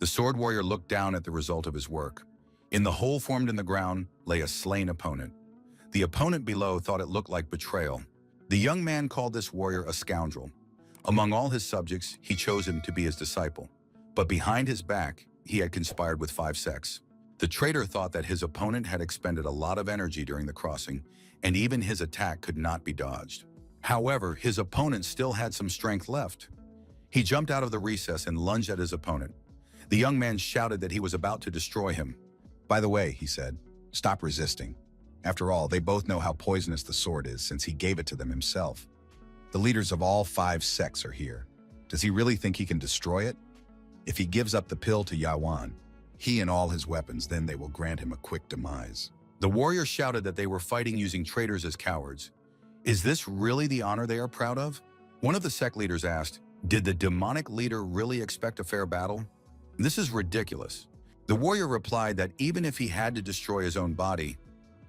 The sword warrior looked down at the result of his work. In the hole formed in the ground lay a slain opponent. The opponent below thought it looked like betrayal. The young man called this warrior a scoundrel. Among all his subjects, he chose him to be his disciple. But behind his back, he had conspired with 5 sects. The traitor thought that his opponent had expended a lot of energy during the crossing, and even his attack could not be dodged. However, his opponent still had some strength left. He jumped out of the recess and lunged at his opponent. The young man shouted that he was about to destroy him. "By the way," he said, "stop resisting. After all, they both know how poisonous the sword is since he gave it to them himself. The leaders of all 5 sects are here. Does he really think he can destroy it? If he gives up the pill to Yawan, he and all his weapons, then they will grant him a quick demise." The warrior shouted that they were fighting using traitors as cowards. Is this really the honor they are proud of? One of the sect leaders asked, did the demonic leader really expect a fair battle? This is ridiculous. The warrior replied that even if he had to destroy his own body,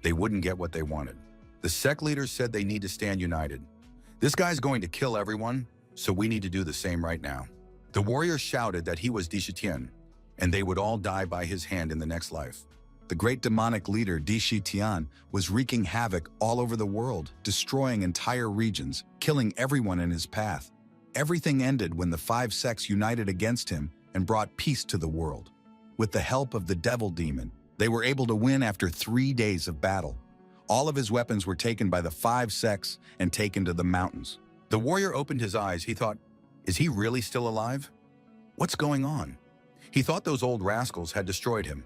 they wouldn't get what they wanted. The sect leaders said they need to stand united. This guy's going to kill everyone, so we need to do the same right now. The warrior shouted that he was Dishitian, and they would all die by his hand in the next life. The great demonic leader, Dishi Tian, was wreaking havoc all over the world, destroying entire regions, killing everyone in his path. Everything ended when the 5 sects united against him and brought peace to the world. With the help of the devil demon, they were able to win after 3 days of battle. All of his weapons were taken by the 5 sects and taken to the mountains. The warrior opened his eyes. He thought, is he really still alive? What's going on? He thought those old rascals had destroyed him.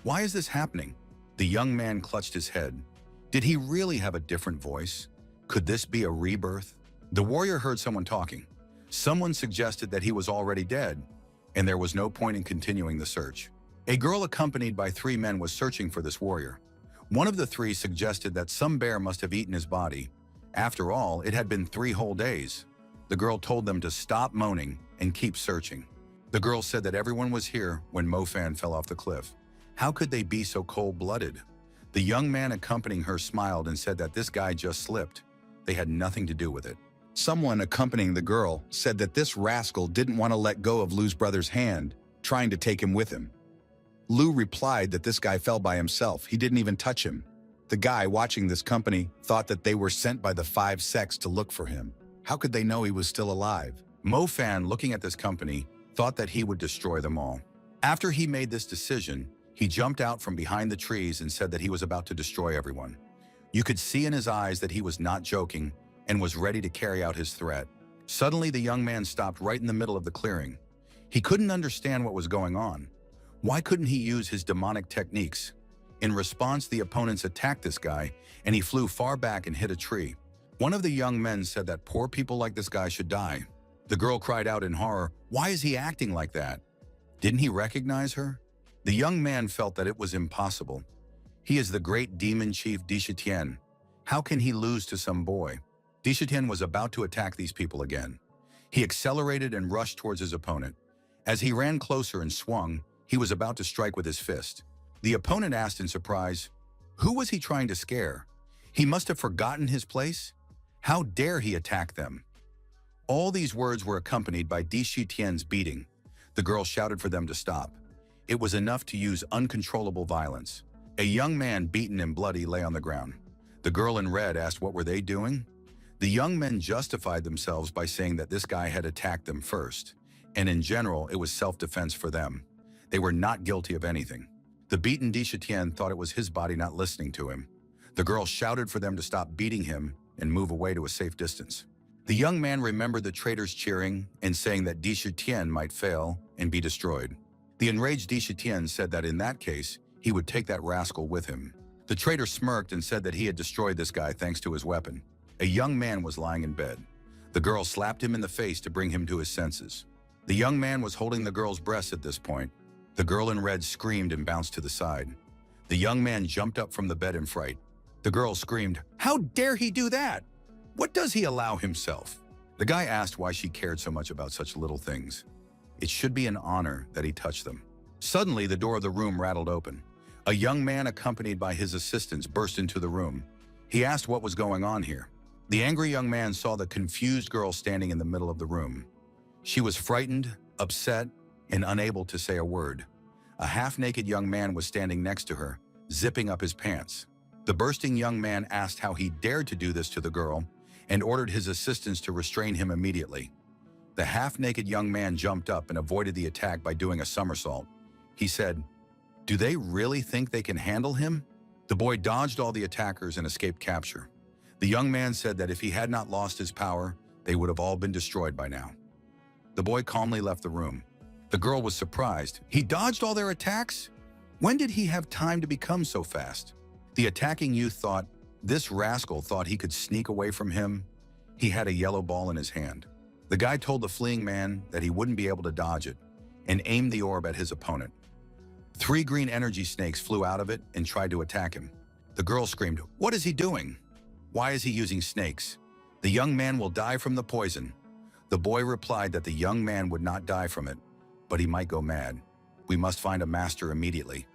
Why is this happening? The young man clutched his head. Did he really have a different voice? Could this be a rebirth? The warrior heard someone talking. Someone suggested that he was already dead, and there was no point in continuing the search. A girl accompanied by 3 men was searching for this warrior. One of the 3 suggested that some bear must have eaten his body. After all, it had been 3 whole days. The girl told them to stop moaning and keep searching. The girl said that everyone was here when Mofan fell off the cliff. How could they be so cold-blooded? The young man accompanying her smiled and said that this guy just slipped. They had nothing to do with it. Someone accompanying the girl said that this rascal didn't want to let go of Lu's brother's hand, trying to take him with him. Lu replied that this guy fell by himself. He didn't even touch him. The guy watching this company thought that they were sent by the 5 sects to look for him. How could they know he was still alive? Mofan, looking at this company, thought that he would destroy them all. After he made this decision, he jumped out from behind the trees and said that he was about to destroy everyone. You could see in his eyes that he was not joking and was ready to carry out his threat. Suddenly, the young man stopped right in the middle of the clearing. He couldn't understand what was going on. Why couldn't he use his demonic techniques? In response, the opponents attacked this guy, and he flew far back and hit a tree. One of the young men said that poor people like this guy should die. The girl cried out in horror, "Why is he acting like that?" Didn't he recognize her? The young man felt that it was impossible. He is the great demon chief Dishitian. How can he lose to some boy? Dishitian was about to attack these people again. He accelerated and rushed towards his opponent. As he ran closer and swung, he was about to strike with his fist. The opponent asked in surprise, who was he trying to scare? He must have forgotten his place. How dare he attack them? All these words were accompanied by Dishitian's beating. The girl shouted for them to stop. It was enough to use uncontrollable violence. A young man, beaten and bloody, lay on the ground. The girl in red asked what were they doing? The young men justified themselves by saying that this guy had attacked them first, and in general, it was self-defense for them. They were not guilty of anything. The beaten Dishitian thought it was his body not listening to him. The girl shouted for them to stop beating him and move away to a safe distance. The young man remembered the traitors cheering and saying that Dishitian might fail and be destroyed. The enraged Dishitian said that in that case, he would take that rascal with him. The traitor smirked and said that he had destroyed this guy thanks to his weapon. A young man was lying in bed. The girl slapped him in the face to bring him to his senses. The young man was holding the girl's breast at this point. The girl in red screamed and bounced to the side. The young man jumped up from the bed in fright. The girl screamed, "How dare he do that? What does he allow himself?" The guy asked why she cared so much about such little things. It should be an honor that he touched them. Suddenly, the door of the room rattled open. A young man accompanied by his assistants burst into the room. He asked what was going on here. The angry young man saw the confused girl standing in the middle of the room. She was frightened, upset, and unable to say a word. A half-naked young man was standing next to her, zipping up his pants. The bursting young man asked how he dared to do this to the girl and ordered his assistants to restrain him immediately. The half-naked young man jumped up and avoided the attack by doing a somersault. He said, "Do they really think they can handle him?" The boy dodged all the attackers and escaped capture. The young man said that if he had not lost his power, they would have all been destroyed by now. The boy calmly left the room. The girl was surprised. He dodged all their attacks? When did he have time to become so fast? The attacking youth thought, this rascal thought he could sneak away from him. He had a yellow ball in his hand. The guy told the fleeing man that he wouldn't be able to dodge it and aimed the orb at his opponent. 3 green energy snakes flew out of it and tried to attack him. The girl screamed, "What is he doing? Why is he using snakes? The young man will die from the poison." The boy replied that the young man would not die from it, but he might go mad. We must find a master immediately.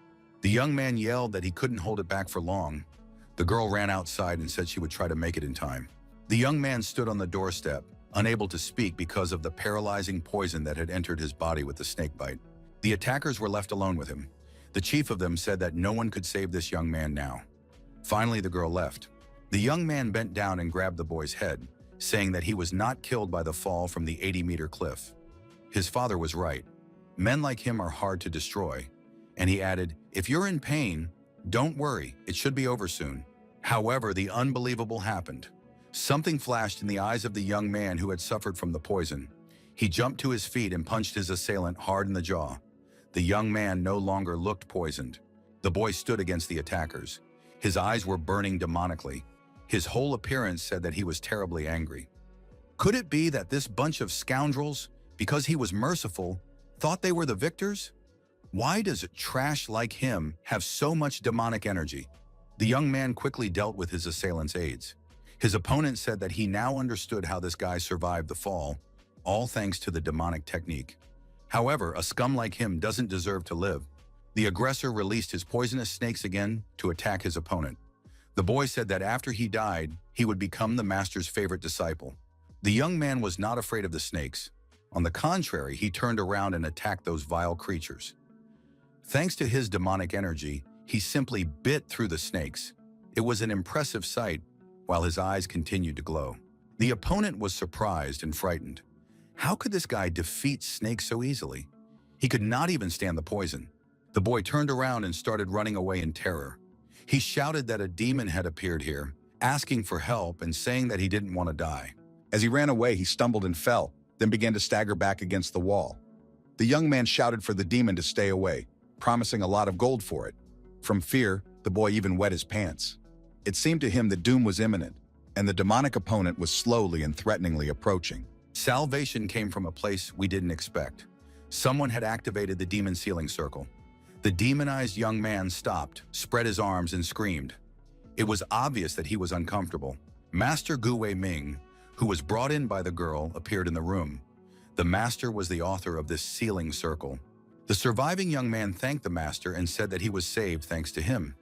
The young man yelled that he couldn't hold it back for long. The girl ran outside and said she would try to make it in time. The young man stood on the doorstep, unable to speak because of the paralyzing poison that had entered his body with the snake bite. The attackers were left alone with him. The chief of them said that no one could save this young man now. Finally, the girl left. The young man bent down and grabbed the boy's head, saying that he was not killed by the fall from the 80-meter cliff. His father was right. Men like him are hard to destroy. And he added, "If you're in pain, don't worry, it should be over soon." However, the unbelievable happened. Something flashed in the eyes of the young man who had suffered from the poison. He jumped to his feet and punched his assailant hard in the jaw. The young man no longer looked poisoned. The boy stood against the attackers. His eyes were burning demonically. His whole appearance said that he was terribly angry. Could it be that this bunch of scoundrels, because he was merciful, thought they were the victors? Why does trash like him have so much demonic energy? The young man quickly dealt with his assailant's aids. His opponent said that he now understood how this guy survived the fall, all thanks to the demonic technique. However, a scum like him doesn't deserve to live. The aggressor released his poisonous snakes again to attack his opponent. The boy said that after he died, he would become the master's favorite disciple. The young man was not afraid of the snakes. On the contrary, he turned around and attacked those vile creatures. Thanks to his demonic energy, he simply bit through the snakes. It was an impressive sight, while his eyes continued to glow. The opponent was surprised and frightened. How could this guy defeat snakes so easily? He could not even stand the poison. The boy turned around and started running away in terror. He shouted that a demon had appeared here, asking for help and saying that he didn't want to die. As he ran away, he stumbled and fell, then began to stagger back against the wall. The young man shouted for the demon to stay away, promising a lot of gold for it. From fear, the boy even wet his pants. It seemed to him that doom was imminent, and the demonic opponent was slowly and threateningly approaching. Salvation came from a place we didn't expect. Someone had activated the demon sealing circle. The demonized young man stopped, spread his arms, and screamed. It was obvious that he was uncomfortable. Master Gu Wei Ming, who was brought in by the girl, appeared in the room. The master was the author of this sealing circle. The surviving young man thanked the master and said that he was saved thanks to him.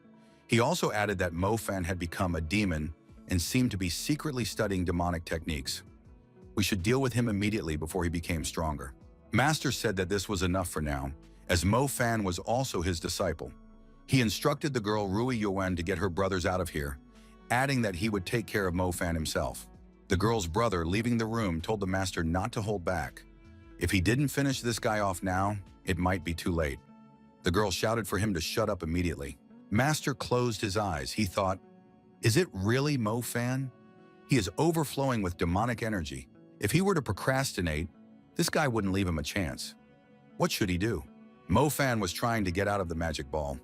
He also added that Mo Fan had become a demon and seemed to be secretly studying demonic techniques. We should deal with him immediately before he became stronger. Master said that this was enough for now, as Mo Fan was also his disciple. He instructed the girl Rui Yuan to get her brothers out of here, adding that he would take care of Mo Fan himself. The girl's brother, leaving the room, told the master not to hold back. If he didn't finish this guy off now, it might be too late. The girl shouted for him to shut up immediately. Master closed his eyes. He thought, is it really Mo Fan? He is overflowing with demonic energy. If he were to procrastinate, this guy wouldn't leave him a chance. What should he do? Mo Fan was trying to get out of the magic ball.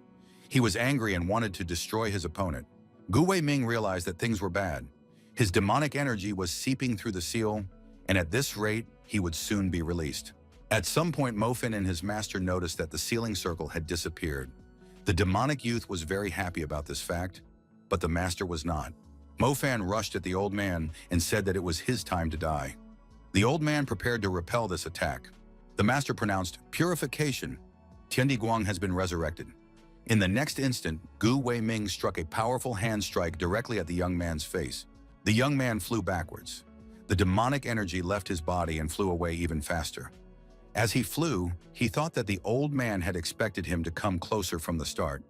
He was angry and wanted to destroy his opponent. Gu Wei Ming realized that things were bad. His demonic energy was seeping through the seal, and at this rate, he would soon be released. At some point, Mo Fan and his master noticed that the sealing circle had disappeared. The demonic youth was very happy about this fact, but the master was not. Mo Fan rushed at the old man and said that it was his time to die. The old man prepared to repel this attack. The master pronounced, "Purification. Tiandi Guang has been resurrected." In the next instant, Gu Wei Ming struck a powerful hand strike directly at the young man's face. The young man flew backwards. The demonic energy left his body and flew away even faster. As he flew, he thought that the old man had expected him to come closer from the start.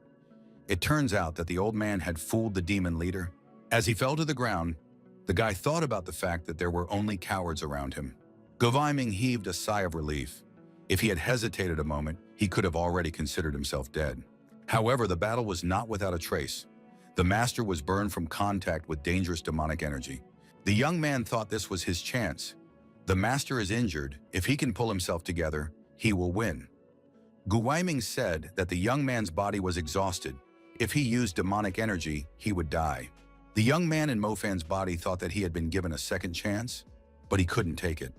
It turns out that the old man had fooled the demon leader. As he fell to the ground, the guy thought about the fact that there were only cowards around him. Gwaiming heaved a sigh of relief. If he had hesitated a moment, he could have already considered himself dead. However, the battle was not without a trace. The master was burned from contact with dangerous demonic energy. The young man thought this was his chance. The master is injured. If he can pull himself together, he will win. Gwaiming said that the young man's body was exhausted. If he used demonic energy, he would die. The young man in Mofan's body thought that he had been given a second chance, but he couldn't take it.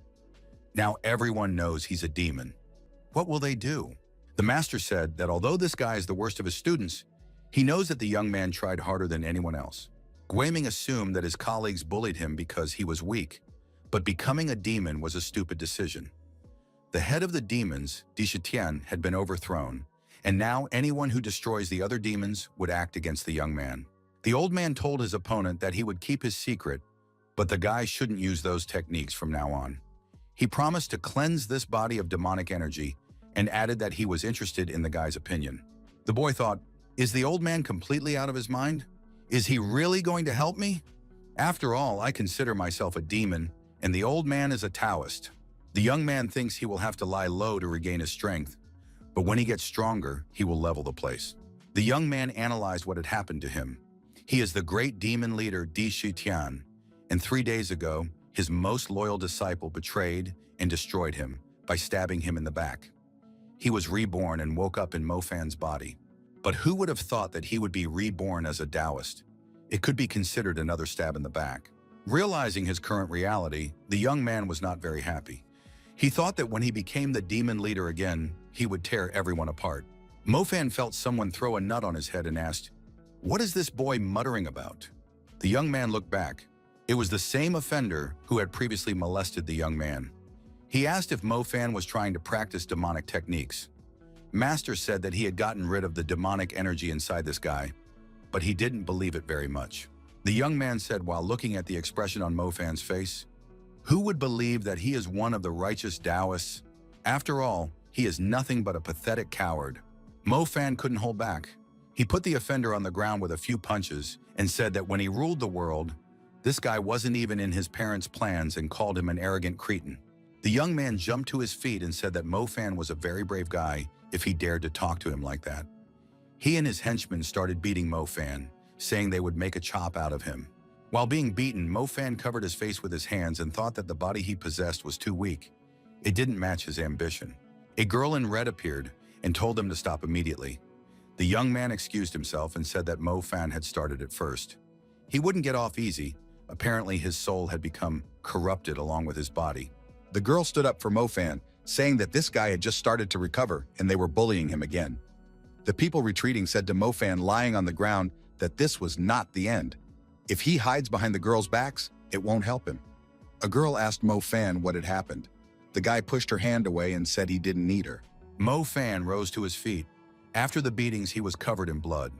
Now everyone knows he's a demon. What will they do? The master said that although this guy is the worst of his students, he knows that the young man tried harder than anyone else. Gwaiming assumed that his colleagues bullied him because he was weak, but becoming a demon was a stupid decision. The head of the demons, Dishitian, had been overthrown, and now anyone who destroys the other demons would act against the young man. The old man told his opponent that he would keep his secret, but the guy shouldn't use those techniques from now on. He promised to cleanse this body of demonic energy and added that he was interested in the guy's opinion. The boy thought, is the old man completely out of his mind? Is he really going to help me? After all, I consider myself a demon, and the old man is a Taoist. The young man thinks he will have to lie low to regain his strength, but when he gets stronger, he will level the place. The young man analyzed what had happened to him. He is the great demon leader Dishitian, and 3 days ago, his most loyal disciple betrayed and destroyed him by stabbing him in the back. He was reborn and woke up in Mofan's body. But who would have thought that he would be reborn as a Taoist? It could be considered another stab in the back. Realizing his current reality, the young man was not very happy. He thought that when he became the demon leader again, he would tear everyone apart. Mofan felt someone throw a nut on his head and asked, "What is this boy muttering about?" The young man looked back. It was the same offender who had previously molested the young man. He asked if Mofan was trying to practice demonic techniques. Master said that he had gotten rid of the demonic energy inside this guy, but he didn't believe it very much. The young man said while looking at the expression on Mofan's face, "Who would believe that he is one of the righteous Taoists? After all, he is nothing but a pathetic coward." Mofan couldn't hold back. He put the offender on the ground with a few punches and said that when he ruled the world, this guy wasn't even in his parents' plans and called him an arrogant cretin. The young man jumped to his feet and said that Mofan was a very brave guy if he dared to talk to him like that. He and his henchmen started beating Mofan, saying they would make a chop out of him. While being beaten, Mofan covered his face with his hands and thought that the body he possessed was too weak. It didn't match his ambition. A girl in red appeared and told them to stop immediately. The young man excused himself and said that Mofan had started it first. He wouldn't get off easy. Apparently his soul had become corrupted along with his body. The girl stood up for Mofan, saying that this guy had just started to recover and they were bullying him again. The people retreating said to Mofan lying on the ground that this was not the end. If he hides behind the girls' backs, it won't help him. A girl asked Mofan what had happened. The guy pushed her hand away and said he didn't need her. Mofan rose to his feet. After the beatings, he was covered in blood.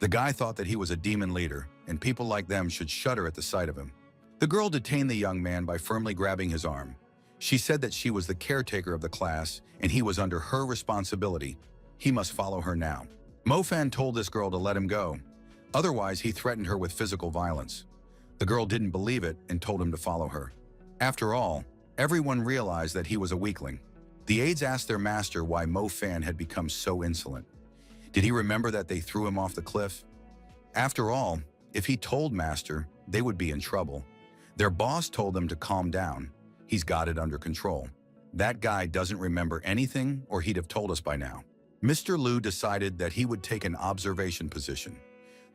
The guy thought that he was a demon leader, and people like them should shudder at the sight of him. The girl detained the young man by firmly grabbing his arm. She said that she was the caretaker of the class, and he was under her responsibility. He must follow her now. Mofan told this girl to let him go. Otherwise, he threatened her with physical violence. The girl didn't believe it and told him to follow her. After all, everyone realized that he was a weakling. The aides asked their master why Mofan had become so insolent. Did he remember that they threw him off the cliff? After all, if he told master, they would be in trouble. Their boss told them to calm down. He's got it under control. That guy doesn't remember anything, or he'd have told us by now. Mr. Liu decided that he would take an observation position.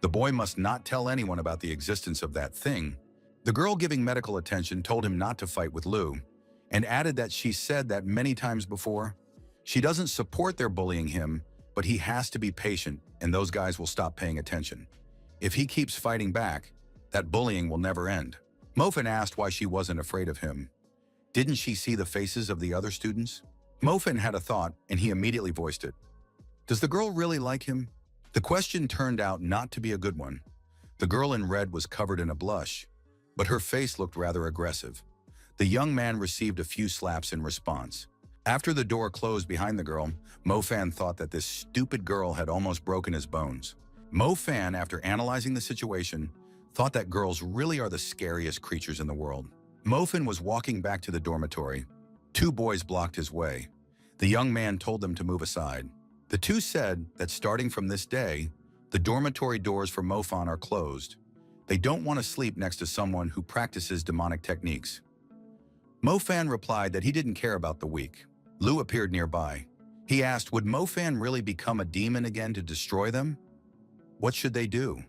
The boy must not tell anyone about the existence of that thing. The girl giving medical attention told him not to fight with Liu, and added that she said that many times before. She doesn't support their bullying him, but he has to be patient, and those guys will stop paying attention. If he keeps fighting back, that bullying will never end. Mofan asked why she wasn't afraid of him. Didn't she see the faces of the other students? Mofan had a thought, and he immediately voiced it. Does the girl really like him? The question turned out not to be a good one. The girl in red was covered in a blush, but her face looked rather aggressive. The young man received a few slaps in response. After the door closed behind the girl, Mo Fan thought that this stupid girl had almost broken his bones. Mo Fan, after analyzing the situation, thought that girls really are the scariest creatures in the world. Mo Fan was walking back to the dormitory. Two boys blocked his way. The young man told them to move aside. The two said that starting from this day, the dormitory doors for Mo Fan are closed. They don't want to sleep next to someone who practices demonic techniques. Mo Fan replied that he didn't care about the weak. Lu appeared nearby. He asked, would Mo Fan really become a demon again to destroy them? What should they do?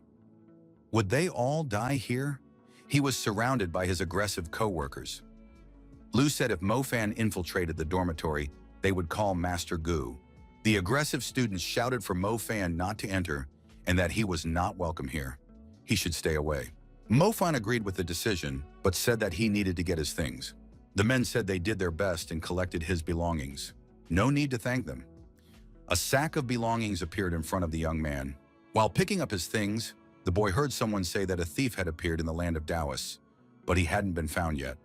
Would they all die here? He was surrounded by his aggressive co-workers. Lu said if Mo Fan infiltrated the dormitory, they would call Master Gu. The aggressive students shouted for Mo Fan not to enter and that he was not welcome here. He should stay away. Mo Fan agreed with the decision, but said that he needed to get his things. The men said they did their best and collected his belongings. No need to thank them. A sack of belongings appeared in front of the young man. While picking up his things, the boy heard someone say that a thief had appeared in the land of Taoists, but he hadn't been found yet.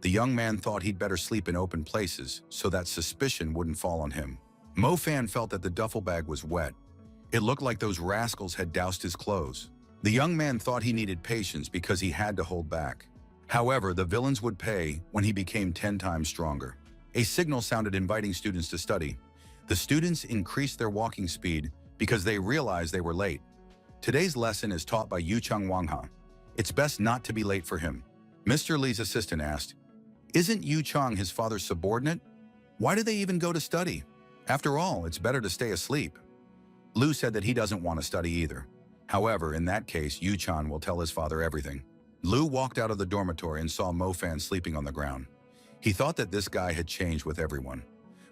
The young man thought he'd better sleep in open places so that suspicion wouldn't fall on him. Mo Fan felt that the duffel bag was wet. It looked like those rascals had doused his clothes. The young man thought he needed patience because he had to hold back. However, the villains would pay when he became 10 times stronger. A signal sounded inviting students to study. The students increased their walking speed because they realized they were late. Today's lesson is taught by Yu Chang Wangha. It's best not to be late for him. Mr. Li's assistant asked, isn't Yu Chang his father's subordinate? Why do they even go to study? After all, it's better to stay asleep. Lu said that he doesn't want to study either. However, in that case, Yu Chang will tell his father everything. Lu walked out of the dormitory and saw Mo Fan sleeping on the ground. He thought that this guy had changed with everyone.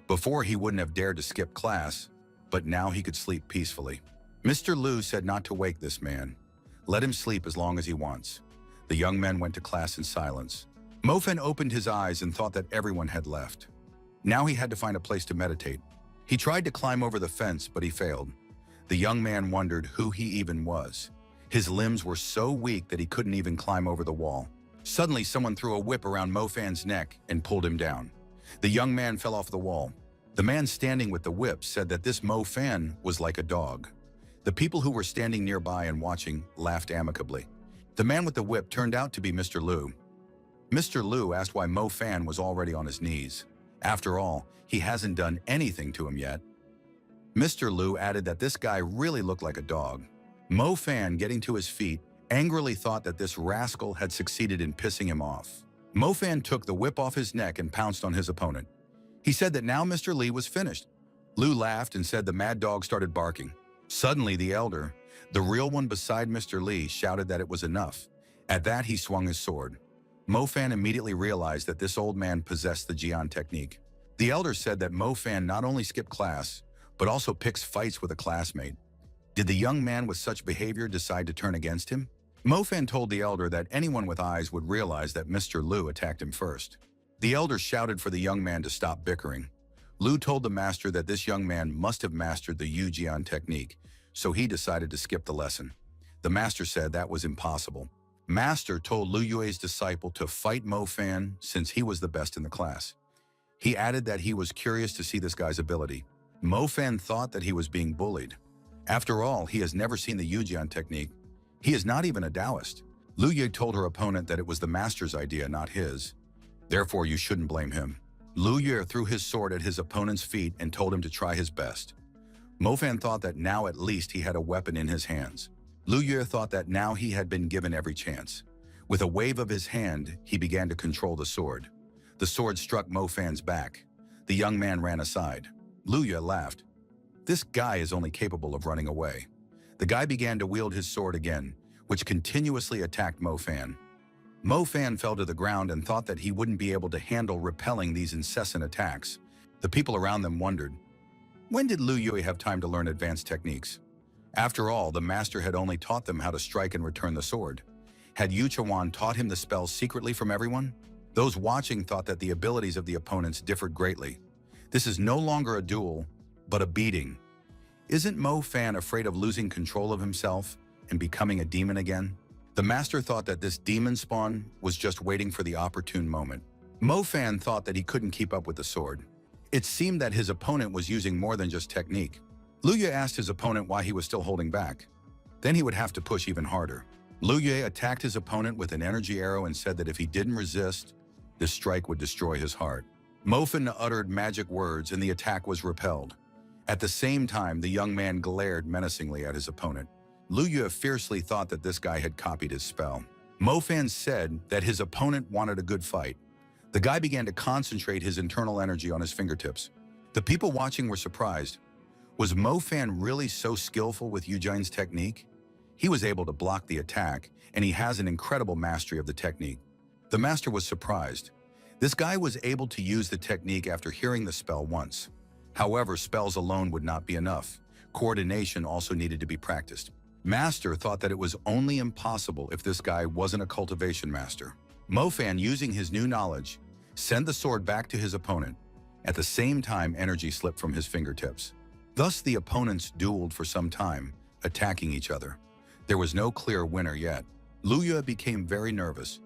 Before, he wouldn't have dared to skip class, but now he could sleep peacefully. Mr. Lu said not to wake this man. Let him sleep as long as he wants. The young men went to class in silence. Mo Fan opened his eyes and thought that everyone had left. Now he had to find a place to meditate. He tried to climb over the fence, but he failed. The young man wondered who he even was. His limbs were so weak that he couldn't even climb over the wall. Suddenly, someone threw a whip around Mo Fan's neck and pulled him down. The young man fell off the wall. The man standing with the whip said that this Mo Fan was like a dog. The people who were standing nearby and watching laughed amicably. The man with the whip turned out to be Mr. Lu. Mr. Lu asked why Mo Fan was already on his knees. After all, he hasn't done anything to him yet. Mr. Lu added that this guy really looked like a dog. Mo Fan, getting to his feet, angrily thought that this rascal had succeeded in pissing him off. Mo Fan took the whip off his neck and pounced on his opponent. He said that now Mr. Li was finished. Lu laughed and said the mad dog started barking. Suddenly, the elder, the real one beside Mr. Li, shouted that it was enough. At that, he swung his sword. Mo Fan immediately realized that this old man possessed the Jian technique. The elder said that Mo Fan not only skipped class, but also picks fights with a classmate. Did the young man with such behavior decide to turn against him? Mo Fan told the elder that anyone with eyes would realize that Mr. Lu attacked him first. The elder shouted for the young man to stop bickering. Lu told the master that this young man must have mastered the Yu Jian technique, so he decided to skip the lesson. The master said that was impossible. Master told Lu Yue's disciple to fight Mo Fan since he was the best in the class. He added that he was curious to see this guy's ability. Mo Fan thought that he was being bullied. After all, he has never seen the Yu Jian technique. He is not even a Taoist. Lu Yue told her opponent that it was the master's idea, not his. Therefore, you shouldn't blame him. Lu Yue threw his sword at his opponent's feet and told him to try his best. Mo Fan thought that now at least he had a weapon in his hands. Lu Yue thought that now he had been given every chance. With a wave of his hand, he began to control the sword. The sword struck Mo Fan's back. The young man ran aside. Lu Yue laughed. This guy is only capable of running away. The guy began to wield his sword again, which continuously attacked Mo Fan. Mo Fan fell to the ground and thought that he wouldn't be able to handle repelling these incessant attacks. The people around them wondered, when did Lu Yue have time to learn advanced techniques? After all, the master had only taught them how to strike and return the sword. Had Yu Chawan taught him the spells secretly from everyone? Those watching thought that the abilities of the opponents differed greatly. This is no longer a duel, but a beating. Isn't Mo Fan afraid of losing control of himself and becoming a demon again? The master thought that this demon spawn was just waiting for the opportune moment. Mo Fan thought that he couldn't keep up with the sword. It seemed that his opponent was using more than just technique. Lu Yue asked his opponent why he was still holding back. Then he would have to push even harder. Lu Yue attacked his opponent with an energy arrow and said that if he didn't resist, this strike would destroy his heart. Mo Fan uttered magic words and the attack was repelled. At the same time, the young man glared menacingly at his opponent. Lu Yue fiercely thought that this guy had copied his spell. Mo Fan said that his opponent wanted a good fight. The guy began to concentrate his internal energy on his fingertips. The people watching were surprised. Was Mo Fan really so skillful with Yu Jian's technique? He was able to block the attack, and he has an incredible mastery of the technique. The master was surprised. This guy was able to use the technique after hearing the spell once. However, spells alone would not be enough. Coordination also needed to be practiced. Master thought that it was only impossible if this guy wasn't a cultivation master. Mo Fan, using his new knowledge, sent the sword back to his opponent. At the same time, energy slipped from his fingertips. Thus, the opponents dueled for some time, attacking each other. There was no clear winner yet. Lu Yue became very nervous.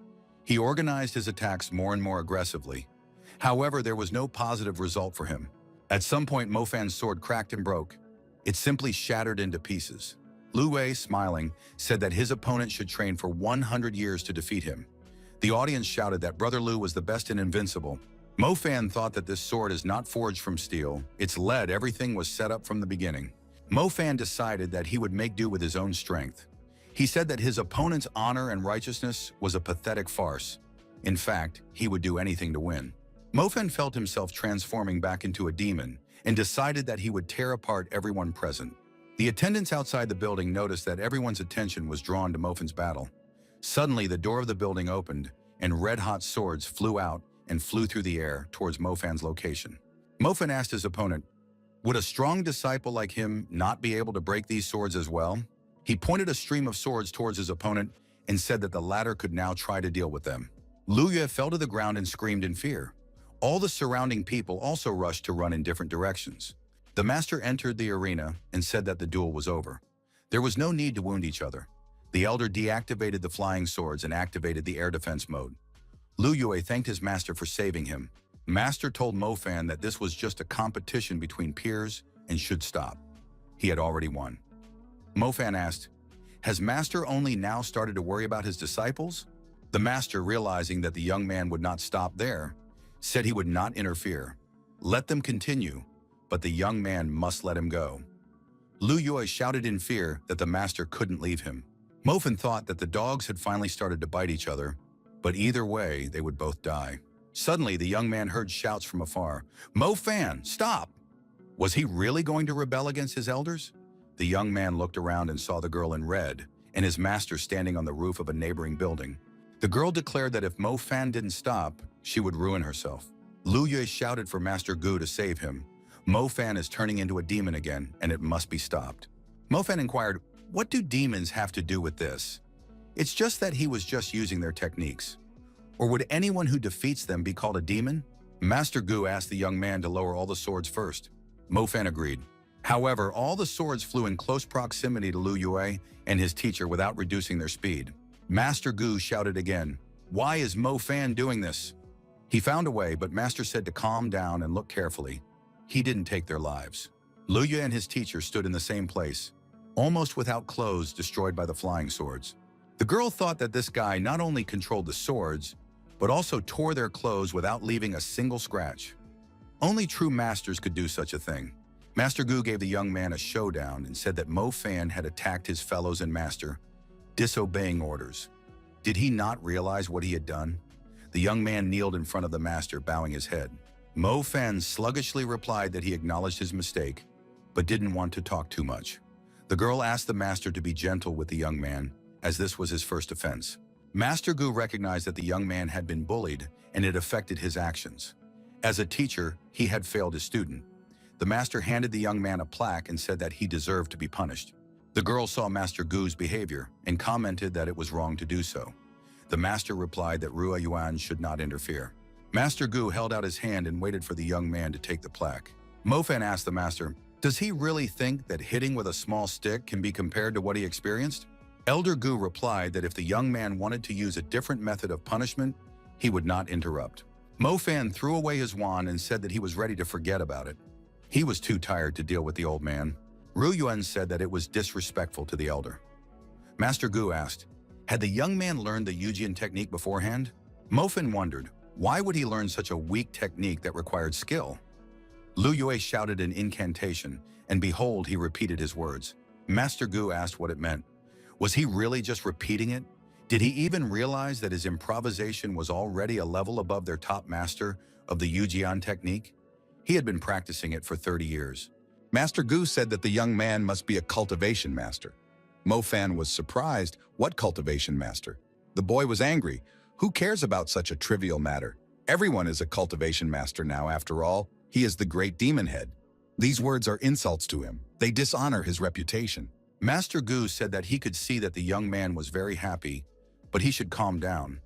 He organized his attacks more and more aggressively. However, there was no positive result for him. At some point, Mo Fan's sword cracked and broke. It simply shattered into pieces. Lu Wei, smiling, said that his opponent should train for 100 years to defeat him. The audience shouted that Brother Lu was the best and invincible. Mo Fan thought that this sword is not forged from steel. It's lead. Everything was set up from the beginning. Mo Fan decided that he would make do with his own strength. He said that his opponent's honor and righteousness was a pathetic farce. In fact, he would do anything to win. Mo Fan felt himself transforming back into a demon and decided that he would tear apart everyone present. The attendants outside the building noticed that everyone's attention was drawn to Mo Fan's battle. Suddenly, the door of the building opened, and red-hot swords flew out and flew through the air towards Mo Fan's location. Mo Fan asked his opponent, would a strong disciple like him not be able to break these swords as well? He pointed a stream of swords towards his opponent and said that the latter could now try to deal with them. Lu Yue fell to the ground and screamed in fear. All the surrounding people also rushed to run in different directions. The master entered the arena and said that the duel was over. There was no need to wound each other. The elder deactivated the flying swords and activated the air defense mode. Lu Yue thanked his master for saving him. Master told Mo Fan that this was just a competition between peers and should stop. He had already won. Mo Fan asked, has Master only now started to worry about his disciples? The master, realizing that the young man would not stop there, said he would not interfere. Let them continue, but the young man must let him go. Lu Yue shouted in fear that the master couldn't leave him. Mo Fan thought that the dogs had finally started to bite each other, but either way, they would both die. Suddenly, the young man heard shouts from afar. Mo Fan, stop! Was he really going to rebel against his elders? The young man looked around and saw the girl in red and his master standing on the roof of a neighboring building. The girl declared that if Mo Fan didn't stop, she would ruin herself. Lu Yue shouted for Master Gu to save him. Mo Fan is turning into a demon again, and it must be stopped. Mo Fan inquired, what do demons have to do with this? It's just that he was just using their techniques. Or would anyone who defeats them be called a demon? Master Gu asked the young man to lower all the swords first. Mo Fan agreed. However, all the swords flew in close proximity to Lu Yue and his teacher without reducing their speed. Master Gu shouted again, why is Mo Fan doing this? He found a way, but Master said to calm down and look carefully. He didn't take their lives. Lu Yue and his teacher stood in the same place, almost without clothes destroyed by the flying swords. The girl thought that this guy not only controlled the swords, but also tore their clothes without leaving a single scratch. Only true masters could do such a thing. Master Gu gave the young man a showdown and said that Mo Fan had attacked his fellows and master, disobeying orders. Did he not realize what he had done? The young man kneeled in front of the master, bowing his head. Mo Fan sluggishly replied that he acknowledged his mistake, but didn't want to talk too much. The girl asked the master to be gentle with the young man, as this was his first offense. Master Gu recognized that the young man had been bullied and it affected his actions. As a teacher, he had failed his student. The master handed the young man a plaque and said that he deserved to be punished. The girl saw Master Gu's behavior and commented that it was wrong to do so. The master replied that Rua Yuan should not interfere. Master Gu held out his hand and waited for the young man to take the plaque. Mo Fan asked the master, does he really think that hitting with a small stick can be compared to what he experienced? Elder Gu replied that if the young man wanted to use a different method of punishment, he would not interrupt. Mo Fan threw away his wand and said that he was ready to forget about it. He was too tired to deal with the old man. Ru Yuan said that it was disrespectful to the elder. Master Gu asked, had the young man learned the Yujian technique beforehand? Mo Fan wondered, why would he learn such a weak technique that required skill? Lu Yue shouted an incantation, and behold, he repeated his words. Master Gu asked what it meant. Was he really just repeating it? Did he even realize that his improvisation was already a level above their top master of the Yujian technique? He had been practicing it for 30 years. Master Gu said that the young man must be a cultivation master. Mo Fan was surprised. What cultivation master? The boy was angry. Who cares about such a trivial matter? Everyone is a cultivation master now, after all. He is the great demon head. These words are insults to him. They dishonor his reputation. Master Gu said that he could see that the young man was very happy, but he should calm down.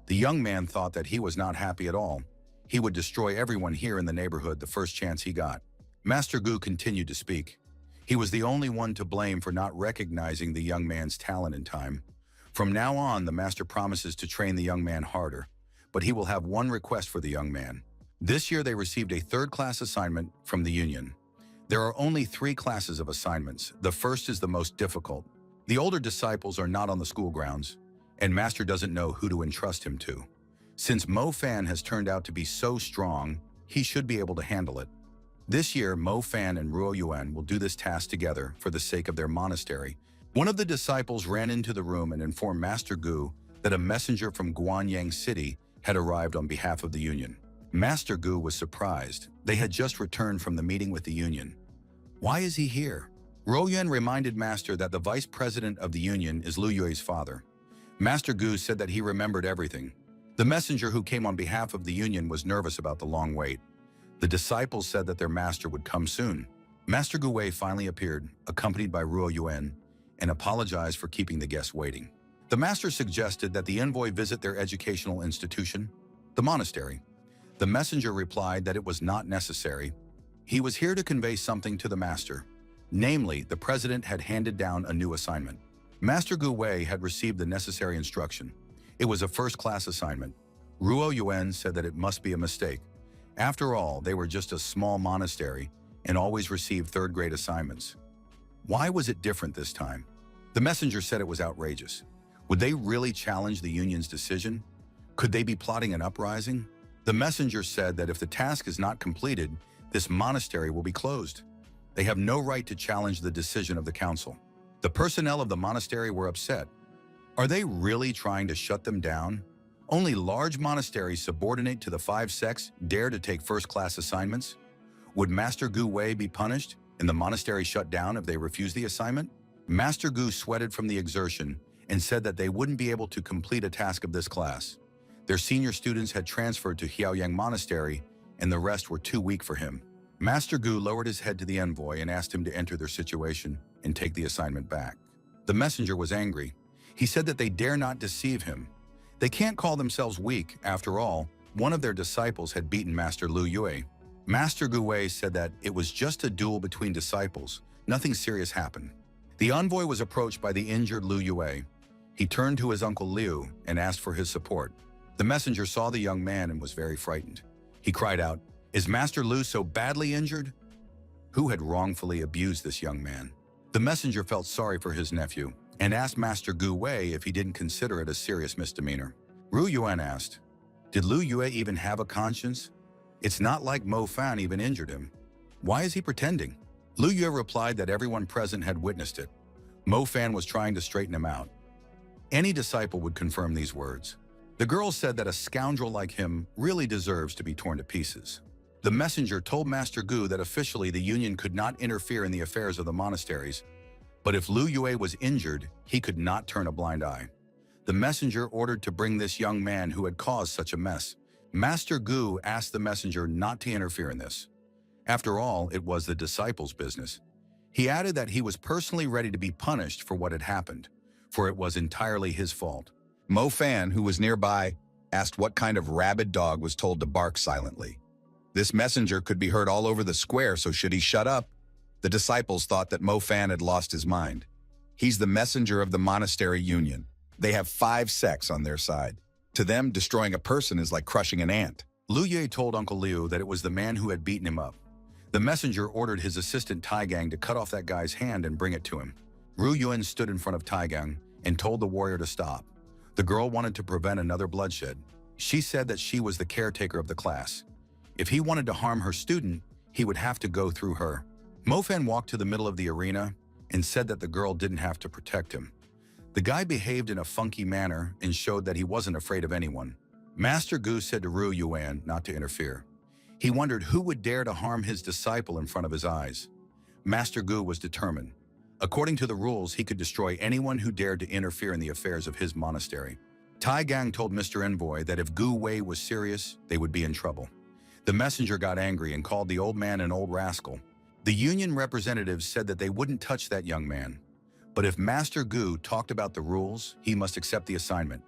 The young man thought that he was not happy at all. He would destroy everyone here in the neighborhood the first chance he got. Master Gu continued to speak. He was the only one to blame for not recognizing the young man's talent in time. From now on, the master promises to train the young man harder, but he will have one request for the young man. This year they received a third-class assignment from the Union. There are only 3 classes of assignments. The first is the most difficult. The older disciples are not on the school grounds, and Master doesn't know who to entrust him to. Since Mo Fan has turned out to be so strong, he should be able to handle it. This year, Mo Fan and Ruo Yuan will do this task together for the sake of their monastery. One of the disciples ran into the room and informed Master Gu that a messenger from Guanyang City had arrived on behalf of the Union. Master Gu was surprised. They had just returned from the meeting with the Union. Why is he here? Ruo Yuan reminded Master that the vice president of the Union is Lu Yue's father. Master Gu said that he remembered everything. The messenger who came on behalf of the Union was nervous about the long wait. The disciples said that their master would come soon. Master Gu Wei finally appeared, accompanied by Ruo Yuan, and apologized for keeping the guests waiting. The master suggested that the envoy visit their educational institution, the monastery. The messenger replied that it was not necessary. He was here to convey something to the master. Namely, the president had handed down a new assignment. Master Gu Wei had received the necessary instruction. It was a first-class assignment. Ruo Yuan said that it must be a mistake. After all, they were just a small monastery and always received third-grade assignments. Why was it different this time? The messenger said it was outrageous. Would they really challenge the Union's decision? Could they be plotting an uprising? The messenger said that if the task is not completed, this monastery will be closed. They have no right to challenge the decision of the council. The personnel of the monastery were upset. Are they really trying to shut them down? Only large monasteries subordinate to the 5 sects dare to take first-class assignments? Would Master Gu Wei be punished and the monastery shut down if they refuse the assignment? Master Gu sweated from the exertion and said that they wouldn't be able to complete a task of this class. Their senior students had transferred to Xiaoyang Monastery, and the rest were too weak for him. Master Gu lowered his head to the envoy and asked him to enter their situation and take the assignment back. The messenger was angry. He said that they dare not deceive him. They can't call themselves weak. After all, one of their disciples had beaten Master Lu Yue. Master Gu Wei said that it was just a duel between disciples. Nothing serious happened. The envoy was approached by the injured Lu Yue. He turned to his uncle Liu and asked for his support. The messenger saw the young man and was very frightened. He cried out, "Is Master Lu so badly injured?" Who had wrongfully abused this young man? The messenger felt sorry for his nephew and asked Master Gu Wei if he didn't consider it a serious misdemeanor. Ru Yuan asked, "Did Lu Yue even have a conscience? It's not like Mo Fan even injured him. Why is he pretending?" Lu Yue replied that everyone present had witnessed it. Mo Fan was trying to straighten him out. Any disciple would confirm these words. The girl said that a scoundrel like him really deserves to be torn to pieces. The messenger told Master Gu that officially the Union could not interfere in the affairs of the monasteries, but if Lu Yue was injured, he could not turn a blind eye. The messenger ordered to bring this young man who had caused such a mess. Master Gu asked the messenger not to interfere in this. After all, it was the disciples' business. He added that he was personally ready to be punished for what had happened, for it was entirely his fault. Mo Fan, who was nearby, asked what kind of rabid dog was told to bark silently. This messenger could be heard all over the square, so should he shut up? The disciples thought that Mo Fan had lost his mind. He's the messenger of the monastery union. They have 5 sects on their side. To them, destroying a person is like crushing an ant. Lu Yue told Uncle Liu that it was the man who had beaten him up. The messenger ordered his assistant Taigang to cut off that guy's hand and bring it to him. Ru Yuan stood in front of Taigang and told the warrior to stop. The girl wanted to prevent another bloodshed. She said that she was the caretaker of the class. If he wanted to harm her student, he would have to go through her. Mo Fan walked to the middle of the arena and said that the girl didn't have to protect him. The guy behaved in a funky manner and showed that he wasn't afraid of anyone. Master Gu said to Ru Yuan not to interfere. He wondered who would dare to harm his disciple in front of his eyes. Master Gu was determined. According to the rules, he could destroy anyone who dared to interfere in the affairs of his monastery. Tai Gang told Mr. Envoy that if Gu Wei was serious, they would be in trouble. The messenger got angry and called the old man an old rascal. The union representatives said that they wouldn't touch that young man. But if Master Gu talked about the rules, he must accept the assignment.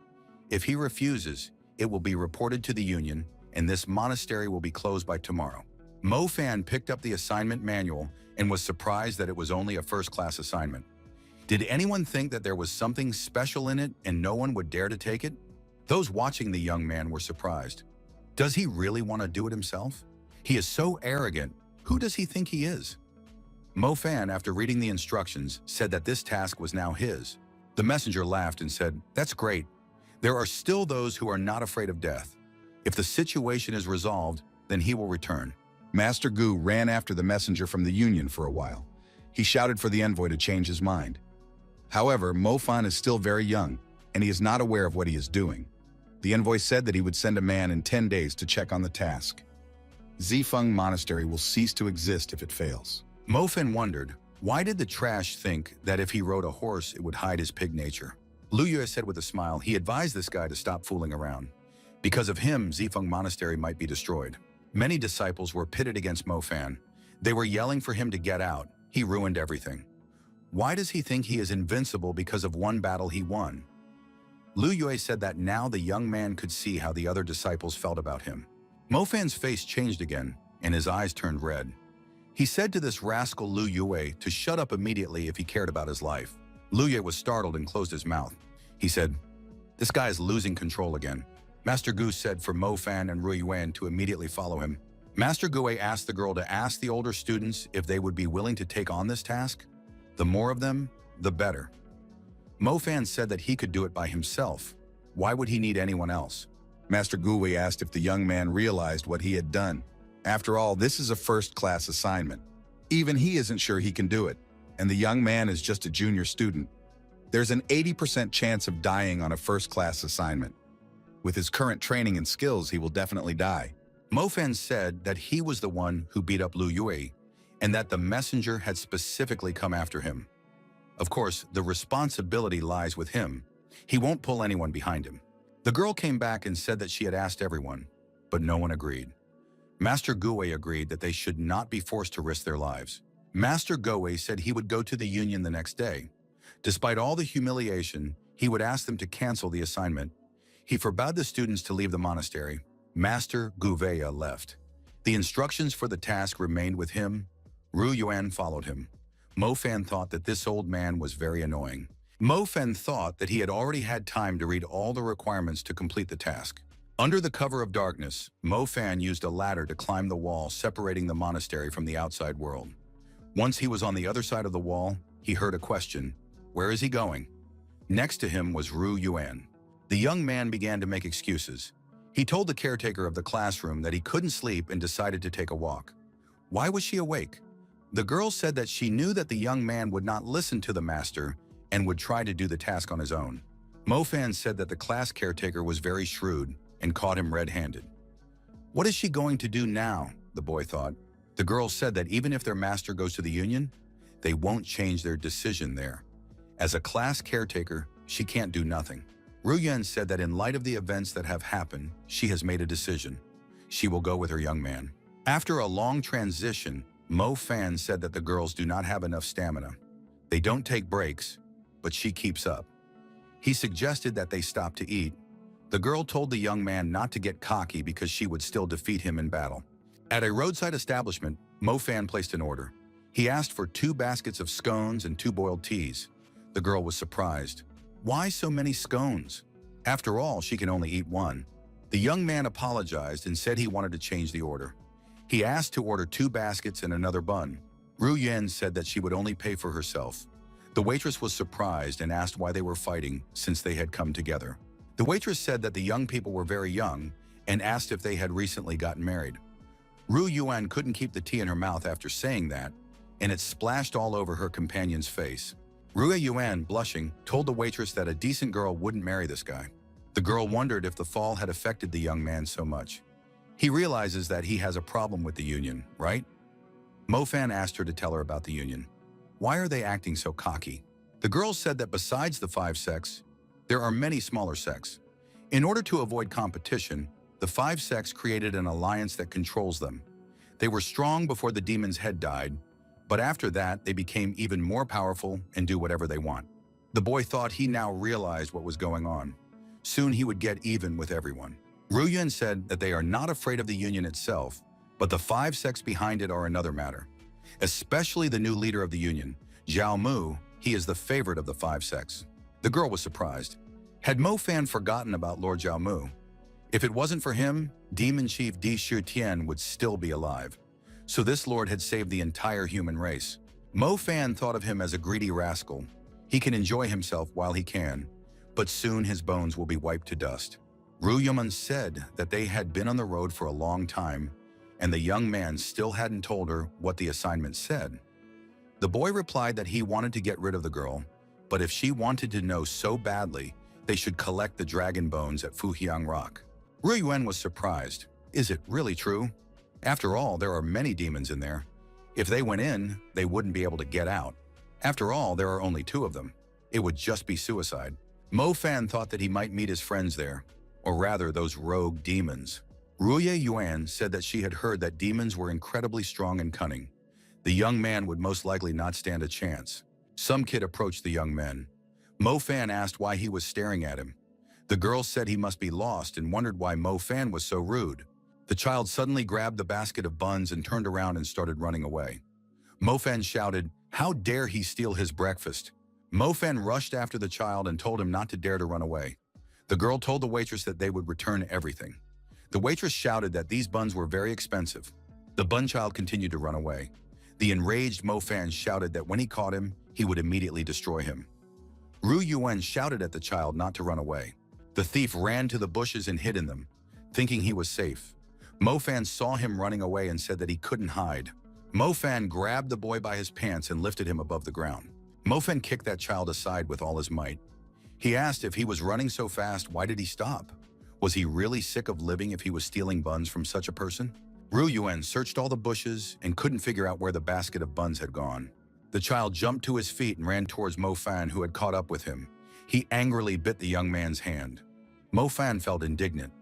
If he refuses, it will be reported to the union, and this monastery will be closed by tomorrow. Mo Fan picked up the assignment manual and was surprised that it was only a first-class assignment. Did anyone think that there was something special in it and no one would dare to take it? Those watching the young man were surprised. Does he really want to do it himself? He is so arrogant. Who does he think he is? Mo Fan, after reading the instructions, said that this task was now his. The messenger laughed and said, "That's great. There are still those who are not afraid of death. If the situation is resolved, then he will return." Master Gu ran after the messenger from the Union for a while. He shouted for the envoy to change his mind. However, Mo Fan is still very young, and he is not aware of what he is doing. The envoy said that he would send a man in 10 days to check on the task. Zifeng Monastery will cease to exist if it fails. Mo Fan wondered, why did the trash think that if he rode a horse, it would hide his pig nature? Lu Yue said with a smile he advised this guy to stop fooling around. Because of him, Zifeng Monastery might be destroyed. Many disciples were pitted against Mo Fan. They were yelling for him to get out. He ruined everything. Why does he think he is invincible because of one battle he won? Lu Yue said that now the young man could see how the other disciples felt about him. Mo Fan's face changed again, and his eyes turned red. He said to this rascal Lu Yue to shut up immediately if he cared about his life. Lu Yue was startled and closed his mouth. He said, "This guy is losing control again." Master Gu said for Mo Fan and Ru Yuan to immediately follow him. Master Gu asked the girl to ask the older students if they would be willing to take on this task. The more of them, the better. Mo Fan said that he could do it by himself. Why would he need anyone else? Master Gu asked if the young man realized what he had done. After all, this is a first-class assignment. Even he isn't sure he can do it, and the young man is just a junior student. There's an 80% chance of dying on a first-class assignment. With his current training and skills, he will definitely die. Mo Fan said that he was the one who beat up Lu Yue, and that the messenger had specifically come after him. Of course, the responsibility lies with him. He won't pull anyone behind him. The girl came back and said that she had asked everyone, but no one agreed. Master Gu agreed that they should not be forced to risk their lives. Master Gu said he would go to the union the next day. Despite all the humiliation, he would ask them to cancel the assignment. He forbade the students to leave the monastery. Master Gu left. The instructions for the task remained with him. Ru Yuan followed him. Mo Fan thought that this old man was very annoying. Mo Fan thought that he had already had time to read all the requirements to complete the task. Under the cover of darkness, Mo Fan used a ladder to climb the wall separating the monastery from the outside world. Once he was on the other side of the wall, he heard a question. Where is he going? Next to him was Ru Yuan. The young man began to make excuses. He told the caretaker of the classroom that he couldn't sleep and decided to take a walk. Why was she awake? The girl said that she knew that the young man would not listen to the master and would try to do the task on his own. Mo Fan said that the class caretaker was very shrewd and caught him red-handed. What is she going to do now? The boy thought. The girl said that even if their master goes to the union, they won't change their decision there. As a class caretaker, she can't do nothing. Ru Yuan said that in light of the events that have happened, she has made a decision. She will go with her young man. After a long transition, Mo Fan said that the girls do not have enough stamina. They don't take breaks, but she keeps up. He suggested that they stop to eat. The girl told the young man not to get cocky because she would still defeat him in battle. At a roadside establishment, Mo Fan placed an order. He asked for 2 baskets of scones and 2 boiled teas. The girl was surprised. Why so many scones? After all, she can only eat 1. The young man apologized and said he wanted to change the order. He asked to order 2 baskets and another bun. Ru Yuan said that she would only pay for herself. The waitress was surprised and asked why they were fighting since they had come together. The waitress said that the young people were very young and asked if they had recently gotten married. Ru Yuan couldn't keep the tea in her mouth after saying that, and it splashed all over her companion's face. Ru Yuan, blushing, told the waitress that a decent girl wouldn't marry this guy. The girl wondered if the fall had affected the young man so much. He realizes that he has a problem with the union, right? Mo Fan asked her to tell her about the union. Why are they acting so cocky? The girl said that besides the 5 sects, there are many smaller sects. In order to avoid competition, the 5 sects created an alliance that controls them. They were strong before the demon's head died, but after that, they became even more powerful and do whatever they want. The boy thought he now realized what was going on. Soon he would get even with everyone. Ru Yun said that they are not afraid of the union itself, but the 5 sects behind it are another matter. Especially the new leader of the union, Zhao Mu. He is the favorite of the 5 sects. The girl was surprised. Had Mo Fan forgotten about Lord Zhao Mu? If it wasn't for him, Demon Chief Di Shu Tian would still be alive. So this lord had saved the entire human race. Mo Fan thought of him as a greedy rascal. He can enjoy himself while he can, but soon his bones will be wiped to dust. Ru Yuman said that they had been on the road for a long time, and the young man still hadn't told her what the assignment said. The boy replied that he wanted to get rid of the girl, but if she wanted to know so badly, they should collect the dragon bones at Fujiang Rock. Ru Yuan was surprised. Is it really true? After all, there are many demons in there. If they went in, they wouldn't be able to get out. After all, there are only 2 of them. It would just be suicide. Mo Fan thought that he might meet his friends there, or rather those rogue demons. Ruye Yuan said that she had heard that demons were incredibly strong and cunning. The young man would most likely not stand a chance. Some kid approached the young man. Mo Fan asked why he was staring at him. The girl said he must be lost and wondered why Mo Fan was so rude. The child suddenly grabbed the basket of buns and turned around and started running away. Mo Fan shouted, "How dare he steal his breakfast?" Mo Fan rushed after the child and told him not to dare to run away. The girl told the waitress that they would return everything. The waitress shouted that these buns were very expensive. The bun child continued to run away. The enraged Mo Fan shouted that when he caught him, he would immediately destroy him. Ru Yuan shouted at the child not to run away. The thief ran to the bushes and hid in them, thinking he was safe. Mo Fan saw him running away and said that he couldn't hide. Mo Fan grabbed the boy by his pants and lifted him above the ground. Mo Fan kicked that child aside with all his might. He asked if he was running so fast, why did he stop? Was he really sick of living if he was stealing buns from such a person? Ru Yuan searched all the bushes and couldn't figure out where the basket of buns had gone. The child jumped to his feet and ran towards Mo Fan, who had caught up with him. He angrily bit the young man's hand. Mo Fan felt indignant.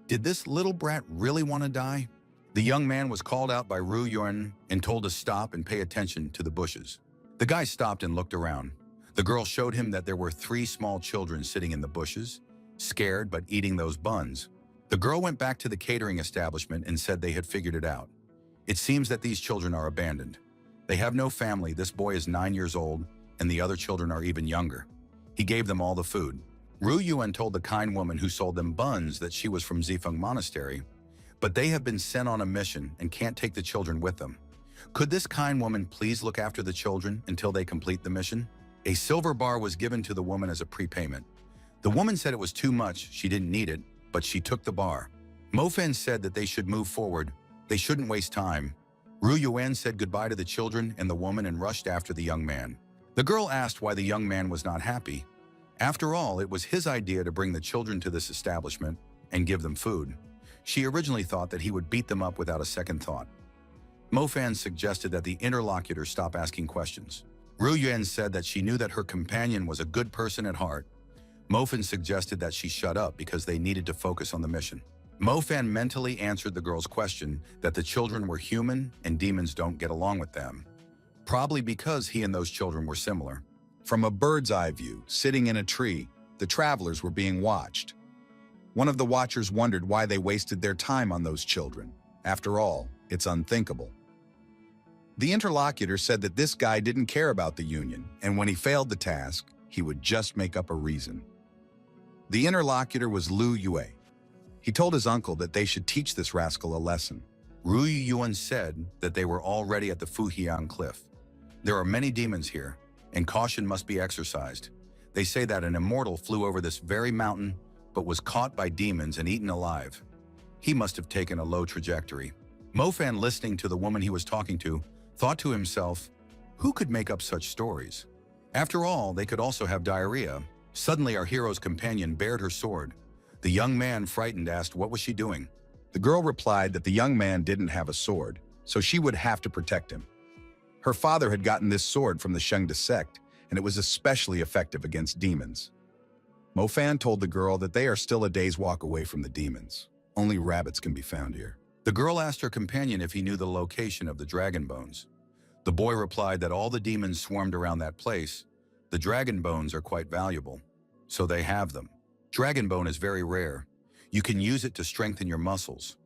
Did this little brat really want to die? The young man was called out by Ru Yuan and told to stop and pay attention to the bushes. The guy stopped and looked around. The girl showed him that there were 3 small children sitting in the bushes, scared but eating those buns. The girl went back to the catering establishment and said they had figured it out. It seems that these children are abandoned. They have no family. This boy is 9 years old, and the other children are even younger. He gave them all the food. Ru Yuan told the kind woman who sold them buns that she was from Zifeng Monastery, but they have been sent on a mission and can't take the children with them. Could this kind woman please look after the children until they complete the mission? A silver bar was given to the woman as a prepayment. The woman said it was too much, she didn't need it, but she took the bar. Mo Fan said that they should move forward. They shouldn't waste time. Ru Yuan said goodbye to the children and the woman and rushed after the young man. The girl asked why the young man was not happy. After all, it was his idea to bring the children to this establishment and give them food. She originally thought that he would beat them up without a second thought. Mo Fan suggested that the interlocutor stop asking questions. Ru Yuan said that she knew that her companion was a good person at heart. Mo Fan suggested that she shut up because they needed to focus on the mission. Mo Fan mentally answered the girl's question that the children were human and demons don't get along with them, probably because he and those children were similar. From a bird's eye view, sitting in a tree, the travelers were being watched. One of the watchers wondered why they wasted their time on those children. After all, it's unthinkable. The interlocutor said that this guy didn't care about the union, and when he failed the task, he would just make up a reason. The interlocutor was Lu Yue. He told his uncle that they should teach this rascal a lesson. Ru Yuan said that they were already at the Fujian cliff. There are many demons here, and caution must be exercised. They say that an immortal flew over this very mountain, but was caught by demons and eaten alive. He must have taken a low trajectory. Mofan, listening to the woman he was talking to, thought to himself, who could make up such stories? After all, they could also have diarrhea. Suddenly, our hero's companion bared her sword. The young man, frightened, asked what was she doing. The girl replied that the young man didn't have a sword, so she would have to protect him. Her father had gotten this sword from the Shengda sect, and it was especially effective against demons. Mofan told the girl that they are still a day's walk away from the demons. Only rabbits can be found here. The girl asked her companion if he knew the location of the dragon bones. The boy replied that all the demons swarmed around that place. The dragon bones are quite valuable, so they have them. Dragon bone is very rare. You can use it to strengthen your muscles.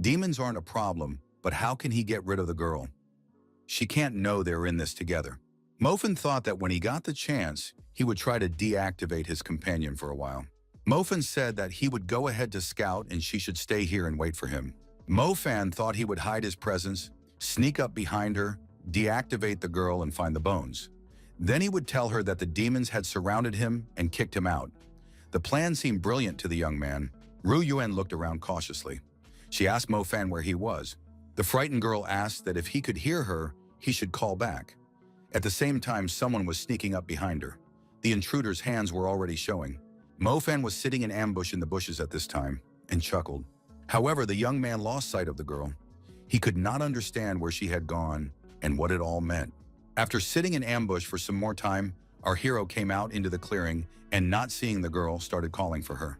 Demons aren't a problem, but how can he get rid of the girl? She can't know they're in this together. Mofan thought that when he got the chance, he would try to deactivate his companion for a while. Mofan said that he would go ahead to scout and she should stay here and wait for him. Mofan thought he would hide his presence, sneak up behind her, deactivate the girl and find the bones. Then he would tell her that the demons had surrounded him and kicked him out. The plan seemed brilliant to the young man. Ru Yuan looked around cautiously. She asked Mofan where he was. The frightened girl asked that if he could hear her, he should call back. At the same time, someone was sneaking up behind her. The intruder's hands were already showing. Mofan was sitting in ambush in the bushes at this time and chuckled. However, the young man lost sight of the girl. He could not understand where she had gone and what it all meant. After sitting in ambush for some more time, our hero came out into the clearing and, not seeing the girl, started calling for her.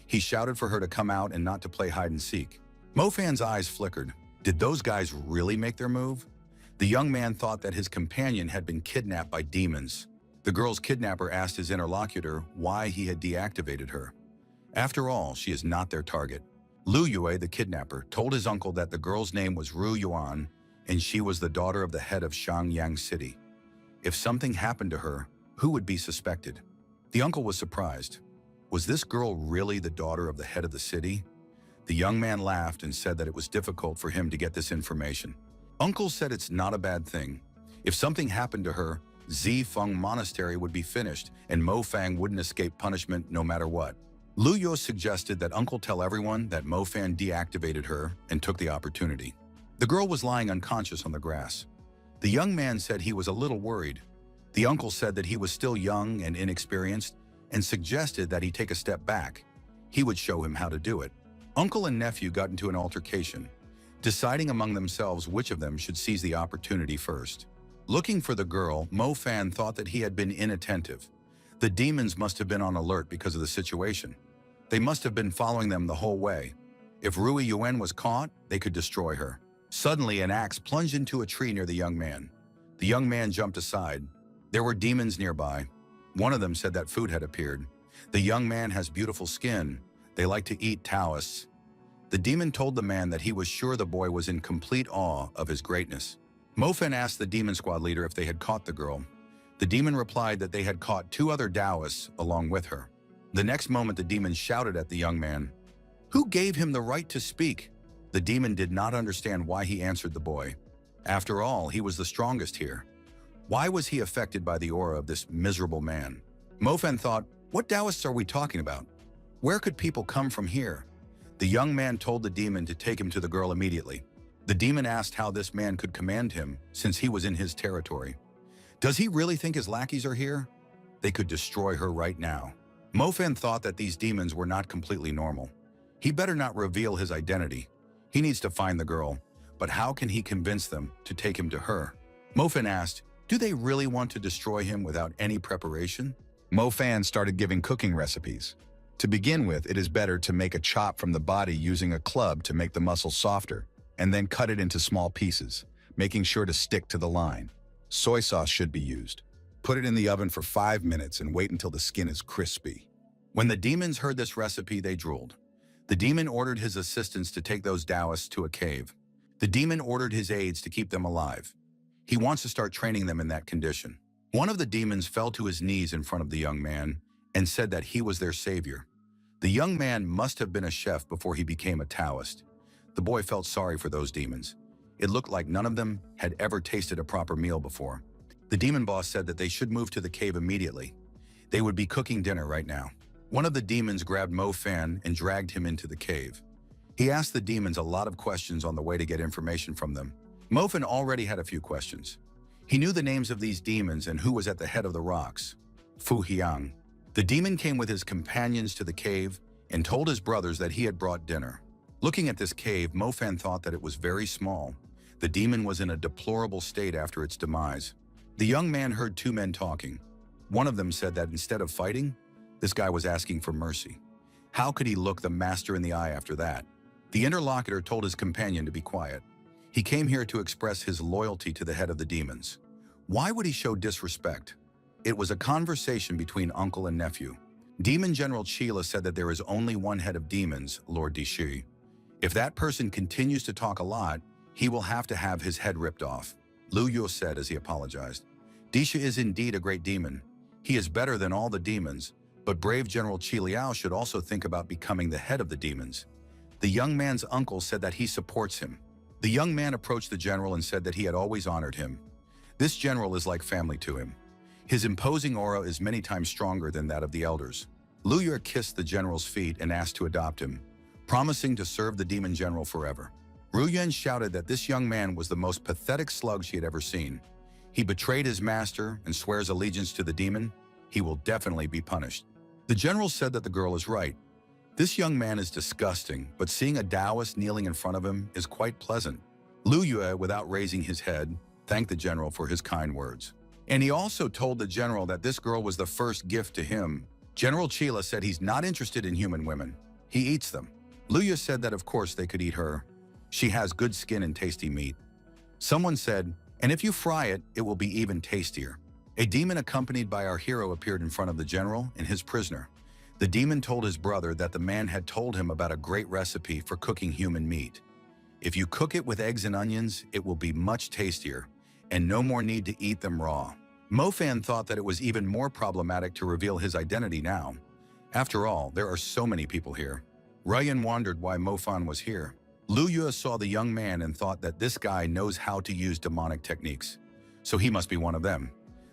He shouted for her to come out and not to play hide and seek. Mofan's eyes flickered. Did those guys really make their move? The young man thought that his companion had been kidnapped by demons. The girl's kidnapper asked his interlocutor why he had deactivated her. After all, she is not their target. Lu Yue, the kidnapper, told his uncle that the girl's name was Ru Yuan and she was the daughter of the head of Shangyang City. If something happened to her, who would be suspected? The uncle was surprised. Was this girl really the daughter of the head of the city? The young man laughed and said that it was difficult for him to get this information. Uncle said it's not a bad thing. If something happened to her, Zifeng Monastery would be finished and Mofan wouldn't escape punishment no matter what. Lu Yo suggested that Uncle tell everyone that Mofan deactivated her and took the opportunity. The girl was lying unconscious on the grass. The young man said he was a little worried. The uncle said that he was still young and inexperienced and suggested that he take a step back. He would show him how to do it. Uncle and nephew got into an altercation, deciding among themselves which of them should seize the opportunity first. Looking for the girl, Mofan thought that he had been inattentive. The demons must have been on alert because of the situation. They must have been following them the whole way. If Rui Yuen was caught, they could destroy her. Suddenly, an axe plunged into a tree near the young man. The young man jumped aside. There were demons nearby. One of them said that food had appeared. The young man has beautiful skin. They like to eat Taoists. The demon told the man that he was sure the boy was in complete awe of his greatness. Mofan asked the demon squad leader if they had caught the girl. The demon replied that they had caught 2 other Taoists along with her. The next moment, the demon shouted at the young man, "Who gave him the right to speak?" The demon did not understand why he answered the boy. After all, he was the strongest here. Why was he affected by the aura of this miserable man? Mofan thought, what Taoists are we talking about? Where could people come from here? The young man told the demon to take him to the girl immediately. The demon asked how this man could command him since he was in his territory. Does he really think his lackeys are here? They could destroy her right now. Mofan thought that these demons were not completely normal. He better not reveal his identity. He needs to find the girl, but how can he convince them to take him to her? Mofan asked, do they really want to destroy him without any preparation? Mofan started giving cooking recipes. To begin with, it is better to make a chop from the body using a club to make the muscles softer, and then cut it into small pieces, making sure to stick to the line. Soy sauce should be used. Put it in the oven for 5 minutes and wait until the skin is crispy. When the demons heard this recipe, they drooled. The demon ordered his assistants to take those Taoists to a cave. The demon ordered his aides to keep them alive. He wants to start training them in that condition. One of the demons fell to his knees in front of the young man and said that he was their savior. The young man must have been a chef before he became a Taoist. The boy felt sorry for those demons. It looked like none of them had ever tasted a proper meal before. The demon boss said that they should move to the cave immediately. They would be cooking dinner right now. One of the demons grabbed Mo Fan and dragged him into the cave. He asked the demons a lot of questions on the way to get information from them. Mo Fan already had a few questions. He knew the names of these demons and who was at the head of the rocks. Fu Hiang. The demon came with his companions to the cave and told his brothers that he had brought dinner. Looking at this cave, Mo Fan thought that it was very small. The demon was in a deplorable state after its demise. The young man heard two men talking. One of them said that instead of fighting, this guy was asking for mercy. How could he look the master in the eye after that? The interlocutor told his companion to be quiet. He came here to express his loyalty to the head of the demons. Why would he show disrespect? It was a conversation between uncle and nephew. Demon General Chila said that there is only one head of demons, Lord Dishi. If that person continues to talk a lot, he will have to have his head ripped off, Lu Yue said as he apologized. Disha is indeed a great demon. He is better than all the demons, but brave General Qi Liao should also think about becoming the head of the demons. The young man's uncle said that he supports him. The young man approached the general and said that he had always honored him. This general is like family to him. His imposing aura is many times stronger than that of the elders. Lu Yue kissed the general's feet and asked to adopt him, promising to serve the demon general forever. Ru Yuan shouted that this young man was the most pathetic slug she had ever seen. He betrayed his master and swears allegiance to the demon. He will definitely be punished. The general said that the girl is right. This young man is disgusting, but seeing a Taoist kneeling in front of him is quite pleasant. Lu Yue, without raising his head, thanked the general for his kind words. And he also told the general that this girl was the first gift to him. General Chila said he's not interested in human women. He eats them. Lu Yue said that of course they could eat her. She has good skin and tasty meat. Someone said, and if you fry it, it will be even tastier. A demon accompanied by our hero appeared in front of the general and his prisoner. The demon told his brother that the man had told him about a great recipe for cooking human meat. If you cook it with eggs and onions, it will be much tastier, and no more need to eat them raw. Mo Fan thought that it was even more problematic to reveal his identity now. After all, there are so many people here. Ryan wondered why Mo Fan was here. Lu Yue saw the young man and thought that this guy knows how to use demonic techniques, so he must be one of them.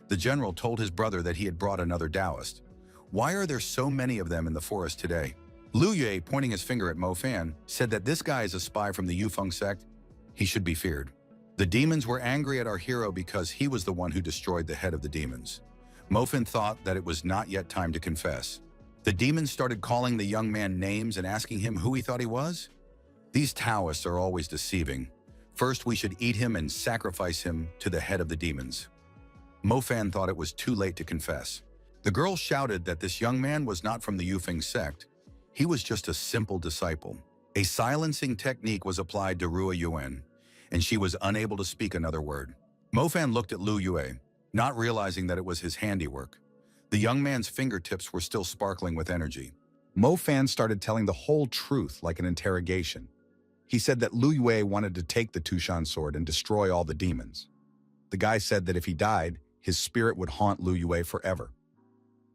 The general told his brother that he had brought another Taoist. Why are there so many of them in the forest today? Lu Yue, pointing his finger at Mo Fan, said that this guy is a spy from the Yufeng sect. He should be feared. The demons were angry at our hero because he was the one who destroyed the head of the demons. Mo Fan thought that it was not yet time to confess. The demons started calling the young man names and asking him who he thought he was. These Taoists are always deceiving. First, we should eat him and sacrifice him to the head of the demons. Mo Fan thought it was too late to confess. The girl shouted that this young man was not from the Yufeng sect. He was just a simple disciple. A silencing technique was applied to Rua Yuan, and she was unable to speak another word. Mo Fan looked at Lu Yue, not realizing that it was his handiwork. The young man's fingertips were still sparkling with energy. Mo Fan started telling the whole truth like an interrogation. He said that Lu Yue wanted to take the Tushan sword and destroy all the demons. The guy said that if he died, his spirit would haunt Lu Yue forever.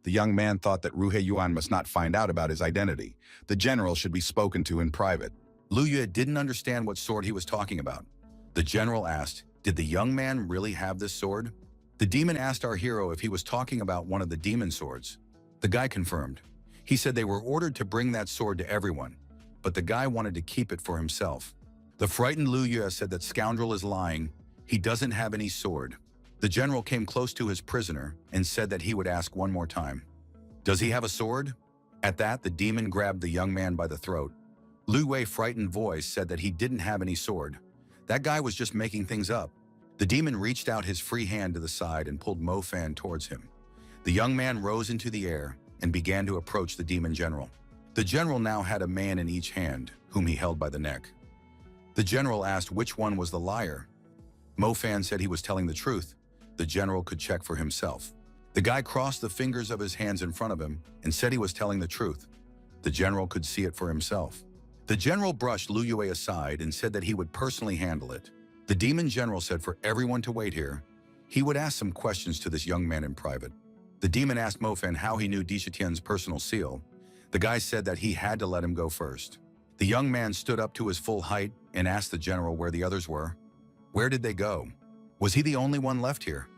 The young man thought that Ruhe Yuan must not find out about his identity. The general should be spoken to in private. Lu Yue didn't understand what sword he was talking about. The general asked, did the young man really have this sword? The demon asked our hero if he was talking about one of the demon swords. The guy confirmed. He said they were ordered to bring that sword to everyone, but the guy wanted to keep it for himself. The frightened Lu Yue said that scoundrel is lying. He doesn't have any sword. The general came close to his prisoner and said that he would ask one more time. Does he have a sword? At that, the demon grabbed the young man by the throat. Lu Yue's frightened voice said that he didn't have any sword. That guy was just making things up. The demon reached out his free hand to the side and pulled Mo Fan towards him. The young man rose into the air and began to approach the demon general. The general now had a man in each hand, whom he held by the neck. The general asked which one was the liar. Mo Fan said he was telling the truth. The general could check for himself. The guy crossed the fingers of his hands in front of him and said he was telling the truth. The general could see it for himself. The general brushed Lu Yue aside and said that he would personally handle it. The demon general said for everyone to wait here. He would ask some questions to this young man in private. The demon asked Mo Fan how he knew Di Shitian's personal seal. The guy said that he had to let him go first. The young man stood up to his full height and asked the general where the others were. Where did they go? Was he the only one left here?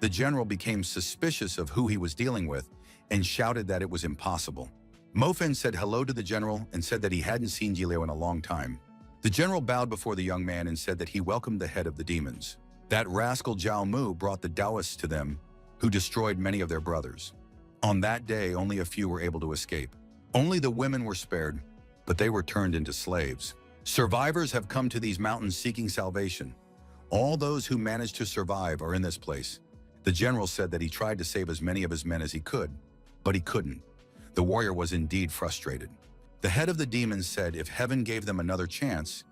The general became suspicious of who he was dealing with and shouted that it was impossible. Mofen said hello to the general and said that he hadn't seen Yahello in a long time. The general bowed before the young man and said that he welcomed the head of the demons. That rascal Jiao Mu brought the Taoists to them, who destroyed many of their brothers. On that day, only a few were able to escape. Only the women were spared, but they were turned into slaves. Survivors have come to these mountains seeking salvation. All those who managed to survive are in this place. The general said that he tried to save as many of his men as he could, but he couldn't. The warrior was indeed frustrated. The head of the demons said if heaven gave them another chance,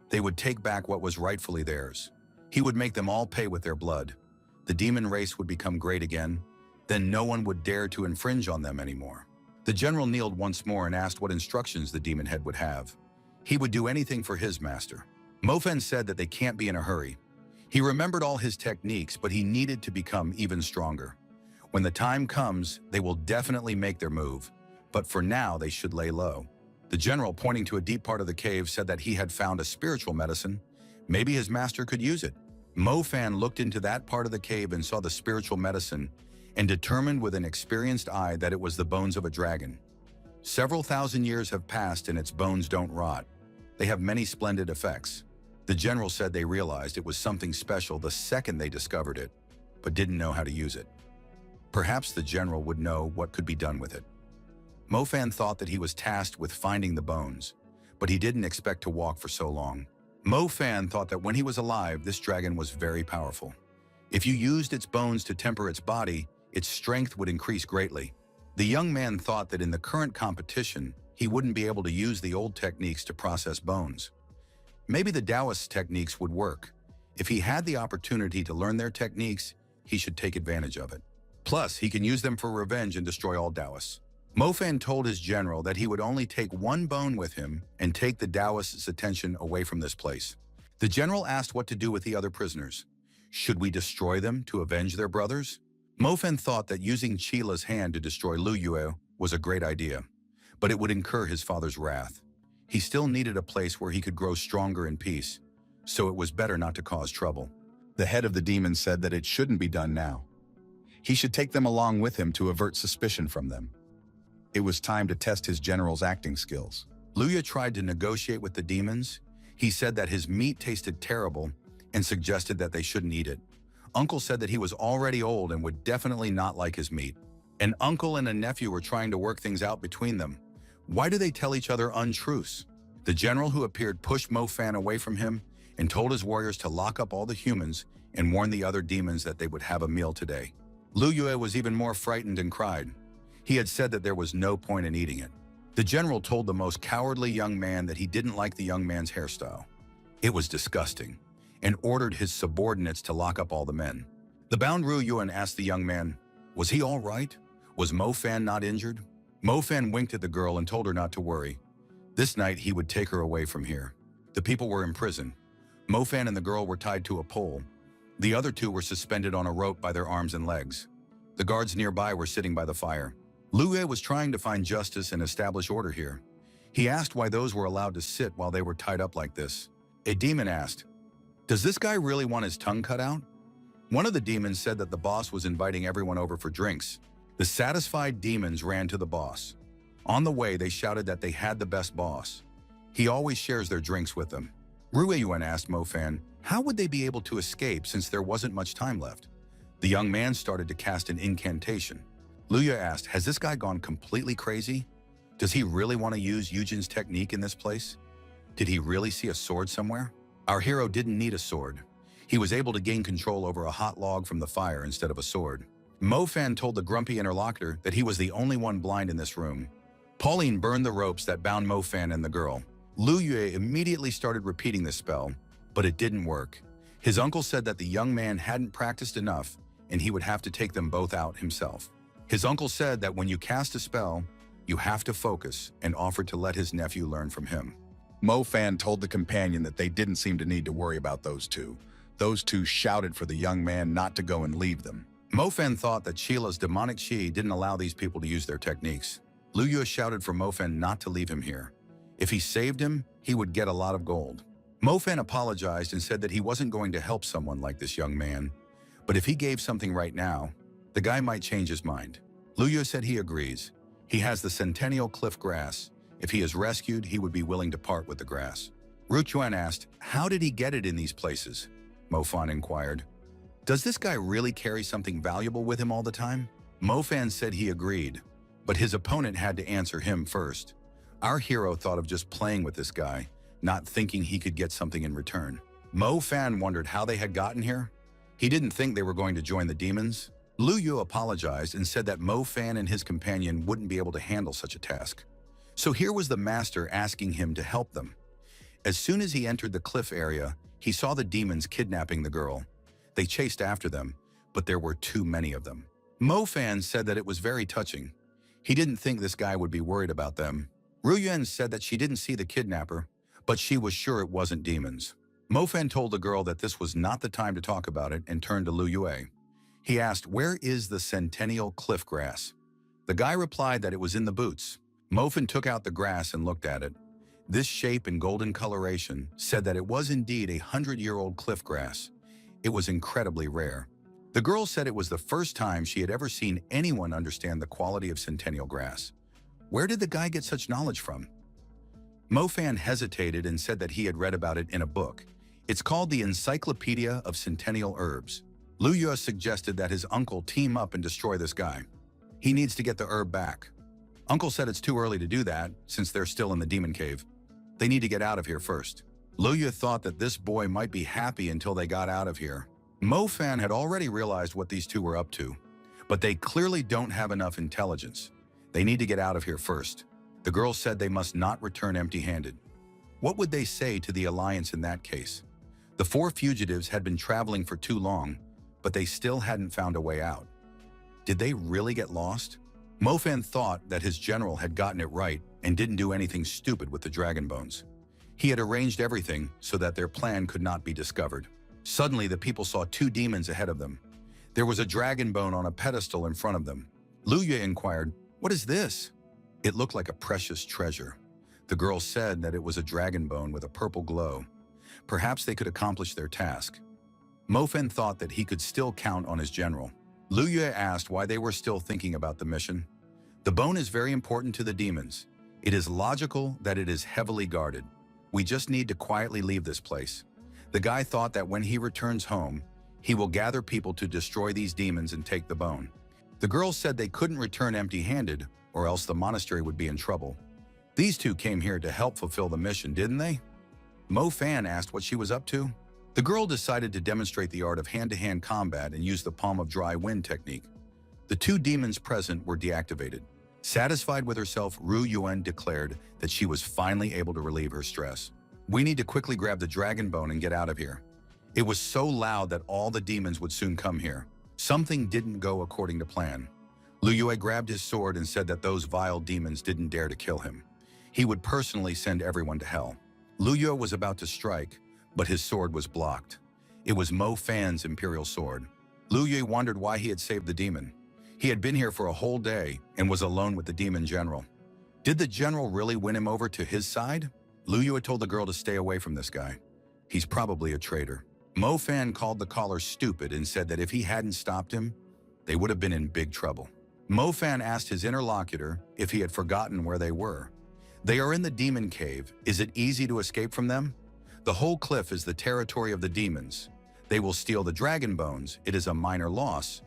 they would take back what was rightfully theirs. He would make them all pay with their blood. The demon race would become great again. Then no one would dare to infringe on them anymore. The general kneeled once more and asked what instructions the demon head would have. He would do anything for his master. Mofen said that they can't be in a hurry. He remembered all his techniques, but he needed to become even stronger. When the time comes, they will definitely make their move, but for now they should lay low. The general, pointing to a deep part of the cave, said that he had found a spiritual medicine. Maybe his master could use it. Mofan looked into that part of the cave and saw the spiritual medicine and determined with an experienced eye that it was the bones of a dragon. Several thousand years have passed and its bones don't rot. They have many splendid effects. The general said they realized it was something special the second they discovered it, but didn't know how to use it. Perhaps the general would know what could be done with it. Mofan thought that he was tasked with finding the bones, but he didn't expect to walk for so long. Mofan thought that when he was alive, this dragon was very powerful. If you used its bones to temper its body, its strength would increase greatly. The young man thought that in the current competition, he wouldn't be able to use the old techniques to process bones. Maybe the Taoist techniques would work. If he had the opportunity to learn their techniques, he should take advantage of it. Plus, he can use them for revenge and destroy all Taoists. Mofan told his general that he would only take one bone with him and take the Taoists' attention away from this place. The general asked what to do with the other prisoners. Should we destroy them to avenge their brothers? Mofan thought that using Chila's hand to destroy Lu Yue was a great idea, but it would incur his father's wrath. He still needed a place where he could grow stronger in peace, so it was better not to cause trouble. The head of the demon said that it shouldn't be done now. He should take them along with him to avert suspicion from them. It was time to test his general's acting skills. Luya tried to negotiate with the demons. He said that his meat tasted terrible and suggested that they shouldn't eat it. Uncle said that he was already old and would definitely not like his meat. An uncle and a nephew were trying to work things out between them. Why do they tell each other untruths? The general who appeared pushed Mofan away from him and told his warriors to lock up all the humans and warn the other demons that they would have a meal today. Lu Yue was even more frightened and cried. He had said that there was no point in eating it. The general told the most cowardly young man that he didn't like the young man's hairstyle. It was disgusting, and ordered his subordinates to lock up all the men. The bound Ru Yuan asked the young man, was he all right? Was Mofan not injured? Mofan winked at the girl and told her not to worry. This night he would take her away from here. The people were in prison. Mofan and the girl were tied to a pole. The other two were suspended on a rope by their arms and legs. The guards nearby were sitting by the fire. Lu Yue was trying to find justice and establish order here. He asked why those were allowed to sit while they were tied up like this. A demon asked, does this guy really want his tongue cut out? One of the demons said that the boss was inviting everyone over for drinks. The satisfied demons ran to the boss. On the way, they shouted that they had the best boss. He always shares their drinks with them. Rueyuan asked Mofan, how would they be able to escape since there wasn't much time left? The young man started to cast an incantation. Luya asked, has this guy gone completely crazy? Does he really want to use Yujin's technique in this place? Did he really see a sword somewhere? Our hero didn't need a sword. He was able to gain control over a hot log from the fire instead of a sword. Mofan told the grumpy interlocutor that he was the only one blind in this room. Pauline burned the ropes that bound Mofan and the girl. Lu Yue immediately started repeating the spell, but it didn't work. His uncle said that the young man hadn't practiced enough and he would have to take them both out himself. His uncle said that when you cast a spell, you have to focus, and offered to let his nephew learn from him. Mofan told the companion that they didn't seem to need to worry about those two. Those two shouted for the young man not to go and leave them. Mofan thought that Sheila's demonic chi didn't allow these people to use their techniques. Lu Yue shouted for Mo Fan not to leave him here. If he saved him, he would get a lot of gold. Mo Fan apologized and said that he wasn't going to help someone like this young man, but if he gave something right now, the guy might change his mind. Lu Yue said he agrees. He has the Centennial Cliff Grass. If he is rescued, he would be willing to part with the grass. Ru Chuan asked, how did he get it in these places? Mo Fan inquired. Does this guy really carry something valuable with him all the time? Mo Fan said he agreed, but his opponent had to answer him first. Our hero thought of just playing with this guy, not thinking he could get something in return. Mo Fan wondered how they had gotten here. He didn't think they were going to join the demons. Lu Yue apologized and said that Mo Fan and his companion wouldn't be able to handle such a task. So here was the master asking him to help them. As soon as he entered the cliff area, he saw the demons kidnapping the girl. They chased after them, but there were too many of them. Mo Fan said that it was very touching. He didn't think this guy would be worried about them. Ru Yuan said that she didn't see the kidnapper, but she was sure it wasn't demons. Mo Fan told the girl that this was not the time to talk about it and turned to Lu Yue. He asked, where is the Centennial Cliff Grass? The guy replied that it was in the boots. Mo Fan took out the grass and looked at it. This shape and golden coloration said that it was indeed 100-year-old cliff grass. It was incredibly rare. The girl said it was the first time she had ever seen anyone understand the quality of centennial grass. Where did the guy get such knowledge from? Mo Fan hesitated and said that he had read about it in a book. It's called the Encyclopedia of Centennial Herbs. Lu Yue suggested that his uncle team up and destroy this guy. He needs to get the herb back. Uncle said it's too early to do that, since they're still in the demon cave. They need to get out of here first. Lu Yue thought that this boy might be happy until they got out of here. Mo Fan had already realized what these two were up to, but they clearly don't have enough intelligence. They need to get out of here first. The girl said they must not return empty-handed. What would they say to the Alliance in that case? The four fugitives had been traveling for too long, but they still hadn't found a way out. Did they really get lost? Mo Fan thought that his general had gotten it right and didn't do anything stupid with the dragon bones. He had arranged everything so that their plan could not be discovered. Suddenly, the people saw two demons ahead of them. There was a dragon bone on a pedestal in front of them. Lu Yue inquired, "What is this?" It looked like a precious treasure. The girl said that it was a dragon bone with a purple glow. Perhaps they could accomplish their task. Mo Fan thought that he could still count on his general. Lu Yue asked why they were still thinking about the mission. The bone is very important to the demons. It is logical that it is heavily guarded. We just need to quietly leave this place. The guy thought that when he returns home, he will gather people to destroy these demons and take the bone. The girls said they couldn't return empty-handed, or else the monastery would be in trouble. These two came here to help fulfill the mission, didn't they? Mo Fan asked what she was up to. The girl decided to demonstrate the art of hand-to-hand combat and use the palm of dry wind technique. The two demons present were deactivated. Satisfied with herself, Ru Yuan declared that she was finally able to relieve her stress. "We need to quickly grab the dragon bone and get out of here." It was so loud that all the demons would soon come here. Something didn't go according to plan. Lu Yue grabbed his sword and said that those vile demons didn't dare to kill him. He would personally send everyone to hell. Lu Yue was about to strike, but his sword was blocked. It was Mo Fan's imperial sword. Lu Yue wondered why he had saved the demon. He had been here for a whole day and was alone with the demon general. Did the general really win him over to his side? Lu Yue told the girl to stay away from this guy. He's probably a traitor. Mo Fan called the caller stupid and said that if he hadn't stopped him, they would have been in big trouble. Mo Fan asked his interlocutor if he had forgotten where they were. They are in the demon cave. Is it easy to escape from them? The whole cliff is the territory of the demons. They will steal the dragon bones. It is a minor loss.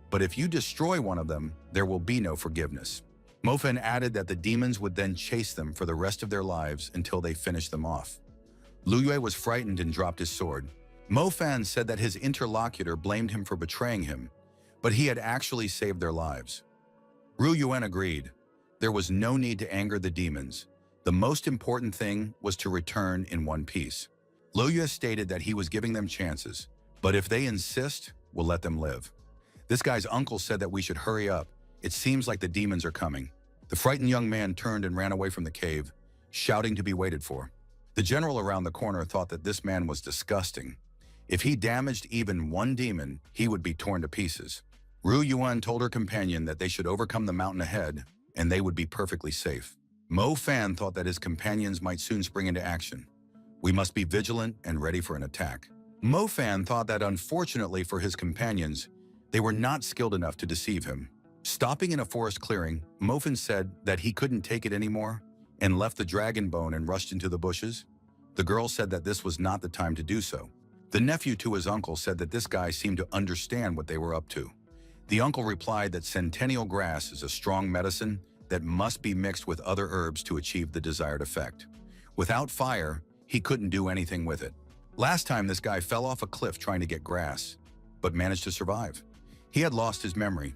But if you destroy one of them, there will be no forgiveness. Mo Fan added that the demons would then chase them for the rest of their lives until they finished them off. Lu Yue was frightened and dropped his sword. Mo Fan said that his interlocutor blamed him for betraying him, but he had actually saved their lives. Ru Yuan agreed. There was no need to anger the demons. The most important thing was to return in one piece. Lu Yue stated that he was giving them chances, but if they insist, we'll let them live. This guy's uncle said that we should hurry up. It seems like the demons are coming. The frightened young man turned and ran away from the cave, shouting to be waited for. The general around the corner thought that this man was disgusting. If he damaged even one demon, he would be torn to pieces. Ru Yuan told her companion that they should overcome the mountain ahead, and they would be perfectly safe. Mo Fan thought that his companions might soon spring into action. We must be vigilant and ready for an attack. Mo Fan thought that unfortunately for his companions, they were not skilled enough to deceive him. Stopping in a forest clearing, Mo Fan said that he couldn't take it anymore and left the dragon bone and rushed into the bushes. The girl said that this was not the time to do so. The nephew to his uncle said that this guy seemed to understand what they were up to. The uncle replied that centennial grass is a strong medicine that must be mixed with other herbs to achieve the desired effect. Without fire, he couldn't do anything with it. Last time this guy fell off a cliff trying to get grass, but managed to survive. He had lost his memory.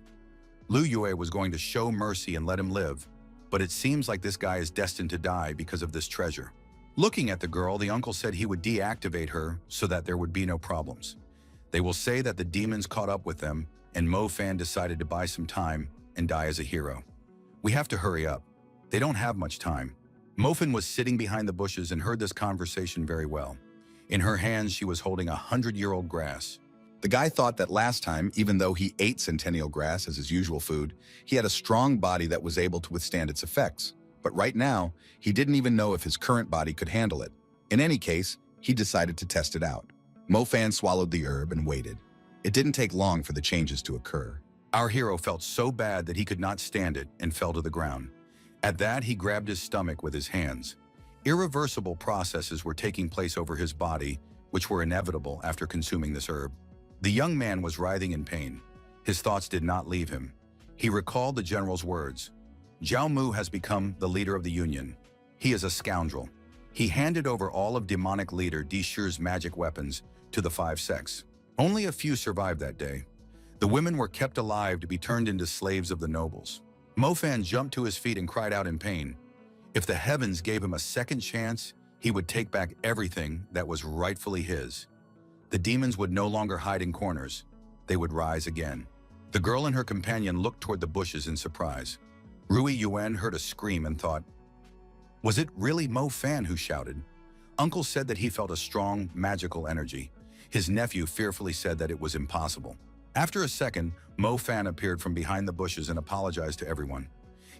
Lu Yue was going to show mercy and let him live, but it seems like this guy is destined to die because of this treasure. Looking at the girl, the uncle said he would deactivate her so that there would be no problems. They will say that the demons caught up with them and Mo Fan decided to buy some time and die as a hero. We have to hurry up. They don't have much time. Mo Fan was sitting behind the bushes and heard this conversation very well. In her hands, she was holding 100-year-old grass. The guy thought that last time, even though he ate centennial grass as his usual food, he had a strong body that was able to withstand its effects. But right now, he didn't even know if his current body could handle it. In any case, he decided to test it out. Mo Fan swallowed the herb and waited. It didn't take long for the changes to occur. Our hero felt so bad that he could not stand it and fell to the ground. At that, he grabbed his stomach with his hands. Irreversible processes were taking place over his body, which were inevitable after consuming this herb. The young man was writhing in pain. His thoughts did not leave him. He recalled the general's words. Zhao Mu has become the leader of the Union. He is a scoundrel. He handed over all of demonic leader Dishur's magic weapons to the five sects. Only a few survived that day. The women were kept alive to be turned into slaves of the nobles. Mo Fan jumped to his feet and cried out in pain. If the heavens gave him a second chance, he would take back everything that was rightfully his. The demons would no longer hide in corners. They would rise again. The girl and her companion looked toward the bushes in surprise. Rui Yuan heard a scream and thought, was it really Mo Fan who shouted? Uncle said that he felt a strong, magical energy. His nephew fearfully said that it was impossible. After a second, Mo Fan appeared from behind the bushes and apologized to everyone.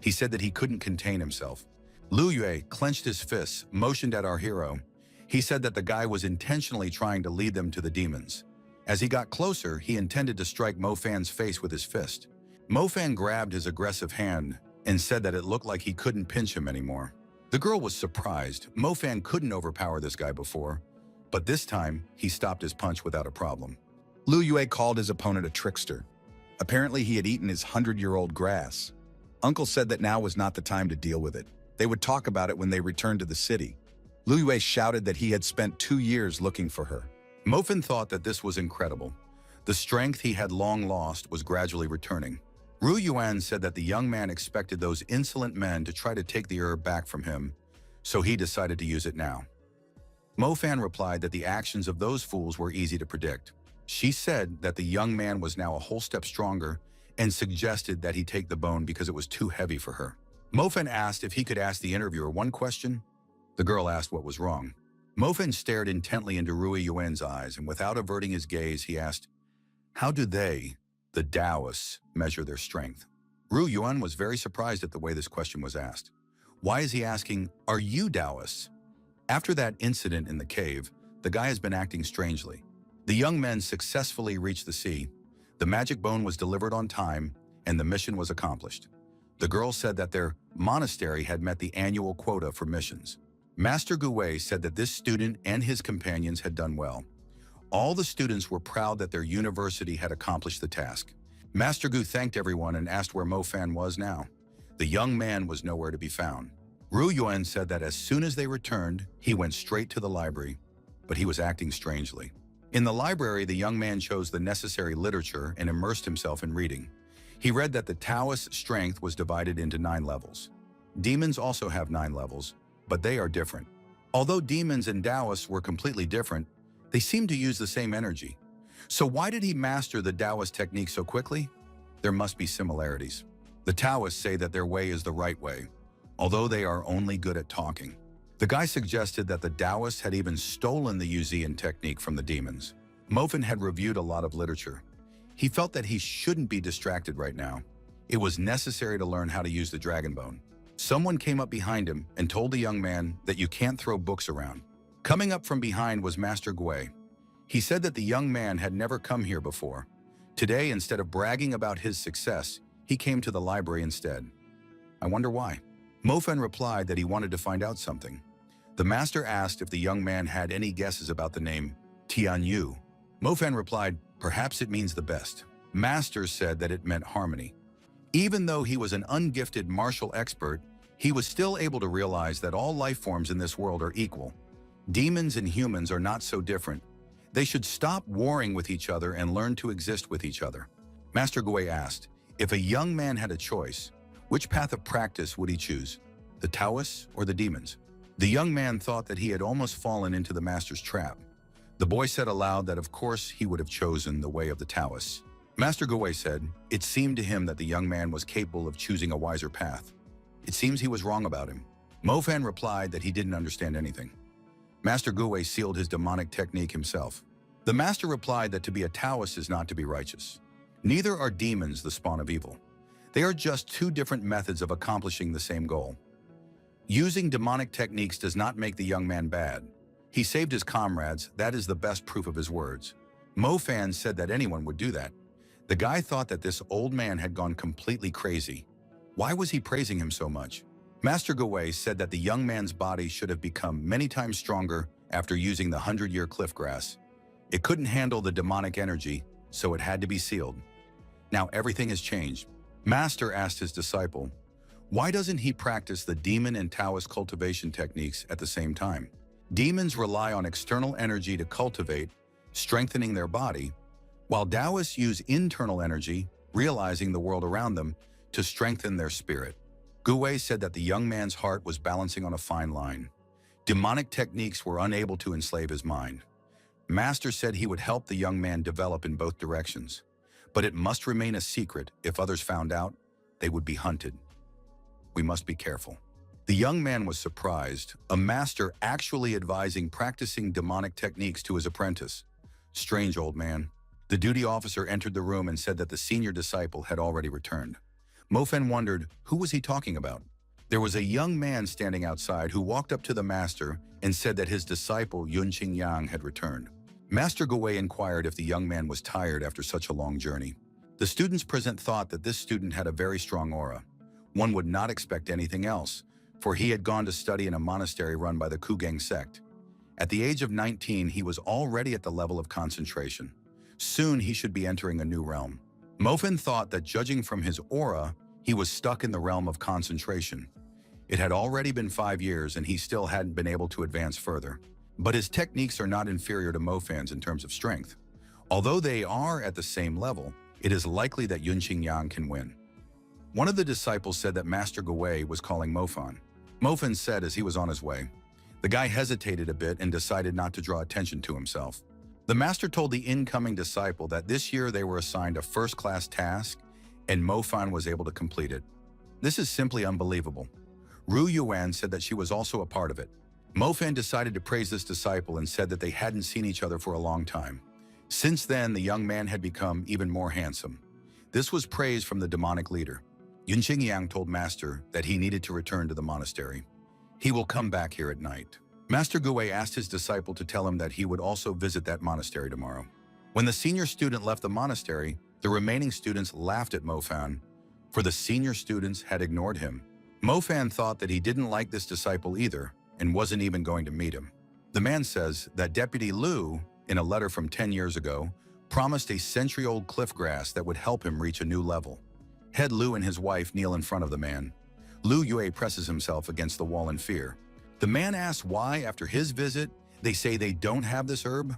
He said that he couldn't contain himself. Lu Yue clenched his fists, motioned at our hero. He said that the guy was intentionally trying to lead them to the demons. As he got closer, he intended to strike Mo Fan's face with his fist. Mo Fan grabbed his aggressive hand and said that it looked like he couldn't pinch him anymore. The girl was surprised. Mo Fan couldn't overpower this guy before, but this time he stopped his punch without a problem. Lu Yue called his opponent a trickster. Apparently he had eaten his 100-year-old grass. Uncle said that now was not the time to deal with it. They would talk about it when they returned to the city. Lu Yue shouted that he had spent 2 years looking for her. Mo Fan thought that this was incredible. The strength he had long lost was gradually returning. Ru Yuan said that the young man expected those insolent men to try to take the herb back from him, so he decided to use it now. Mo Fan replied that the actions of those fools were easy to predict. She said that the young man was now a whole step stronger and suggested that he take the bone because it was too heavy for her. Mo Fan asked if he could ask the interviewer one question. The girl asked what was wrong. Mo Fan stared intently into Rui Yuan's eyes, and without averting his gaze, he asked, how do they, the Taoists, measure their strength? Ru Yuan was very surprised at the way this question was asked. Why is he asking, are you Taoists? After that incident in the cave, the guy has been acting strangely. The young men successfully reached the sea. The magic bone was delivered on time, and the mission was accomplished. The girl said that their monastery had met the annual quota for missions. Master Gu said that this student and his companions had done well. All the students were proud that their university had accomplished the task. Master Gu thanked everyone and asked where Mo Fan was now. The young man was nowhere to be found. Ru Yuan said that as soon as they returned, he went straight to the library, but he was acting strangely. In the library, the young man chose the necessary literature and immersed himself in reading. He read that the Taoist strength was divided into 9 levels. Demons also have 9 levels, but they are different. Although demons and Taoists were completely different, they seemed to use the same energy. So why did he master the Taoist technique so quickly? There must be similarities. The Taoists say that their way is the right way, although they are only good at talking. The guy suggested that the Taoists had even stolen the Yuzian technique from the demons. Mo Fan had reviewed a lot of literature. He felt that he shouldn't be distracted right now. It was necessary to learn how to use the dragon bone. Someone came up behind him and told the young man that you can't throw books around. Coming up from behind was Master Gui. He said that the young man had never come here before. Today, instead of bragging about his success, he came to the library instead. I wonder why. Mofen replied that he wanted to find out something. The master asked if the young man had any guesses about the name Tianyu. Mofen replied, perhaps it means the best. Master said that it meant harmony. Even though he was an ungifted martial expert, he was still able to realize that all life forms in this world are equal. Demons and humans are not so different. They should stop warring with each other and learn to exist with each other. Master Gui asked, if a young man had a choice, which path of practice would he choose? The Taoists or the demons? The young man thought that he had almost fallen into the master's trap. The boy said aloud that of course he would have chosen the way of the Taoists. Master Gui said, it seemed to him that the young man was capable of choosing a wiser path. It seems he was wrong about him. Mofan replied that he didn't understand anything. Master Gui sealed his demonic technique himself. The master replied that to be a Taoist is not to be righteous. Neither are demons the spawn of evil. They are just two different methods of accomplishing the same goal. Using demonic techniques does not make the young man bad. He saved his comrades, that is the best proof of his words. Mofan said that anyone would do that. The guy thought that this old man had gone completely crazy. Why was he praising him so much? Master Gui said that the young man's body should have become many times stronger after using the 100-year cliff grass. It couldn't handle the demonic energy, so it had to be sealed. Now everything has changed. Master asked his disciple, why doesn't he practice the demon and Taoist cultivation techniques at the same time? Demons rely on external energy to cultivate, strengthening their body, while Taoists use internal energy, realizing the world around them, to strengthen their spirit. Gui said that the young man's heart was balancing on a fine line. Demonic techniques were unable to enslave his mind. Master said he would help the young man develop in both directions, but it must remain a secret. If others found out, they would be hunted. We must be careful. The young man was surprised, a master actually advising practicing demonic techniques to his apprentice. Strange old man. The duty officer entered the room and said that the senior disciple had already returned. Mofen wondered, who was he talking about? There was a young man standing outside who walked up to the master and said that his disciple Yunqing Yang had returned. Master Gui inquired if the young man was tired after such a long journey. The students present thought that this student had a very strong aura. One would not expect anything else, for he had gone to study in a monastery run by the Kugang sect. At the age of 19, he was already at the level of concentration. Soon he should be entering a new realm. Mofen thought that judging from his aura, he was stuck in the realm of concentration. It had already been 5 years and he still hadn't been able to advance further. But his techniques are not inferior to Mofan's in terms of strength. Although they are at the same level, it is likely that Yunqing Yang can win. One of the disciples said that Master Gui was calling Mofan. Mofan said as he was on his way. The guy hesitated a bit and decided not to draw attention to himself. The master told the incoming disciple that this year they were assigned a first-class task and Mofan was able to complete it. This is simply unbelievable. Ru Yuan said that she was also a part of it. Mofan decided to praise this disciple and said that they hadn't seen each other for a long time. Since then, the young man had become even more handsome. This was praise from the demonic leader. Yunqing Yang told Master that he needed to return to the monastery. He will come back here at night. Master Gui asked his disciple to tell him that he would also visit that monastery tomorrow. When the senior student left the monastery, the remaining students laughed at Mofan, for the senior students had ignored him. Mofan thought that he didn't like this disciple either and wasn't even going to meet him. The man says that Deputy Lu, in a letter from 10 years ago, promised a century-old cliff grass that would help him reach a new level. Head Lu and his wife kneel in front of the man. Lu Yue presses himself against the wall in fear. The man asks why, after his visit, they say they don't have this herb.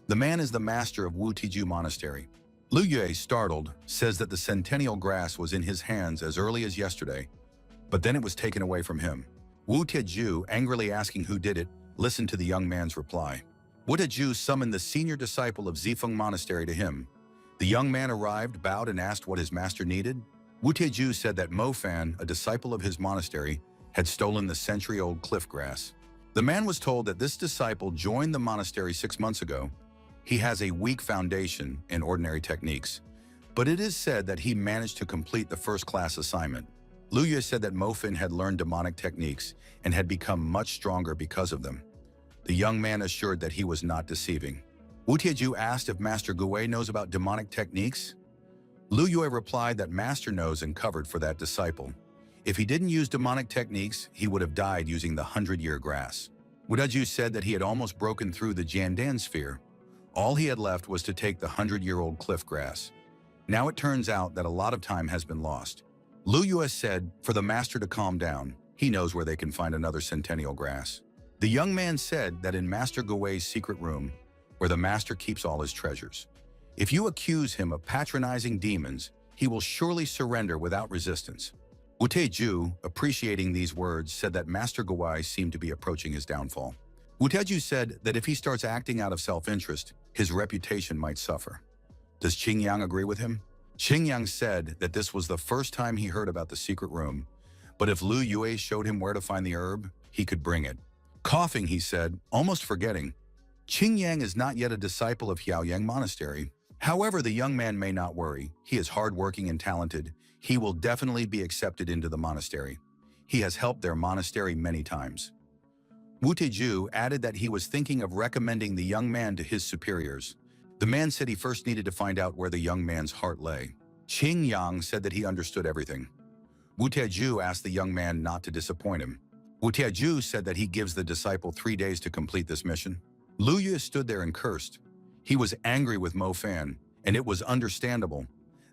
The man is the master of Wu Tiju Monastery. Lu Yue, startled, says that the centennial grass was in his hands as early as yesterday, but then it was taken away from him. Wu Tiju, angrily asking who did it, listened to the young man's reply. Wu Tiju summoned the senior disciple of Zifeng Monastery to him. The young man arrived, bowed, and asked what his master needed. Wu Tiju said that Mofan, a disciple of his monastery, had stolen the century-old cliff grass. The man was told that this disciple joined the monastery 6 months ago. He has a weak foundation in ordinary techniques, but it is said that he managed to complete the first-class assignment. Lu Yue said that Mo Fin had learned demonic techniques and had become much stronger because of them. The young man assured that he was not deceiving. Wu Tieju asked if Master Gui knows about demonic techniques. Lu Yue replied that Master knows and covered for that disciple. If he didn't use demonic techniques, he would have died using the 100-year grass. Wu Tieju said that he had almost broken through the Jiandan sphere. All he had left was to take the 100-year-old cliff grass. Now it turns out that a lot of time has been lost. Lu Yue said for the master to calm down. He knows where they can find another centennial grass. The young man said that in Master Gui's secret room, where the master keeps all his treasures, if you accuse him of patronizing demons, he will surely surrender without resistance. Wu Teju, appreciating these words, said that Master Gui seemed to be approaching his downfall. Wu Teju said that if he starts acting out of self-interest, his reputation might suffer. Does Qingyang agree with him? Qingyang said that this was the first time he heard about the secret room, but if Lu Yue showed him where to find the herb, he could bring it. Coughing, he said, almost forgetting, Qingyang is not yet a disciple of Xiaoyang Monastery. However, the young man may not worry. He is hardworking and talented. He will definitely be accepted into the monastery. He has helped their monastery many times. Wu Teju added that he was thinking of recommending the young man to his superiors. The man said he first needed to find out where the young man's heart lay. Qingyang said that he understood everything. Wu Teju asked the young man not to disappoint him. Wu Teju said that he gives the disciple 3 days to complete this mission. Lu Yue stood there and cursed. He was angry with Mo Fan, and it was understandable.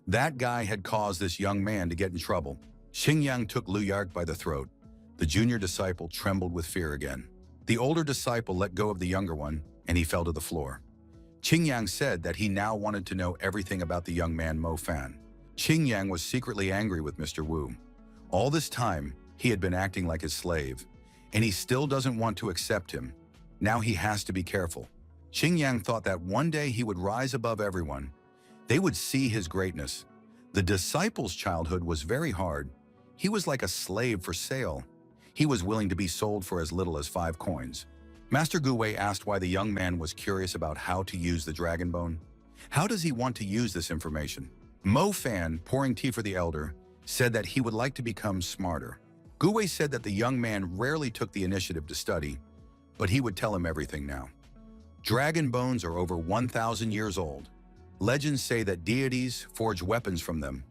That guy had caused this young man to get in trouble. Qingyang took Lu Yark by the throat. The junior disciple trembled with fear again. The older disciple let go of the younger one, and he fell to the floor. Qingyang said that he now wanted to know everything about the young man Mo Fan. Qingyang was secretly angry with Mr. Wu. All this time, he had been acting like his slave, and he still doesn't want to accept him. Now he has to be careful. Qingyang thought that one day he would rise above everyone. They would see his greatness. The disciple's childhood was very hard. He was like a slave for sale. He was willing to be sold for as little as 5 coins. Master Gui asked why the young man was curious about how to use the dragon bone. How does he want to use this information? Mo Fan, pouring tea for the elder, said that he would like to become smarter. Gui said that the young man rarely took the initiative to study, but he would tell him everything now. Dragon bones are over 1,000 years old. Legends say that deities forge weapons from them.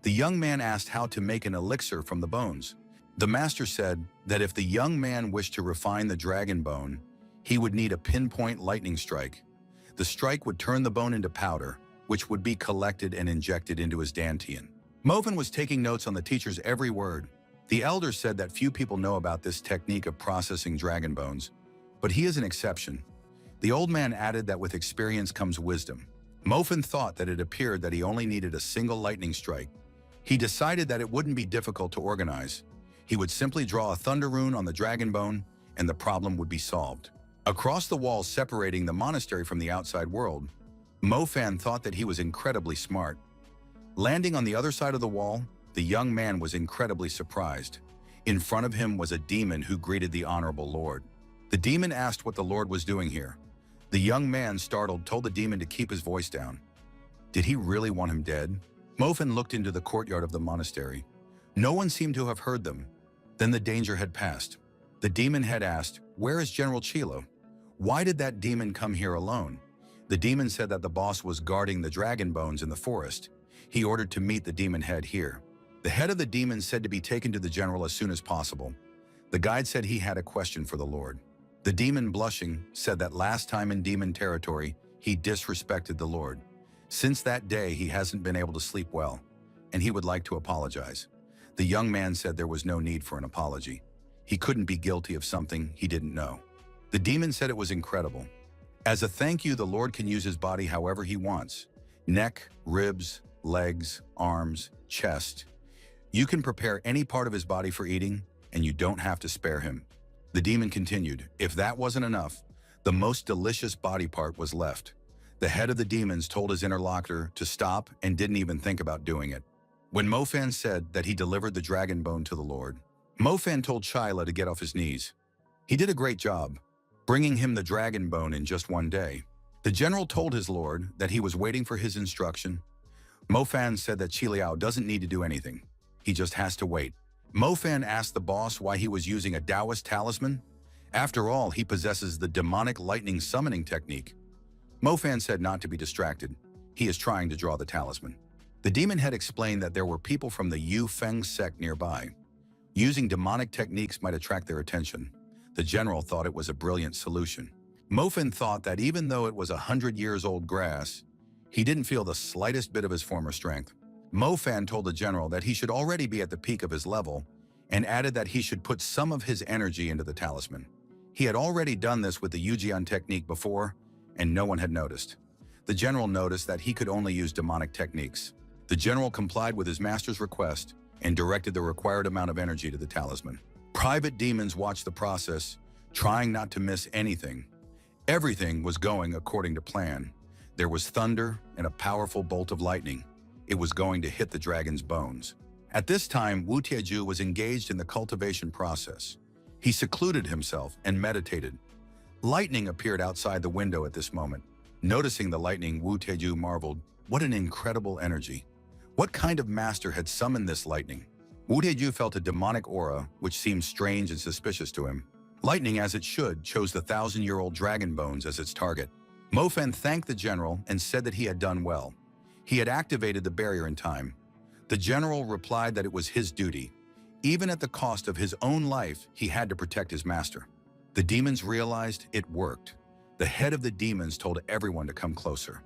The young man asked how to make an elixir from the bones. The master said that if the young man wished to refine the dragon bone, he would need a pinpoint lightning strike. The strike would turn the bone into powder, which would be collected and injected into his dantian. Moven was taking notes on the teacher's every word. The elder said that few people know about this technique of processing dragon bones, but he is an exception. The old man added that with experience comes wisdom. Mofen thought that it appeared that he only needed a single lightning strike. He decided that it wouldn't be difficult to organize. He would simply draw a thunder rune on the dragon bone, and the problem would be solved. Across the wall separating the monastery from the outside world, Mo Fan thought that he was incredibly smart. Landing on the other side of the wall, the young man was incredibly surprised. In front of him was a demon who greeted the honorable lord. The demon asked what the lord was doing here. The young man, startled, told the demon to keep his voice down. Did he really want him dead? Mo Fan looked into the courtyard of the monastery. No one seemed to have heard them. Then the danger had passed. The demon had asked, "Where is General Chilo? Why did that demon come here alone?" The demon said that the boss was guarding the dragon bones in the forest. He ordered to meet the demon head here. The head of the demon said to be taken to the general as soon as possible. The guide said he had a question for the Lord. The demon, blushing, said that last time in demon territory, he disrespected the Lord. Since that day, he hasn't been able to sleep well, and he would like to apologize. The young man said there was no need for an apology. He couldn't be guilty of something he didn't know. The demon said it was incredible. As a thank you, the Lord can use his body however he wants. Neck, ribs, legs, arms, chest. You can prepare any part of his body for eating, and you don't have to spare him. The demon continued. If that wasn't enough, the most delicious body part was left. The head of the demons told his interlocutor to stop and didn't even think about doing it. When Mo Fan said that he delivered the dragon bone to the Lord, Mo Fan told Chila to get off his knees. He did a great job, bringing him the dragon bone in just one day. The general told his lord that he was waiting for his instruction. Mo Fan said that Qi Liao doesn't need to do anything. He just has to wait. Mo Fan asked the boss why he was using a Taoist talisman. After all, he possesses the demonic lightning summoning technique. Mo Fan said not to be distracted. He is trying to draw the talisman. The demon head explained that there were people from the Yu Feng sect nearby. Using demonic techniques might attract their attention. The general thought it was a brilliant solution. Mo Fan thought that even though it was 100 years old grass, he didn't feel the slightest bit of his former strength. Mo Fan told the general that he should already be at the peak of his level and added that he should put some of his energy into the talisman. He had already done this with the Yujian technique before, and no one had noticed. The general noticed that he could only use demonic techniques. The general complied with his master's request and directed the required amount of energy to the talisman. Private demons watched the process, trying not to miss anything. Everything was going according to plan. There was thunder and a powerful bolt of lightning. It was going to hit the dragon's bones. At this time, Wu Tieju was engaged in the cultivation process. He secluded himself and meditated. Lightning appeared outside the window at this moment. Noticing the lightning, Wu Tieju marveled, "What an incredible energy. What kind of master had summoned this lightning?" Wu Tieju felt a demonic aura, which seemed strange and suspicious to him. Lightning, as it should, chose the 1,000-year-old dragon bones as its target. Mo Fan thanked the general and said that he had done well. He had activated the barrier in time. The general replied that it was his duty. Even at the cost of his own life, he had to protect his master. The demons realized it worked. The head of the demons told everyone to come closer.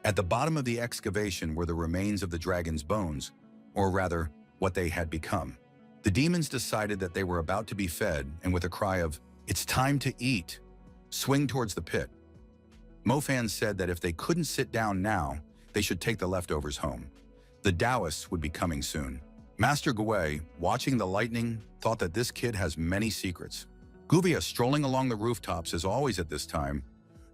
At the bottom of the excavation were the remains of the dragon's bones, or rather, what they had become. The demons decided that they were about to be fed, and with a cry of, "It's time to eat," swing towards the pit. Mo Fan said that if they couldn't sit down now, they should take the leftovers home. The Taoists would be coming soon. Master Gui, watching the lightning, thought that this kid has many secrets. Guvia, strolling along the rooftops as always at this time,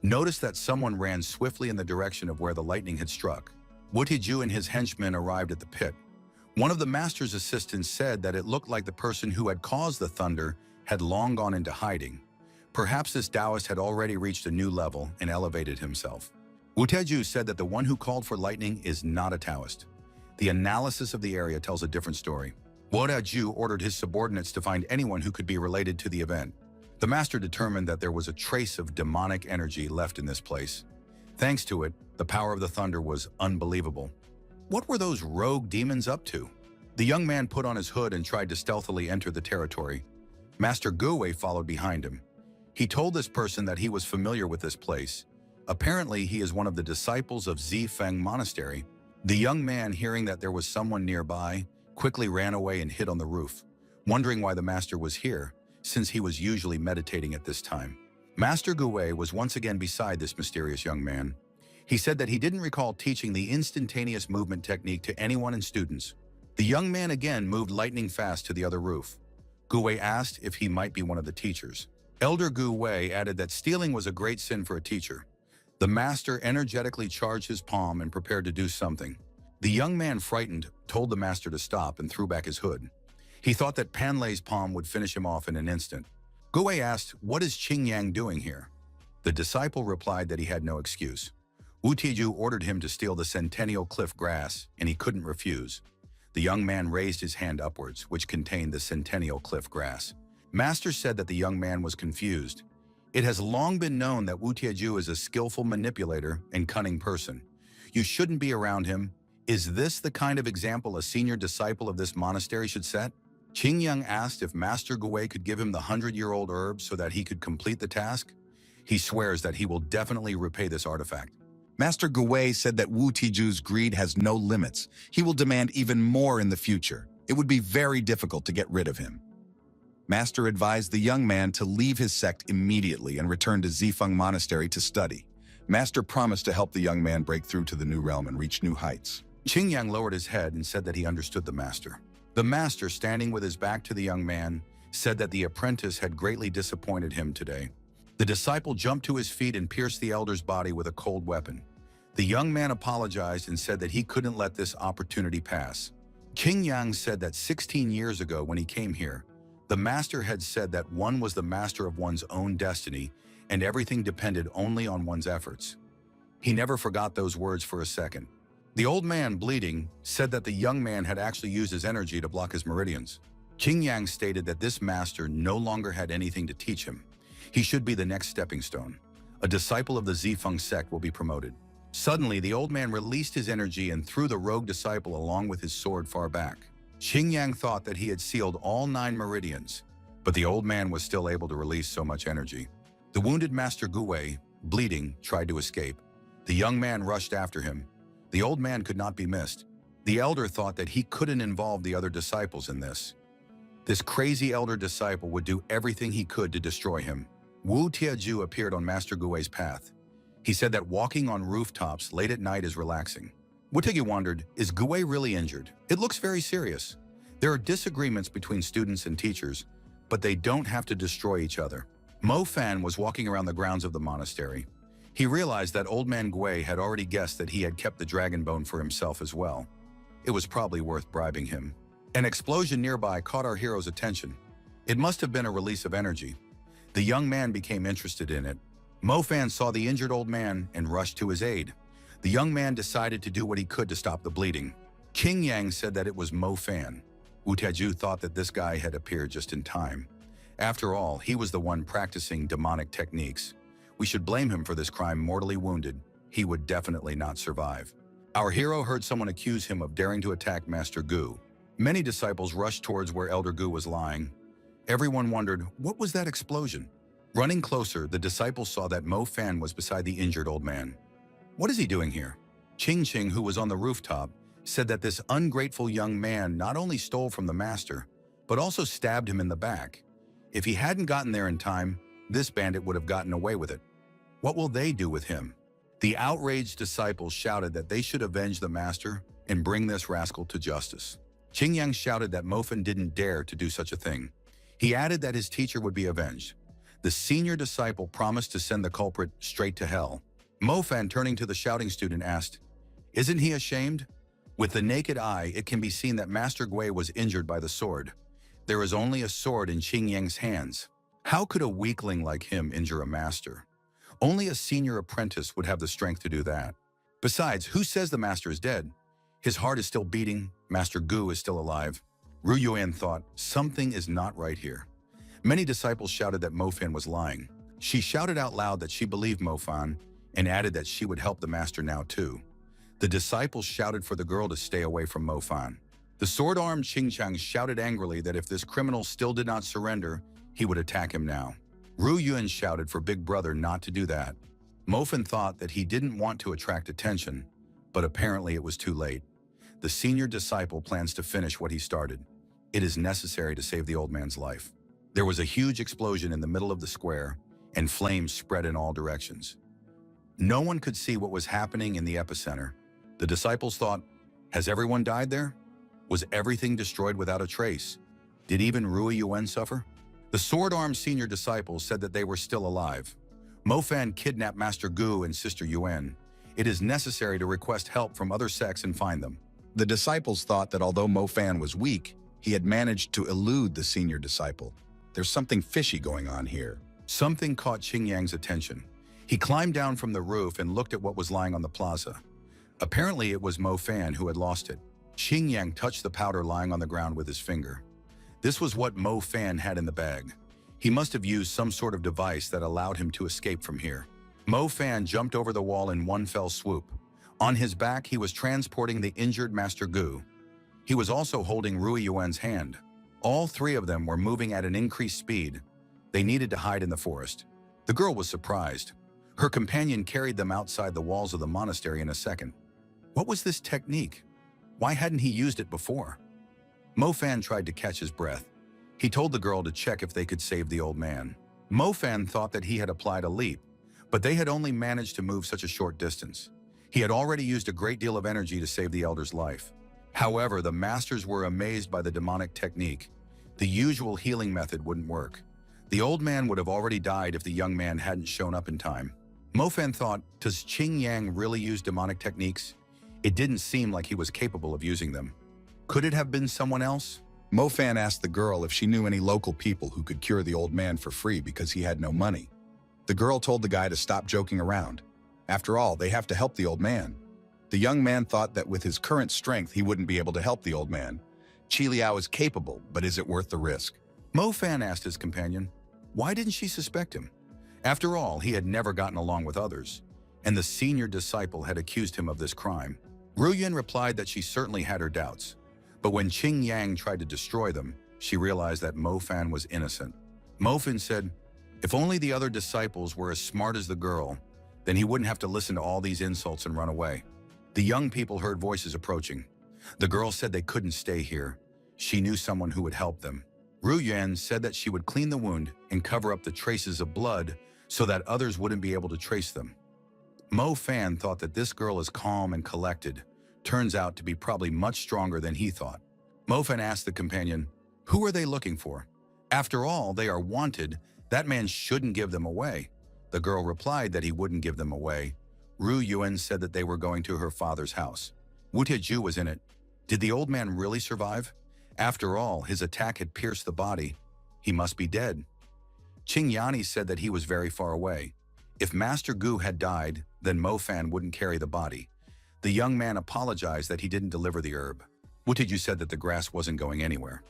noticed that someone ran swiftly in the direction of where the lightning had struck. Wu Tiju and his henchmen arrived at the pit. One of the master's assistants said that it looked like the person who had caused the thunder had long gone into hiding. Perhaps this Taoist had already reached a new level and elevated himself. Wu Tiju said that the one who called for lightning is not a Taoist. The analysis of the area tells a different story. Wu Tiju ordered his subordinates to find anyone who could be related to the event. The master determined that there was a trace of demonic energy left in this place. Thanks to it, the power of the thunder was unbelievable. What were those rogue demons up to? The young man put on his hood and tried to stealthily enter the territory. Master Gui followed behind him. He told this person that he was familiar with this place. Apparently, he is one of the disciples of Zifeng Monastery. The young man, hearing that there was someone nearby, quickly ran away and hid on the roof, wondering why the master was here, since he was usually meditating at this time. Master Gui was once again beside this mysterious young man. He said that he didn't recall teaching the instantaneous movement technique to anyone and students. The young man again moved lightning fast to the other roof. Gui asked if he might be one of the teachers. Elder Gui added that stealing was a great sin for a teacher. The master energetically charged his palm and prepared to do something. The young man, frightened, told the master to stop and threw back his hood. He thought that Panlei's palm would finish him off in an instant. Gui asked, "What is Qingyang doing here?" The disciple replied that he had no excuse. Wu Tiju ordered him to steal the centennial cliff grass, and he couldn't refuse. The young man raised his hand upwards, which contained the centennial cliff grass. Master said that the young man was confused. It has long been known that Wu Tieju is a skillful manipulator and cunning person. You shouldn't be around him. Is this the kind of example a senior disciple of this monastery should set? Qingyang asked if Master Gui could give him the 100-year-old herb so that he could complete the task. He swears that he will definitely repay this artifact. Master Gui said that Wu Tiju's greed has no limits. He will demand even more in the future. It would be very difficult to get rid of him. Master advised the young man to leave his sect immediately and return to Zifeng Monastery to study. Master promised to help the young man break through to the new realm and reach new heights. Qingyang lowered his head and said that he understood the master. The master, standing with his back to the young man, said that the apprentice had greatly disappointed him today. The disciple jumped to his feet and pierced the elder's body with a cold weapon. The young man apologized and said that he couldn't let this opportunity pass. Qingyang said that 16 years ago when he came here, the master had said that one was the master of one's own destiny and everything depended only on one's efforts. He never forgot those words for a second. The old man, bleeding, said that the young man had actually used his energy to block his meridians. Qing Yang stated that this master no longer had anything to teach him. He should be the next stepping stone. A disciple of the Zifeng sect will be promoted. Suddenly, the old man released his energy and threw the rogue disciple along with his sword far back. Qing Yang thought that he had sealed all 9 meridians, but the old man was still able to release so much energy. The wounded Master Guwei, bleeding, tried to escape. The young man rushed after him. The old man could not be missed. The elder thought that he couldn't involve the other disciples in this. This crazy elder disciple would do everything he could to destroy him. Wu Tiaju appeared on Master Guwei's path. He said that walking on rooftops late at night is relaxing. Wu Tiaju wondered, is Guwei really injured? It looks very serious. There are disagreements between students and teachers, but they don't have to destroy each other. Mo Fan was walking around the grounds of the monastery. He realized that old man Guwei had already guessed that he had kept the dragon bone for himself as well. It was probably worth bribing him. An explosion nearby caught our hero's attention. It must have been a release of energy. The young man became interested in it. Mo Fan saw the injured old man and rushed to his aid. The young man decided to do what he could to stop the bleeding. Qing Yang said that it was Mo Fan. Wu Tiaju thought that this guy had appeared just in time. After all, he was the one practicing demonic techniques. We should blame him for this crime. Mortally wounded, he would definitely not survive. Our hero heard someone accuse him of daring to attack Master Gu. Many disciples rushed towards where Elder Gu was lying. Everyone wondered, what was that explosion? Running closer, the disciples saw that Mo Fan was beside the injured old man. What is he doing here? Ching Ching, who was on the rooftop, said that this ungrateful young man not only stole from the master, but also stabbed him in the back. If he hadn't gotten there in time, this bandit would have gotten away with it. What will they do with him? The outraged disciples shouted that they should avenge the master and bring this rascal to justice. Qing Yang shouted that Mo Fan didn't dare to do such a thing. He added that his teacher would be avenged. The senior disciple promised to send the culprit straight to hell. Mo Fan, turning to the shouting student, asked, "Isn't he ashamed?" With the naked eye, it can be seen that Master Gui was injured by the sword. There is only a sword in Qing Yang's hands. How could a weakling like him injure a master? Only a senior apprentice would have the strength to do that. Besides, who says the master is dead? His heart is still beating. Master Gu is still alive. Ru Yuan thought, something is not right here. Many disciples shouted that Mo Fan was lying. She shouted out loud that she believed Mo Fan and added that she would help the master now too. The disciples shouted for the girl to stay away from Mo Fan. The sword-armed Qing Chang shouted angrily that if this criminal still did not surrender, he would attack him now. Ru Yuan shouted for Big Brother not to do that. Mo Fan thought that he didn't want to attract attention, but apparently it was too late. The senior disciple plans to finish what he started. It is necessary to save the old man's life. There was a huge explosion in the middle of the square, and flames spread in all directions. No one could see what was happening in the epicenter. The disciples thought, has everyone died there? Was everything destroyed without a trace? Did even Rui Yuan suffer? The sword-armed senior disciples said that they were still alive. Mo Fan kidnapped Master Gu and Sister Yuan. It is necessary to request help from other sects and find them. The disciples thought that although Mo Fan was weak, he had managed to elude the senior disciple. There's something fishy going on here. Something caught Qing Yang's attention. He climbed down from the roof and looked at what was lying on the plaza. Apparently it was Mo Fan who had lost it. Qing Yang touched the powder lying on the ground with his finger. This was what Mo Fan had in the bag. He must have used some sort of device that allowed him to escape from here. Mo Fan jumped over the wall in one fell swoop. On his back, he was transporting the injured Master Gu. He was also holding Rui Yuan's hand. All three of them were moving at an increased speed. They needed to hide in the forest. The girl was surprised. Her companion carried them outside the walls of the monastery in a second. What was this technique? Why hadn't he used it before? Mo Fan tried to catch his breath. He told the girl to check if they could save the old man. Mo Fan thought that he had applied a leap, but they had only managed to move such a short distance. He had already used a great deal of energy to save the elder's life. However, the masters were amazed by the demonic technique. The usual healing method wouldn't work. The old man would have already died if the young man hadn't shown up in time. Mo Fan thought, does Qing Yang really use demonic techniques? It didn't seem like he was capable of using them. Could it have been someone else? Mo Fan asked the girl if she knew any local people who could cure the old man for free because he had no money. The girl told the guy to stop joking around. After all, they have to help the old man. The young man thought that with his current strength, he wouldn't be able to help the old man. Qi Liao is capable, but is it worth the risk? Mo Fan asked his companion, why didn't she suspect him? After all, he had never gotten along with others, and the senior disciple had accused him of this crime. Ru Yun replied that she certainly had her doubts, but when Qing Yang tried to destroy them, she realized that Mo Fan was innocent. Mo Fan said, if only the other disciples were as smart as the girl, then he wouldn't have to listen to all these insults and run away. The young people heard voices approaching. The girl said they couldn't stay here. She knew someone who would help them. Ru Yan said that she would clean the wound and cover up the traces of blood so that others wouldn't be able to trace them. Mo Fan thought that this girl is calm and collected. Turns out to be probably much stronger than he thought. Mo Fan asked the companion, who are they looking for? After all, they are wanted. That man shouldn't give them away. The girl replied that he wouldn't give them away. Ru Yuan said that they were going to her father's house. Wu Tieju was in it. Did the old man really survive? After all, his attack had pierced the body. He must be dead. Qing Yani said that he was very far away. If Master Gu had died, then Mo Fan wouldn't carry the body. The young man apologized that he didn't deliver the herb. Wu Tieju said that the grass wasn't going anywhere.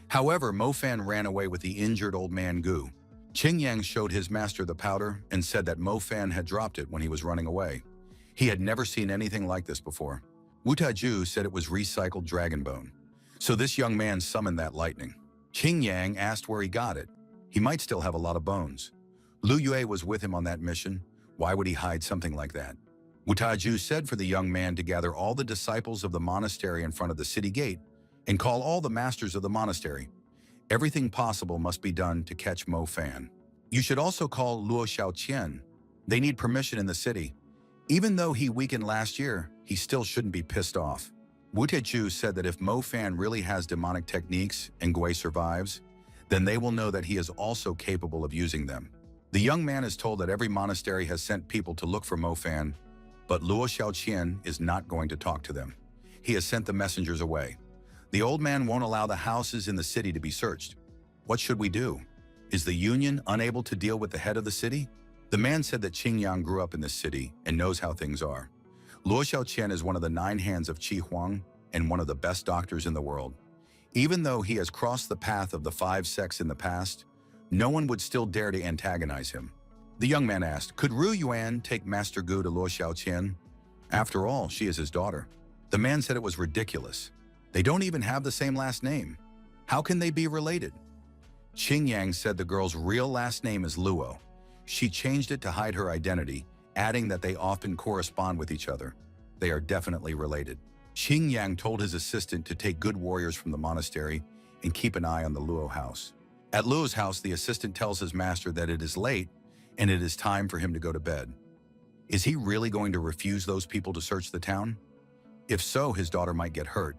However, Mo Fan ran away with the injured old man Gu. Qing Yang showed his master the powder and said that Mo Fan had dropped it when he was running away. He had never seen anything like this before. Wu Taiju said it was recycled dragon bone. So this young man summoned that lightning. Qing Yang asked where he got it. He might still have a lot of bones. Lu Yue was with him on that mission. Why would he hide something like that? Wu Taiju said for the young man to gather all the disciples of the monastery in front of the city gate and call all the masters of the monastery. Everything possible must be done to catch Mo Fan. You should also call Luo Xiaoqian. They need permission in the city. Even though he weakened last year, he still shouldn't be pissed off. Wu Tiechu said that if Mo Fan really has demonic techniques and Gui survives, then they will know that he is also capable of using them. The young man is told that every monastery has sent people to look for Mo Fan, but Luo Xiaoqian is not going to talk to them. He has sent the messengers away. The old man won't allow the houses in the city to be searched. What should we do? Is the union unable to deal with the head of the city? The man said that Qing Yang grew up in this city and knows how things are. Luo Xiaoqian is one of the 9 hands of Qi Huang and one of the best doctors in the world. Even though he has crossed the path of the 5 sects in the past, no one would still dare to antagonize him. The young man asked, could Ru Yuan take Master Gu to Luo Xiaoqian? After all, she is his daughter. The man said it was ridiculous. They don't even have the same last name. How can they be related? Qing Yang said the girl's real last name is Luo. She changed it to hide her identity, adding that they often correspond with each other. They are definitely related. Qing Yang told his assistant to take good warriors from the monastery and keep an eye on the Luo house. At Luo's house, the assistant tells his master that it is late and it is time for him to go to bed. Is he really going to refuse those people to search the town? If so, his daughter might get hurt.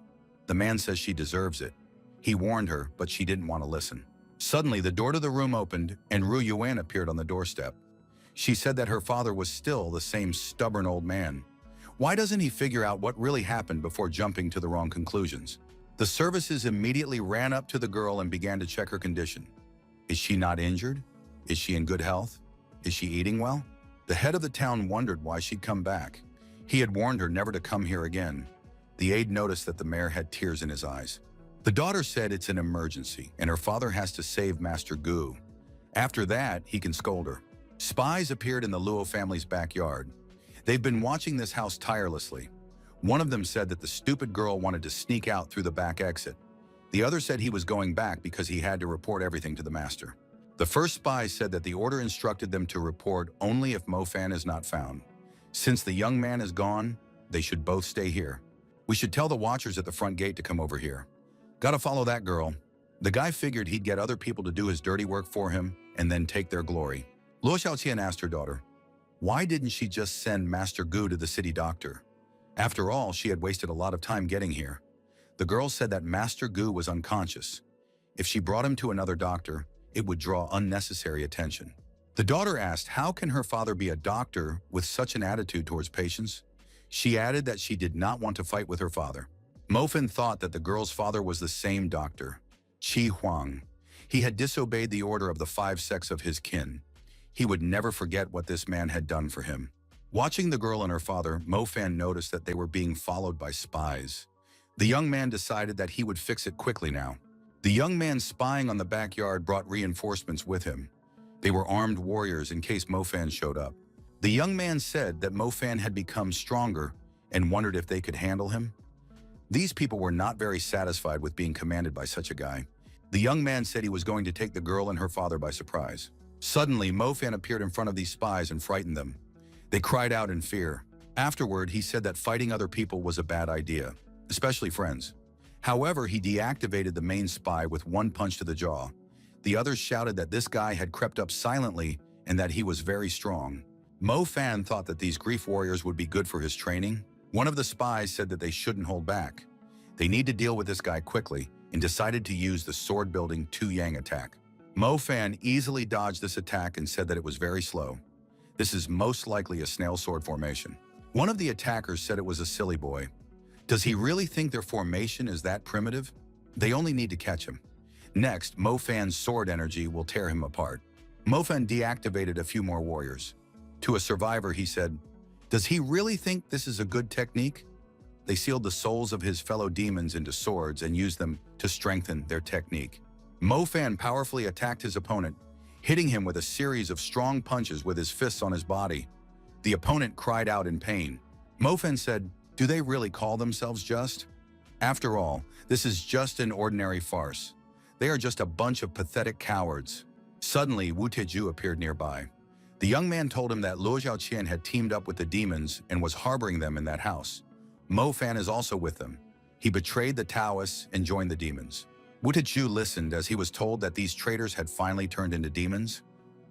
The man says she deserves it. He warned her, but she didn't want to listen. Suddenly, the door to the room opened and Ru Yuan appeared on the doorstep. She said that her father was still the same stubborn old man. Why doesn't he figure out what really happened before jumping to the wrong conclusions? The services immediately ran up to the girl and began to check her condition. Is she not injured? Is she in good health? Is she eating well? The head of the town wondered why she'd come back. He had warned her never to come here again. The aide noticed that the mayor had tears in his eyes. The daughter said it's an emergency and her father has to save Master Gu. After that, he can scold her. Spies appeared in the Luo family's backyard. They've been watching this house tirelessly. One of them said that the stupid girl wanted to sneak out through the back exit. The other said he was going back because he had to report everything to the master. The first spy said that the order instructed them to report only if Mo Fan is not found. Since the young man is gone, they should both stay here. We should tell the watchers at the front gate to come over here. Gotta follow that girl. The guy figured he'd get other people to do his dirty work for him and then take their glory. Luo Xiaoqian asked her daughter, why didn't she just send Master Gu to the city doctor? After all, she had wasted a lot of time getting here. The girl said that Master Gu was unconscious. If she brought him to another doctor, it would draw unnecessary attention. The daughter asked, how can her father be a doctor with such an attitude towards patients? She added that she did not want to fight with her father. Mo Fan thought that the girl's father was the same doctor, Qi Huang. He had disobeyed the order of the 5 sects of his kin. He would never forget what this man had done for him. Watching the girl and her father, Mo Fan noticed that they were being followed by spies. The young man decided that he would fix it quickly now. The young man spying on the backyard brought reinforcements with him. They were armed warriors in case Mo Fan showed up. The young man said that Mo Fan had become stronger and wondered if they could handle him. These people were not very satisfied with being commanded by such a guy. The young man said he was going to take the girl and her father by surprise. Suddenly, Mo Fan appeared in front of these spies and frightened them. They cried out in fear. Afterward, he said that fighting other people was a bad idea, especially friends. However, he deactivated the main spy with one punch to the jaw. The others shouted that this guy had crept up silently and that he was very strong. Mo Fan thought that these grief warriors would be good for his training. One of the spies said that they shouldn't hold back. They need to deal with this guy quickly and decided to use the sword-building Tu-Yang attack. Mo Fan easily dodged this attack and said that it was very slow. This is most likely a snail sword formation. One of the attackers said it was a silly boy. Does he really think their formation is that primitive? They only need to catch him. Next, Mo Fan's sword energy will tear him apart. Mo Fan deactivated a few more warriors. To a survivor, he said, "Does he really think this is a good technique?" They sealed the souls of his fellow demons into swords and used them to strengthen their technique. Mo Fan powerfully attacked his opponent, hitting him with a series of strong punches with his fists on his body. The opponent cried out in pain. Mo Fan said, "Do they really call themselves just? After all, this is just an ordinary farce. They are just a bunch of pathetic cowards." Suddenly, Wu Teju appeared nearby. The young man told him that Luo Zhaoqian had teamed up with the demons and was harboring them in that house. Mo Fan is also with them. He betrayed the Taoists and joined the demons. Wu Teju listened as he was told that these traitors had finally turned into demons.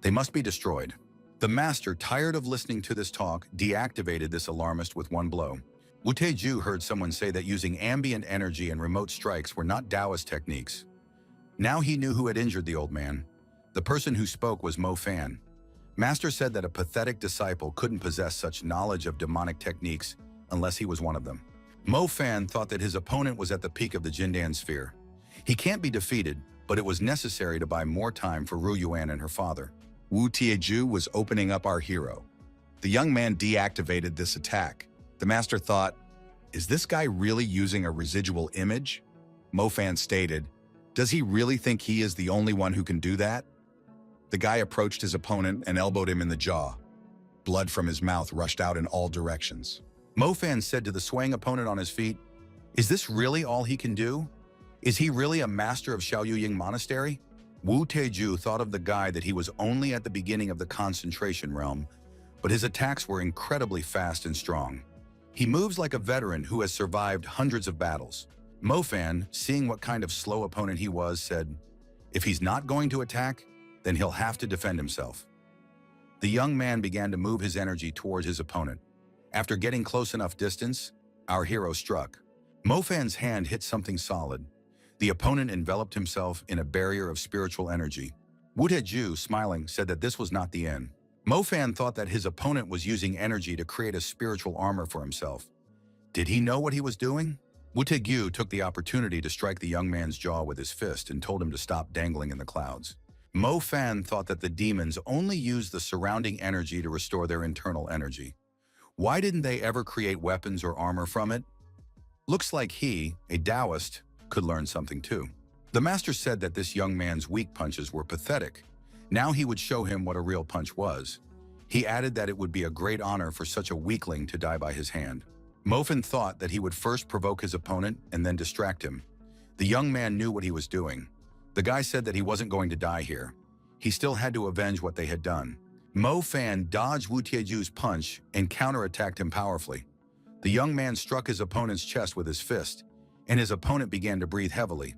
They must be destroyed. The master, tired of listening to this talk, deactivated this alarmist with one blow. Wu Teju heard someone say that using ambient energy and remote strikes were not Taoist techniques. Now he knew who had injured the old man. The person who spoke was Mo Fan. Master said that a pathetic disciple couldn't possess such knowledge of demonic techniques unless he was one of them. Mo Fan thought that his opponent was at the peak of the Jindan sphere. He can't be defeated, but it was necessary to buy more time for Ru Yuan and her father. Wu Teju was opening up our hero. The young man deactivated this attack. The master thought, "Is this guy really using a residual image?" Mo Fan stated, "Does he really think he is the only one who can do that?" The guy approached his opponent and elbowed him in the jaw. Blood from his mouth rushed out in all directions. Mo Fan said to the swaying opponent on his feet, "Is this really all he can do? Is he really a master of Shaoyuying Monastery?" Wu Teju thought of the guy that he was only at the beginning of the concentration realm, but his attacks were incredibly fast and strong. He moves like a veteran who has survived hundreds of battles. Mo Fan, seeing what kind of slow opponent he was, said, "If he's not going to attack, then he'll have to defend himself." The young man began to move his energy towards his opponent. After getting close enough distance, our hero struck. Mo Fan's hand hit something solid. The opponent enveloped himself in a barrier of spiritual energy. Wu Teju, smiling, said that this was not the end. Mo Fan thought that his opponent was using energy to create a spiritual armor for himself. Did he know what he was doing? Wu Teju took the opportunity to strike the young man's jaw with his fist and told him to stop dangling in the clouds. Mo Fan thought that the demons only used the surrounding energy to restore their internal energy. Why didn't they ever create weapons or armor from it? Looks like he, a Taoist, could learn something too. The master said that this young man's weak punches were pathetic. Now he would show him what a real punch was. He added that it would be a great honor for such a weakling to die by his hand. Mo Fan thought that he would first provoke his opponent and then distract him. The young man knew what he was doing. The guy said that he wasn't going to die here. He still had to avenge what they had done. Mo Fan dodged Wu Tieju's punch and counterattacked him powerfully. The young man struck his opponent's chest with his fist, and his opponent began to breathe heavily.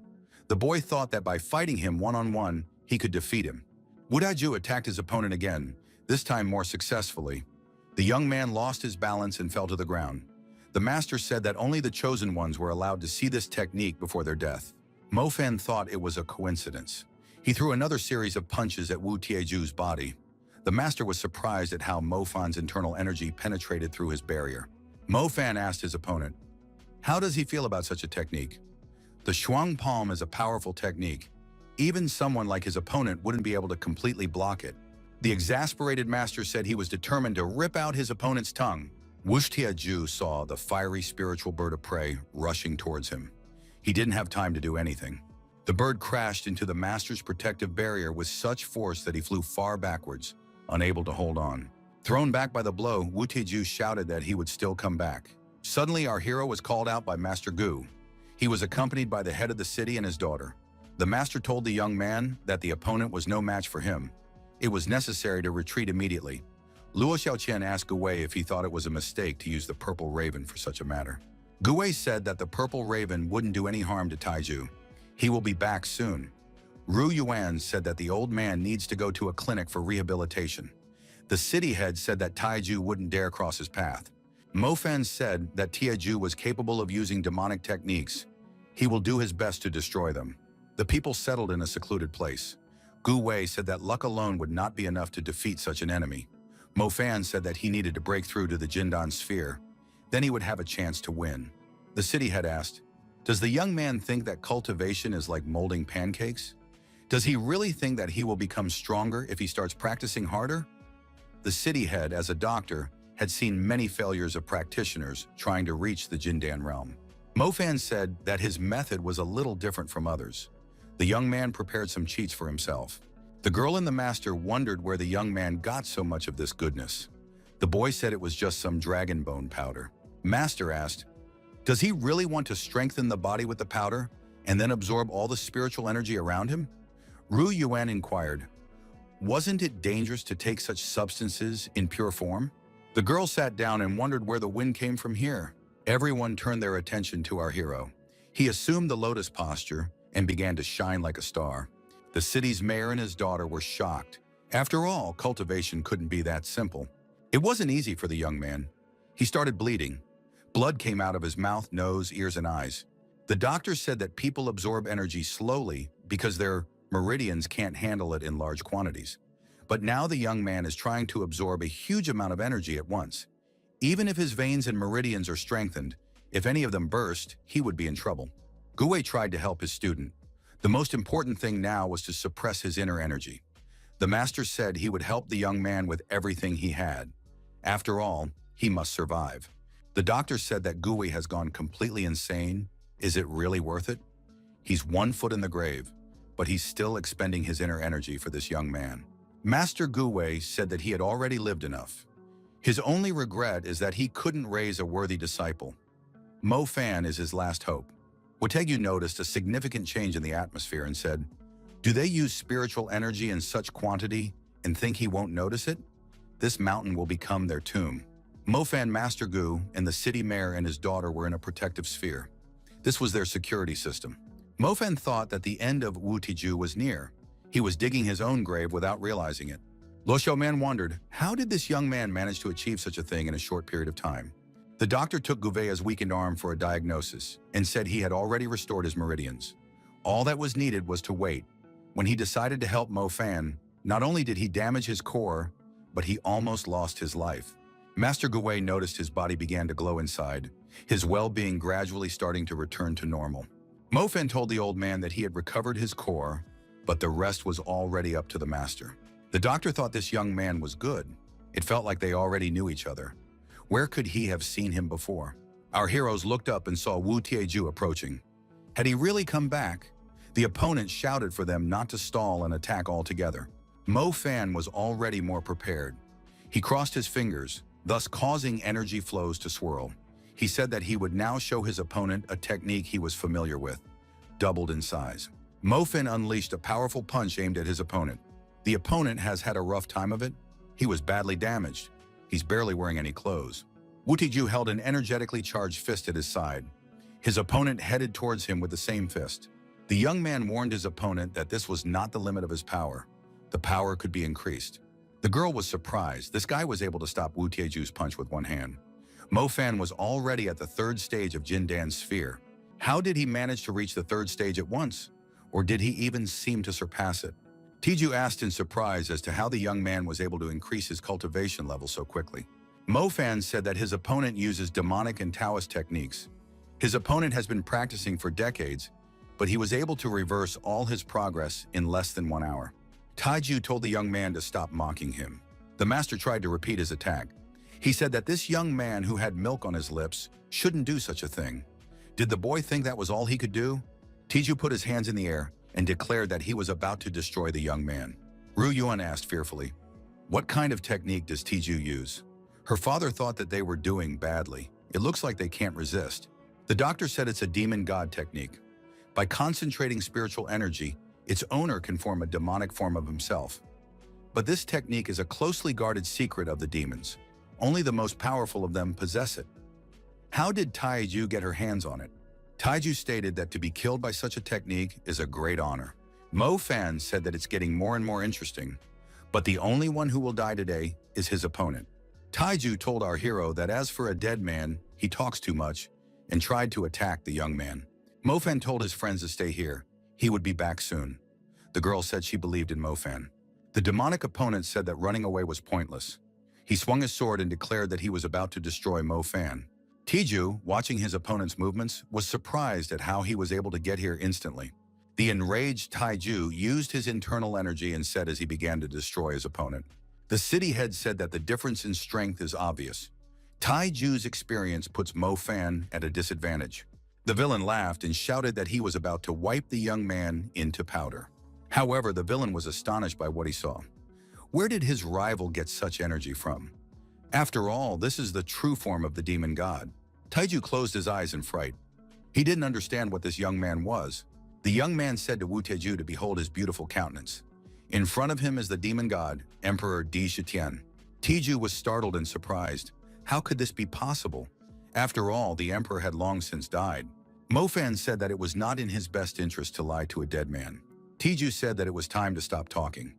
The boy thought that by fighting him one-on-one, he could defeat him. Wu Teju attacked his opponent again, this time more successfully. The young man lost his balance and fell to the ground. The master said that only the chosen ones were allowed to see this technique before their death. Mo Fan thought it was a coincidence. He threw another series of punches at Wu Tieju's body. The master was surprised at how Mo Fan's internal energy penetrated through his barrier. Mo Fan asked his opponent, how does he feel about such a technique? The Shuang Palm is a powerful technique. Even someone like his opponent wouldn't be able to completely block it. The exasperated master said he was determined to rip out his opponent's tongue. Wushtiaju saw the fiery spiritual bird of prey rushing towards him. He didn't have time to do anything. The bird crashed into the master's protective barrier with such force that he flew far backwards, unable to hold on. Thrown back by the blow, Wushtiaju shouted that he would still come back. Suddenly, our hero was called out by Master Gu. He was accompanied by the head of the city and his daughter. The master told the young man that the opponent was no match for him. It was necessary to retreat immediately. Luo Xiaoqian asked Gu Wei if he thought it was a mistake to use the purple raven for such a matter. Gu Wei said that the purple raven wouldn't do any harm to Taiju. He will be back soon. Ru Yuan said that the old man needs to go to a clinic for rehabilitation. The city head said that Taiju wouldn't dare cross his path. Mo Fan said that Taiju was capable of using demonic techniques. He will do his best to destroy them. The people settled in a secluded place. Gu Wei said that luck alone would not be enough to defeat such an enemy. Mo Fan said that he needed to break through to the Jindan sphere. Then he would have a chance to win. The city head asked, "Does the young man think that cultivation is like molding pancakes? Does he really think that he will become stronger if he starts practicing harder?" The city head, as a doctor, had seen many failures of practitioners trying to reach the Jindan realm. Mo Fan said that his method was a little different from others. The young man prepared some cheats for himself. The girl and the master wondered where the young man got so much of this goodness. The boy said it was just some dragon bone powder. Master asked, "Does he really want to strengthen the body with the powder and then absorb all the spiritual energy around him?" Ru Yuan inquired, "Wasn't it dangerous to take such substances in pure form?" The girl sat down and wondered where the wind came from here. Everyone turned their attention to our hero. He assumed the lotus posture and began to shine like a star. The city's mayor and his daughter were shocked. After all, cultivation couldn't be that simple. It wasn't easy for the young man. He started bleeding. Blood came out of his mouth, nose, ears, and eyes. The doctor said that people absorb energy slowly because their meridians can't handle it in large quantities. But now the young man is trying to absorb a huge amount of energy at once. Even if his veins and meridians are strengthened, if any of them burst, he would be in trouble. Gu Wei tried to help his student. The most important thing now was to suppress his inner energy. The master said he would help the young man with everything he had. After all, he must survive. The doctor said that Gu Wei has gone completely insane. Is it really worth it? He's 1 foot in the grave, but he's still expending his inner energy for this young man. Master Gu Wei said that he had already lived enough. His only regret is that he couldn't raise a worthy disciple. Mo Fan is his last hope. Wotegu noticed a significant change in the atmosphere and said, "Do they use spiritual energy in such quantity and think he won't notice it? This mountain will become their tomb." Mo Fan, Master Gu, and the city mayor and his daughter were in a protective sphere. This was their security system. Mo Fan thought that the end of Wu Tiju was near. He was digging his own grave without realizing it. Lo Xiaoman wondered, how did this young man manage to achieve such a thing in a short period of time? The doctor took Gouvea's weakened arm for a diagnosis and said he had already restored his meridians. All that was needed was to wait. When he decided to help Mo Fan, not only did he damage his core, but he almost lost his life. Master Gouve noticed his body began to glow inside, his well-being gradually starting to return to normal. Mo Fan told the old man that he had recovered his core, but the rest was already up to the master. The doctor thought this young man was good. It felt like they already knew each other. Where could he have seen him before? Our heroes looked up and saw Wu Tieju approaching. Had he really come back? The opponent shouted for them not to stall and attack altogether. Mo Fan was already more prepared. He crossed his fingers, thus causing energy flows to swirl. He said that he would now show his opponent a technique he was familiar with, doubled in size. Mo Fan unleashed a powerful punch aimed at his opponent. The opponent has had a rough time of it. He was badly damaged. He's barely wearing any clothes. Wu Tiju held an energetically charged fist at his side. His opponent headed towards him with the same fist. The young man warned his opponent that this was not the limit of his power. The power could be increased. The girl was surprised. This guy was able to stop Wu Tieju's punch with one hand. Mo Fan was already at the 3rd stage of Jindan's sphere. How did he manage to reach the 3rd stage at once? Or did he even seem to surpass it? Tiju asked in surprise as to how the young man was able to increase his cultivation level so quickly. Mo Fan said that his opponent uses demonic and Taoist techniques. His opponent has been practicing for decades, but he was able to reverse all his progress in less than 1 hour. Taiju told the young man to stop mocking him. The master tried to repeat his attack. He said that this young man who had milk on his lips shouldn't do such a thing. Did the boy think that was all he could do? Taiju put his hands in the air and declared that he was about to destroy the young man. Ru Yuan asked fearfully, "What kind of technique does Taiju use?" Her father thought that they were doing badly. It looks like they can't resist. The doctor said it's a demon god technique. By concentrating spiritual energy, its owner can form a demonic form of himself. But this technique is a closely guarded secret of the demons. Only the most powerful of them possess it. How did Taiju get her hands on it? Taiju stated that to be killed by such a technique is a great honor. Mo Fan said that it's getting more and more interesting, but the only one who will die today is his opponent. Taiju told our hero that as for a dead man, he talks too much, and tried to attack the young man. Mo Fan told his friends to stay here. He would be back soon. The girl said she believed in Mo Fan. The demonic opponent said that running away was pointless. He swung his sword and declared that he was about to destroy Mo Fan. Taiju, watching his opponent's movements, was surprised at how he was able to get here instantly. The enraged Taiju used his internal energy and said as he began to destroy his opponent. The city head said that the difference in strength is obvious. Taiju's experience puts Mo Fan at a disadvantage. The villain laughed and shouted that he was about to wipe the young man into powder. However, the villain was astonished by what he saw. Where did his rival get such energy from? After all, this is the true form of the demon god. Taiju closed his eyes in fright. He didn't understand what this young man was. The young man said to Wu Taiju to behold his beautiful countenance. In front of him is the demon god, Emperor Di Shitian. Taiju was startled and surprised. How could this be possible? After all, the emperor had long since died. Mo Fan said that it was not in his best interest to lie to a dead man. Taiju said that it was time to stop talking.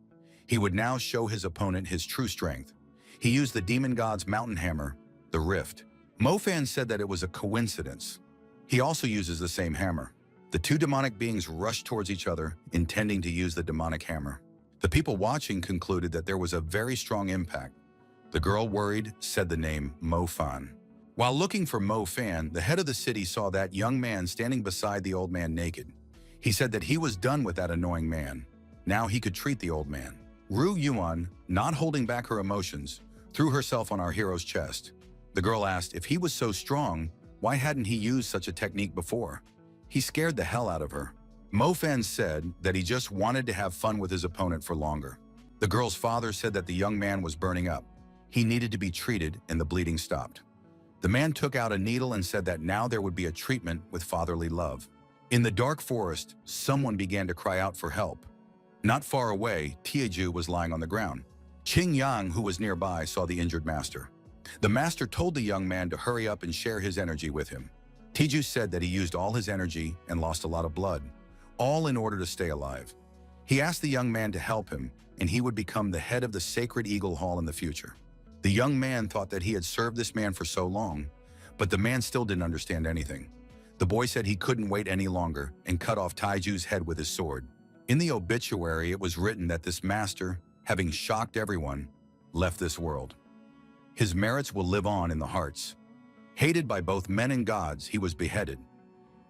He would now show his opponent his true strength. He used the demon god's mountain hammer, the Rift. Mo Fan said that it was a coincidence. He also uses the same hammer. The two demonic beings rushed towards each other, intending to use the demonic hammer. The people watching concluded that there was a very strong impact. The girl, worried, said the name Mo Fan. While looking for Mo Fan, the head of the city saw that young man standing beside the old man naked. He said that he was done with that annoying man. Now he could treat the old man. Ru Yuan, not holding back her emotions, threw herself on our hero's chest. The girl asked if he was so strong, why hadn't he used such a technique before? He scared the hell out of her. Mo Fan said that he just wanted to have fun with his opponent for longer. The girl's father said that the young man was burning up. He needed to be treated and the bleeding stopped. The man took out a needle and said that now there would be a treatment with fatherly love. In the dark forest, someone began to cry out for help. Not far away, Taiju was lying on the ground. Qing Yang, who was nearby, saw the injured master. The master told the young man to hurry up and share his energy with him. Taiju said that he used all his energy and lost a lot of blood, all in order to stay alive. He asked the young man to help him, and he would become the head of the Sacred Eagle Hall in the future. The young man thought that he had served this man for so long, but the man still didn't understand anything. The boy said he couldn't wait any longer and cut off Taiju's head with his sword. In the obituary, it was written that this master, having shocked everyone, left this world. His merits will live on in the hearts. Hated by both men and gods, he was beheaded.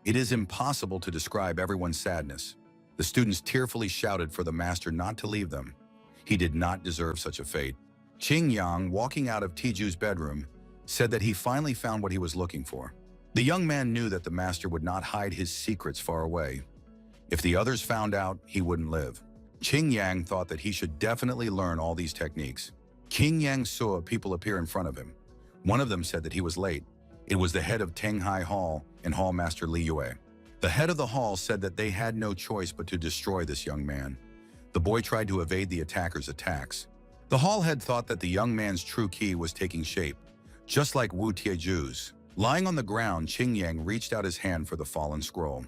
It is impossible to describe everyone's sadness. The students tearfully shouted for the master not to leave them. He did not deserve such a fate. Qing Yang, walking out of Taiju's bedroom, said that he finally found what he was looking for. The young man knew that the master would not hide his secrets far away. If the others found out, he wouldn't live. Qing Yang thought that he should definitely learn all these techniques. Qing Yang saw people appear in front of him. One of them said that he was late. It was the head of Tenghai Hall and Hall Master Li Yue. The head of the hall said that they had no choice but to destroy this young man. The boy tried to evade the attacker's attacks. The hall head thought that the young man's true key was taking shape, just like Wu Tieju's. Lying on the ground, Qing Yang reached out his hand for the fallen scroll.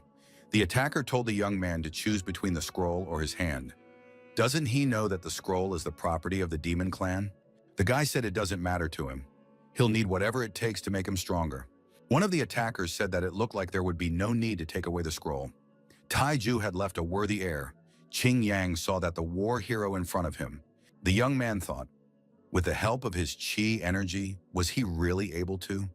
The attacker told the young man to choose between the scroll or his hand. Doesn't he know that the scroll is the property of the demon clan? The guy said it doesn't matter to him. He'll need whatever it takes to make him stronger. One of the attackers said that it looked like there would be no need to take away the scroll. Taiju had left a worthy heir. Qing Yang saw that the war hero in front of him. The young man thought, with the help of his qi energy, was he really able to?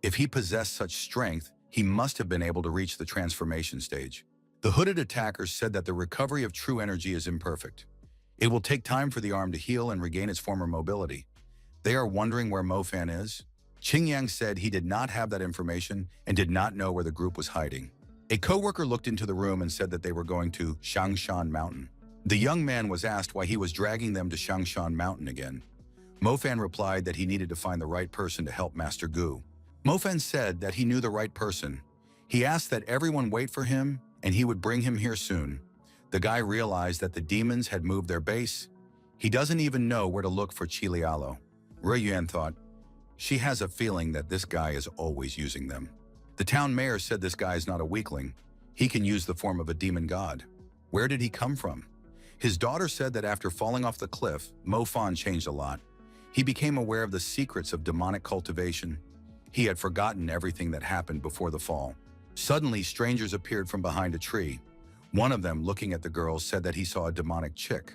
If he possessed such strength, he must have been able to reach the transformation stage. The hooded attacker said that the recovery of true energy is imperfect. It will take time for the arm to heal and regain its former mobility. They are wondering where Mofan is? Qingyang said he did not have that information and did not know where the group was hiding. A coworker looked into the room and said that they were going to Shangshan Mountain. The young man was asked why he was dragging them to Shangshan Mountain again. Mofan replied that he needed to find the right person to help Master Gu. Mofan said that he knew the right person. He asked that everyone wait for him and he would bring him here soon. The guy realized that the demons had moved their base. He doesn't even know where to look for Chilialo. Ruyuan thought, she has a feeling that this guy is always using them. The town mayor said this guy is not a weakling. He can use the form of a demon god. Where did he come from? His daughter said that after falling off the cliff, Mofan changed a lot. He became aware of the secrets of demonic cultivation. He had forgotten everything that happened before the fall. Suddenly, strangers appeared from behind a tree. One of them, looking at the girls, said that he saw a demonic chick.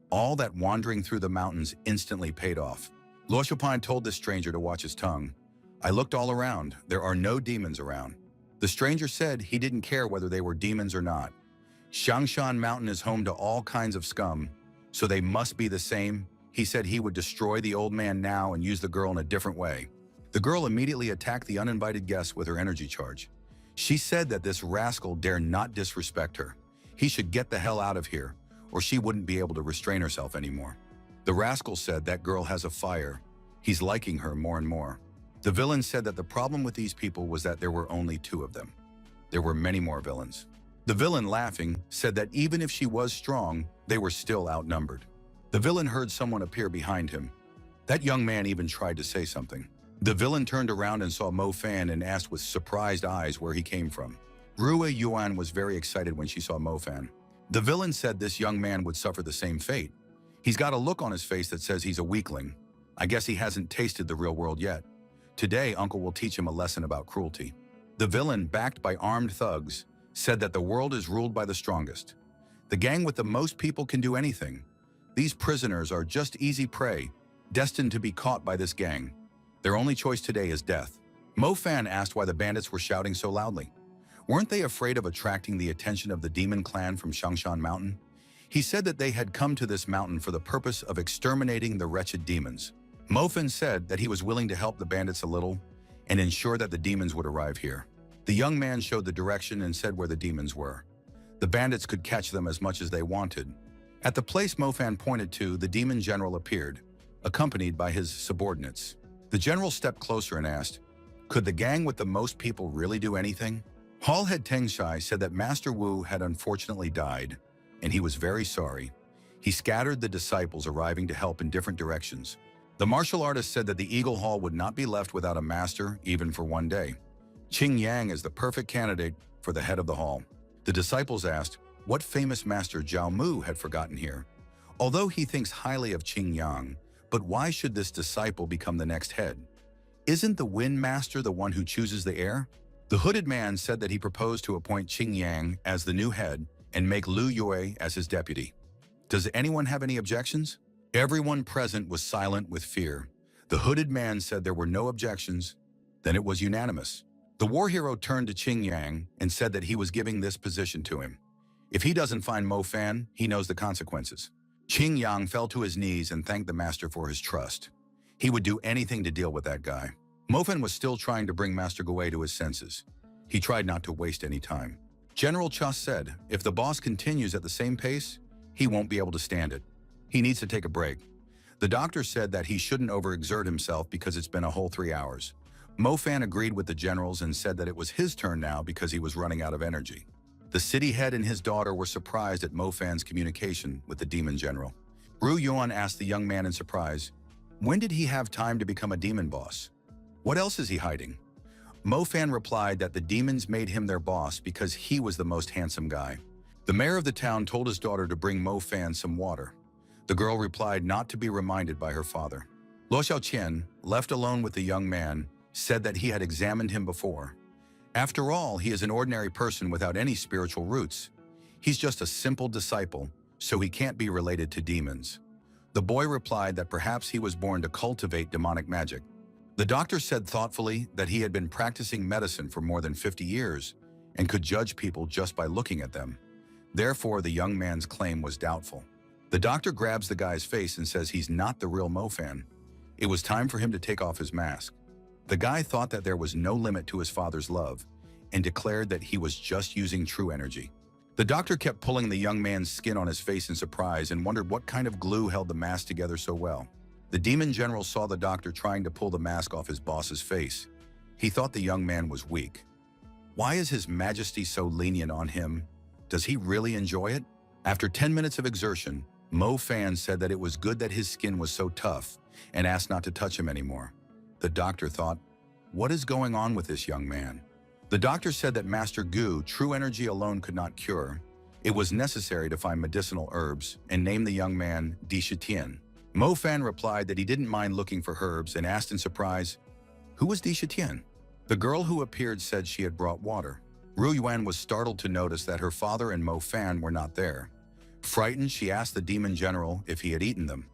All that wandering through the mountains instantly paid off. Luo Shupine told this stranger to watch his tongue. I looked all around. There are no demons around. The stranger said he didn't care whether they were demons or not. Shangshan Mountain is home to all kinds of scum, so they must be the same. He said he would destroy the old man now and use the girl in a different way. The girl immediately attacked the uninvited guest with her energy charge. She said that this rascal dare not disrespect her. He should get the hell out of here, or she wouldn't be able to restrain herself anymore. The rascal said that girl has a fire. He's liking her more and more. The villain said that the problem with these people was that there were only 2 of them. There were many more villains. The villain, laughing, said that even if she was strong, they were still outnumbered. The villain heard someone appear behind him. That young man even tried to say something. The villain turned around and saw Mofan and asked with surprised eyes where he came from. Rue Yuan was very excited when she saw Mofan. The villain said this young man would suffer the same fate. He's got a look on his face that says he's a weakling. I guess he hasn't tasted the real world yet. Today, Uncle will teach him a lesson about cruelty. The villain, backed by armed thugs, said that the world is ruled by the strongest. The gang with the most people can do anything. These prisoners are just easy prey, destined to be caught by this gang. Their only choice today is death. Mofan asked why the bandits were shouting so loudly. Weren't they afraid of attracting the attention of the demon clan from Shangshan Mountain? He said that they had come to this mountain for the purpose of exterminating the wretched demons. Mofan said that he was willing to help the bandits a little and ensure that the demons would arrive here. The young man showed the direction and said where the demons were. The bandits could catch them as much as they wanted. At the place Mofan pointed to, the demon general appeared, accompanied by his subordinates. The general stepped closer and asked, could the gang with the most people really do anything? Hall head Tengshai said that Master Wu had unfortunately died, and he was very sorry. He scattered the disciples arriving to help in different directions. The martial artist said that the Eagle Hall would not be left without a master, even for one day. Qing Yang is the perfect candidate for the head of the hall. The disciples asked what famous master Zhao Mu had forgotten here. Although he thinks highly of Qing Yang, but why should this disciple become the next head? Isn't the wind master the one who chooses the air? The hooded man said that he proposed to appoint Qing Yang as the new head and make Lu Yue as his deputy. Does anyone have any objections? Everyone present was silent with fear. The hooded man said there were no objections. Then it was unanimous. The war hero turned to Qing Yang and said that he was giving this position to him. If he doesn't find Mo Fan, he knows the consequences. Qing Yang fell to his knees and thanked the master for his trust. He would do anything to deal with that guy. Mo Fan was still trying to bring Master Gue to his senses. He tried not to waste any time. General Cha said, if the boss continues at the same pace, he won't be able to stand it. He needs to take a break. The doctor said that he shouldn't overexert himself because it's been a whole 3 hours. Mo Fan agreed with the generals and said that it was his turn now because he was running out of energy. The city head and his daughter were surprised at Mo Fan's communication with the demon general. Ru Yuan asked the young man in surprise, when did he have time to become a demon boss? What else is he hiding? Mo Fan replied that the demons made him their boss because he was the most handsome guy. The mayor of the town told his daughter to bring Mo Fan some water. The girl replied not to be reminded by her father. Luo Xiaoqian, left alone with the young man, said that he had examined him before. After all, he is an ordinary person without any spiritual roots. He's just a simple disciple, so he can't be related to demons. The boy replied that perhaps he was born to cultivate demonic magic. The doctor said thoughtfully that he had been practicing medicine for more than 50 years and could judge people just by looking at them. Therefore, the young man's claim was doubtful. The doctor grabs the guy's face and says he's not the real Mo-fan. It was time for him to take off his mask. The guy thought that there was no limit to his father's love and declared that he was just using true energy. The doctor kept pulling the young man's skin on his face in surprise and wondered what kind of glue held the mask together so well. The demon general saw the doctor trying to pull the mask off his boss's face. He thought the young man was weak. Why is His Majesty so lenient on him? Does he really enjoy it? After 10 minutes of exertion, Mo-fan said that it was good that his skin was so tough and asked not to touch him anymore. The doctor thought, what is going on with this young man? The doctor said that Master Gu, true energy alone could not cure. It was necessary to find medicinal herbs and name the young man Dishitian. Mo-fan replied that he didn't mind looking for herbs and asked in surprise, who was Dishitian? The girl who appeared said she had brought water. Ru Yuan was startled to notice that her father and Mo-fan were not there. Frightened, she asked the demon general if he had eaten them.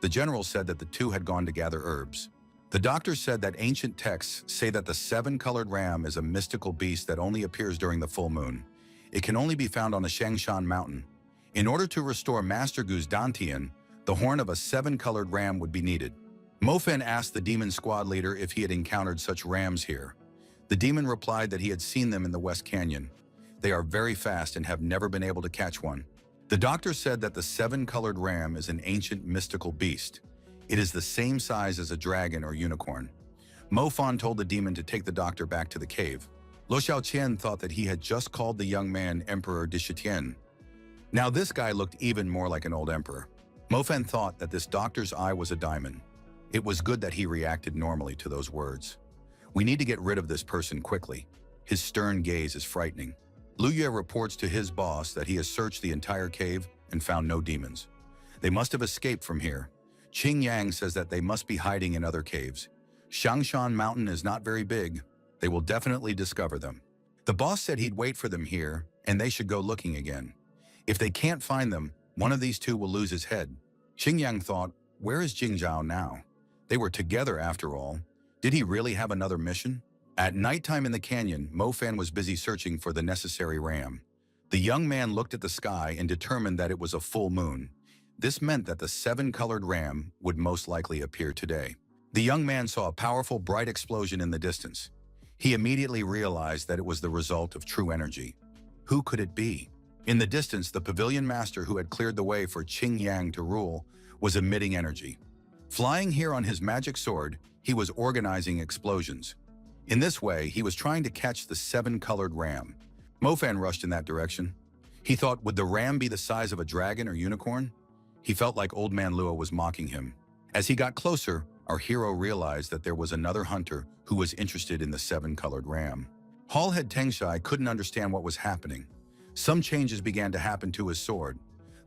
The general said that the two had gone to gather herbs. The doctor said that ancient texts say that the seven-colored ram is a mystical beast that only appears during the full moon. It can only be found on the Shangshan mountain. In order to restore Master Gu's Dantian, the horn of a seven-colored ram would be needed. Mo-fan asked the demon squad leader if he had encountered such rams here. The demon replied that he had seen them in the West Canyon. They are very fast and have never been able to catch one. The doctor said that the seven-colored ram is an ancient mystical beast. It is the same size as a dragon or unicorn. Mo-fan told the demon to take the doctor back to the cave. Lo Xiaoqian thought that he had just called the young man Emperor Dishitian. Now this guy looked even more like an old emperor. Mo-fan thought that this doctor's eye was a diamond. It was good that he reacted normally to those words. We need to get rid of this person quickly. His stern gaze is frightening. Lu Yue reports to his boss that he has searched the entire cave and found no demons. They must have escaped from here. Qing Yang says that they must be hiding in other caves. Shangshan Mountain is not very big. They will definitely discover them. The boss said he'd wait for them here, and they should go looking again. If they can't find them, one of these two will lose his head. Qing Yang thought, where is Jing Zhao now? They were together after all. Did he really have another mission? At nighttime in the canyon, Mo-fan was busy searching for the necessary ram. The young man looked at the sky and determined that it was a full moon. This meant that the seven-colored ram would most likely appear today. The young man saw a powerful, bright explosion in the distance. He immediately realized that it was the result of true energy. Who could it be? In the distance, the pavilion master who had cleared the way for Qing Yang to rule was emitting energy. Flying here on his magic sword, he was organizing explosions. In this way, he was trying to catch the seven-colored ram. Mo-fan rushed in that direction. He thought, would the ram be the size of a dragon or unicorn? He felt like Old Man Luo was mocking him. As he got closer, our hero realized that there was another hunter who was interested in the seven-colored ram. Hall Head Tengshai couldn't understand what was happening. Some changes began to happen to his sword.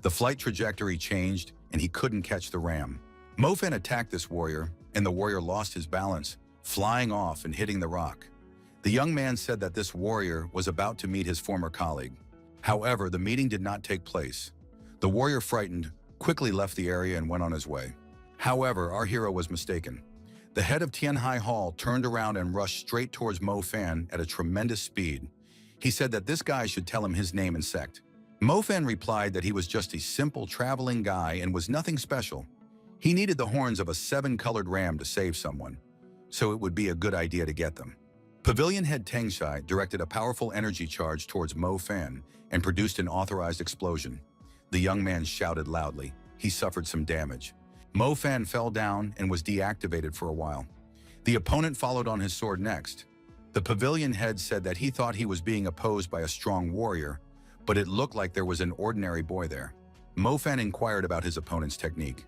The flight trajectory changed, and he couldn't catch the ram. Mo-fan attacked this warrior, and the warrior lost his balance, flying off and hitting the rock. The young man said that this warrior was about to meet his former colleague. However, the meeting did not take place. The warrior, frightened, quickly left the area and went on his way. However, our hero was mistaken. The head of Tianhai Hall turned around and rushed straight towards Mo-fan at a tremendous speed. He said that this guy should tell him his name and sect. Mo-fan replied that he was just a simple traveling guy and was nothing special. He needed the horns of a seven-colored ram to save someone, so it would be a good idea to get them. Pavilion head Tengshai directed a powerful energy charge towards Mo-fan and produced an authorized explosion. The young man shouted loudly. He suffered some damage. Mo-fan fell down and was deactivated for a while. The opponent followed on his sword next. The pavilion head said that he thought he was being opposed by a strong warrior, but it looked like there was an ordinary boy there. Mo-fan inquired about his opponent's technique.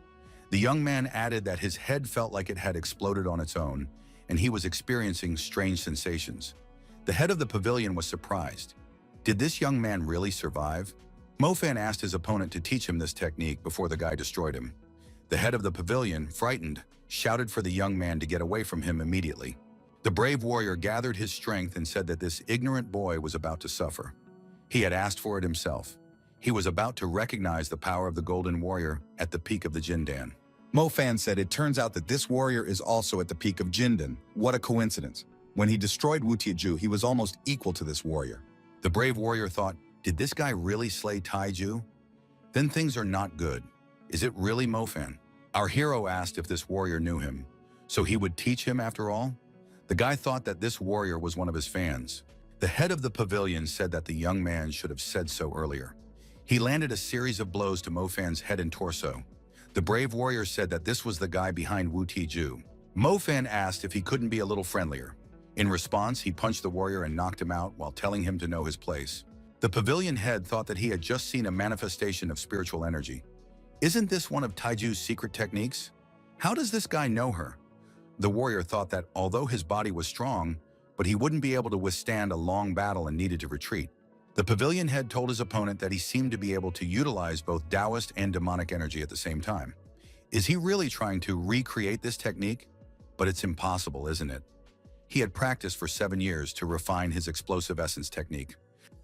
The young man added that his head felt like it had exploded on its own, and he was experiencing strange sensations. The head of the pavilion was surprised. Did this young man really survive? Mo-fan asked his opponent to teach him this technique before the guy destroyed him. The head of the pavilion, frightened, shouted for the young man to get away from him immediately. The brave warrior gathered his strength and said that this ignorant boy was about to suffer. He had asked for it himself. He was about to recognize the power of the Golden Warrior at the peak of the Jindan. Mo-fan said it turns out that this warrior is also at the peak of Jindan. What a coincidence. When he destroyed Wu Tiaju, he was almost equal to this warrior. The brave warrior thought, did this guy really slay Taiju? Then things are not good. Is it really Mofan? Our hero asked if this warrior knew him, so he would teach him after all? The guy thought that this warrior was one of his fans. The head of the pavilion said that the young man should have said so earlier. He landed a series of blows to Mofan's head and torso. The brave warrior said that this was the guy behind Wu Tiju. Mofan asked if he couldn't be a little friendlier. In response, he punched the warrior and knocked him out while telling him to know his place. The pavilion head thought that he had just seen a manifestation of spiritual energy. Isn't this one of Taiju's secret techniques? How does this guy know her? The warrior thought that although his body was strong, but he wouldn't be able to withstand a long battle and needed to retreat. The pavilion head told his opponent that he seemed to be able to utilize both Taoist and demonic energy at the same time. Is he really trying to recreate this technique? But it's impossible, isn't it? He had practiced for 7 years to refine his explosive essence technique.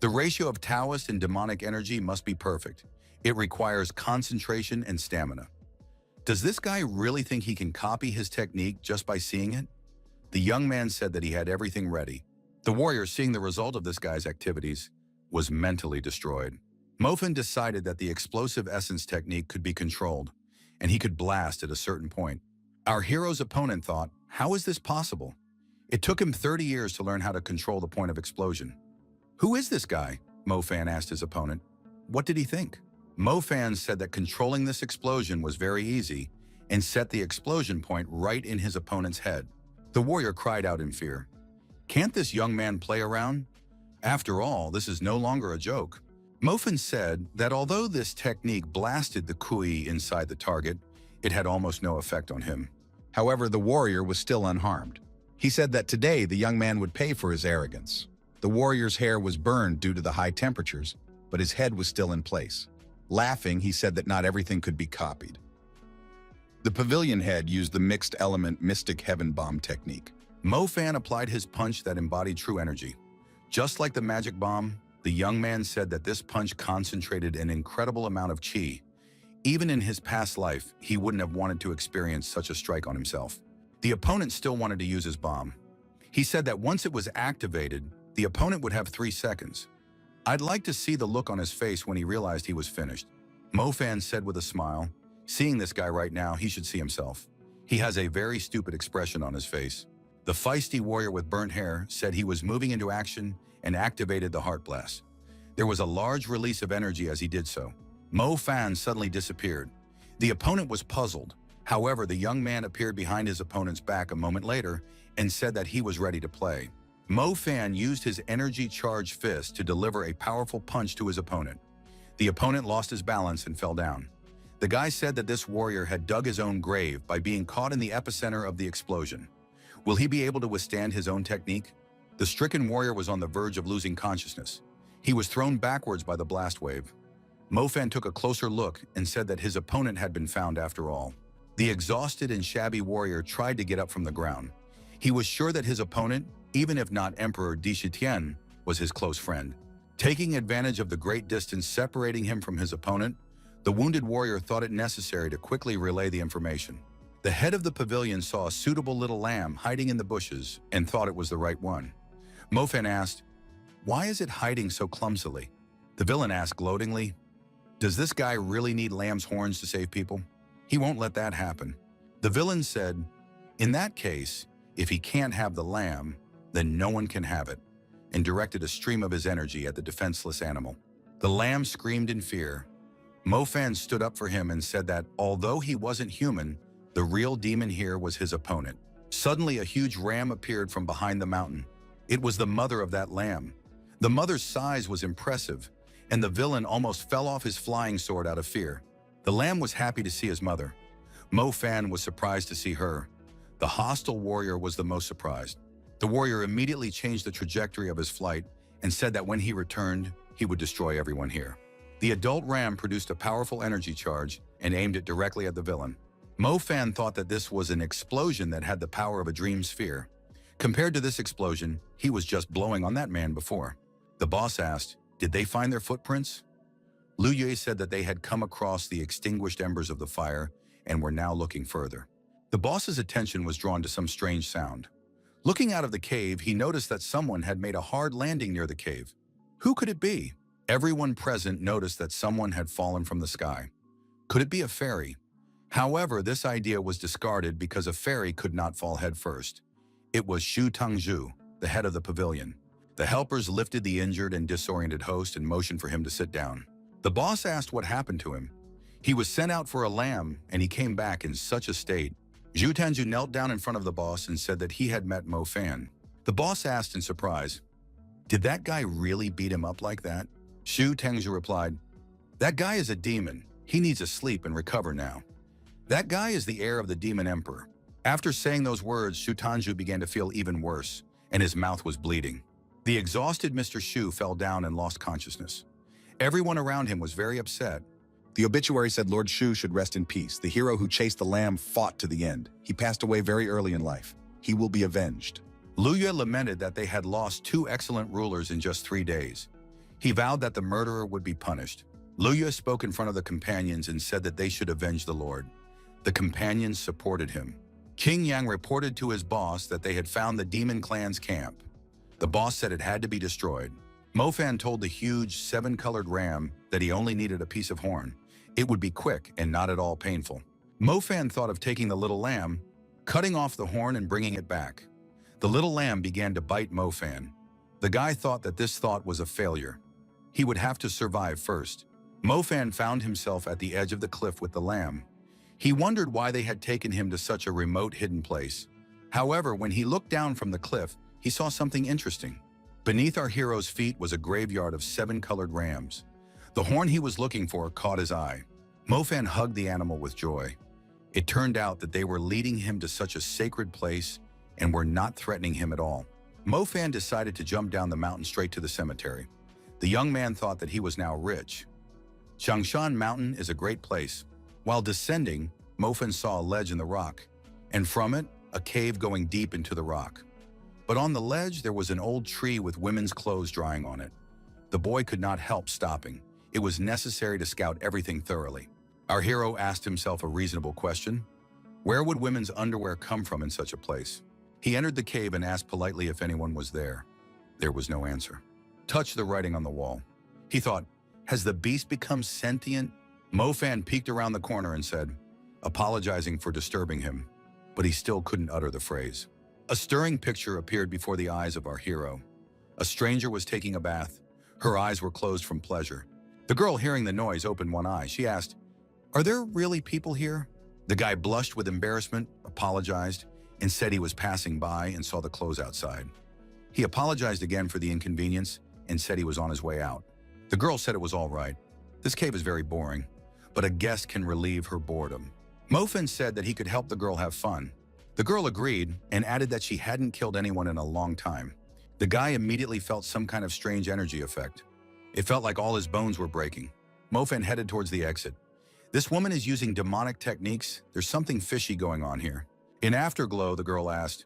The ratio of Taoist and demonic energy must be perfect. It requires concentration and stamina. Does this guy really think he can copy his technique just by seeing it? The young man said that he had everything ready. The warrior, seeing the result of this guy's activities, was mentally destroyed. Mofan decided that the explosive essence technique could be controlled, and he could blast at a certain point. Our hero's opponent thought, how is this possible? It took him 30 years to learn how to control the point of explosion. Who is this guy? Mofan asked his opponent. What did he think? Mofan said that controlling this explosion was very easy and set the explosion point right in his opponent's head. The warrior cried out in fear. Can't this young man play around? After all, this is no longer a joke. Mofan said that although this technique blasted the kui inside the target, it had almost no effect on him. However, the warrior was still unharmed. He said that today the young man would pay for his arrogance. The warrior's hair was burned due to the high temperatures, but his head was still in place. Laughing, he said that not everything could be copied. The pavilion head used the mixed element mystic heaven bomb technique. Mofan applied his punch that embodied true energy. Just like the magic bomb, the young man said that this punch concentrated an incredible amount of chi. Even in his past life, he wouldn't have wanted to experience such a strike on himself. The opponent still wanted to use his bomb. He said that once it was activated, the opponent would have 3 seconds. I'd like to see the look on his face when he realized he was finished. Mofan said with a smile, seeing this guy right now, he should see himself. He has a very stupid expression on his face. The feisty warrior with burnt hair said he was moving into action and activated the heart blast. There was a large release of energy as he did so. Mofan suddenly disappeared. The opponent was puzzled. However, the young man appeared behind his opponent's back a moment later and said that he was ready to play. Mofan used his energy-charged fist to deliver a powerful punch to his opponent. The opponent lost his balance and fell down. The guy said that this warrior had dug his own grave by being caught in the epicenter of the explosion. Will he be able to withstand his own technique? The stricken warrior was on the verge of losing consciousness. He was thrown backwards by the blast wave. Mofan took a closer look and said that his opponent had been found after all. The exhausted and shabby warrior tried to get up from the ground. He was sure that his opponent, even if not Emperor Dishitian, was his close friend. Taking advantage of the great distance separating him from his opponent, the wounded warrior thought it necessary to quickly relay the information. The head of the pavilion saw a suitable little lamb hiding in the bushes and thought it was the right one. Mofan asked, "Why is it hiding so clumsily?" The villain asked gloatingly, "Does this guy really need lamb's horns to save people? He won't let that happen." The villain said, "In that case, if he can't have the lamb, then no one can have it," and directed a stream of his energy at the defenseless animal. The lamb screamed in fear. Mofan stood up for him and said that although he wasn't human, the real demon here was his opponent. Suddenly, a huge ram appeared from behind the mountain. It was the mother of that lamb. The mother's size was impressive, and the villain almost fell off his flying sword out of fear. The lamb was happy to see his mother. Mofan was surprised to see her. The hostile warrior was the most surprised. The warrior immediately changed the trajectory of his flight and said that when he returned, he would destroy everyone here. The adult ram produced a powerful energy charge and aimed it directly at the villain. Mofan thought that this was an explosion that had the power of a dream sphere. Compared to this explosion, he was just blowing on that man before. The boss asked, "Did they find their footprints?" Lu Yue said that they had come across the extinguished embers of the fire and were now looking further. The boss's attention was drawn to some strange sound. Looking out of the cave, he noticed that someone had made a hard landing near the cave. Who could it be? Everyone present noticed that someone had fallen from the sky. Could it be a fairy? However, this idea was discarded because a fairy could not fall headfirst. It was Shu Tangzhu, the head of the pavilion. The helpers lifted the injured and disoriented host and motioned for him to sit down. The boss asked what happened to him. He was sent out for a lamb, and he came back in such a state. Zhu Tangzhu knelt down in front of the boss and said that he had met Mo Fan. The boss asked in surprise, "Did that guy really beat him up like that?" Shu Tangzhu replied, "That guy is a demon. He needs to sleep and recover now. That guy is the heir of the demon emperor." After saying those words, Shu Tangzhu began to feel even worse, and his mouth was bleeding. The exhausted Mr. Shu fell down and lost consciousness. Everyone around him was very upset. The obituary said Lord Shu should rest in peace. The hero who chased the lamb fought to the end. He passed away very early in life. He will be avenged. Lu Yue lamented that they had lost two excellent rulers in just 3 days. He vowed that the murderer would be punished. Lu Yue spoke in front of the companions and said that they should avenge the Lord. The companions supported him. King Yang reported to his boss that they had found the demon clan's camp. The boss said it had to be destroyed. Mo Fan told the huge 7-colored ram that he only needed a piece of horn. It would be quick and not at all painful. Mo Fan thought of taking the little lamb, cutting off the horn and bringing it back. The little lamb began to bite Mo Fan. The guy thought that this thought was a failure. He would have to survive first. Mo Fan found himself at the edge of the cliff with the lamb. He wondered why they had taken him to such a remote, hidden place. However, when he looked down from the cliff, he saw something interesting. Beneath our hero's feet was a graveyard of 7-colored rams. The horn he was looking for caught his eye. Mo Fan hugged the animal with joy. It turned out that they were leading him to such a sacred place and were not threatening him at all. Mo Fan decided to jump down the mountain straight to the cemetery. The young man thought that he was now rich. Changshan Mountain is a great place. While descending, Mo Fan saw a ledge in the rock, and from it, a cave going deep into the rock. But on the ledge, there was an old tree with women's clothes drying on it. The boy could not help stopping. It was necessary to scout everything thoroughly. Our hero asked himself a reasonable question. Where would women's underwear come from in such a place? He entered the cave and asked politely if anyone was there. There was no answer. Touched the writing on the wall. He thought, has the beast become sentient? Mo Fan peeked around the corner and said, apologizing for disturbing him, but he still couldn't utter the phrase. A stirring picture appeared before the eyes of our hero. A stranger was taking a bath. Her eyes were closed from pleasure. The girl, hearing the noise, opened one eye. She asked, "Are there really people here?" The guy blushed with embarrassment, apologized, and said he was passing by and saw the clothes outside. He apologized again for the inconvenience and said he was on his way out. The girl said it was all right. This cave is very boring, but a guest can relieve her boredom. Mo Fan said that he could help the girl have fun. The girl agreed and added that she hadn't killed anyone in a long time. The guy immediately felt some kind of strange energy effect. It felt like all his bones were breaking. Mo Fan headed towards the exit. This woman is using demonic techniques. There's something fishy going on here. In afterglow, the girl asked,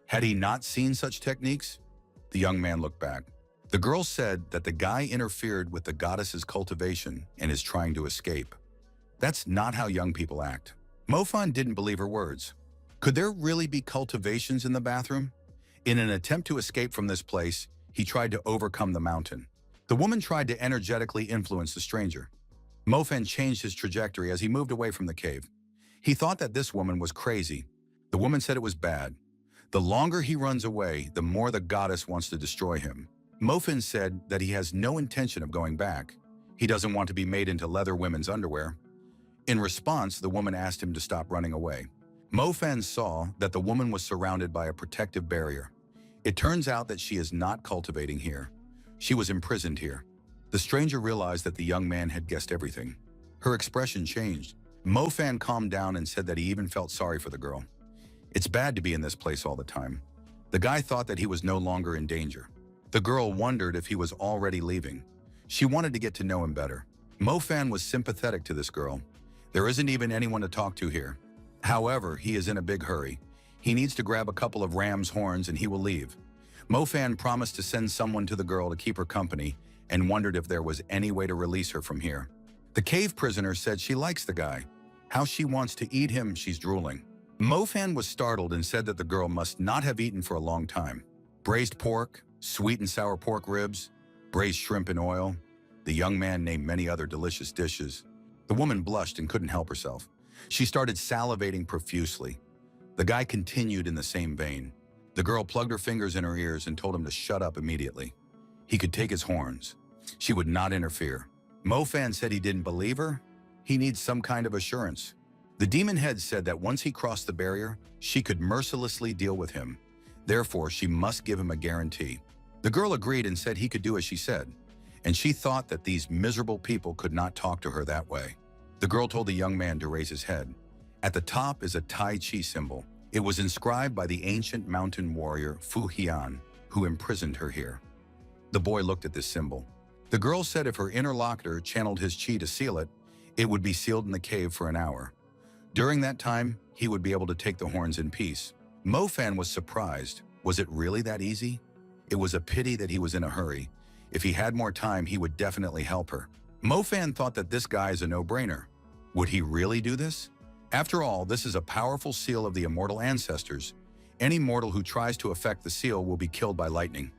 had he not seen such techniques? The young man looked back. The girl said that the guy interfered with the goddess's cultivation and is trying to escape. That's not how young people act. Mo Fan didn't believe her words. Could there really be cultivations in the bathroom? In an attempt to escape from this place, he tried to overcome the mountain. The woman tried to energetically influence the stranger. Mo Fan changed his trajectory as he moved away from the cave. He thought that this woman was crazy. The woman said it was bad. The longer he runs away, the more the goddess wants to destroy him. Mo Fan said that he has no intention of going back. He doesn't want to be made into leather women's underwear. In response, the woman asked him to stop running away. Mo Fan saw that the woman was surrounded by a protective barrier. It turns out that she is not cultivating here. She was imprisoned here. The stranger realized that the young man had guessed everything. Her expression changed. Mo Fan calmed down and said that he even felt sorry for the girl. It's bad to be in this place all the time. The guy thought that he was no longer in danger. The girl wondered if he was already leaving. She wanted to get to know him better. Mo Fan was sympathetic to this girl. There isn't even anyone to talk to here. However, he is in a big hurry. He needs to grab a couple of ram's horns and he will leave. Mo Fan promised to send someone to the girl to keep her company and wondered if there was any way to release her from here. The cave prisoner said she likes the guy. How she wants to eat him, she's drooling. Mo Fan was startled and said that the girl must not have eaten for a long time. Braised pork, sweet and sour pork ribs, braised shrimp in oil. The young man named many other delicious dishes. The woman blushed and couldn't help herself. She started salivating profusely. The guy continued in the same vein. The girl plugged her fingers in her ears and told him to shut up immediately. He could take his horns. She would not interfere. Mofan said he didn't believe her. He needs some kind of assurance. The demon head said that once he crossed the barrier, she could mercilessly deal with him. Therefore, she must give him a guarantee. The girl agreed and said he could do as she said, and she thought that these miserable people could not talk to her that way. The girl told the young man to raise his head. At the top is a Tai Chi symbol. It was inscribed by the ancient mountain warrior Fu Hian, who imprisoned her here. The boy looked at this symbol. The girl said if her interlocutor channeled his chi to seal it, it would be sealed in the cave for an hour. During that time, he would be able to take the horns in peace. Mofan was surprised. Was it really that easy? It was a pity that he was in a hurry. If he had more time, he would definitely help her. Mofan thought that this guy is a no-brainer. Would he really do this? After all, this is a powerful seal of the immortal ancestors. Any mortal who tries to affect the seal will be killed by lightning.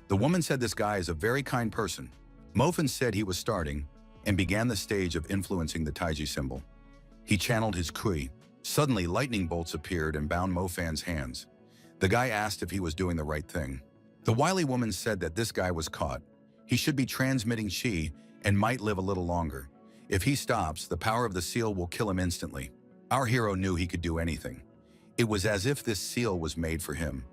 The woman said this guy is a very kind person. Mofan said he was starting and began the stage of influencing the Taiji symbol. He channeled his kui. Suddenly, lightning bolts appeared and bound Mofan's hands. The guy asked if he was doing the right thing. The wily woman said that this guy was caught. He should be transmitting chi and might live a little longer. If he stops, the power of the seal will kill him instantly. Our hero knew he could do anything. It was as if this seal was made for him.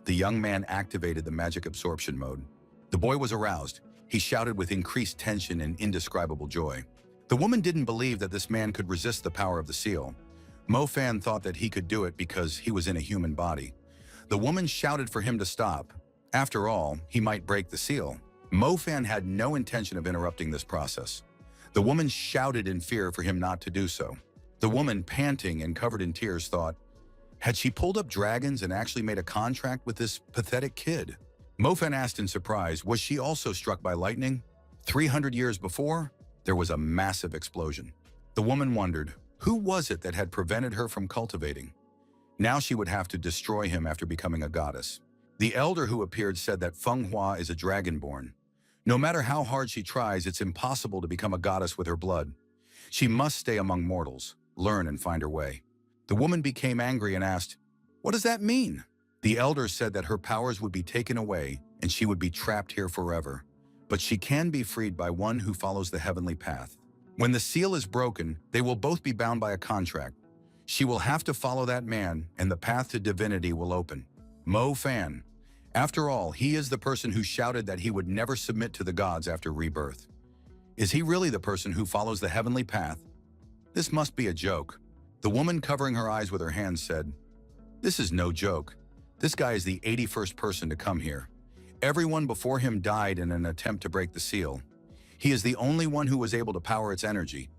The young man activated the magic absorption mode. The boy was aroused. He shouted with increased tension and indescribable joy. The woman didn't believe that this man could resist the power of the seal. Mofan thought that he could do it because he was in a human body. The woman shouted for him to stop. After all, he might break the seal. Mofan had no intention of interrupting this process. The woman shouted in fear for him not to do so. The woman, panting and covered in tears, thought, had she pulled up dragons and actually made a contract with this pathetic kid? Mofan asked in surprise, was she also struck by lightning? 300 years before, there was a massive explosion. The woman wondered, who was it that had prevented her from cultivating? Now she would have to destroy him after becoming a goddess. The elder who appeared said that Fenghua is a dragonborn. No matter how hard she tries, it's impossible to become a goddess with her blood. She must stay among mortals, learn and find her way. The woman became angry and asked, what does that mean? The elder said that her powers would be taken away and she would be trapped here forever. But she can be freed by one who follows the heavenly path. When the seal is broken, they will both be bound by a contract. She will have to follow that man and the path to divinity will open. Mofan. After all, he is the person who shouted that he would never submit to the gods after rebirth. Is he really the person who follows the heavenly path? This must be a joke. The woman covering her eyes with her hands said, this is no joke. This guy is the 81st person to come here. Everyone before him died in an attempt to break the seal. He is the only one who was able to power its energy.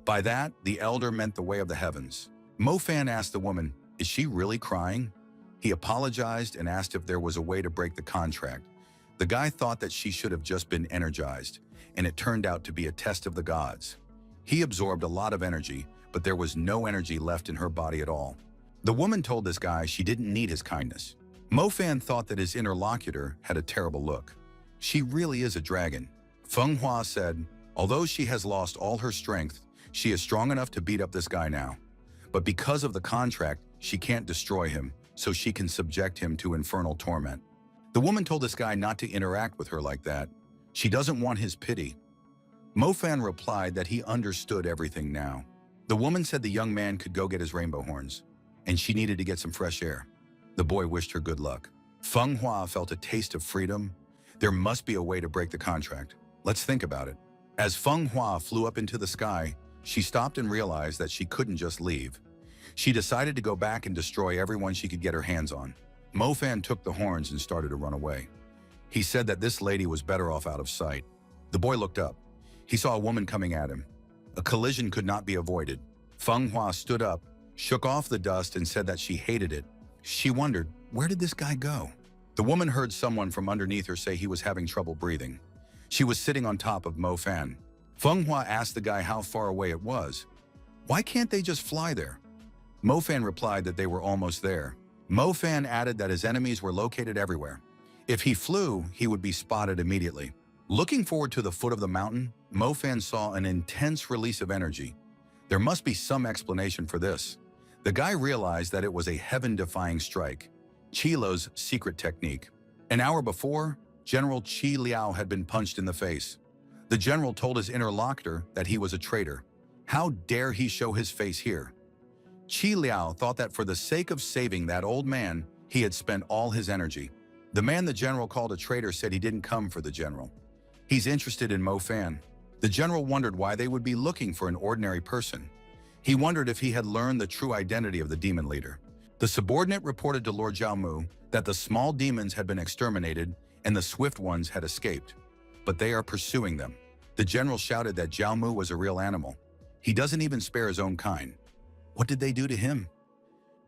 By that, the elder meant the way of the heavens. Mofan asked the woman, is she really crying? He apologized and asked if there was a way to break the contract. The guy thought that she should have just been energized, and it turned out to be a test of the gods. He absorbed a lot of energy, but there was no energy left in her body at all. The woman told this guy she didn't need his kindness. Mofan thought that his interlocutor had a terrible look. She really is a dragon. Fenghua said, although she has lost all her strength, she is strong enough to beat up this guy now. But because of the contract, she can't destroy him, so she can subject him to infernal torment. The woman told this guy not to interact with her like that. She doesn't want his pity. Mofan replied that he understood everything now. The woman said the young man could go get his rainbow horns, and she needed to get some fresh air. The boy wished her good luck. Fenghua felt a taste of freedom. There must be a way to break the contract. Let's think about it. As Fenghua flew up into the sky, she stopped and realized that she couldn't just leave. She decided to go back and destroy everyone she could get her hands on. Mofan took the horns and started to run away. He said that this lady was better off out of sight. The boy looked up. He saw a woman coming at him. A collision could not be avoided. Fenghua stood up, shook off the dust and said that she hated it. She wondered, where did this guy go? The woman heard someone from underneath her say he was having trouble breathing. She was sitting on top of Mofan. Fenghua asked the guy how far away it was. Why can't they just fly there? Mofan replied that they were almost there. Mofan added that his enemies were located everywhere. If he flew, he would be spotted immediately. Looking forward to the foot of the mountain, Mofan saw an intense release of energy. There must be some explanation for this. The guy realized that it was a heaven-defying strike, Chilo's secret technique. An hour before, General Chi Liao had been punched in the face. The general told his interlocutor that he was a traitor. How dare he show his face here? Chi Liao thought that for the sake of saving that old man, he had spent all his energy. The man the general called a traitor said he didn't come for the general. He's interested in Mo Fan. The general wondered why they would be looking for an ordinary person. He wondered if he had learned the true identity of the demon leader. The subordinate reported to Lord Jiaomu that the small demons had been exterminated and the swift ones had escaped. But they are pursuing them. The general shouted that Jiaomu was a real animal. He doesn't even spare his own kind. What did they do to him?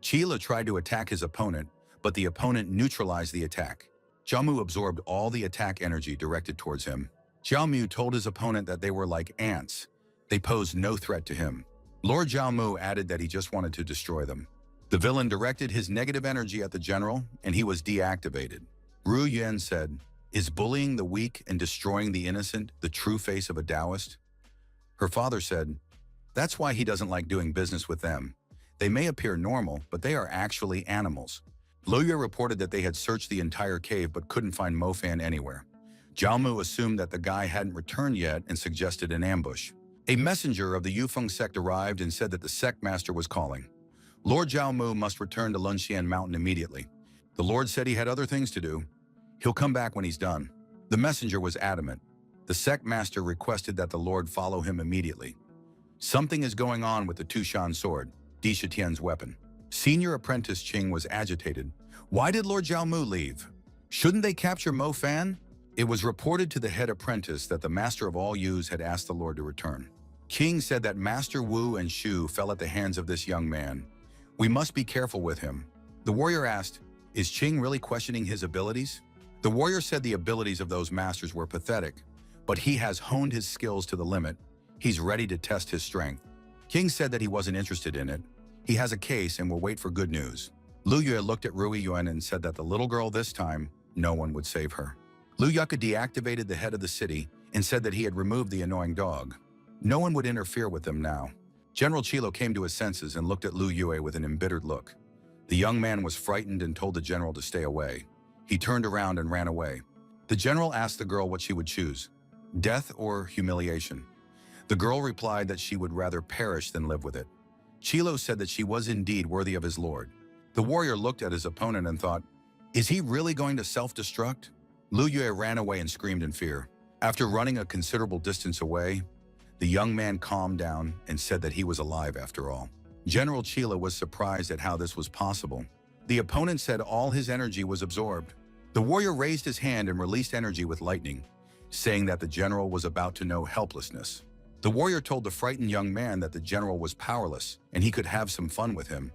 Chila tried to attack his opponent, but the opponent neutralized the attack. Jiaomu absorbed all the attack energy directed towards him. Jiaomu told his opponent that they were like ants. They posed no threat to him. Lord Jiaomu added that he just wanted to destroy them. The villain directed his negative energy at the general, and he was deactivated. Ru Yuan said, "Is bullying the weak and destroying the innocent the true face of a Taoist?" Her father said, "That's why he doesn't like doing business with them. They may appear normal, but they are actually animals." Luya reported that they had searched the entire cave but couldn't find Mo Fan anywhere. Jiaomu assumed that the guy hadn't returned yet and suggested an ambush. A messenger of the Yufeng sect arrived and said that the sect master was calling. Lord Jiaomu must return to Lunxian Mountain immediately. The Lord said he had other things to do. He'll come back when he's done. The messenger was adamant. The sect master requested that the Lord follow him immediately. Something is going on with the Tushan sword, Di Shitian's weapon. Senior apprentice Qing was agitated. Why did Lord Jiaomu leave? Shouldn't they capture Mo Fan? It was reported to the head apprentice that the master of all Yus had asked the Lord to return. King said that Master Wu and Shu fell at the hands of this young man. We must be careful with him. The warrior asked, "Is Qing really questioning his abilities?" The warrior said the abilities of those masters were pathetic, but he has honed his skills to the limit. He's ready to test his strength. King said that he wasn't interested in it. He has a case and will wait for good news. Lu Yue looked at Rui Yuan and said that the little girl this time, no one would save her. Lu Yuka deactivated the head of the city and said that he had removed the annoying dog. No one would interfere with them now. General Chilo came to his senses and looked at Lu Yue with an embittered look. The young man was frightened and told the general to stay away. He turned around and ran away. The general asked the girl what she would choose, death or humiliation. The girl replied that she would rather perish than live with it. Chilo said that she was indeed worthy of his lord. The warrior looked at his opponent and thought, is he really going to self-destruct? Lu Yue ran away and screamed in fear. After running a considerable distance away, the young man calmed down and said that he was alive after all. General Chila was surprised at how this was possible. The opponent said all his energy was absorbed. The warrior raised his hand and released energy with lightning, saying that the general was about to know helplessness. The warrior told the frightened young man that the general was powerless and he could have some fun with him.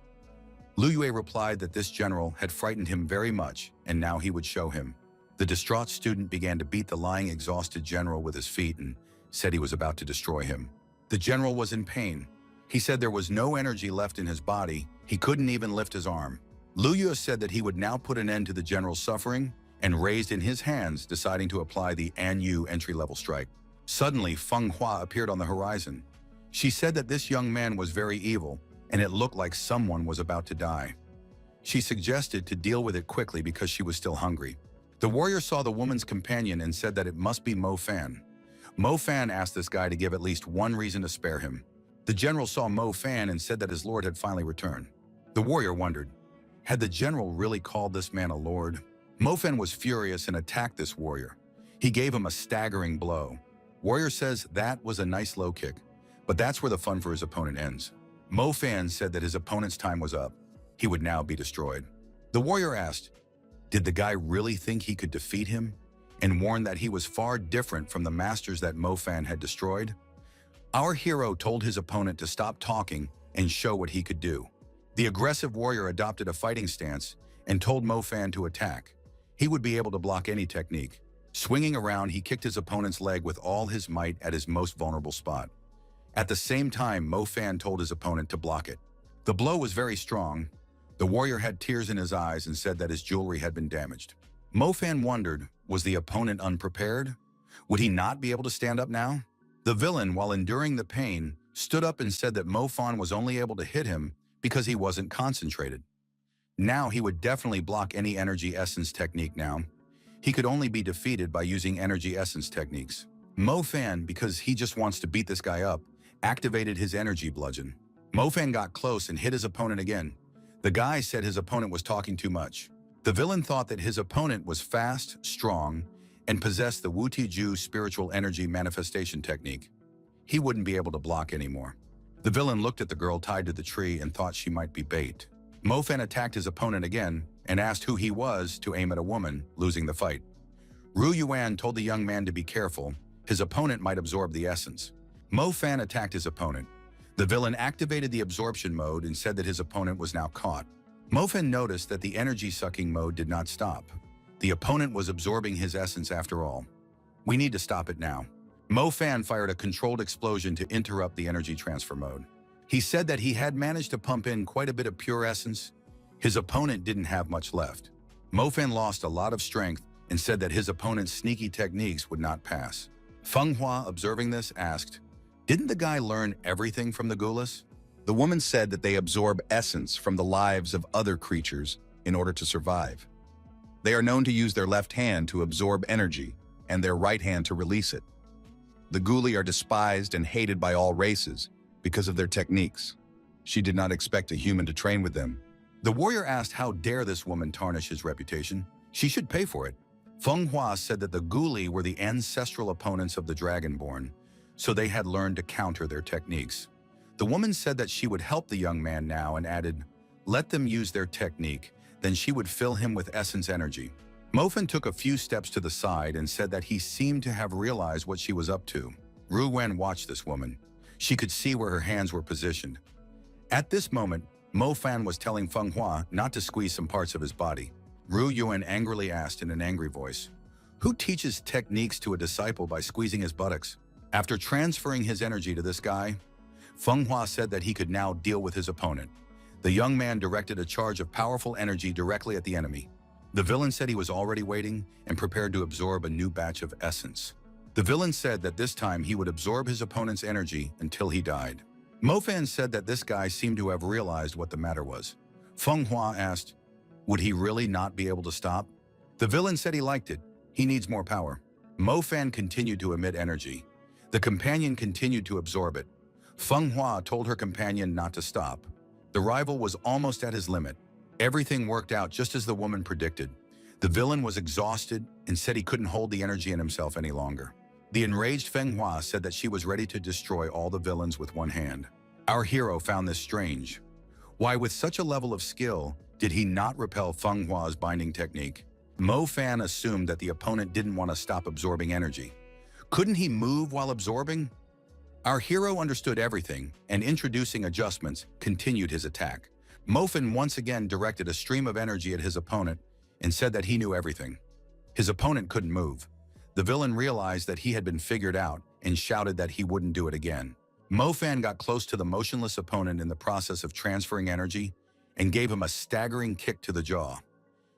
Lu Yue replied that this general had frightened him very much and now he would show him. The distraught student began to beat the lying, exhausted general with his feet and said he was about to destroy him. The general was in pain. He said there was no energy left in his body. He couldn't even lift his arm. Lu Yue said that he would now put an end to the general's suffering and raised in his hands, deciding to apply the An Yu entry-level strike. Suddenly, Feng Hua appeared on the horizon. She said that this young man was very evil, and it looked like someone was about to die. She suggested to deal with it quickly because she was still hungry. The warrior saw the woman's companion and said that it must be Mo Fan. Mo Fan asked this guy to give at least one reason to spare him. The general saw Mo Fan and said that his lord had finally returned. The warrior wondered, had the general really called this man a lord? Mo Fan was furious and attacked this warrior. He gave him a staggering blow. Warrior says that was a nice low kick, but that's where the fun for his opponent ends. Mo Fan said that his opponent's time was up. He would now be destroyed. The warrior asked, did the guy really think he could defeat him? And warned that he was far different from the masters that Mo Fan had destroyed? Our hero told his opponent to stop talking and show what he could do. The aggressive warrior adopted a fighting stance and told Mo Fan to attack. He would be able to block any technique. Swinging around, he kicked his opponent's leg with all his might at his most vulnerable spot. At the same time, Mo Fan told his opponent to block it. The blow was very strong. The warrior had tears in his eyes and said that his jewelry had been damaged. Mo Fan wondered, was the opponent unprepared? Would he not be able to stand up now? The villain, while enduring the pain, stood up and said that Mo Fan was only able to hit him because he wasn't concentrated. Now he would definitely block any energy essence technique now. He could only be defeated by using energy essence techniques. Mo Fan, because he just wants to beat this guy up, activated his energy bludgeon. Mo Fan got close and hit his opponent again. The guy said his opponent was talking too much. The villain thought that his opponent was fast, strong, and possessed the Wu Ju spiritual energy manifestation technique. He wouldn't be able to block anymore. The villain looked at the girl tied to the tree and thought she might be bait. Mo Fan attacked his opponent again and asked who he was to aim at a woman, losing the fight. Ru Yuan told the young man to be careful. His opponent might absorb the essence. Mo Fan attacked his opponent. The villain activated the absorption mode and said that his opponent was now caught. Mo Fan noticed that the energy-sucking mode did not stop. The opponent was absorbing his essence after all. We need to stop it now. Mo Fan fired a controlled explosion to interrupt the energy transfer mode. He said that he had managed to pump in quite a bit of pure essence. His opponent didn't have much left. Mo Fan lost a lot of strength and said that his opponent's sneaky techniques would not pass. Feng Hua, observing this, asked, "Didn't the guy learn everything from the Gulas?" The woman said that they absorb essence from the lives of other creatures in order to survive. They are known to use their left hand to absorb energy and their right hand to release it. The Ghoulie are despised and hated by all races because of their techniques. She did not expect a human to train with them. The warrior asked how dare this woman tarnish his reputation. She should pay for it. Feng Hua said that the Ghoulie were the ancestral opponents of the Dragonborn, so they had learned to counter their techniques. The woman said that she would help the young man now and added, "Let them use their technique, then she would fill him with essence energy." Mo Fan took a few steps to the side and said that he seemed to have realized what she was up to. Ru Wen watched this woman. She could see where her hands were positioned. At this moment, Mo Fan was telling Feng Hua not to squeeze some parts of his body. Ru Yuan angrily asked in an angry voice, "Who teaches techniques to a disciple by squeezing his buttocks?" After transferring his energy to this guy, Feng Hua said that he could now deal with his opponent. The young man directed a charge of powerful energy directly at the enemy. The villain said he was already waiting and prepared to absorb a new batch of essence. The villain said that this time he would absorb his opponent's energy until he died. Mo Fan said that this guy seemed to have realized what the matter was. Feng Hua asked, would he really not be able to stop? The villain said he liked it. He needs more power. Mo Fan continued to emit energy. The companion continued to absorb it. Feng Hua told her companion not to stop. The rival was almost at his limit. Everything worked out just as the woman predicted. The villain was exhausted and said he couldn't hold the energy in himself any longer. The enraged Feng Hua said that she was ready to destroy all the villains with one hand. Our hero found this strange. Why, with such a level of skill, did he not repel Feng Hua's binding technique? Mo Fan assumed that the opponent didn't want to stop absorbing energy. Couldn't he move while absorbing? Our hero understood everything and, introducing adjustments, continued his attack. Mo Fan once again directed a stream of energy at his opponent and said that he knew everything. His opponent couldn't move. The villain realized that he had been figured out and shouted that he wouldn't do it again. Mo Fan got close to the motionless opponent in the process of transferring energy and gave him a staggering kick to the jaw.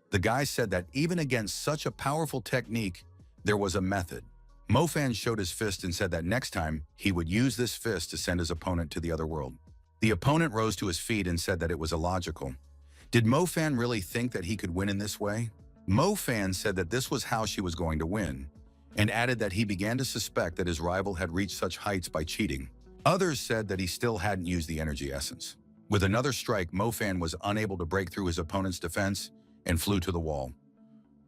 The guy said that even against such a powerful technique, there was a method. Mo Fan showed his fist and said that next time he would use this fist to send his opponent to the other world. The opponent rose to his feet and said that it was illogical. Did Mo Fan really think that he could win in this way? Mo Fan said that this was how she was going to win, and added that he began to suspect that his rival had reached such heights by cheating. Others said that he still hadn't used the energy essence. With another strike, Mo Fan was unable to break through his opponent's defense and flew to the wall.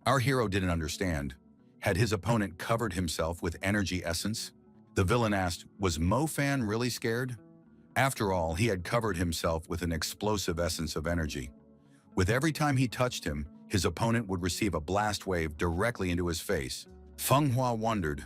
Our hero didn't understand. Had his opponent covered himself with energy essence? The villain asked, was Mo Fan really scared? After all, he had covered himself with an explosive essence of energy. With every time he touched him, his opponent would receive a blast wave directly into his face. Feng Hua wondered,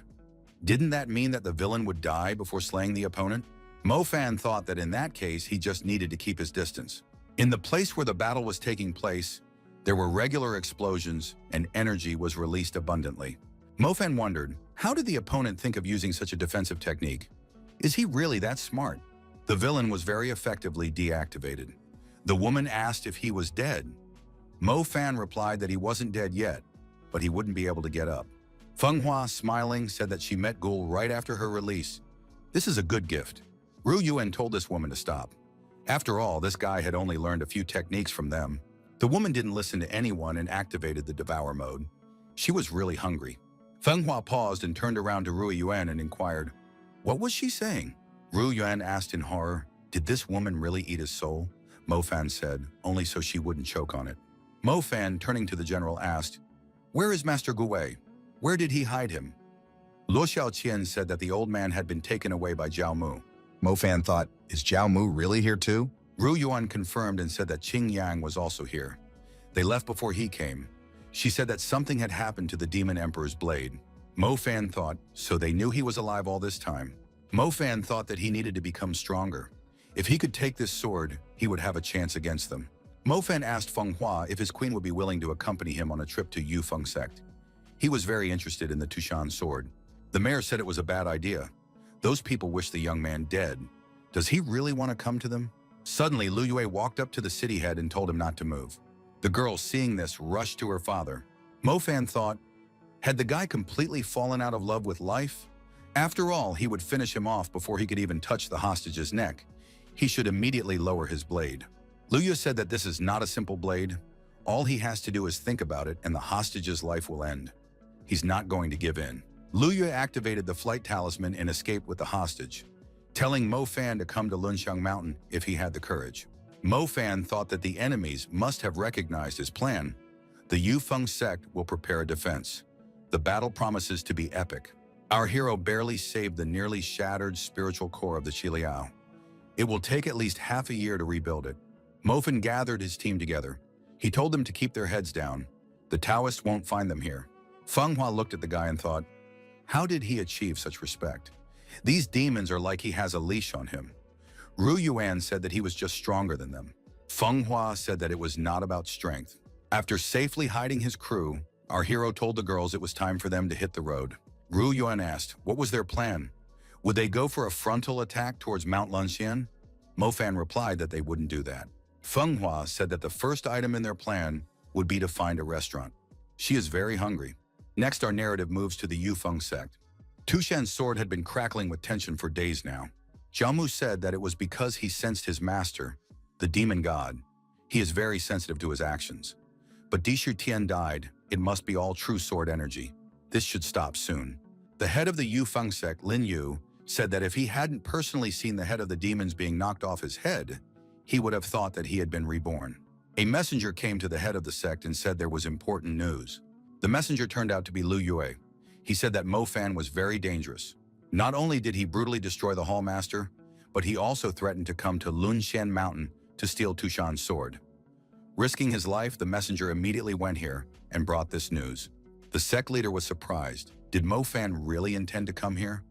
didn't that mean that the villain would die before slaying the opponent? Mo Fan thought that in that case, he just needed to keep his distance. In the place where the battle was taking place, there were regular explosions and energy was released abundantly. Mo Fan wondered, how did the opponent think of using such a defensive technique? Is he really that smart? The villain was very effectively deactivated. The woman asked if he was dead. Mo Fan replied that he wasn't dead yet, but he wouldn't be able to get up. Feng Hua, smiling, said that she met Ghoul right after her release. This is a good gift. Ru Yuan told this woman to stop. After all, this guy had only learned a few techniques from them. The woman didn't listen to anyone and activated the devour mode. She was really hungry. Feng Hua paused and turned around to Ru Yuan and inquired, "What was she saying?" Ru Yuan asked in horror, "Did this woman really eat his soul?" Mo Fan said, "Only so she wouldn't choke on it." Mo Fan, turning to the general, asked, "Where is Master Gu Wei? Where did he hide him?" Luo Xiaoqian said that the old man had been taken away by Zhao Mu. Mo Fan thought, is Zhao Mu really here too? Ru Yuan confirmed and said that Qing Yang was also here. They left before he came. She said that something had happened to the Demon Emperor's blade. Mo Fan thought, so they knew he was alive all this time. Mo Fan thought that he needed to become stronger. If he could take this sword, he would have a chance against them. Mo Fan asked Feng Hua if his queen would be willing to accompany him on a trip to Yu Feng sect. He was very interested in the Tushan sword. The mayor said it was a bad idea. Those people wish the young man dead. Does he really want to come to them? Suddenly, Lu Yue walked up to the city head and told him not to move. The girl, seeing this, rushed to her father. Mo Fan thought, had the guy completely fallen out of love with life? After all, he would finish him off before he could even touch the hostage's neck. He should immediately lower his blade. Lu Yue said that this is not a simple blade. All he has to do is think about it and the hostage's life will end. He's not going to give in. Lu Yue activated the flight talisman and escaped with the hostage, telling Mo Fan to come to Lunxiang Mountain if he had the courage. Mo Fan thought that the enemies must have recognized his plan. The Yu Feng sect will prepare a defense. The battle promises to be epic. Our hero barely saved the nearly shattered spiritual core of the Qiliao. It will take at least half a year to rebuild it. Mo Fan gathered his team together. He told them to keep their heads down. The Taoists won't find them here. Feng Hua looked at the guy and thought, how did he achieve such respect? These demons are like he has a leash on him. Ru Yuan said that he was just stronger than them. Feng Hua said that it was not about strength. After safely hiding his crew, our hero told the girls it was time for them to hit the road. Ru Yuan asked, what was their plan? Would they go for a frontal attack towards Mount Lunxian? Mo Fan replied that they wouldn't do that. Feng Hua said that the first item in their plan would be to find a restaurant. She is very hungry. Next, our narrative moves to the Yu Feng sect. Tushan's sword had been crackling with tension for days now. Zhao Mu said that it was because he sensed his master, the demon god. He is very sensitive to his actions. But Dishu Tian died. It must be all true sword energy. This should stop soon. The head of the Yu Feng sect, Lin Yu, said that if he hadn't personally seen the head of the demons being knocked off his head, he would have thought that he had been reborn. A messenger came to the head of the sect and said there was important news. The messenger turned out to be Lu Yue. He said that Mo Fan was very dangerous. Not only did he brutally destroy the Hall Master, but he also threatened to come to Lunxian Mountain to steal Tushan's sword. Risking his life, the messenger immediately went here and brought this news. The sect leader was surprised. Did Mo Fan really intend to come here?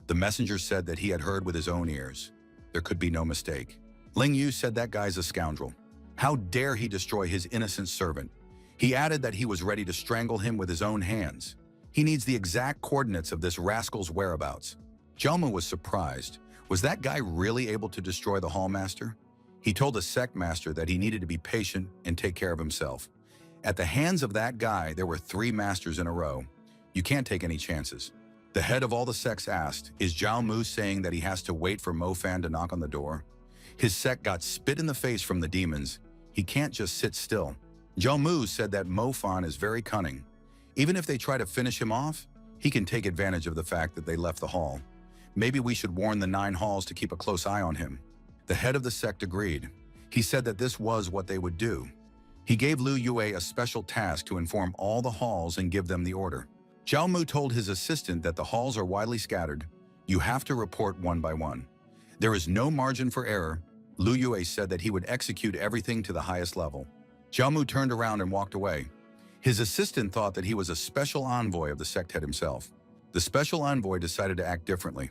The messenger said that he had heard with his own ears. There could be no mistake. Ling Yu said that guy's a scoundrel. How dare he destroy his innocent servant? He added that he was ready to strangle him with his own hands. He needs the exact coordinates of this rascal's whereabouts. Zhao Mu was surprised. Was that guy really able to destroy the Hall Master? He told the sect master that he needed to be patient and take care of himself. At the hands of that guy, there were 3 masters in a row. You can't take any chances. The head of all the sects asked, is Zhao Mu saying that he has to wait for Mo Fan to knock on the door? His sect got spit in the face from the demons. He can't just sit still. Zhao Mu said that Mo Fan is very cunning. Even if they try to finish him off, he can take advantage of the fact that they left the hall. Maybe we should warn the 9 halls to keep a close eye on him. The head of the sect agreed. He said that this was what they would do. He gave Lu Yue a special task to inform all the halls and give them the order. Zhao Mu told his assistant that the halls are widely scattered. You have to report one by one. There is no margin for error. Lu Yue said that he would execute everything to the highest level. Zhao Mu turned around and walked away. His assistant thought that he was a special envoy of the sect head himself. The special envoy decided to act differently.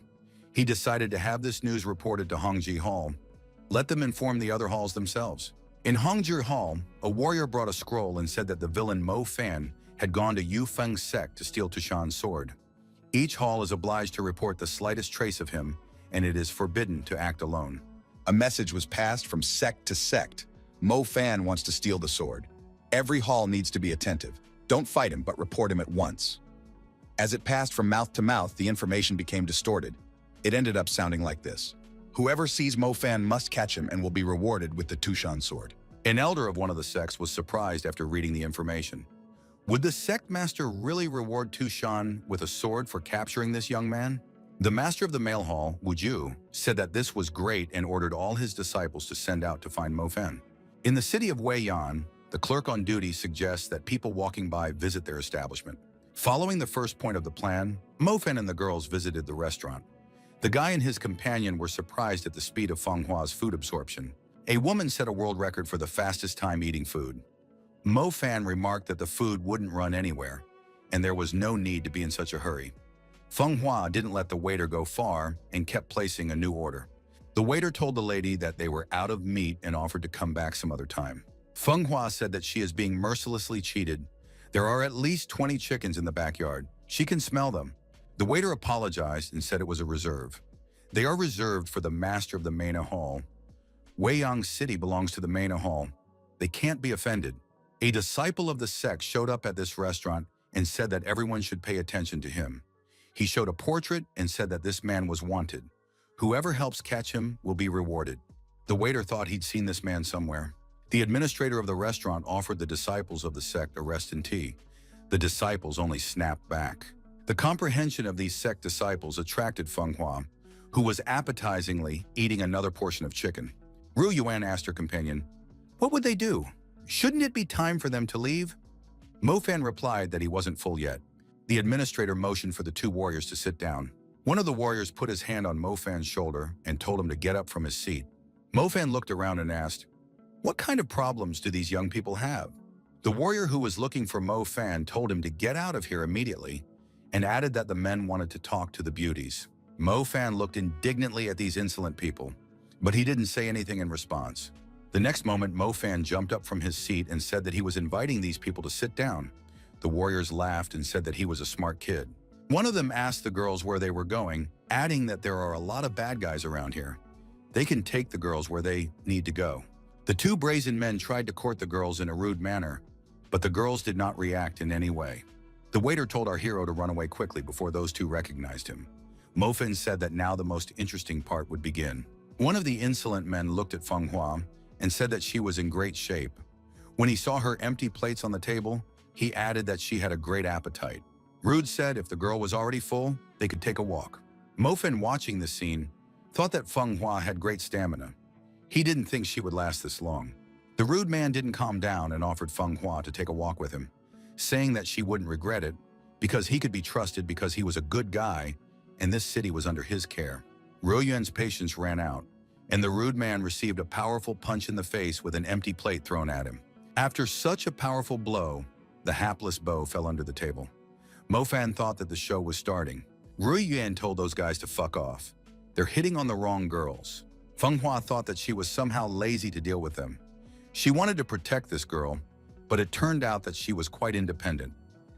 He decided to have this news reported to Hongji Hall. Let them inform the other halls themselves. In Hongji Hall, a warrior brought a scroll and said that the villain Mo Fan had gone to Yu Feng's sect to steal Tushan's sword. Each hall is obliged to report the slightest trace of him, and it is forbidden to act alone. A message was passed from sect to sect. Mo Fan wants to steal the sword. Every hall needs to be attentive. Don't fight him, but report him at once. As it passed from mouth to mouth, the information became distorted. It ended up sounding like this. Whoever sees Mo Fan must catch him and will be rewarded with the Tushan sword. An elder of one of the sects was surprised after reading the information. Would the sect master really reward Tushan with a sword for capturing this young man? The master of the mail hall, Wuju, said that this was great and ordered all his disciples to send out to find Mo Fan. In the city of Weiyan, the clerk on duty suggests that people walking by visit their establishment. Following the first point of the plan, Mo Fan and the girls visited the restaurant. The guy and his companion were surprised at the speed of Feng Hua's food absorption. A woman set a world record for the fastest time eating food. Mo Fan remarked that the food wouldn't run anywhere, and there was no need to be in such a hurry. Feng Hua didn't let the waiter go far and kept placing a new order. The waiter told the lady that they were out of meat and offered to come back some other time. Feng Hua said that she is being mercilessly cheated. There are at least 20 chickens in the backyard. She can smell them. The waiter apologized and said it was a reserve. They are reserved for the master of the Manhwa Hall. Weiyang City belongs to the Manhwa Hall. They can't be offended. A disciple of the sect showed up at this restaurant and said that everyone should pay attention to him. He showed a portrait and said that this man was wanted. Whoever helps catch him will be rewarded. The waiter thought he'd seen this man somewhere. The administrator of the restaurant offered the disciples of the sect a rest and tea. The disciples only snapped back. The comprehension of these sect disciples attracted Feng Hua, who was appetizingly eating another portion of chicken. Ru Yuan asked her companion, "What would they do? Shouldn't it be time for them to leave?" Mo Fan replied that he wasn't full yet. The administrator motioned for the two warriors to sit down. One of the warriors put his hand on Mo Fan's shoulder and told him to get up from his seat. Mo Fan looked around and asked, "What kind of problems do these young people have?" The warrior who was looking for Mo Fan told him to get out of here immediately and added that the men wanted to talk to the beauties. Mo Fan looked indignantly at these insolent people, but he didn't say anything in response. The next moment, Mo Fan jumped up from his seat and said that he was inviting these people to sit down. The warriors laughed and said that he was a smart kid. One of them asked the girls where they were going, adding that there are a lot of bad guys around here. They can take the girls where they need to go. The two brazen men tried to court the girls in a rude manner, but the girls did not react in any way. The waiter told our hero to run away quickly before those two recognized him. Mo Fan said that now the most interesting part would begin. One of the insolent men looked at Feng Hua and said that she was in great shape. When he saw her empty plates on the table, he added that she had a great appetite. Rude said if the girl was already full, they could take a walk. Mo Fan, watching this scene, thought that Feng Hua had great stamina. He didn't think she would last this long. The rude man didn't calm down and offered Feng Hua to take a walk with him, saying that she wouldn't regret it because he could be trusted because he was a good guy and this city was under his care. Ru Yuan's patience ran out, and the rude man received a powerful punch in the face with an empty plate thrown at him. After such a powerful blow, the hapless bow fell under the table. Mo Fan thought that the show was starting. Ru Yuan told those guys to fuck off. They're hitting on the wrong girls. Feng Hua thought that she was somehow lazy to deal with them. She wanted to protect this girl, but it turned out that she was quite independent.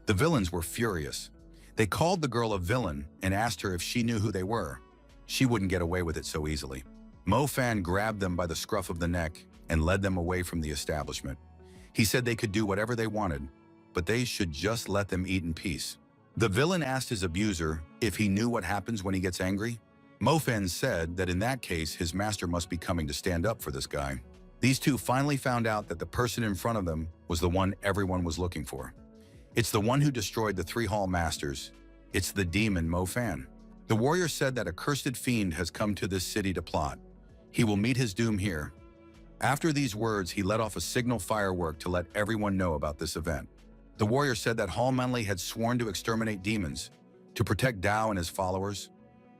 The villains were furious. They called the girl a villain and asked her if she knew who they were. She wouldn't get away with it so easily. Mo Fan grabbed them by the scruff of the neck and led them away from the establishment. He said they could do whatever they wanted, but they should just let them eat in peace. The villain asked his abuser if he knew what happens when he gets angry. Mo Fan said that in that case, his master must be coming to stand up for this guy. These two finally found out that the person in front of them was the one everyone was looking for. It's the one who destroyed the three hall masters. It's the demon Mo Fan. The warrior said that a cursed fiend has come to this city to plot. He will meet his doom here. After these words, he let off a signal firework to let everyone know about this event. The warrior said that Hall Manly had sworn to exterminate demons, to protect Dao and his followers.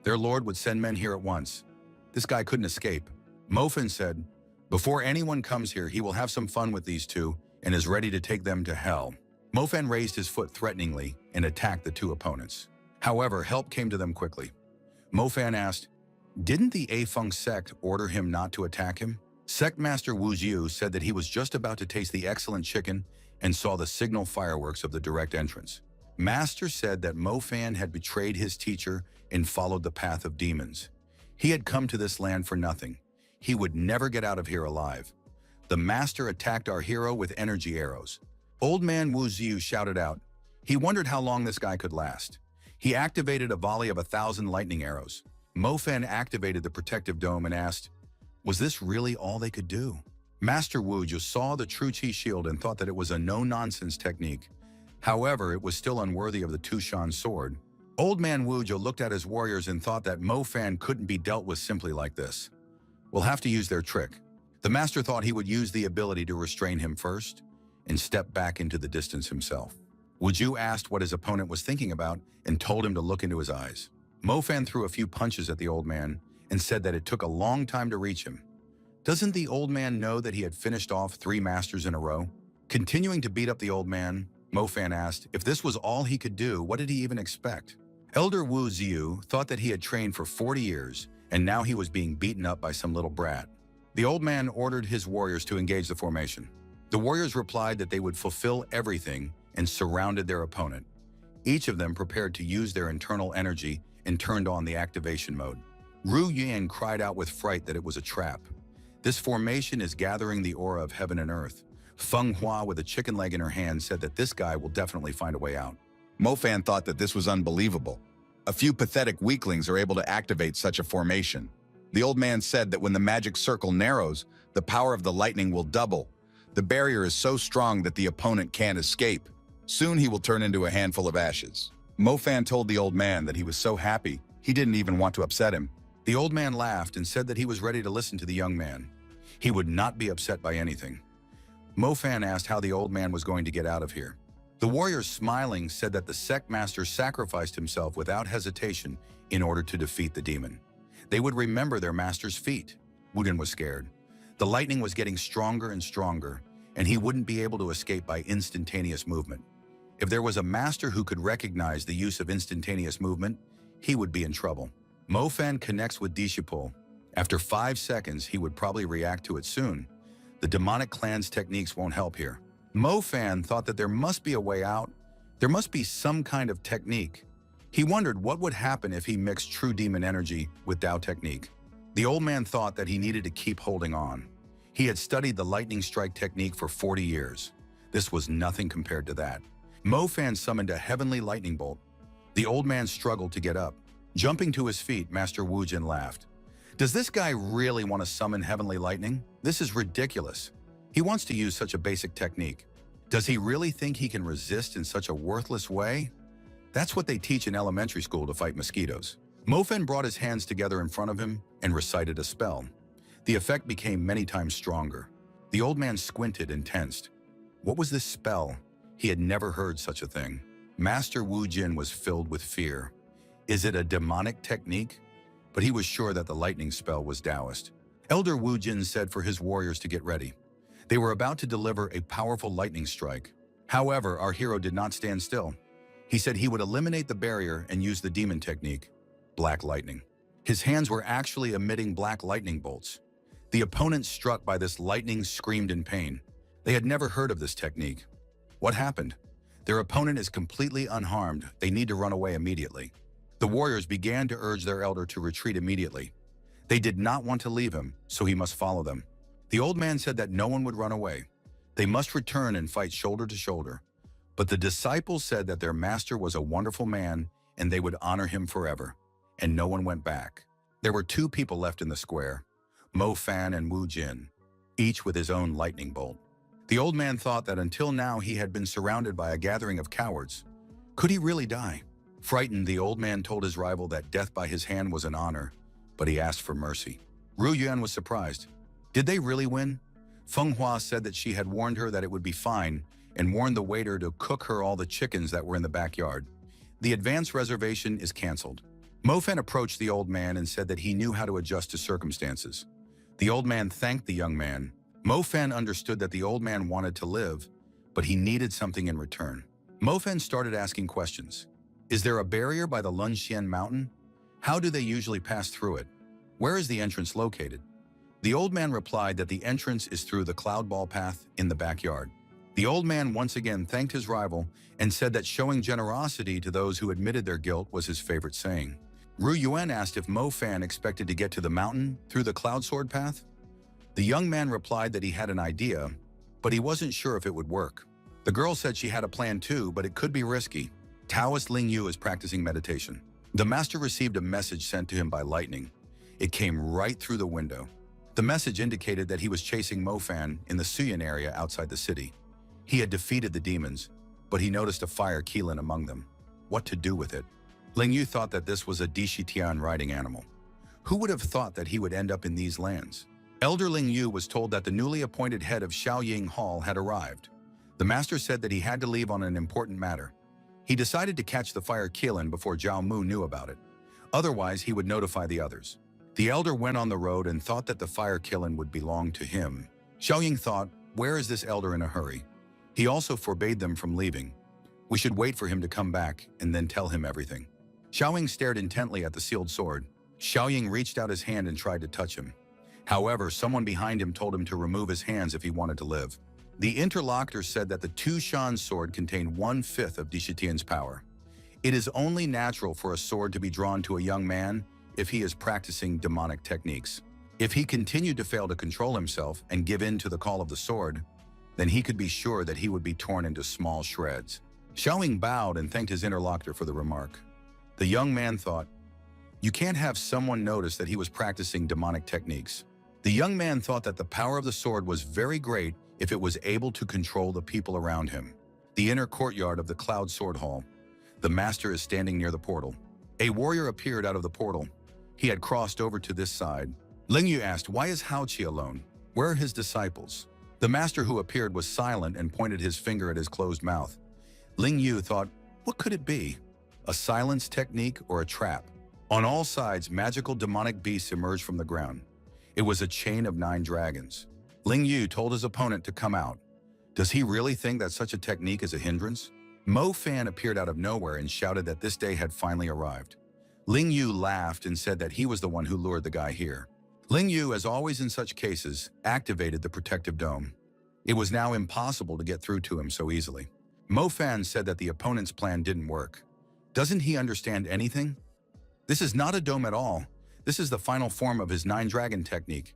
Their lord would send men here at once. This guy couldn't escape. Mo Fan said, before anyone comes here, he will have some fun with these two and is ready to take them to hell. Mo Fan raised his foot threateningly and attacked the two opponents. However, help came to them quickly. Mo Fan asked, didn't the A Feng sect order him not to attack him? Sect Master Wu Jiu said that he was just about to taste the excellent chicken and saw the signal fireworks of the direct entrance. Master said that Mo Fan had betrayed his teacher and followed the path of demons. He had come to this land for nothing. He would never get out of here alive. The master attacked our hero with energy arrows. Old man Wu Ziyu shouted out. He wondered how long this guy could last. He activated a volley of 1,000 lightning arrows. Mo Fan activated the protective dome and asked, was this really all they could do? Master Wu just saw the True Chi shield and thought that it was a no-nonsense technique. However, it was still unworthy of the Tushan sword. Old man Wujo looked at his warriors and thought that Mo Fan couldn't be dealt with simply like this. We'll have to use their trick. The master thought he would use the ability to restrain him first and step back into the distance himself. Wuju asked what his opponent was thinking about and told him to look into his eyes. Mo Fan threw a few punches at the old man and said that it took a long time to reach him. Doesn't the old man know that he had finished off 3 masters in a row? Continuing to beat up the old man, Mo Fan asked if this was all he could do, what did he even expect? Elder Wu Ziyu thought that he had trained for 40 years and now he was being beaten up by some little brat. The old man ordered his warriors to engage the formation. The warriors replied that they would fulfill everything and surrounded their opponent. Each of them prepared to use their internal energy and turned on the activation mode. Ru Yan cried out with fright that it was a trap. This formation is gathering the aura of heaven and earth. Feng Hua with a chicken leg in her hand said that this guy will definitely find a way out. Mo Fan thought that this was unbelievable. A few pathetic weaklings are able to activate such a formation. The old man said that when the magic circle narrows, the power of the lightning will double. The barrier is so strong that the opponent can't escape. Soon he will turn into a handful of ashes. Mo Fan told the old man that he was so happy, he didn't even want to upset him. The old man laughed and said that he was ready to listen to the young man. He would not be upset by anything. Mo Fan asked how the old man was going to get out of here. The warriors, smiling, said that the sect master sacrificed himself without hesitation in order to defeat the demon. They would remember their master's feat. Wudin was scared. The lightning was getting stronger and stronger, and he wouldn't be able to escape by instantaneous movement. If there was a master who could recognize the use of instantaneous movement, he would be in trouble. Mo Fan connects with Dishipul. After 5 seconds, he would probably react to it soon. The demonic clan's techniques won't help here. Mo Fan thought that there must be a way out. There must be some kind of technique. He wondered what would happen if he mixed true demon energy with Dao technique. The old man thought that he needed to keep holding on. He had studied the lightning strike technique for 40 years. This was nothing compared to that. Mo Fan summoned a heavenly lightning bolt. The old man struggled to get up. Jumping to his feet, Master Wu Jin laughed. Does this guy really want to summon heavenly lightning? This is ridiculous. He wants to use such a basic technique. Does he really think he can resist in such a worthless way? That's what they teach in elementary school to fight mosquitoes. Mo Fan brought his hands together in front of him and recited a spell. The effect became many times stronger. The old man squinted and tensed. What was this spell? He had never heard such a thing. Master Wu Jin was filled with fear. Is it a demonic technique? But he was sure that the lightning spell was Taoist. Elder Wu Jin said for his warriors to get ready. They were about to deliver a powerful lightning strike. However, our hero did not stand still. He said he would eliminate the barrier and use the demon technique, black lightning. His hands were actually emitting black lightning bolts. The opponents struck by this lightning screamed in pain. They had never heard of this technique. What happened? Their opponent is completely unharmed. They need to run away immediately. The warriors began to urge their elder to retreat immediately. They did not want to leave him, so he must follow them. The old man said that no one would run away. They must return and fight shoulder to shoulder. But the disciples said that their master was a wonderful man and they would honor him forever. And no one went back. There were 2 people left in the square, Mo Fan and Wu Jin, each with his own lightning bolt. The old man thought that until now he had been surrounded by a gathering of cowards. Could he really die? Frightened, the old man told his rival that death by his hand was an honor, but he asked for mercy. Ru Yuan was surprised. Did they really win? Feng Hua said that she had warned her that it would be fine and warned the waiter to cook her all the chickens that were in the backyard. The advance reservation is canceled. Mo Fan approached the old man and said that he knew how to adjust to circumstances. The old man thanked the young man. Mo Fan understood that the old man wanted to live, but he needed something in return. Mo Fan started asking questions. Is there a barrier by the Lunxian mountain? How do they usually pass through it? Where is the entrance located? The old man replied that the entrance is through the cloud ball path in the backyard. The old man once again thanked his rival and said that showing generosity to those who admitted their guilt was his favorite saying. Ru Yuan asked if Mo Fan expected to get to the mountain through the cloud sword path. The young man replied that he had an idea, but he wasn't sure if it would work. The girl said she had a plan too, but it could be risky. Taoist Ling Yu is practicing meditation. The master received a message sent to him by lightning. It came right through the window. The message indicated that he was chasing Mofan in the Suyan area outside the city. He had defeated the demons, but he noticed a fire Keelan among them. What to do with it? Ling Yu thought that this was a Dishitian riding animal. Who would have thought that he would end up in these lands? Elder Ling Yu was told that the newly appointed head of Xiaoying Hall had arrived. The master said that he had to leave on an important matter. He decided to catch the fire Keelan before Zhao Mu knew about it. Otherwise, he would notify the others. The elder went on the road and thought that the fire Keelan would belong to him. Xiaoying thought, where is this elder in a hurry? He also forbade them from leaving. We should wait for him to come back and then tell him everything. Xiaoying stared intently at the sealed sword. Xiaoying reached out his hand and tried to touch him. However, someone behind him told him to remove his hands if he wanted to live. The interlocutor said that the Tu Shan sword contained 1/5 of Dishitian's power. It is only natural for a sword to be drawn to a young man if he is practicing demonic techniques. If he continued to fail to control himself and give in to the call of the sword, then he could be sure that he would be torn into small shreds. Xiaoying bowed and thanked his interlocutor for the remark. The young man thought, you can't have someone notice that he was practicing demonic techniques. The young man thought that the power of the sword was very great if it was able to control the people around him. The inner courtyard of the Cloud Sword Hall. The master is standing near the portal. A warrior appeared out of the portal. He had crossed over to this side. Ling Yu asked, why is Haoqi alone? Where are his disciples? The master who appeared was silent and pointed his finger at his closed mouth. Ling Yu thought, what could it be? A silence technique or a trap? On all sides, magical demonic beasts emerged from the ground. It was a chain of 9 dragons. Ling Yu told his opponent to come out. Does he really think that such a technique is a hindrance? Mo Fan appeared out of nowhere and shouted that this day had finally arrived. Ling Yu laughed and said that he was the one who lured the guy here. Ling Yu, as always in such cases, activated the protective dome. It was now impossible to get through to him so easily. Mo Fan said that the opponent's plan didn't work. Doesn't he understand anything? This is not a dome at all. This is the final form of his 9-dragon technique.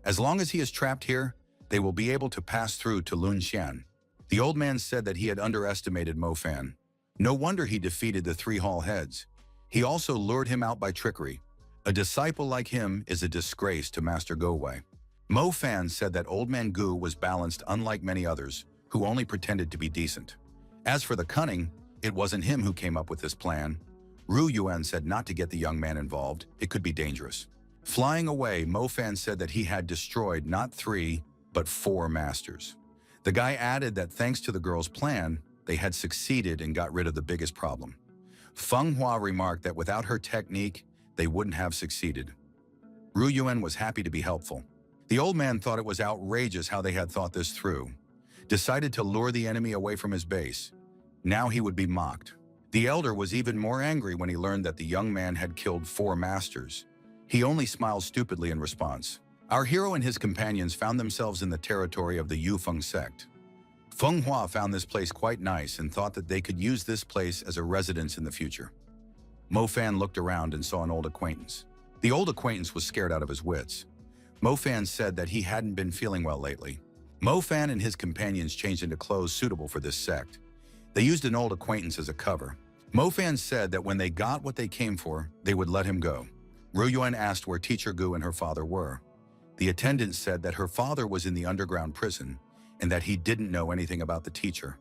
As long as he is trapped here, they will be able to pass through to Lun Xian. The old man said that he had underestimated Mo Fan. No wonder he defeated the 3 hall heads. He also lured him out by trickery. A disciple like him is a disgrace to Master Gowei. Mo Fan said that Old Man Gu was balanced unlike many others, who only pretended to be decent. As for the cunning, it wasn't him who came up with this plan. Ru Yuan said not to get the young man involved, it could be dangerous. Flying away, Mo Fan said that he had destroyed not 3, but 4 masters. The guy added that thanks to the girl's plan, they had succeeded and got rid of the biggest problem. Feng Hua remarked that without her technique, they wouldn't have succeeded. Ru Yuan was happy to be helpful. The old man thought it was outrageous how they had thought this through. Decided to lure the enemy away from his base. Now he would be mocked. The elder was even more angry when he learned that the young man had killed 4 masters. He only smiled stupidly in response. Our hero and his companions found themselves in the territory of the Yufeng sect. Feng Hua found this place quite nice and thought that they could use this place as a residence in the future. Mo Fan looked around and saw an old acquaintance. The old acquaintance was scared out of his wits. Mo Fan said that he hadn't been feeling well lately. Mo Fan and his companions changed into clothes suitable for this sect. They used an old acquaintance as a cover. Mo Fan said that when they got what they came for, they would let him go. Ru Yuan asked where Teacher Gu and her father were. The attendant said that her father was in the underground prison and that he didn't know anything about the teacher.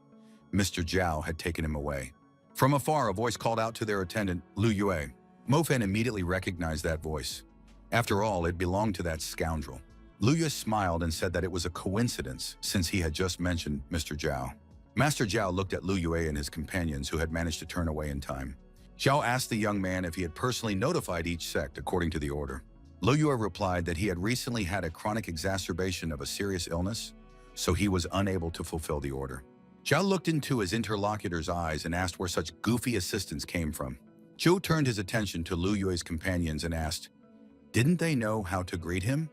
Mr. Zhao had taken him away. From afar, a voice called out to their attendant, Lu Yue. Mo Fan immediately recognized that voice. After all, it belonged to that scoundrel. Lu Yue smiled and said that it was a coincidence since he had just mentioned Mr. Zhao. Master Zhao looked at Lu Yue and his companions who had managed to turn away in time. Zhao asked the young man if he had personally notified each sect according to the order. Lu Yue replied that he had recently had a chronic exacerbation of a serious illness, so he was unable to fulfill the order. Zhao looked into his interlocutor's eyes and asked where such goofy assistance came from. Zhou turned his attention to Lu Yue's companions and asked, didn't they know how to greet him?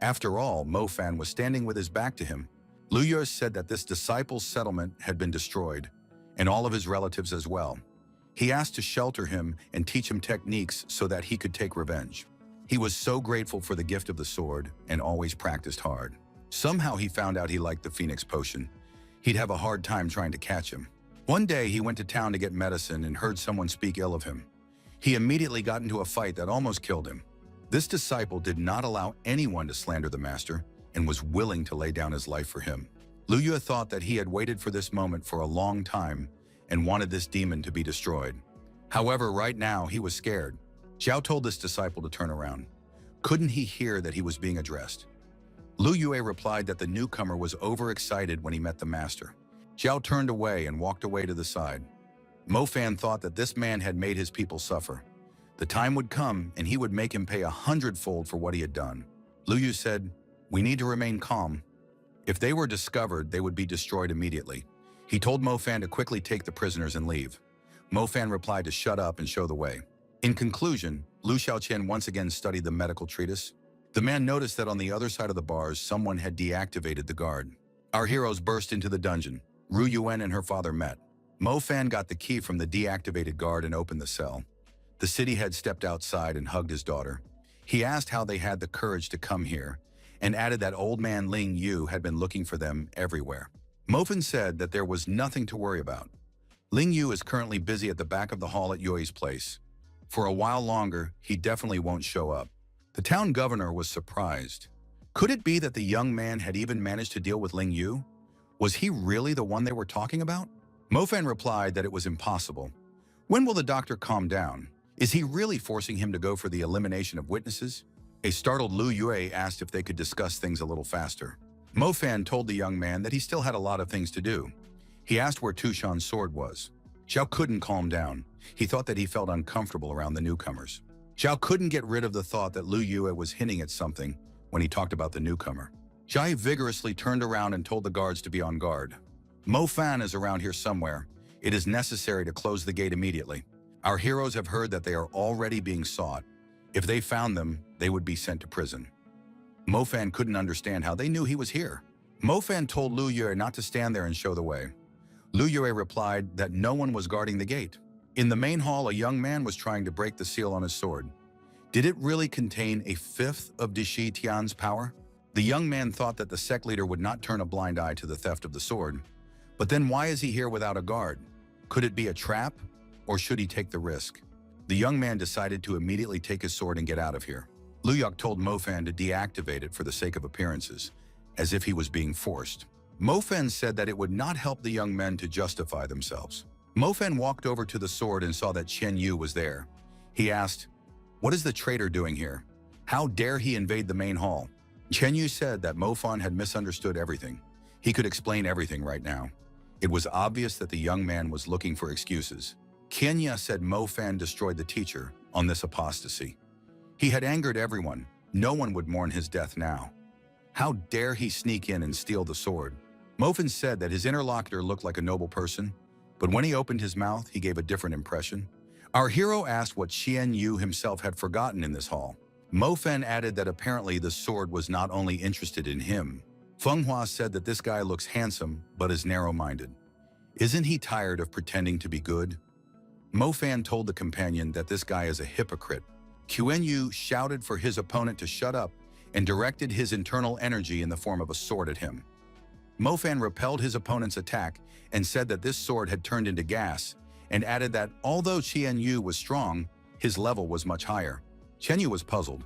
After all, Mo Fan was standing with his back to him. Lu Yue said that this disciple's settlement had been destroyed, and all of his relatives as well. He asked to shelter him and teach him techniques so that he could take revenge. He was so grateful for the gift of the sword and always practiced hard. Somehow he found out he liked the Phoenix Potion. He'd have a hard time trying to catch him. One day he went to town to get medicine and heard someone speak ill of him. He immediately got into a fight that almost killed him. This disciple did not allow anyone to slander the master and was willing to lay down his life for him. Lu Yue thought that he had waited for this moment for a long time and wanted this demon to be destroyed. However, right now he was scared. Zhao told this disciple to turn around. Couldn't he hear that he was being addressed? Lu Yue replied that the newcomer was overexcited when he met the master. Zhao turned away and walked away to the side. Mo Fan thought that this man had made his people suffer. The time would come and he would make him pay 100-fold for what he had done. Lu Yue said, "We need to remain calm. If they were discovered, they would be destroyed immediately." He told Mo Fan to quickly take the prisoners and leave. Mo Fan replied to shut up and show the way. In conclusion, Lu Xiaoqian once again studied the medical treatise. The man noticed that on the other side of the bars, someone had deactivated the guard. Our heroes burst into the dungeon. Ru Yuan and her father met. Mo Fan got the key from the deactivated guard and opened the cell. The city head stepped outside and hugged his daughter. He asked how they had the courage to come here and added that old man Ling Yu had been looking for them everywhere. Mo Fan said that there was nothing to worry about. Ling Yu is currently busy at the back of the hall at Yui's place. For a while longer, he definitely won't show up. The town governor was surprised. Could it be that the young man had even managed to deal with Ling Yu? Was he really the one they were talking about? Mo Fan replied that it was impossible. When will the doctor calm down? Is he really forcing him to go for the elimination of witnesses? A startled Lu Yue asked if they could discuss things a little faster. Mo Fan told the young man that he still had a lot of things to do. He asked where Tushan's sword was. Zhao couldn't calm down. He thought that he felt uncomfortable around the newcomers. Zhao couldn't get rid of the thought that Lu Yue was hinting at something when he talked about the newcomer. Zhai vigorously turned around and told the guards to be on guard. Mo Fan is around here somewhere. It is necessary to close the gate immediately. Our heroes have heard that they are already being sought. If they found them, they would be sent to prison. Mo Fan couldn't understand how they knew he was here. Mo Fan told Lu Yue not to stand there and show the way. Lu Yue replied that no one was guarding the gate. In the main hall, a young man was trying to break the seal on his sword. Did it really contain a fifth of Dishi Tian's power? The young man thought that the sect leader would not turn a blind eye to the theft of the sword. But then why is he here without a guard? Could it be a trap, or should he take the risk? The young man decided to immediately take his sword and get out of here. Lu Yuk told Mo Fan to deactivate it for the sake of appearances, as if he was being forced. Mo Fan said that it would not help the young men to justify themselves. Mo Fan walked over to the sword and saw that Chen Yu was there. He asked, "What is the traitor doing here? How dare he invade the main hall?" Chen Yu said that Mo Fan had misunderstood everything. He could explain everything right now. It was obvious that the young man was looking for excuses. Kenya said Mo Fan destroyed the teacher on this apostasy. He had angered everyone. No one would mourn his death now. How dare he sneak in and steal the sword? Mo Fan said that his interlocutor looked like a noble person, but when he opened his mouth, he gave a different impression. Our hero asked what Xian Yu himself had forgotten in this hall. Mo Fan added that apparently the sword was not only interested in him. Feng Hua said that this guy looks handsome, but is narrow-minded. Isn't he tired of pretending to be good? Mo Fan told the companion that this guy is a hypocrite. Quen Yu shouted for his opponent to shut up and directed his internal energy in the form of a sword at him. Mo Fan repelled his opponent's attack and said that this sword had turned into gas, and added that although Qian Yu was strong, his level was much higher. Chen Yu was puzzled.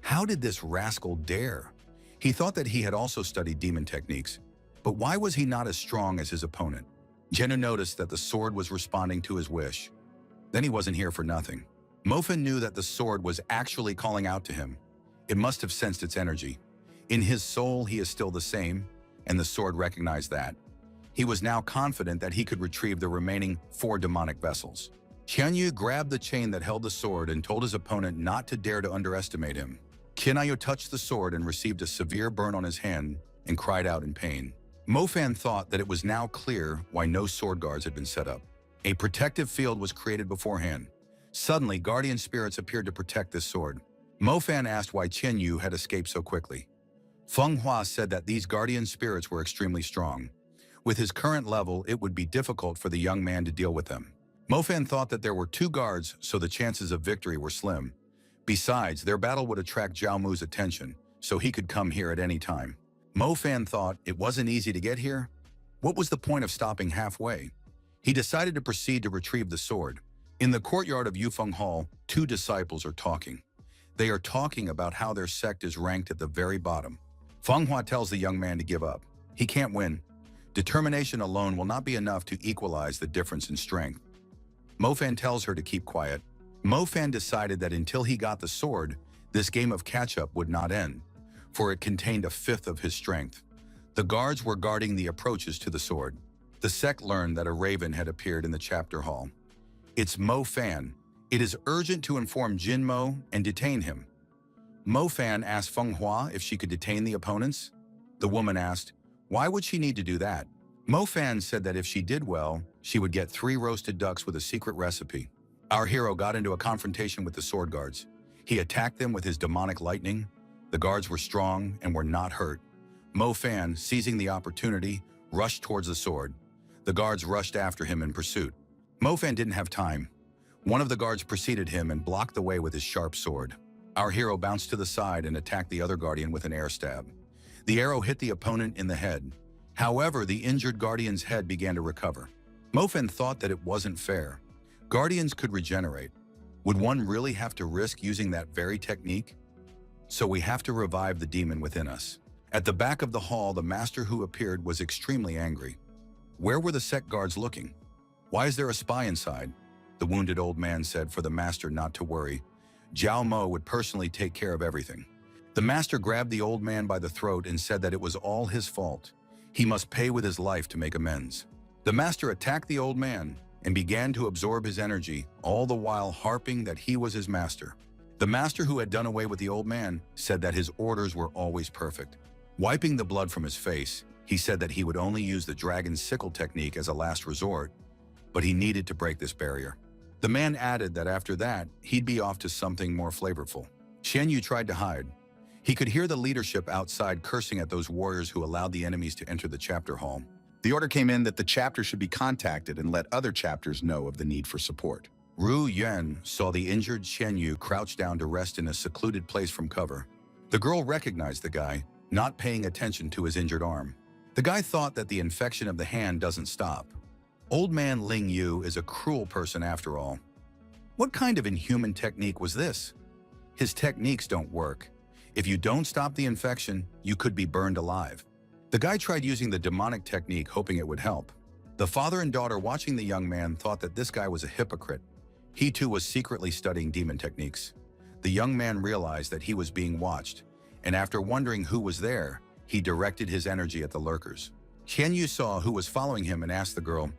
How did this rascal dare? He thought that he had also studied demon techniques, but why was he not as strong as his opponent? Zhenu noticed that the sword was responding to his wish. Then he wasn't here for nothing. Mo Fan knew that the sword was actually calling out to him. It must have sensed its energy. In his soul, he is still the same, and the sword recognized that. He was now confident that he could retrieve the remaining 4 demonic vessels. Qian Yu grabbed the chain that held the sword and told his opponent not to dare to underestimate him. Qian Yu touched the sword and received a severe burn on his hand and cried out in pain. Mo Fan thought that it was now clear why no sword guards had been set up. A protective field was created beforehand. Suddenly, guardian spirits appeared to protect this sword. Mo Fan asked why Qian Yu had escaped so quickly. Feng Hua said that these guardian spirits were extremely strong. With his current level, it would be difficult for the young man to deal with them. Mo Fan thought that there were 2 guards, so the chances of victory were slim. Besides, their battle would attract Zhao Mu's attention, so he could come here at any time. Mo Fan thought it wasn't easy to get here. What was the point of stopping halfway? He decided to proceed to retrieve the sword. In the courtyard of Yufeng Hall, two disciples are talking. They are talking about how their sect is ranked at the very bottom. Feng Hua tells the young man to give up. He can't win. Determination alone will not be enough to equalize the difference in strength. Mo Fan tells her to keep quiet. Mo Fan decided that until he got the sword, this game of catch-up would not end, for it contained a fifth of his strength. The guards were guarding the approaches to the sword. The sect learned that a raven had appeared in the chapter hall. It's Mo Fan. It is urgent to inform Jin Mo and detain him. Mo Fan asked Feng Hua if she could detain the opponents. The woman asked, why would she need to do that? Mo Fan said that if she did well, she would get 3 roasted ducks with a secret recipe. Our hero got into a confrontation with the sword guards. He attacked them with his demonic lightning. The guards were strong and were not hurt. Mo Fan, seizing the opportunity, rushed towards the sword. The guards rushed after him in pursuit. Mo Fan didn't have time. One of the guards preceded him and blocked the way with his sharp sword. Our hero bounced to the side and attacked the other guardian with an air stab. The arrow hit the opponent in the head. However, the injured guardian's head began to recover. Mo Fan thought that it wasn't fair. Guardians could regenerate. Would one really have to risk using that very technique? So we have to revive the demon within us. At the back of the hall, the master who appeared was extremely angry. Where were the sect guards looking? Why is there a spy inside? The wounded old man said for the master not to worry. Jiao Mo would personally take care of everything. The master grabbed the old man by the throat and said that it was all his fault. He must pay with his life to make amends. The master attacked the old man and began to absorb his energy, all the while harping that he was his master. The master who had done away with the old man said that his orders were always perfect. Wiping the blood from his face, he said that he would only use the dragon's sickle technique as a last resort, but he needed to break this barrier. The man added that after that, he'd be off to something more flavorful. Xian Yu tried to hide. He could hear the leadership outside cursing at those warriors who allowed the enemies to enter the chapter hall. The order came in that the chapter should be contacted and let other chapters know of the need for support. Ru Yuan saw the injured Xian Yu crouch down to rest in a secluded place from cover. The girl recognized the guy, not paying attention to his injured arm. The guy thought that the infection of the hand doesn't stop. Old man Ling Yu is a cruel person after all. What kind of inhuman technique was this? His techniques don't work. If you don't stop the infection, you could be burned alive. The guy tried using the demonic technique, hoping it would help. The father and daughter watching the young man thought that this guy was a hypocrite. He too was secretly studying demon techniques. The young man realized that he was being watched, and after wondering who was there, he directed his energy at the lurkers. Qian Yu saw who was following him and asked the girl,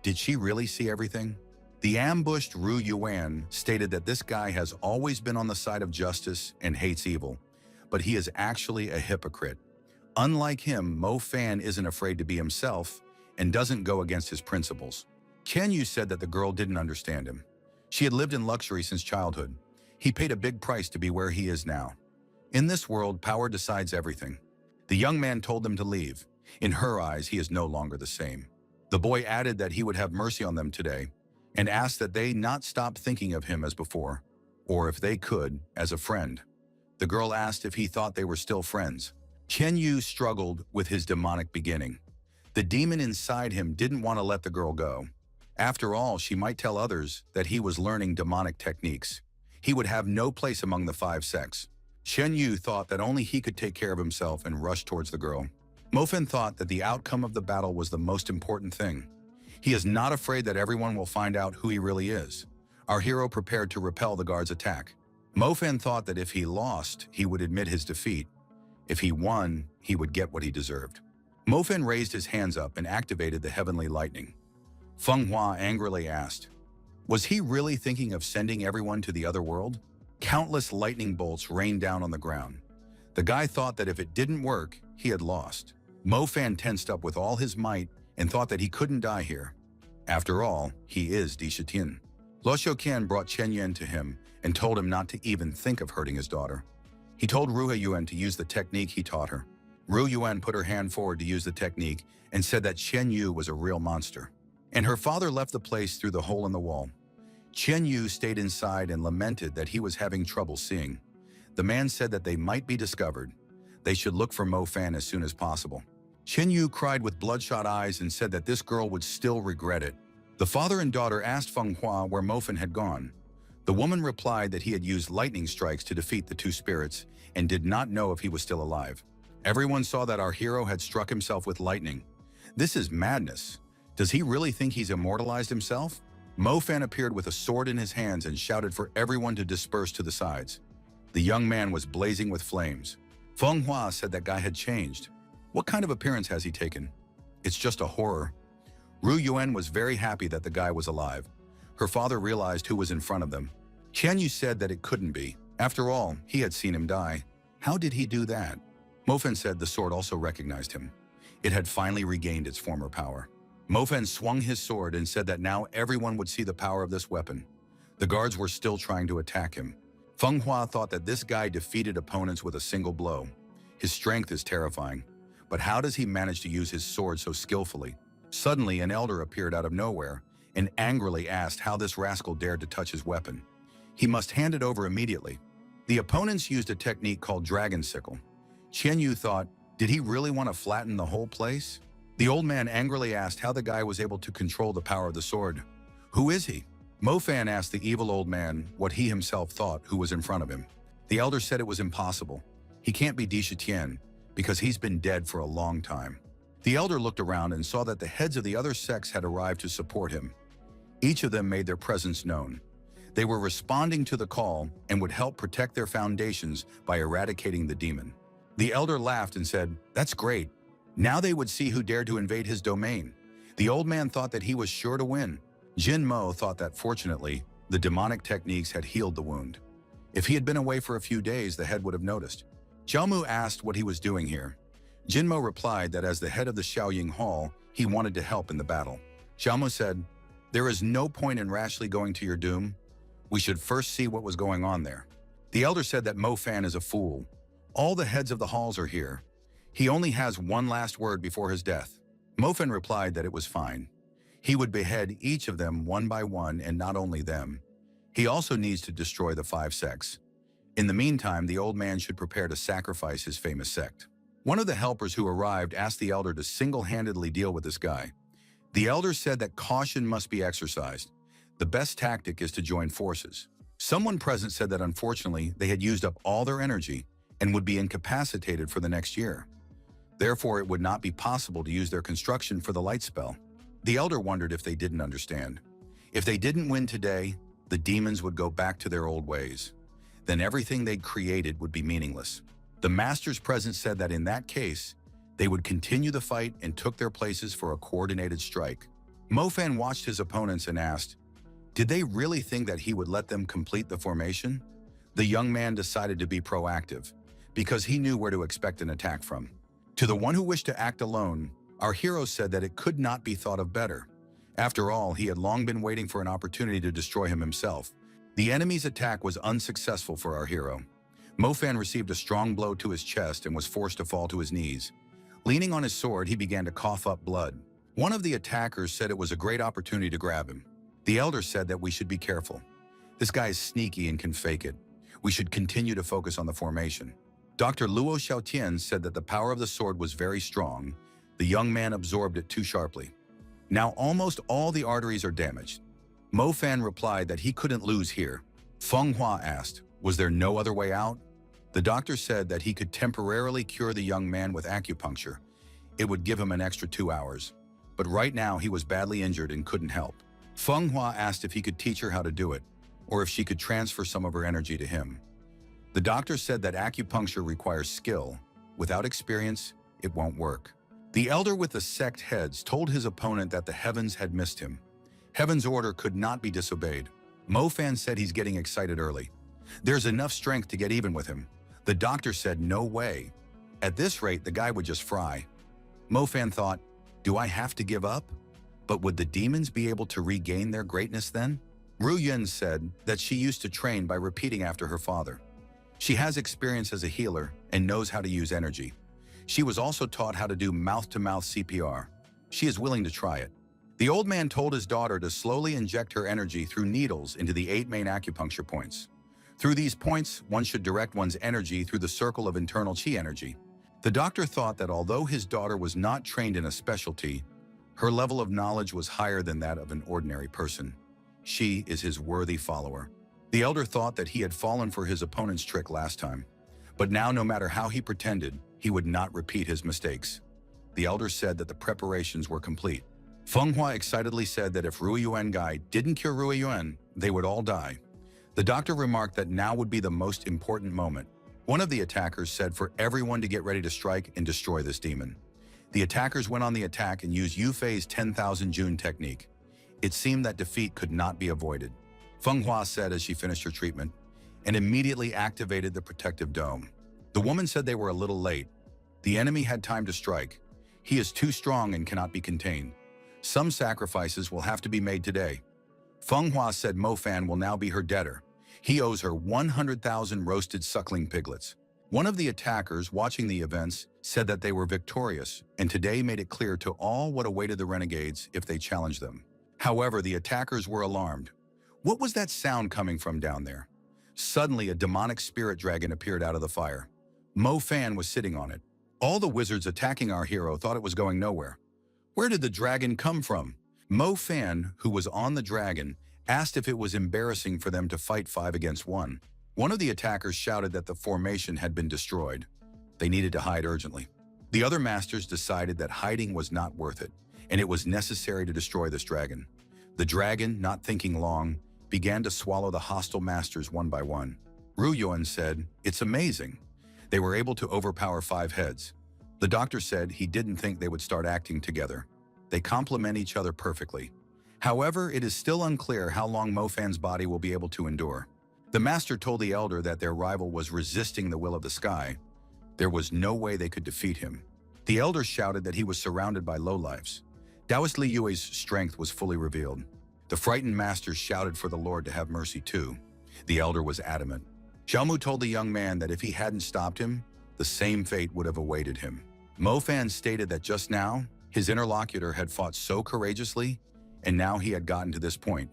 did she really see everything? The ambushed Ru Yuan stated that this guy has always been on the side of justice and hates evil, but he is actually a hypocrite. Unlike him, Mo Fan isn't afraid to be himself and doesn't go against his principles. Qian Yu said that the girl didn't understand him. She had lived in luxury since childhood. He paid a big price to be where he is now. In this world, power decides everything. The young man told them to leave. In her eyes, he is no longer the same. The boy added that he would have mercy on them today and asked that they not stop thinking of him as before, or if they could, as a friend. The girl asked if he thought they were still friends. Qian Yu struggled with his demonic beginning. The demon inside him didn't want to let the girl go. After all, she might tell others that he was learning demonic techniques. He would have no place among the 5 sects. Qian Yu thought that only he could take care of himself and rushed towards the girl. Mo Fan thought that the outcome of the battle was the most important thing. He is not afraid that everyone will find out who he really is. Our hero prepared to repel the guard's attack. Mo Fan thought that if he lost, he would admit his defeat. If he won, he would get what he deserved. Mo Fan raised his hands up and activated the heavenly lightning. Feng Hua angrily asked, was he really thinking of sending everyone to the other world? Countless lightning bolts rained down on the ground. The guy thought that if it didn't work, he had lost. Mo Fan tensed up with all his might and thought that he couldn't die here. After all, he is Di Shitian. Lo Shouqian brought Chen Yuan to him and told him not to even think of hurting his daughter. He told Ru Yuan to use the technique he taught her. Ru Yuan put her hand forward to use the technique and said that Chen Yu was a real monster. And her father left the place through the hole in the wall. Chen Yu stayed inside and lamented that he was having trouble seeing. The man said that they might be discovered. They should look for Mo Fan as soon as possible. Chen Yu cried with bloodshot eyes and said that this girl would still regret it. The father and daughter asked Feng Hua where Mofen had gone. The woman replied that he had used lightning strikes to defeat the two spirits and did not know if he was still alive. Everyone saw that our hero had struck himself with lightning. This is madness. Does he really think he's immortalized himself? Mofen appeared with a sword in his hands and shouted for everyone to disperse to the sides. The young man was blazing with flames. Feng Hua said that guy had changed. What kind of appearance has he taken? It's just a horror. Ru Yuan was very happy that the guy was alive. Her father realized who was in front of them. Qian Yu said that it couldn't be. After all, he had seen him die. How did he do that? Mofen said the sword also recognized him. It had finally regained its former power. Mofen swung his sword and said that now everyone would see the power of this weapon. The guards were still trying to attack him. Feng Hua thought that this guy defeated opponents with a single blow. His strength is terrifying. But how does he manage to use his sword so skillfully? Suddenly, an elder appeared out of nowhere and angrily asked how this rascal dared to touch his weapon. He must hand it over immediately. The opponents used a technique called Dragon Sickle. Qian Yu thought, did he really want to flatten the whole place? The old man angrily asked how the guy was able to control the power of the sword. Who is he? Mofen asked the evil old man what he himself thought who was in front of him. The elder said it was impossible. He can't be Di Shitian because he's been dead for a long time. The elder looked around and saw that the heads of the other sects had arrived to support him. Each of them made their presence known. They were responding to the call and would help protect their foundations by eradicating the demon. The elder laughed and said, "That's great. Now they would see who dared to invade his domain." The old man thought that he was sure to win. Jin Mo thought that fortunately, the demonic techniques had healed the wound. If he had been away for a few days, the head would have noticed. Xiaomu asked what he was doing here. Jin Mo replied that as the head of the Xiaoying Hall, he wanted to help in the battle. Xiaomu said, "There is no point in rashly going to your doom. We should first see what was going on there." The elder said that Mo Fan is a fool. All the heads of the halls are here. He only has one last word before his death. Mo Fan replied that it was fine. He would behead each of them one by one, and not only them. He also needs to destroy the 5 sects. In the meantime, the old man should prepare to sacrifice his famous sect. One of the helpers who arrived asked the elder to single-handedly deal with this guy. The elder said that caution must be exercised. The best tactic is to join forces. Someone present said that unfortunately they had used up all their energy and would be incapacitated for the next year. Therefore, it would not be possible to use their construction for the light spell. The elder wondered if they didn't understand. If they didn't win today, the demons would go back to their old ways. Then everything they'd created would be meaningless. The masters present said that in that case, they would continue the fight and took their places for a coordinated strike. Mo Fan watched his opponents and asked, did they really think that he would let them complete the formation? The young man decided to be proactive, because he knew where to expect an attack from. To the one who wished to act alone, our hero said that it could not be thought of better. After all, he had long been waiting for an opportunity to destroy him himself. The enemy's attack was unsuccessful for our hero. Mo Fan received a strong blow to his chest and was forced to fall to his knees. Leaning on his sword, he began to cough up blood. One of the attackers said it was a great opportunity to grab him. The elder said that we should be careful. This guy is sneaky and can fake it. We should continue to focus on the formation. Dr. Luo Xiaotian said that the power of the sword was very strong. The young man absorbed it too sharply. Now almost all the arteries are damaged. Mo Fan replied that he couldn't lose here. Feng Hua asked, was there no other way out? The doctor said that he could temporarily cure the young man with acupuncture. It would give him an extra 2 hours. But right now he was badly injured and couldn't help. Feng Hua asked if he could teach her how to do it, or if she could transfer some of her energy to him. The doctor said that acupuncture requires skill. Without experience, it won't work. The elder with the sect heads told his opponent that the heavens had missed him. Heaven's order could not be disobeyed. Mo Fan said he's getting excited early. There's enough strength to get even with him. The doctor said no way. At this rate, the guy would just fry. Mo Fan thought, do I have to give up? But would the demons be able to regain their greatness then? Ru Yun said that she used to train by repeating after her father. She has experience as a healer and knows how to use energy. She was also taught how to do mouth-to-mouth CPR. She is willing to try it. The old man told his daughter to slowly inject her energy through needles into the 8 main acupuncture points. Through these points, one should direct one's energy through the circle of internal chi energy. The doctor thought that although his daughter was not trained in a specialty, Her level of knowledge was higher than that of an ordinary person. She is his worthy follower. The elder thought that he had fallen for his opponent's trick last time, but now no matter how he pretended, he would not repeat his mistakes. The elder said that the preparations were complete. Feng Hua excitedly said that if Ruiyuan Guy didn't cure Ruiyuan, they would all die. The doctor remarked that now would be the most important moment. One of the attackers said for everyone to get ready to strike and destroy this demon. The attackers went on the attack and used Yu Fei's 10,000 June technique. It seemed that defeat could not be avoided. Feng Hua said as she finished her treatment, and immediately activated the protective dome. The woman said they were a little late. The enemy had time to strike. He is too strong and cannot be contained. Some sacrifices will have to be made today. Feng Hua said Mo Fan will now be her debtor. He owes her 100,000 roasted suckling piglets. One of the attackers watching the events said that they were victorious, and today made it clear to all what awaited the renegades if they challenged them. However, the attackers were alarmed. What was that sound coming from down there? Suddenly, a demonic spirit dragon appeared out of the fire. Mo Fan was sitting on it. All the wizards attacking our hero thought it was going nowhere. Where did the dragon come from? Mo Fan, who was on the dragon, asked if it was embarrassing for them to fight 5 against 1. One of the attackers shouted that the formation had been destroyed. They needed to hide urgently. The other masters decided that hiding was not worth it, and it was necessary to destroy this dragon. The dragon, not thinking long, began to swallow the hostile masters one by one. Ruiyuan said, "It's amazing. They were able to overpower 5 heads." The doctor said he didn't think they would start acting together. They complement each other perfectly. However, it is still unclear how long Mo Fan's body will be able to endure. The master told the elder that their rival was resisting the will of the sky. There was no way they could defeat him. The elder shouted that he was surrounded by lowlifes. Taoist Li Yue's strength was fully revealed. The frightened masters shouted for the Lord to have mercy too. The elder was adamant. Xiaomu told the young man that if he hadn't stopped him, the same fate would have awaited him. Mo Fan stated that just now, his interlocutor had fought so courageously, and now he had gotten to this point.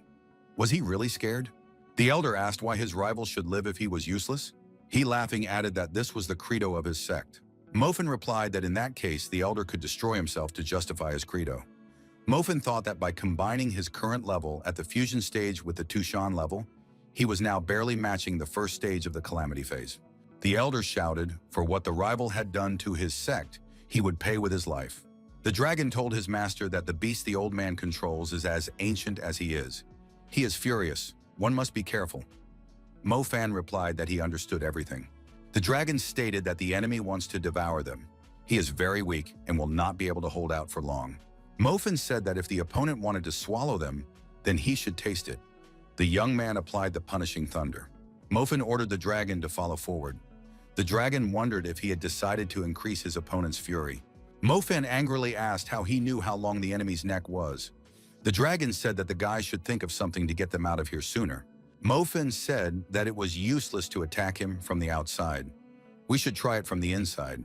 Was he really scared? The elder asked why his rival should live if he was useless. He laughing added that this was the credo of his sect. Mo Fan replied that in that case, the elder could destroy himself to justify his credo. Mo Fan thought that by combining his current level at the fusion stage with the Tushan level, he was now barely matching the first stage of the calamity phase. The elder shouted, for what the rival had done to his sect, he would pay with his life. The dragon told his master that the beast the old man controls is as ancient as he is. He is furious. One must be careful. Mo Fan replied that he understood everything. The dragon stated that the enemy wants to devour them. He is very weak and will not be able to hold out for long. Mo Fan said that if the opponent wanted to swallow them, then he should taste it. The young man applied the punishing thunder. Mo Fan ordered the dragon to follow forward. The dragon wondered if he had decided to increase his opponent's fury. Mo Fan angrily asked how he knew how long the enemy's neck was. The dragon said that the guys should think of something to get them out of here sooner. Mo Fan said that it was useless to attack him from the outside. We should try it from the inside.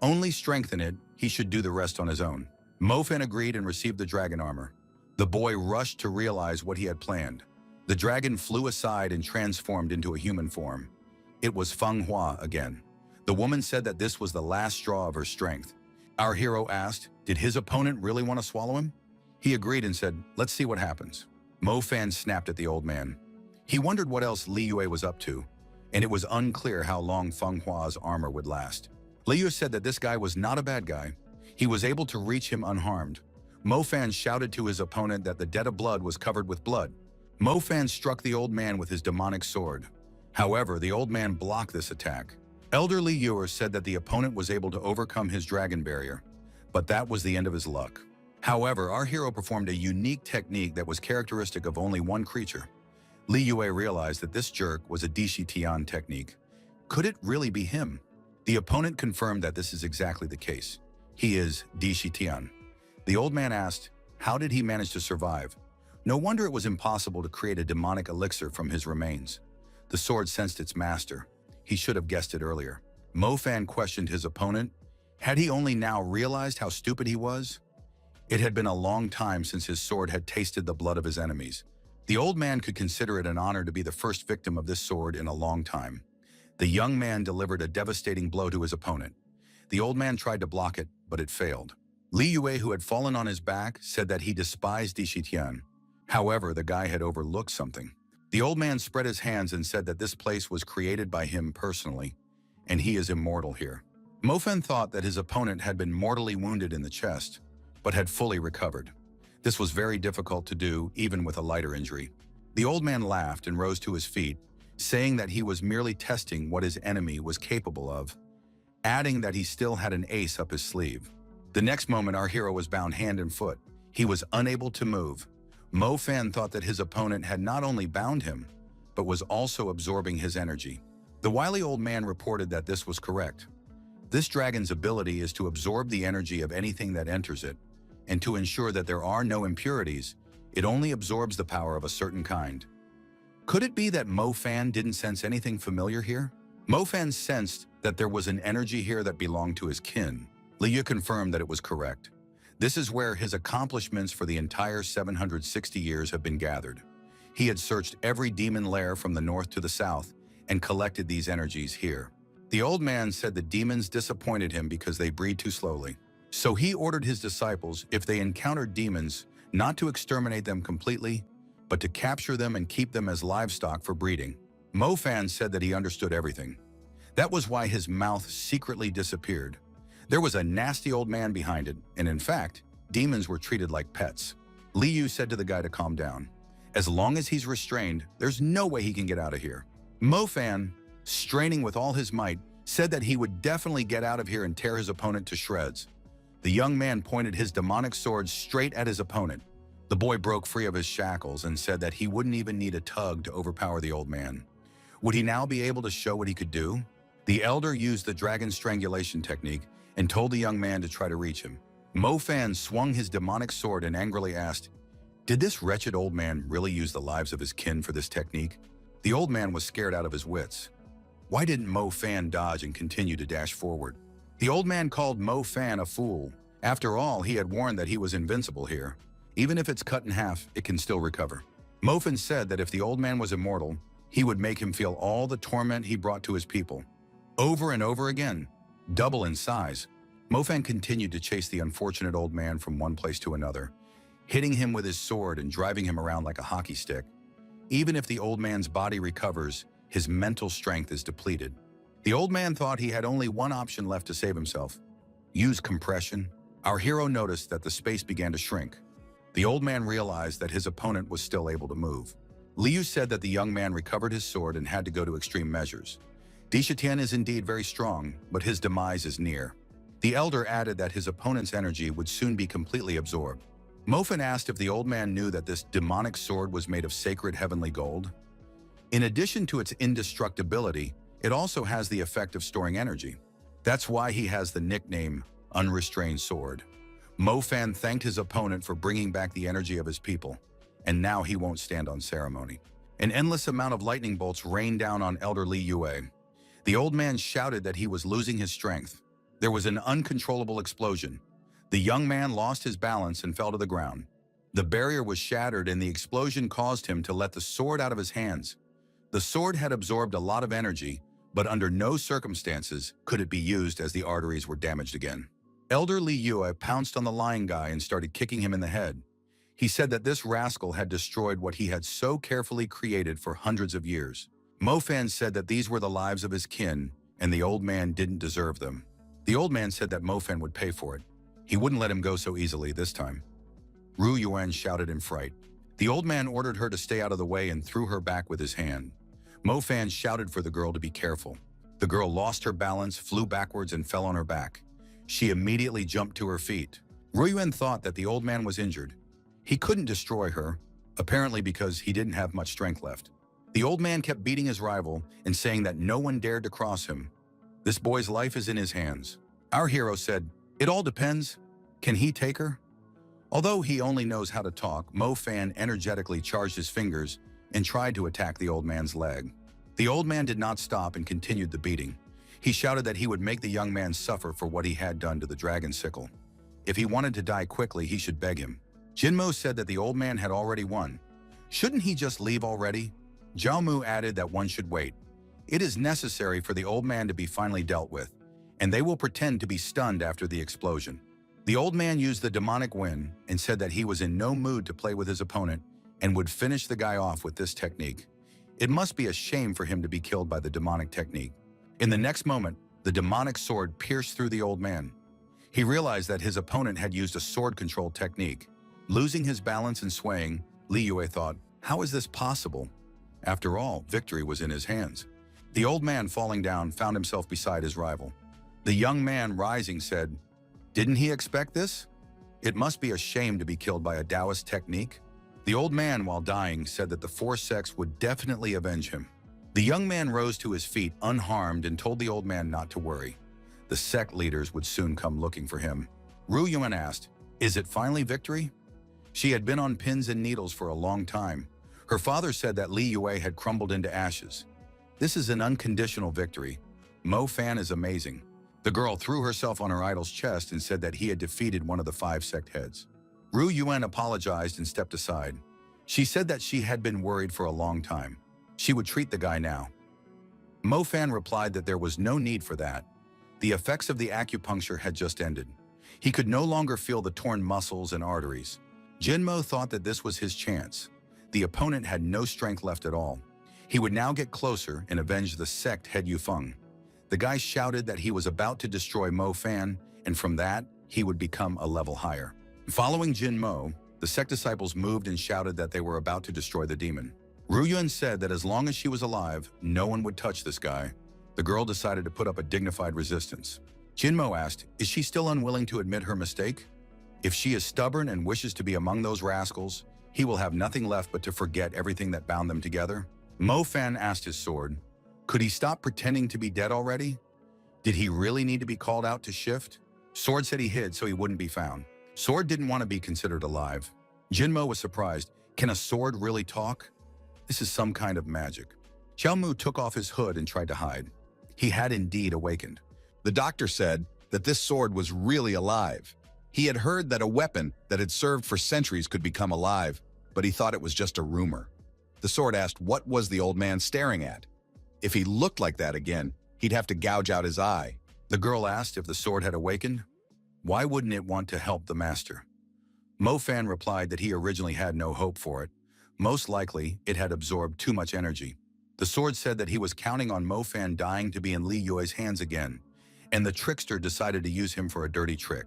Only strengthen it, he should do the rest on his own. Mo Fan agreed and received the dragon armor. The boy rushed to realize what he had planned. The dragon flew aside and transformed into a human form. It was Feng Hua again. The woman said that this was the last straw of her strength. Our hero asked, did his opponent really want to swallow him? He agreed and said, let's see what happens. Mo Fan snapped at the old man. He wondered what else Li Yue was up to, and it was unclear how long Feng Hua's armor would last. Li Yue said that this guy was not a bad guy. He was able to reach him unharmed. Mo Fan shouted to his opponent that the debt of blood was covered with blood. Mo Fan struck the old man with his demonic sword. However, the old man blocked this attack. Elder Li Yue said that the opponent was able to overcome his dragon barrier, but that was the end of his luck. However, our hero performed a unique technique that was characteristic of only one creature. Li Yue realized that this jerk was a Dishi Tian technique. Could it really be him? The opponent confirmed that this is exactly the case. He is Dishi Tian. The old man asked, how did he manage to survive? No wonder it was impossible to create a demonic elixir from his remains. The sword sensed its master. He should have guessed it earlier. Mo Fan questioned his opponent. Had he only now realized how stupid he was? It had been a long time since his sword had tasted the blood of his enemies. The old man could consider it an honor to be the first victim of this sword in a long time. The young man delivered a devastating blow to his opponent. The old man tried to block it, but it failed. Li Yue, who had fallen on his back, said that he despised Di Shitian. However, the guy had overlooked something. The old man spread his hands and said that this place was created by him personally, and he is immortal here. Mo Fan thought that his opponent had been mortally wounded in the chest, but had fully recovered. This was very difficult to do, even with a lighter injury. The old man laughed and rose to his feet, saying that he was merely testing what his enemy was capable of, adding that he still had an ace up his sleeve. The next moment, our hero was bound hand and foot. He was unable to move. Mo Fan thought that his opponent had not only bound him, but was also absorbing his energy. The wily old man reported that this was correct. This dragon's ability is to absorb the energy of anything that enters it, and to ensure that there are no impurities, it only absorbs the power of a certain kind. Could it be that Mo Fan didn't sense anything familiar here? Mo Fan sensed that there was an energy here that belonged to his kin. Liu confirmed that it was correct. This is where his accomplishments for the entire 760 years have been gathered. He had searched every demon lair from the north to the south and collected these energies here. The old man said the demons disappointed him because they breed too slowly. So he ordered his disciples, if they encountered demons, not to exterminate them completely, but to capture them and keep them as livestock for breeding. Mo Fan said that he understood everything. That was why his mouth secretly disappeared. There was a nasty old man behind it, and in fact, demons were treated like pets. Liu said to the guy to calm down. As long as he's restrained, there's no way he can get out of here. Mo Fan, straining with all his might, said that he would definitely get out of here and tear his opponent to shreds. The young man pointed his demonic sword straight at his opponent. The boy broke free of his shackles and said that he wouldn't even need a tug to overpower the old man. Would he now be able to show what he could do? The elder used the dragon strangulation technique and told the young man to try to reach him. Mo Fan swung his demonic sword and angrily asked, "Did this wretched old man really use the lives of his kin for this technique?" The old man was scared out of his wits. Why didn't Mo Fan dodge and continue to dash forward? The old man called Mo Fan a fool. After all, he had warned that he was invincible here. Even if it's cut in half, it can still recover. Mo Fan said that if the old man was immortal, he would make him feel all the torment he brought to his people. Over and over again, double in size. Mo Fan continued to chase the unfortunate old man from one place to another, hitting him with his sword and driving him around like a hockey stick. Even if the old man's body recovers, his mental strength is depleted. The old man thought he had only one option left to save himself: use compression. Our hero noticed that the space began to shrink. The old man realized that his opponent was still able to move. Liu said that the young man recovered his sword and had to go to extreme measures. Di Shitian is indeed very strong, but his demise is near. The elder added that his opponent's energy would soon be completely absorbed. Mo Fan asked if the old man knew that this demonic sword was made of sacred heavenly gold. In addition to its indestructibility, it also has the effect of storing energy. That's why he has the nickname Unrestrained Sword. Mo Fan thanked his opponent for bringing back the energy of his people, and now he won't stand on ceremony. An endless amount of lightning bolts rained down on Elder Li Yue. The old man shouted that he was losing his strength. There was an uncontrollable explosion. The young man lost his balance and fell to the ground. The barrier was shattered and the explosion caused him to let the sword out of his hands. The sword had absorbed a lot of energy, but under no circumstances could it be used as the arteries were damaged again. Elder Li Yue pounced on the lying guy and started kicking him in the head. He said that this rascal had destroyed what he had so carefully created for hundreds of years. Mo Fan said that these were the lives of his kin, and the old man didn't deserve them. The old man said that Mo Fan would pay for it. He wouldn't let him go so easily this time. Ru Yuan shouted in fright. The old man ordered her to stay out of the way and threw her back with his hand. Mo Fan shouted for the girl to be careful. The girl lost her balance, flew backwards, and fell on her back. She immediately jumped to her feet. Ru Yuan thought that the old man was injured. He couldn't destroy her, apparently because he didn't have much strength left. The old man kept beating his rival and saying that no one dared to cross him. This boy's life is in his hands. Our hero said, "It all depends. Can he take her?" Although he only knows how to talk, Mo Fan energetically charged his fingers and tried to attack the old man's leg. The old man did not stop and continued the beating. He shouted that he would make the young man suffer for what he had done to the dragon sickle. If he wanted to die quickly, he should beg him. Jinmo said that the old man had already won. Shouldn't he just leave already? Zhao Mu added that one should wait. It is necessary for the old man to be finally dealt with, and they will pretend to be stunned after the explosion. The old man used the demonic wind and said that he was in no mood to play with his opponent and would finish the guy off with this technique. It must be a shame for him to be killed by the demonic technique. In the next moment, the demonic sword pierced through the old man. He realized that his opponent had used a sword control technique. Losing his balance and swaying, Li Yue thought, how is this possible? After all, victory was in his hands. The old man, falling down, found himself beside his rival. The young man, rising, said, didn't he expect this? It must be a shame to be killed by a Taoist technique. The old man, while dying, said that the four sects would definitely avenge him. The young man rose to his feet unharmed and told the old man not to worry. The sect leaders would soon come looking for him. Ru Yuan asked, is it finally victory? She had been on pins and needles for a long time. Her father said that Li Yue had crumbled into ashes. This is an unconditional victory. Mo Fan is amazing. The girl threw herself on her idol's chest and said that he had defeated one of the 5 sect heads. Ru Yuan apologized and stepped aside. She said that she had been worried for a long time. She would treat the guy now. Mo Fan replied that there was no need for that. The effects of the acupuncture had just ended. He could no longer feel the torn muscles and arteries. Jinmo thought that this was his chance. The opponent had no strength left at all. He would now get closer and avenge the sect head Yufeng. The guy shouted that he was about to destroy Mo Fan, and from that, he would become a level higher. Following Jinmo, the sect disciples moved and shouted that they were about to destroy the demon. Ru Yuan said that as long as she was alive, no one would touch this guy. The girl decided to put up a dignified resistance. Jinmo asked, is she still unwilling to admit her mistake? If she is stubborn and wishes to be among those rascals, he will have nothing left but to forget everything that bound them together. Mo Fan asked his sword, could he stop pretending to be dead already? Did he really need to be called out to shift? Sword said he hid so he wouldn't be found. Sword didn't want to be considered alive. Jinmo was surprised. Can a sword really talk? This is some kind of magic. Xiao Mu took off his hood and tried to hide. He had indeed awakened. The doctor said that this sword was really alive. He had heard that a weapon that had served for centuries could become alive, but he thought it was just a rumor. The sword asked what was the old man staring at. If he looked like that again, he'd have to gouge out his eye. The girl asked if the sword had awakened. Why wouldn't it want to help the master? Mo Fan replied that he originally had no hope for it. Most likely, it had absorbed too much energy. The sword said that he was counting on Mo Fan dying to be in Li Yue's hands again, and the trickster decided to use him for a dirty trick.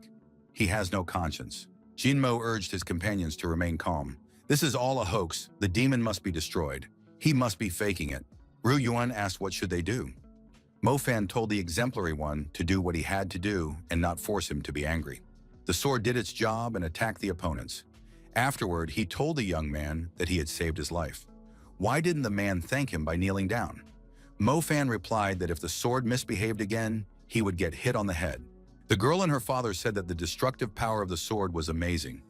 He has no conscience. Jinmo urged his companions to remain calm. This is all a hoax. The demon must be destroyed. He must be faking it. Ru Yuan asked what should they do. Mo Fan told the exemplary one to do what he had to do and not force him to be angry. The sword did its job and attacked the opponents. Afterward, he told the young man that he had saved his life. Why didn't the man thank him by kneeling down? Mo Fan replied that if the sword misbehaved again, he would get hit on the head. The girl and her father said that the destructive power of the sword was amazing.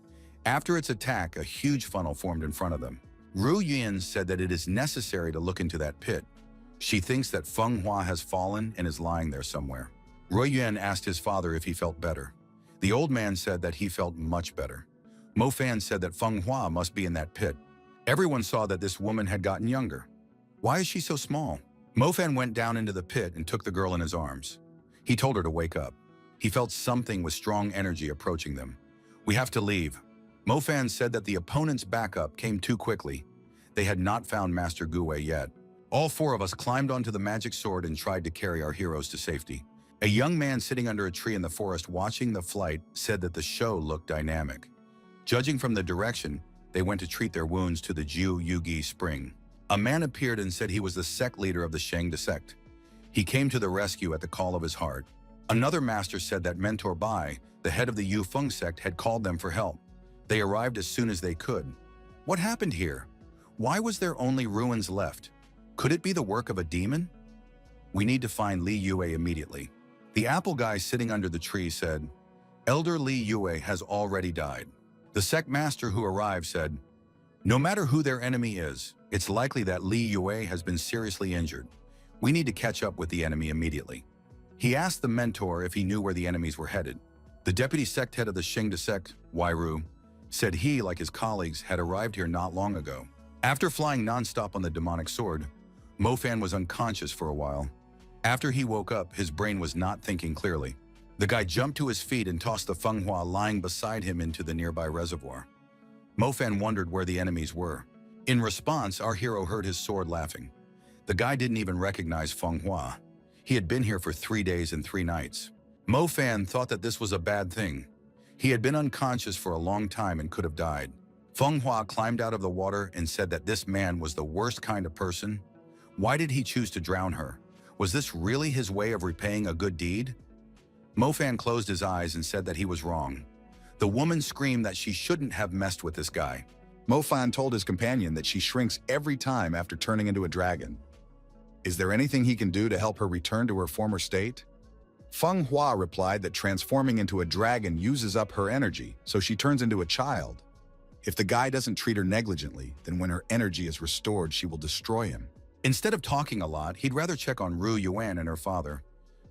After its attack, a huge funnel formed in front of them. Ru Yuan said that it is necessary to look into that pit. She thinks that Feng Hua has fallen and is lying there somewhere. Ru Yuan asked his father if he felt better. The old man said that he felt much better. Mo Fan said that Feng Hua must be in that pit. Everyone saw that this woman had gotten younger. Why is she so small? Mo Fan went down into the pit and took the girl in his arms. He told her to wake up. He felt something with strong energy approaching them. We have to leave. Mo Fan said that the opponent's backup came too quickly. They had not found Master Gu Wei yet. All 4 of us climbed onto the magic sword and tried to carry our heroes to safety. A young man sitting under a tree in the forest watching the flight said that the show looked dynamic. Judging from the direction, they went to treat their wounds to the Jiu Yugi spring. A man appeared and said he was the sect leader of the Shangda sect. He came to the rescue at the call of his heart. Another master said that Mentor Bai, the head of the Yufeng sect, had called them for help. They arrived as soon as they could. What happened here? Why was there only ruins left? Could it be the work of a demon? We need to find Li Yue immediately. The apple guy sitting under the tree said, Elder Li Yue has already died. The sect master who arrived said, no matter who their enemy is, it's likely that Li Yue has been seriously injured. We need to catch up with the enemy immediately. He asked the mentor if he knew where the enemies were headed. The deputy sect head of the Shingda sect, Wairu, said he, like his colleagues, had arrived here not long ago. After flying non-stop on the demonic sword, Mo Fan was unconscious for a while. After he woke up, his brain was not thinking clearly. The guy jumped to his feet and tossed the Fenghua lying beside him into the nearby reservoir. Mofan wondered where the enemies were. In response, our hero heard his sword laughing. The guy didn't even recognize Fenghua. He had been here for 3 days and 3 nights. Mofan thought that this was a bad thing. He had been unconscious for a long time and could have died. Fenghua climbed out of the water and said that this man was the worst kind of person. Why did he choose to drown her? Was this really his way of repaying a good deed? Mofan closed his eyes and said that he was wrong. The woman screamed that she shouldn't have messed with this guy. Mofan told his companion that she shrinks every time after turning into a dragon. Is there anything he can do to help her return to her former state? Fenghua replied that transforming into a dragon uses up her energy, so she turns into a child. If the guy doesn't treat her negligently, then when her energy is restored, she will destroy him. Instead of talking a lot, he'd rather check on Ru Yuan and her father.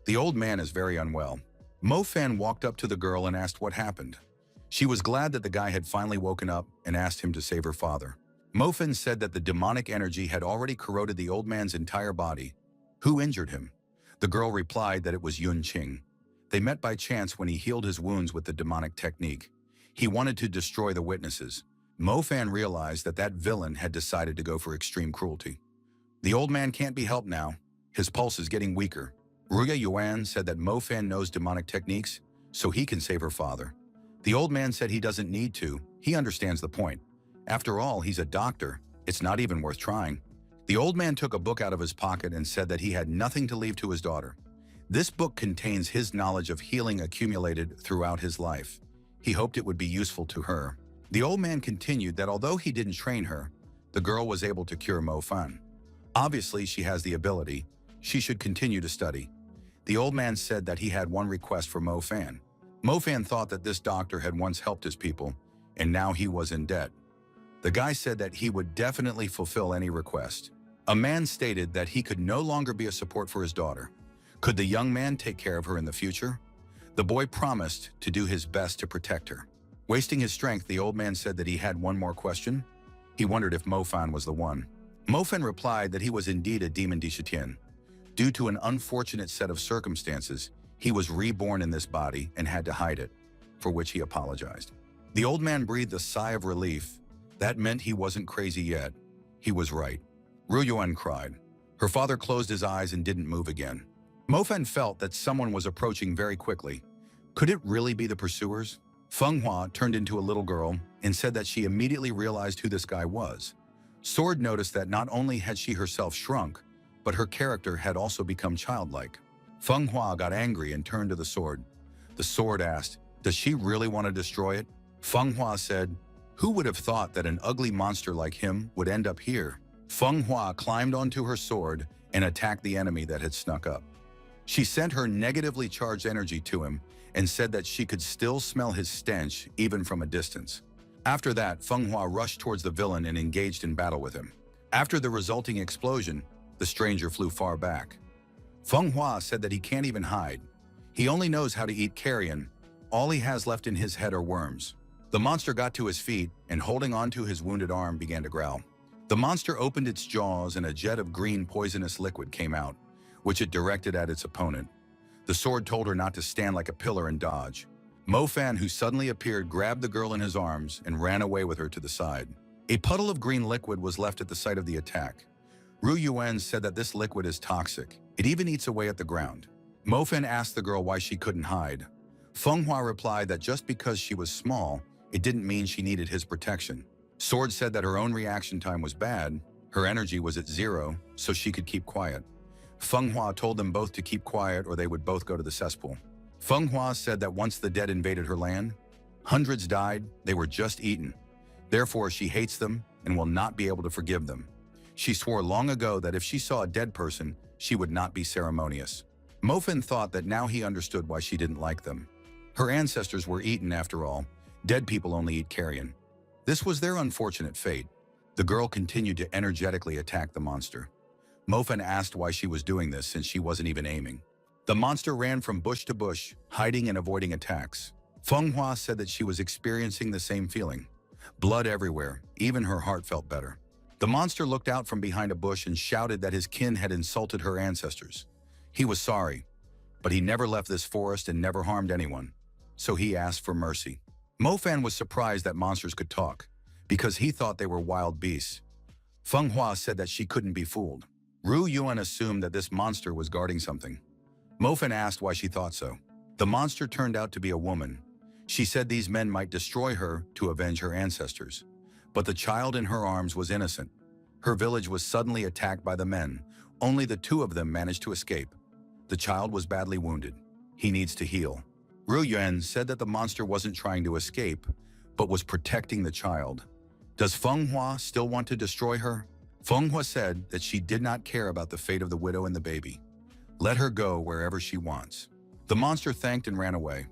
The old man is very unwell. Mofan walked up to the girl and asked what happened. She was glad that the guy had finally woken up and asked him to save her father. Mofan said that the demonic energy had already corroded the old man's entire body. Who injured him? The girl replied that it was Yun Qing. They met by chance when he healed his wounds with the demonic technique. He wanted to destroy the witnesses. Mofan realized that that villain had decided to go for extreme cruelty. The old man can't be helped now. His pulse is getting weaker. Ruya Yuan said that Mofan knows demonic techniques, so he can save her father. The old man said he doesn't need to. He understands the point. After all, he's a doctor. It's not even worth trying. The old man took a book out of his pocket and said that he had nothing to leave to his daughter. This book contains his knowledge of healing accumulated throughout his life. He hoped it would be useful to her. The old man continued that although he didn't train her, the girl was able to cure Mofan. Obviously, she has the ability. She should continue to study. The old man said that he had one request for Mofan. Mofan thought that this doctor had once helped his people, and now he was in debt. The guy said that he would definitely fulfill any request. A man stated that he could no longer be a support for his daughter. Could the young man take care of her in the future? The boy promised to do his best to protect her. Wasting his strength, the old man said that he had one more question. He wondered if Mofan was the one. Mofan replied that he was indeed a demon Dishitian. Due to an unfortunate set of circumstances, he was reborn in this body and had to hide it, for which he apologized. The old man breathed a sigh of relief. That meant he wasn't crazy yet. He was right. Ruyuan cried. Her father closed his eyes and didn't move again. Mofan felt that someone was approaching very quickly. Could it really be the pursuers? Fenghua turned into a little girl and said that she immediately realized who this guy was. Sword noticed that not only had she herself shrunk, but her character had also become childlike. Fenghua got angry and turned to the sword. The sword asked, "Does she really want to destroy it?" Fenghua said, "Who would have thought that an ugly monster like him would end up here?" Fenghua climbed onto her sword and attacked the enemy that had snuck up. She sent her negatively charged energy to him and said that she could still smell his stench even from a distance. After that, Fenghua rushed towards the villain and engaged in battle with him. After the resulting explosion, the stranger flew far back. Fenghua said that he can't even hide. He only knows how to eat carrion. All he has left in his head are worms. The monster got to his feet and, holding onto his wounded arm, began to growl. The monster opened its jaws and a jet of green poisonous liquid came out, which it directed at its opponent. The sword told her not to stand like a pillar and dodge. Mofan, who suddenly appeared, grabbed the girl in his arms and ran away with her to the side. A puddle of green liquid was left at the site of the attack. Ru Yuan said that this liquid is toxic. It even eats away at the ground. Mofan asked the girl why she couldn't hide. Fenghua replied that just because she was small, it didn't mean she needed his protection. Sword said that her own reaction time was bad, her energy was at 0, so she could keep quiet. Fenghua told them both to keep quiet or they would both go to the cesspool. Fenghua said that once the dead invaded her land, hundreds died, they were just eaten. Therefore, she hates them and will not be able to forgive them. She swore long ago that if she saw a dead person, she would not be ceremonious. Mofan thought that now he understood why she didn't like them. Her ancestors were eaten after all. Dead people only eat carrion. This was their unfortunate fate. The girl continued to energetically attack the monster. Mofan asked why she was doing this since she wasn't even aiming. The monster ran from bush to bush, hiding and avoiding attacks. Fenghua said that she was experiencing the same feeling. Blood everywhere, even her heart felt better. The monster looked out from behind a bush and shouted that his kin had insulted her ancestors. He was sorry, but he never left this forest and never harmed anyone. So he asked for mercy. Mofan was surprised that monsters could talk, because he thought they were wild beasts. Feng Hua said that she couldn't be fooled. Ru Yuan assumed that this monster was guarding something. Mofan asked why she thought so. The monster turned out to be a woman. She said these men might destroy her to avenge her ancestors. But the child in her arms was innocent. Her village was suddenly attacked by the men. Only the two of them managed to escape. The child was badly wounded. He needs to heal. Ru Yuan said that the monster wasn't trying to escape, but was protecting the child. Does Feng Hua still want to destroy her? Feng Hua said that she did not care about the fate of the widow and the baby. Let her go wherever she wants. The monster thanked and ran away.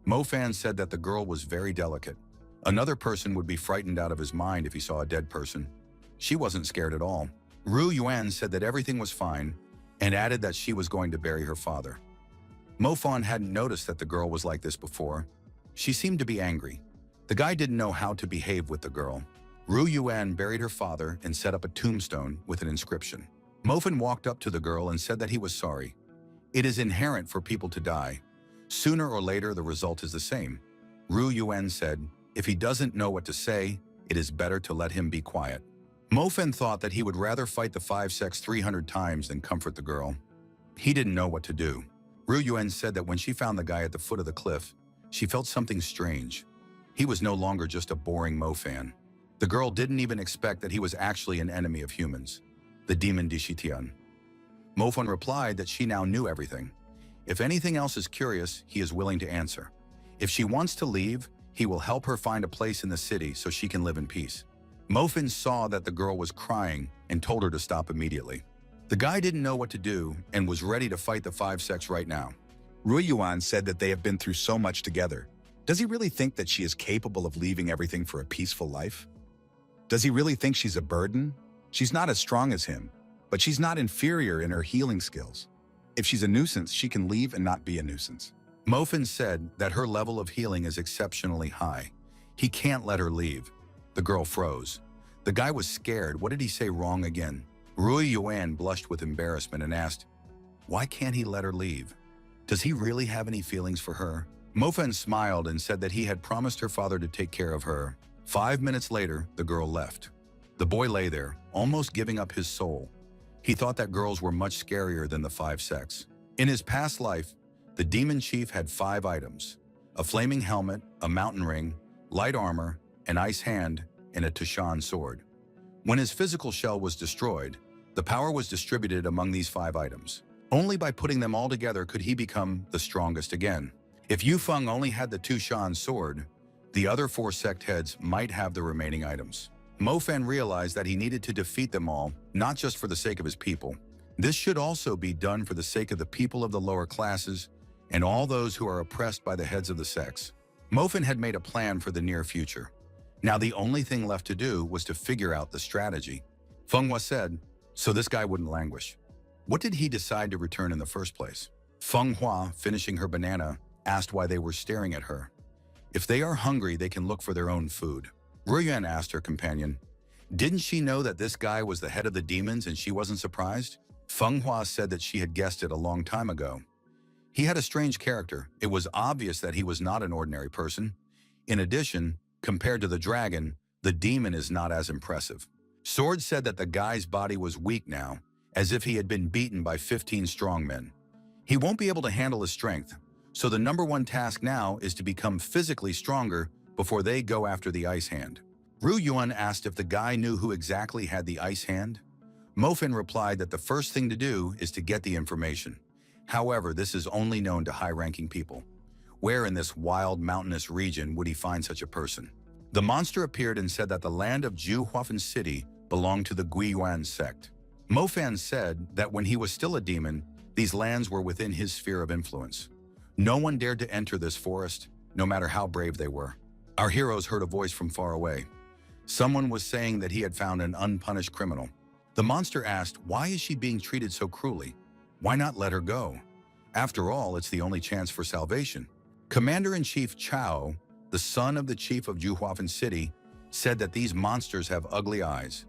Mofan said that the girl was very delicate. Another person would be frightened out of his mind if he saw a dead person. She wasn't scared at all. Ru Yuan said that everything was fine and added that she was going to bury her father. Mofan hadn't noticed that the girl was like this before. She seemed to be angry. The guy didn't know how to behave with the girl. Ru Yuan buried her father and set up a tombstone with an inscription. Mofan walked up to the girl and said that he was sorry. It is inherent for people to die. Sooner or later, the result is the same. Ru Yuan said, if he doesn't know what to say, it is better to let him be quiet. Mofan thought that he would rather fight the 5 sects 300 times than comfort the girl. He didn't know what to do. Ru Yuan said that when she found the guy at the foot of the cliff, she felt something strange. He was no longer just a boring Mofan. The girl didn't even expect that he was actually an enemy of humans, the demon Dishitian. Mofan replied that she now knew everything. If anything else is curious, he is willing to answer. If she wants to leave, he will help her find a place in the city so she can live in peace. Mofan saw that the girl was crying and told her to stop immediately. The guy didn't know what to do and was ready to fight the 5 sects right now. Ru Yuan said that they have been through so much together. Does he really think that she is capable of leaving everything for a peaceful life? Does he really think she's a burden? She's not as strong as him, but she's not inferior in her healing skills. If she's a nuisance, she can leave and not be a nuisance. Mofan said that her level of healing is exceptionally high. He can't let her leave. The girl froze. The guy was scared. What did he say wrong again? Ru Yuan blushed with embarrassment and asked, why can't he let her leave? Does he really have any feelings for her? Mofan smiled and said that he had promised her father to take care of her. 5 minutes later, the girl left. The boy lay there, almost giving up his soul. He thought that girls were much scarier than the 5 sects. In his past life, the demon chief had 5 items: a flaming helmet, a mountain ring, light armor, an ice hand, and a Tushan sword. When his physical shell was destroyed, the power was distributed among these 5 items. Only by putting them all together could he become the strongest again. If Yufeng only had the Tushan sword, the other 4 sect heads might have the remaining items. Mofan realized that he needed to defeat them all, not just for the sake of his people. This should also be done for the sake of the people of the lower classes and all those who are oppressed by the heads of the sects. Mofan had made a plan for the near future. Now the only thing left to do was to figure out the strategy. Feng Hua said, so this guy wouldn't languish. What did he decide to return in the first place? Feng Hua, finishing her banana, asked why they were staring at her. If they are hungry, they can look for their own food. Ru Yuan asked her companion, didn't she know that this guy was the head of the demons and she wasn't surprised? Feng Hua said that she had guessed it a long time ago. He had a strange character. It was obvious that he was not an ordinary person. In addition, compared to the dragon, the demon is not as impressive. Sword said that the guy's body was weak now, as if he had been beaten by 15 strong men. He won't be able to handle his strength, so the #1 task now is to become physically stronger before they go after the ice hand. Ru Yuan asked if the guy knew who exactly had the ice hand. Mofan replied that the first thing to do is to get the information. However, this is only known to high-ranking people. Where in this wild, mountainous region would he find such a person? The monster appeared and said that the land of Juhuafen City belonged to the Guiyuan sect. Mofan said that when he was still a demon, these lands were within his sphere of influence. No one dared to enter this forest, no matter how brave they were. Our heroes heard a voice from far away. Someone was saying that he had found an unpunished criminal. The monster asked, why is she being treated so cruelly? Why not let her go? After all, it's the only chance for salvation. Commander-in-Chief Chao, the son of the chief of Juhuafen City, said that these monsters have ugly eyes.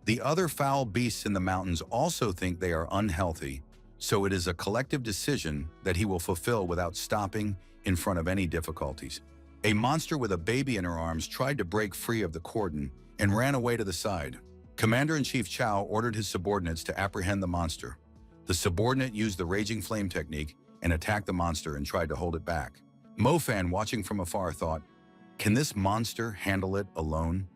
The other foul beasts in the mountains also think they are unhealthy, so it is a collective decision that he will fulfill without stopping in front of any difficulties. A monster with a baby in her arms tried to break free of the cordon and ran away to the side. Commander-in-Chief Chao ordered his subordinates to apprehend the monster. The subordinate used the Raging Flame technique and attacked the monster and tried to hold it back. Mo Fan, watching from afar, thought, "Can this monster handle it alone?"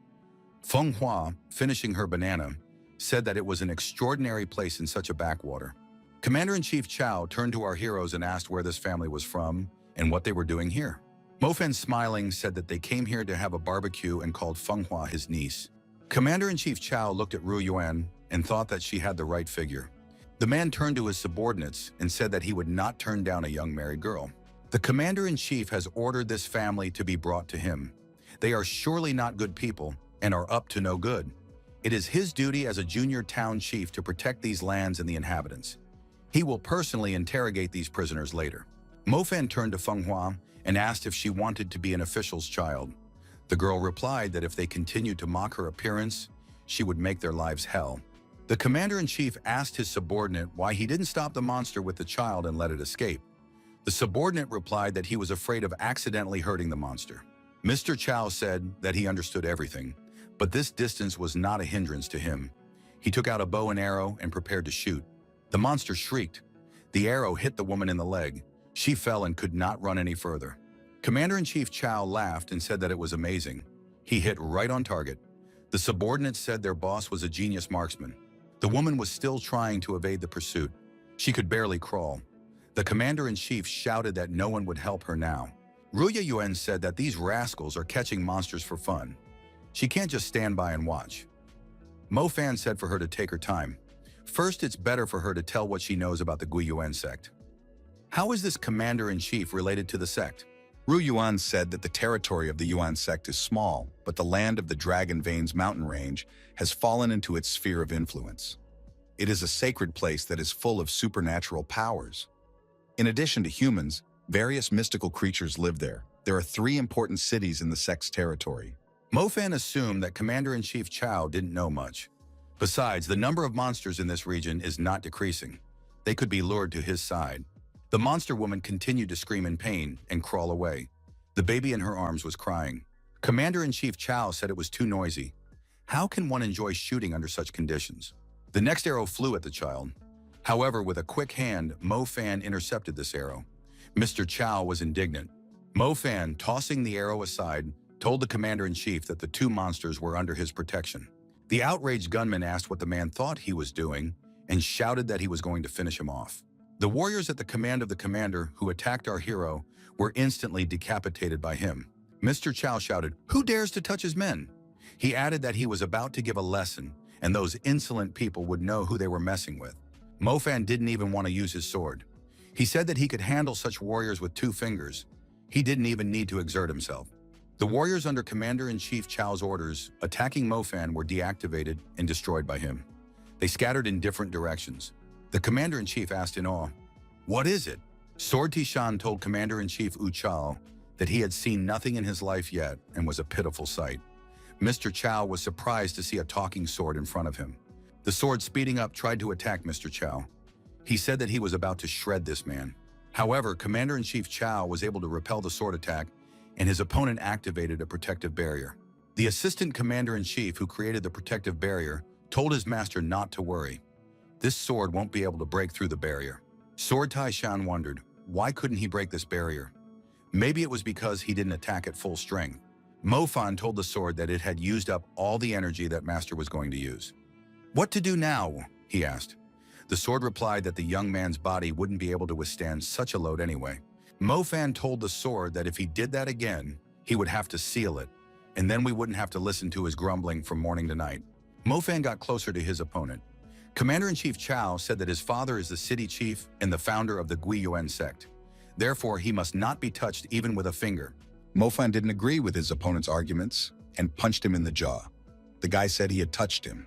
Feng Hua, finishing her banana, said that it was an extraordinary place in such a backwater. Commander-in-Chief Chao turned to our heroes and asked where this family was from and what they were doing here. Mo Fan, smiling, said that they came here to have a barbecue and called Feng Hua his niece. Commander-in-Chief Chao looked at Ru Yuan and thought that she had the right figure. The man turned to his subordinates and said that he would not turn down a young married girl. The Commander-in-Chief has ordered this family to be brought to him. They are surely not good people and are up to no good. It is his duty as a junior town chief to protect these lands and the inhabitants. He will personally interrogate these prisoners later. Mo Fan turned to Feng Hua and asked if she wanted to be an official's child. The girl replied that if they continued to mock her appearance, she would make their lives hell. The Commander-in-Chief asked his subordinate why he didn't stop the monster with the child and let it escape. The subordinate replied that he was afraid of accidentally hurting the monster. Mr. Chao said that he understood everything, but this distance was not a hindrance to him. He took out a bow and arrow and prepared to shoot. The monster shrieked. The arrow hit the woman in the leg. She fell and could not run any further. Commander-in-Chief Chao laughed and said that it was amazing. He hit right on target. The subordinates said their boss was a genius marksman. The woman was still trying to evade the pursuit. She could barely crawl. The Commander-in-Chief shouted that no one would help her now. Ruya Yuan said that these rascals are catching monsters for fun. She can't just stand by and watch. Mo Fan said for her to take her time. First, it's better for her to tell what she knows about the Gui Yuan sect. How is this Commander-in-Chief related to the sect? Ru Yuan said that the territory of the Yuan sect is small, but the land of the Dragon Veins mountain range has fallen into its sphere of influence. It is a sacred place that is full of supernatural powers. In addition to humans, various mystical creatures live there. There are 3 important cities in the sect's territory. Mo Fan assumed that Commander-in-Chief Chao didn't know much. Besides, the number of monsters in this region is not decreasing. They could be lured to his side. The monster woman continued to scream in pain and crawl away. The baby in her arms was crying. Commander-in-Chief Chao said it was too noisy. How can one enjoy shooting under such conditions? The next arrow flew at the child. However, with a quick hand, Mo Fan intercepted this arrow. Mr. Chao was indignant. Mo Fan, tossing the arrow aside, told the Commander-in-Chief that the 2 monsters were under his protection. The outraged gunman asked what the man thought he was doing and shouted that he was going to finish him off. The warriors at the command of the commander who attacked our hero were instantly decapitated by him. Mr. Chao shouted, "Who dares to touch his men?" He added that he was about to give a lesson and those insolent people would know who they were messing with. Mo Fan didn't even want to use his sword. He said that he could handle such warriors with 2 fingers. He didn't even need to exert himself. The warriors under Commander-in-Chief Chao's orders attacking Mo Fan were deactivated and destroyed by him. They scattered in different directions. The Commander-in-Chief asked in awe, "What is it?" Sword Tishan told Commander-in-Chief Wu Chao that he had seen nothing in his life yet and was a pitiful sight. Mr. Chao was surprised to see a talking sword in front of him. The sword, speeding up, tried to attack Mr. Chao. He said that he was about to shred this man. However, Commander-in-Chief Chao was able to repel the sword attack, and his opponent activated a protective barrier. The assistant commander-in-chief who created the protective barrier told his master not to worry. This sword won't be able to break through the barrier. Sword Tai Shan wondered, why couldn't he break this barrier? Maybe it was because he didn't attack at full strength. Mo Fan told the sword that it had used up all the energy that master was going to use. "What to do now?" he asked. The sword replied that the young man's body wouldn't be able to withstand such a load anyway. Mo Fan told the sword that if he did that again, he would have to seal it, and then we wouldn't have to listen to his grumbling from morning to night. Mo Fan got closer to his opponent. Commander-in-Chief Chao said that his father is the city chief and the founder of the Gui Yuan sect. Therefore, he must not be touched even with a finger. Mo Fan didn't agree with his opponent's arguments and punched him in the jaw. The guy said he had touched him.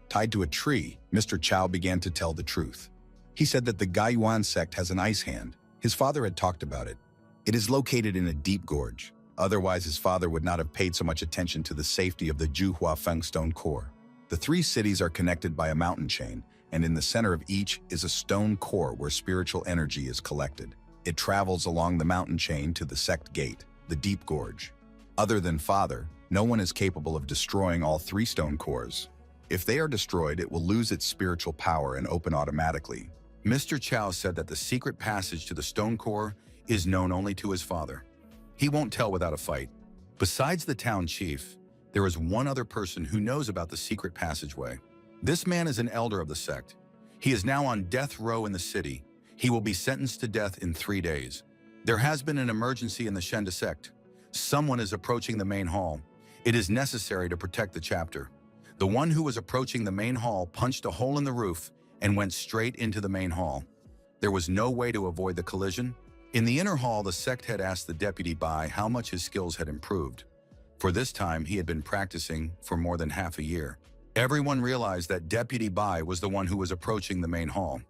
Tied to a tree, Mr. Chao began to tell the truth. He said that the Gui Yuan sect has an ice hand. His father had talked about it. It is located in a deep gorge. Otherwise, his father would not have paid so much attention to the safety of the Juhua Feng Stone Core. The 3 cities are connected by a mountain chain, and in the center of each is a stone core where spiritual energy is collected. It travels along the mountain chain to the sect gate, the Deep Gorge. Other than Father, no one is capable of destroying all 3 stone cores. If they are destroyed, it will lose its spiritual power and open automatically. Mr. Chow said that the secret passage to the stone core is known only to his father. He won't tell without a fight. Besides the town chief, there is one other person who knows about the secret passageway. This man is an elder of the sect. He is now on death row in the city. He will be sentenced to death in 3 days. There has been an emergency in the Shenda sect. Someone is approaching the main hall. It is necessary to protect the chapter. The one who was approaching the main hall punched a hole in the roof and went straight into the main hall. There was no way to avoid the collision. In the inner hall, the sect head asked the deputy Bai how much his skills had improved. For this time, he had been practicing for more than half a year. Everyone realized that Deputy Bai was the one who was approaching the main hall.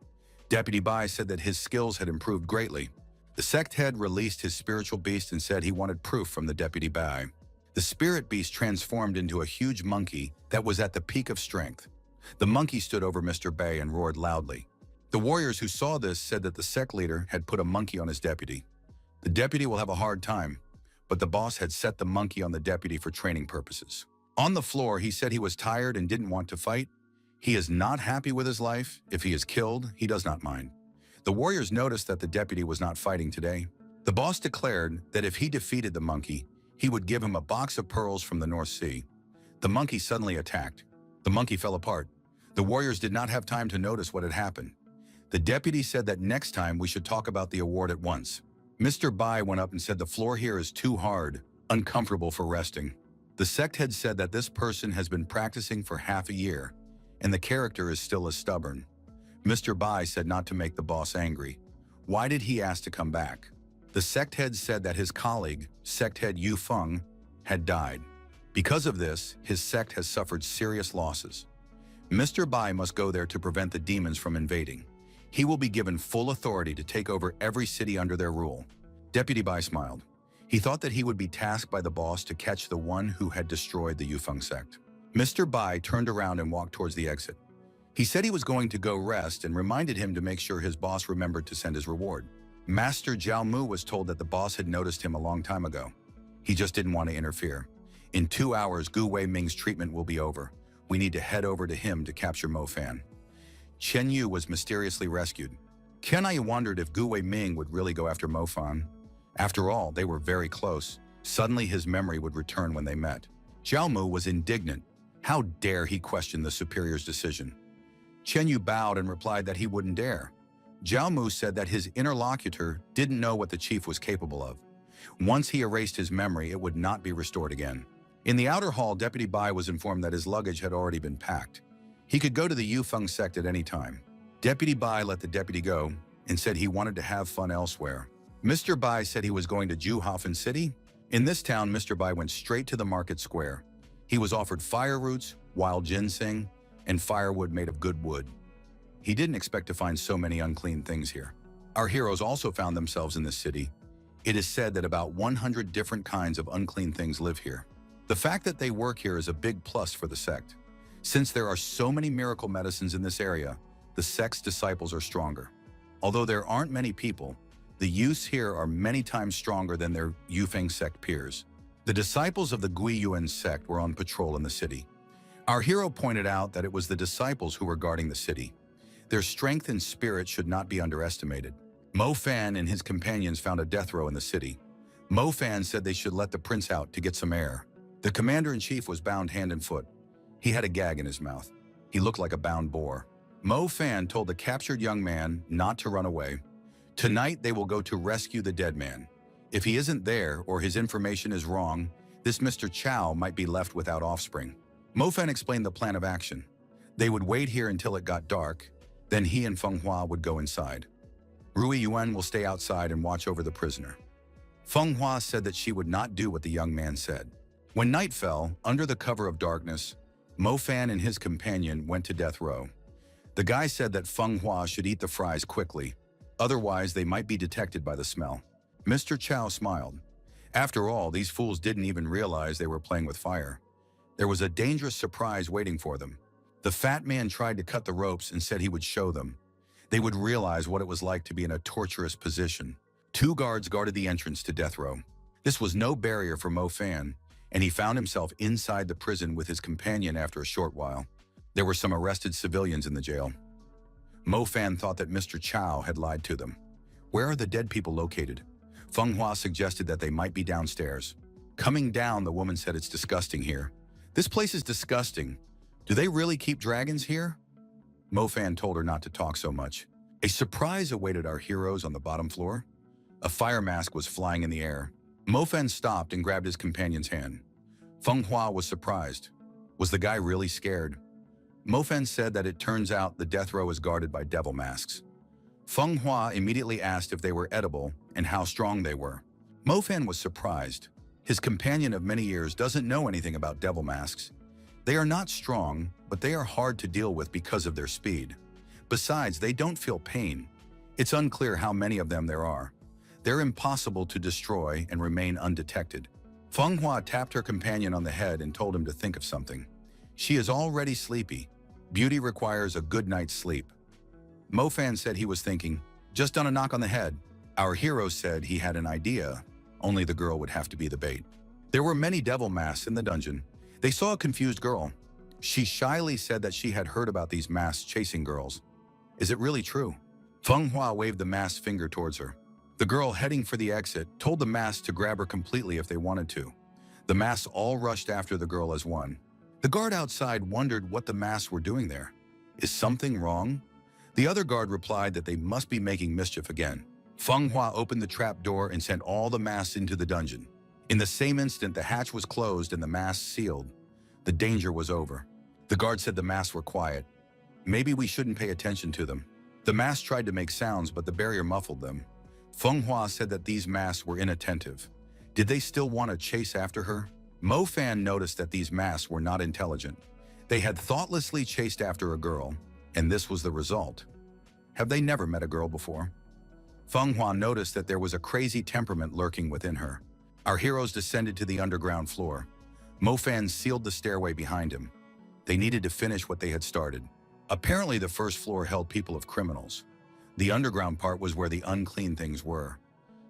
Deputy Bai said that his skills had improved greatly. The sect head released his spiritual beast and said he wanted proof from the Deputy Bai. The spirit beast transformed into a huge monkey that was at the peak of strength. The monkey stood over Mr. Bai and roared loudly. The warriors who saw this said that the sect leader had put a monkey on his deputy. The deputy will have a hard time, but the boss had set the monkey on the deputy for training purposes. On the floor, he said he was tired and didn't want to fight. He is not happy with his life. If he is killed, he does not mind. The warriors noticed that the deputy was not fighting today. The boss declared that if he defeated the monkey, he would give him a box of pearls from the North Sea. The monkey suddenly attacked. The monkey fell apart. The warriors did not have time to notice what had happened. The deputy said that next time we should talk about the award at once. Mr. Bai went up and said the floor here is too hard, uncomfortable for resting. The sect head said that this person has been practicing for half a year, and the character is still as stubborn. Mr. Bai said not to make the boss angry. Why did he ask to come back? The sect head said that his colleague, sect head Yu Feng, had died. Because of this, his sect has suffered serious losses. Mr. Bai must go there to prevent the demons from invading. He will be given full authority to take over every city under their rule. Deputy Bai smiled. He thought that he would be tasked by the boss to catch the one who had destroyed the Yufeng sect. Mr. Bai turned around and walked towards the exit. He said he was going to go rest and reminded him to make sure his boss remembered to send his reward. Master Jiao Mu was told that the boss had noticed him a long time ago. He just didn't want to interfere. In 2 hours, Gu Wei Ming's treatment will be over. We need to head over to him to capture Mo Fan. Chen Yu was mysteriously rescued. Ken I wondered if Gu Wei Ming would really go after Mo Fan. After all, they were very close. Suddenly his memory would return when they met. Jiao Mu was indignant. How dare he question the superior's decision? Chen Yu bowed and replied that he wouldn't dare. Jiao Mu said that his interlocutor didn't know what the chief was capable of. Once he erased his memory, it would not be restored again. In the outer hall, Deputy Bai was informed that his luggage had already been packed. He could go to the Yufeng sect at any time. Deputy Bai let the deputy go and said he wanted to have fun elsewhere. Mr. Bai said he was going to Juhafen City. In this town, Mr. Bai went straight to the market square. He was offered fire roots, wild ginseng, and firewood made of good wood. He didn't expect to find so many unclean things here. Our heroes also found themselves in this city. It is said that about 100 different kinds of unclean things live here. The fact that they work here is a big plus for the sect. Since there are so many miracle medicines in this area, the sect's disciples are stronger. Although there aren't many people, the youths here are many times stronger than their Yufeng sect peers. The disciples of the Guiyuan sect were on patrol in the city. Our hero pointed out that it was the disciples who were guarding the city. Their strength and spirit should not be underestimated. Mo Fan and his companions found a death row in the city. Mo Fan said they should let the prince out to get some air. The commander-in-chief was bound hand and foot. He had a gag in his mouth. He looked like a bound boar. Mo Fan told the captured young man not to run away. Tonight they will go to rescue the dead man. If he isn't there or his information is wrong, this Mr. Chow might be left without offspring. Mo Fan explained the plan of action. They would wait here until it got dark, then he and Feng Hua would go inside. Rui Yuan will stay outside and watch over the prisoner. Feng Hua said that she would not do what the young man said. When night fell, under the cover of darkness, Mo Fan and his companion went to death row. The guy said that Feng Hua should eat the fries quickly, otherwise they might be detected by the smell. Mr. Chow smiled. After all, these fools didn't even realize they were playing with fire. There was a dangerous surprise waiting for them. The fat man tried to cut the ropes and said he would show them. They would realize what it was like to be in a torturous position. 2 guards guarded the entrance to death row. This was no barrier for Mo Fan, and he found himself inside the prison with his companion after a short while. There were some arrested civilians in the jail. Mo Fan thought that Mr. Chow had lied to them. Where are the dead people located? Feng Hua suggested that they might be downstairs. Coming down, the woman said, "It's disgusting here." "This place is disgusting. Do they really keep dragons here?" Mo Fan told her not to talk so much. A surprise awaited our heroes on the bottom floor. A fire mask was flying in the air. Mo Fan stopped and grabbed his companion's hand. Feng Hua was surprised. Was the guy really scared? Mo Fan said that it turns out the death row is guarded by devil masks. Feng Hua immediately asked if they were edible and how strong they were. Mo Fan was surprised. His companion of many years doesn't know anything about devil masks. They are not strong, but they are hard to deal with because of their speed. Besides, they don't feel pain. It's unclear how many of them there are. They're impossible to destroy and remain undetected. Feng Hua tapped her companion on the head and told him to think of something. She is already sleepy. Beauty requires a good night's sleep. Mo Fan said he was thinking, just on a knock on the head. Our hero said he had an idea, only the girl would have to be the bait. There were many devil masks in the dungeon. They saw a confused girl. She shyly said that she had heard about these masks chasing girls. Is it really true? Feng Hua waved the mask's finger towards her. The girl heading for the exit told the masks to grab her completely if they wanted to. The masks all rushed after the girl as one. The guard outside wondered what the masks were doing there. Is something wrong? The other guard replied that they must be making mischief again. Feng Hua opened the trap door and sent all the masks into the dungeon. In the same instant, the hatch was closed and the masks sealed. The danger was over. The guard said the masks were quiet. Maybe we shouldn't pay attention to them. The masks tried to make sounds, but the barrier muffled them. Feng Hua said that these masks were inattentive. Did they still want to chase after her? Mo Fan noticed that these masks were not intelligent. They had thoughtlessly chased after a girl, and this was the result. Have they never met a girl before? Feng Hua noticed that there was a crazy temperament lurking within her. Our heroes descended to the underground floor. Mo Fan sealed the stairway behind him. They needed to finish what they had started. Apparently, the first floor held people of criminals. The underground part was where the unclean things were.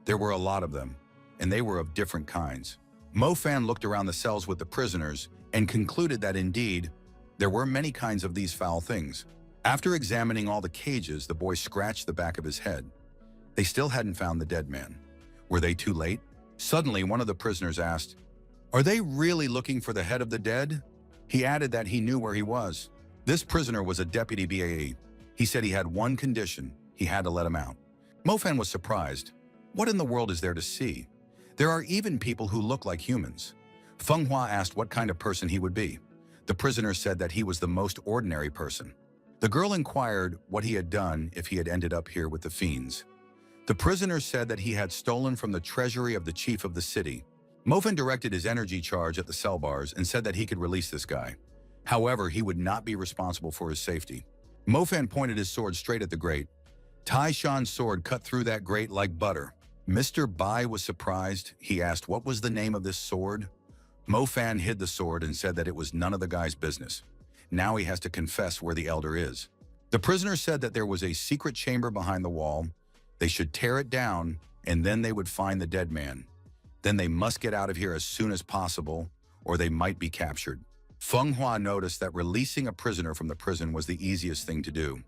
There were a lot of them, and they were of different kinds. Mo Fan looked around the cells with the prisoners and concluded that indeed, there were many kinds of these foul things. After examining all the cages, the boy scratched the back of his head. They still hadn't found the dead man. Were they too late? Suddenly, one of the prisoners asked, "Are they really looking for the head of the dead?" He added that he knew where he was. This prisoner was a deputy BAE. He said he had one condition. He had to let him out. Mo Fan was surprised. What in the world is there to see? There are even people who look like humans. Feng Hua asked what kind of person he would be. The prisoner said that he was the most ordinary person. The girl inquired what he had done if he had ended up here with the fiends. The prisoner said that he had stolen from the treasury of the chief of the city. Mo Fan directed his energy charge at the cell bars and said that he could release this guy. However, he would not be responsible for his safety. Mo Fan pointed his sword straight at the grate. Tai Shan's sword cut through that grate like butter. Mr. Bai was surprised. He asked what was the name of this sword. Mo Fan hid the sword and said that it was none of the guy's business. Now he has to confess where the elder is. The prisoner said that there was a secret chamber behind the wall. They should tear it down, and then they would find the dead man. Then they must get out of here as soon as possible, or they might be captured. Feng Hua noticed that releasing a prisoner from the prison was the easiest thing to do.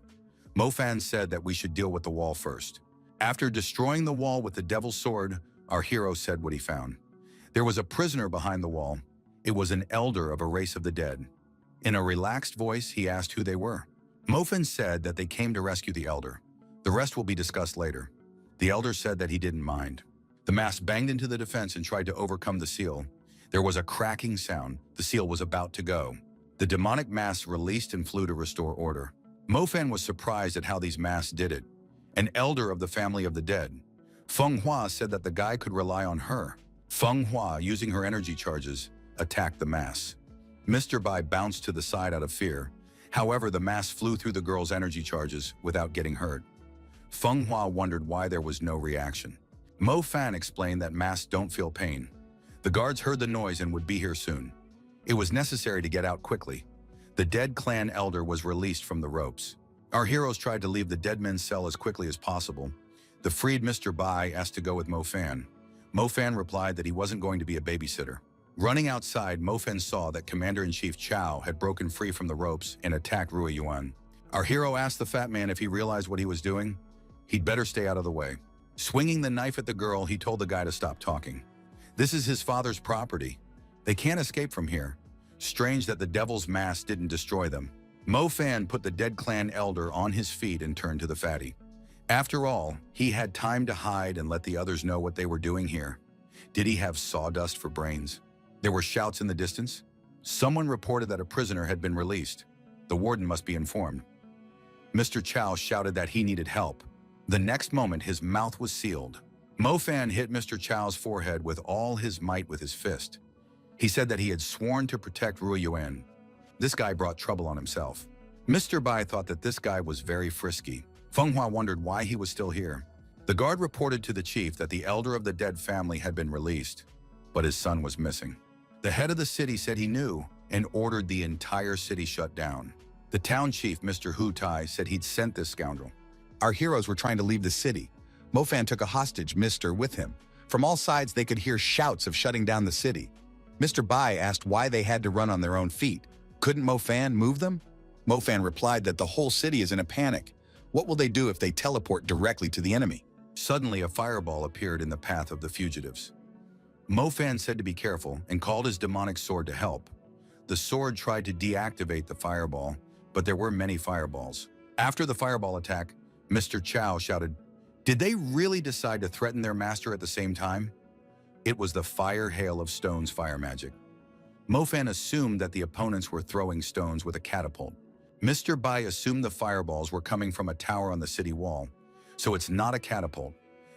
Mo Fan said that we should deal with the wall first. After destroying the wall with the devil's sword, our hero said what he found. There was a prisoner behind the wall. It was an elder of a race of the dead. In a relaxed voice, he asked who they were. Mo Fan said that they came to rescue the elder. The rest will be discussed later. The elder said that he didn't mind. The mask banged into the defense and tried to overcome the seal. There was a cracking sound. The seal was about to go. The demonic mask released and flew to restore order. Mo Fan was surprised at how these masks did it. An elder of the family of the dead. Feng Hua said that the guy could rely on her. Feng Hua, using her energy charges, attacked the mask. Mr. Bai bounced to the side out of fear. However, the mask flew through the girl's energy charges without getting hurt. Feng Hua wondered why there was no reaction. Mo Fan explained that masks don't feel pain. The guards heard the noise and would be here soon. It was necessary to get out quickly. The dead clan elder was released from the ropes. Our heroes tried to leave the dead men's cell as quickly as possible. The freed Mr. Bai asked to go with Mo Fan. Mo Fan replied that he wasn't going to be a babysitter. Running outside, Mo Fan saw that Commander-in-Chief Chao had broken free from the ropes and attacked Rui Yuan. Our hero asked the fat man if he realized what he was doing. He'd better stay out of the way. Swinging the knife at the girl, he told the guy to stop talking. This is his father's property. They can't escape from here. Strange that the devil's mask didn't destroy them. Mo Fan put the dead clan elder on his feet and turned to the fatty. After all, he had time to hide and let the others know what they were doing here. Did he have sawdust for brains? There were shouts in the distance. Someone reported that a prisoner had been released. The warden must be informed. Mr. Chow shouted that he needed help. The next moment, his mouth was sealed. Mo Fan hit Mr. Chow's forehead with all his might with his fist. He said that he had sworn to protect Rui Yuan. This guy brought trouble on himself. Mr. Bai thought that this guy was very frisky. Feng Hua wondered why he was still here. The guard reported to the chief that the elder of the dead family had been released, but his son was missing. The head of the city said he knew and ordered the entire city shut down. The town chief, Mr. Hu Tai, said he'd sent this scoundrel. Our heroes were trying to leave the city. Mo Fan took a hostage, Mr. with him. From all sides, they could hear shouts of shutting down the city. Mr. Bai asked why they had to run on their own feet. Couldn't Mo Fan move them? Mo Fan replied that the whole city is in a panic. What will they do if they teleport directly to the enemy? Suddenly, a fireball appeared in the path of the fugitives. Mo Fan said to be careful and called his demonic sword to help. The sword tried to deactivate the fireball, but there were many fireballs. After the fireball attack, Mr. Chow shouted, "Did they really decide to threaten their master at the same time?" It was the fire hail of stones fire magic. Mo Fan assumed that the opponents were throwing stones with a catapult. Mr. Bai assumed the fireballs were coming from a tower on the city wall, so it's not a catapult.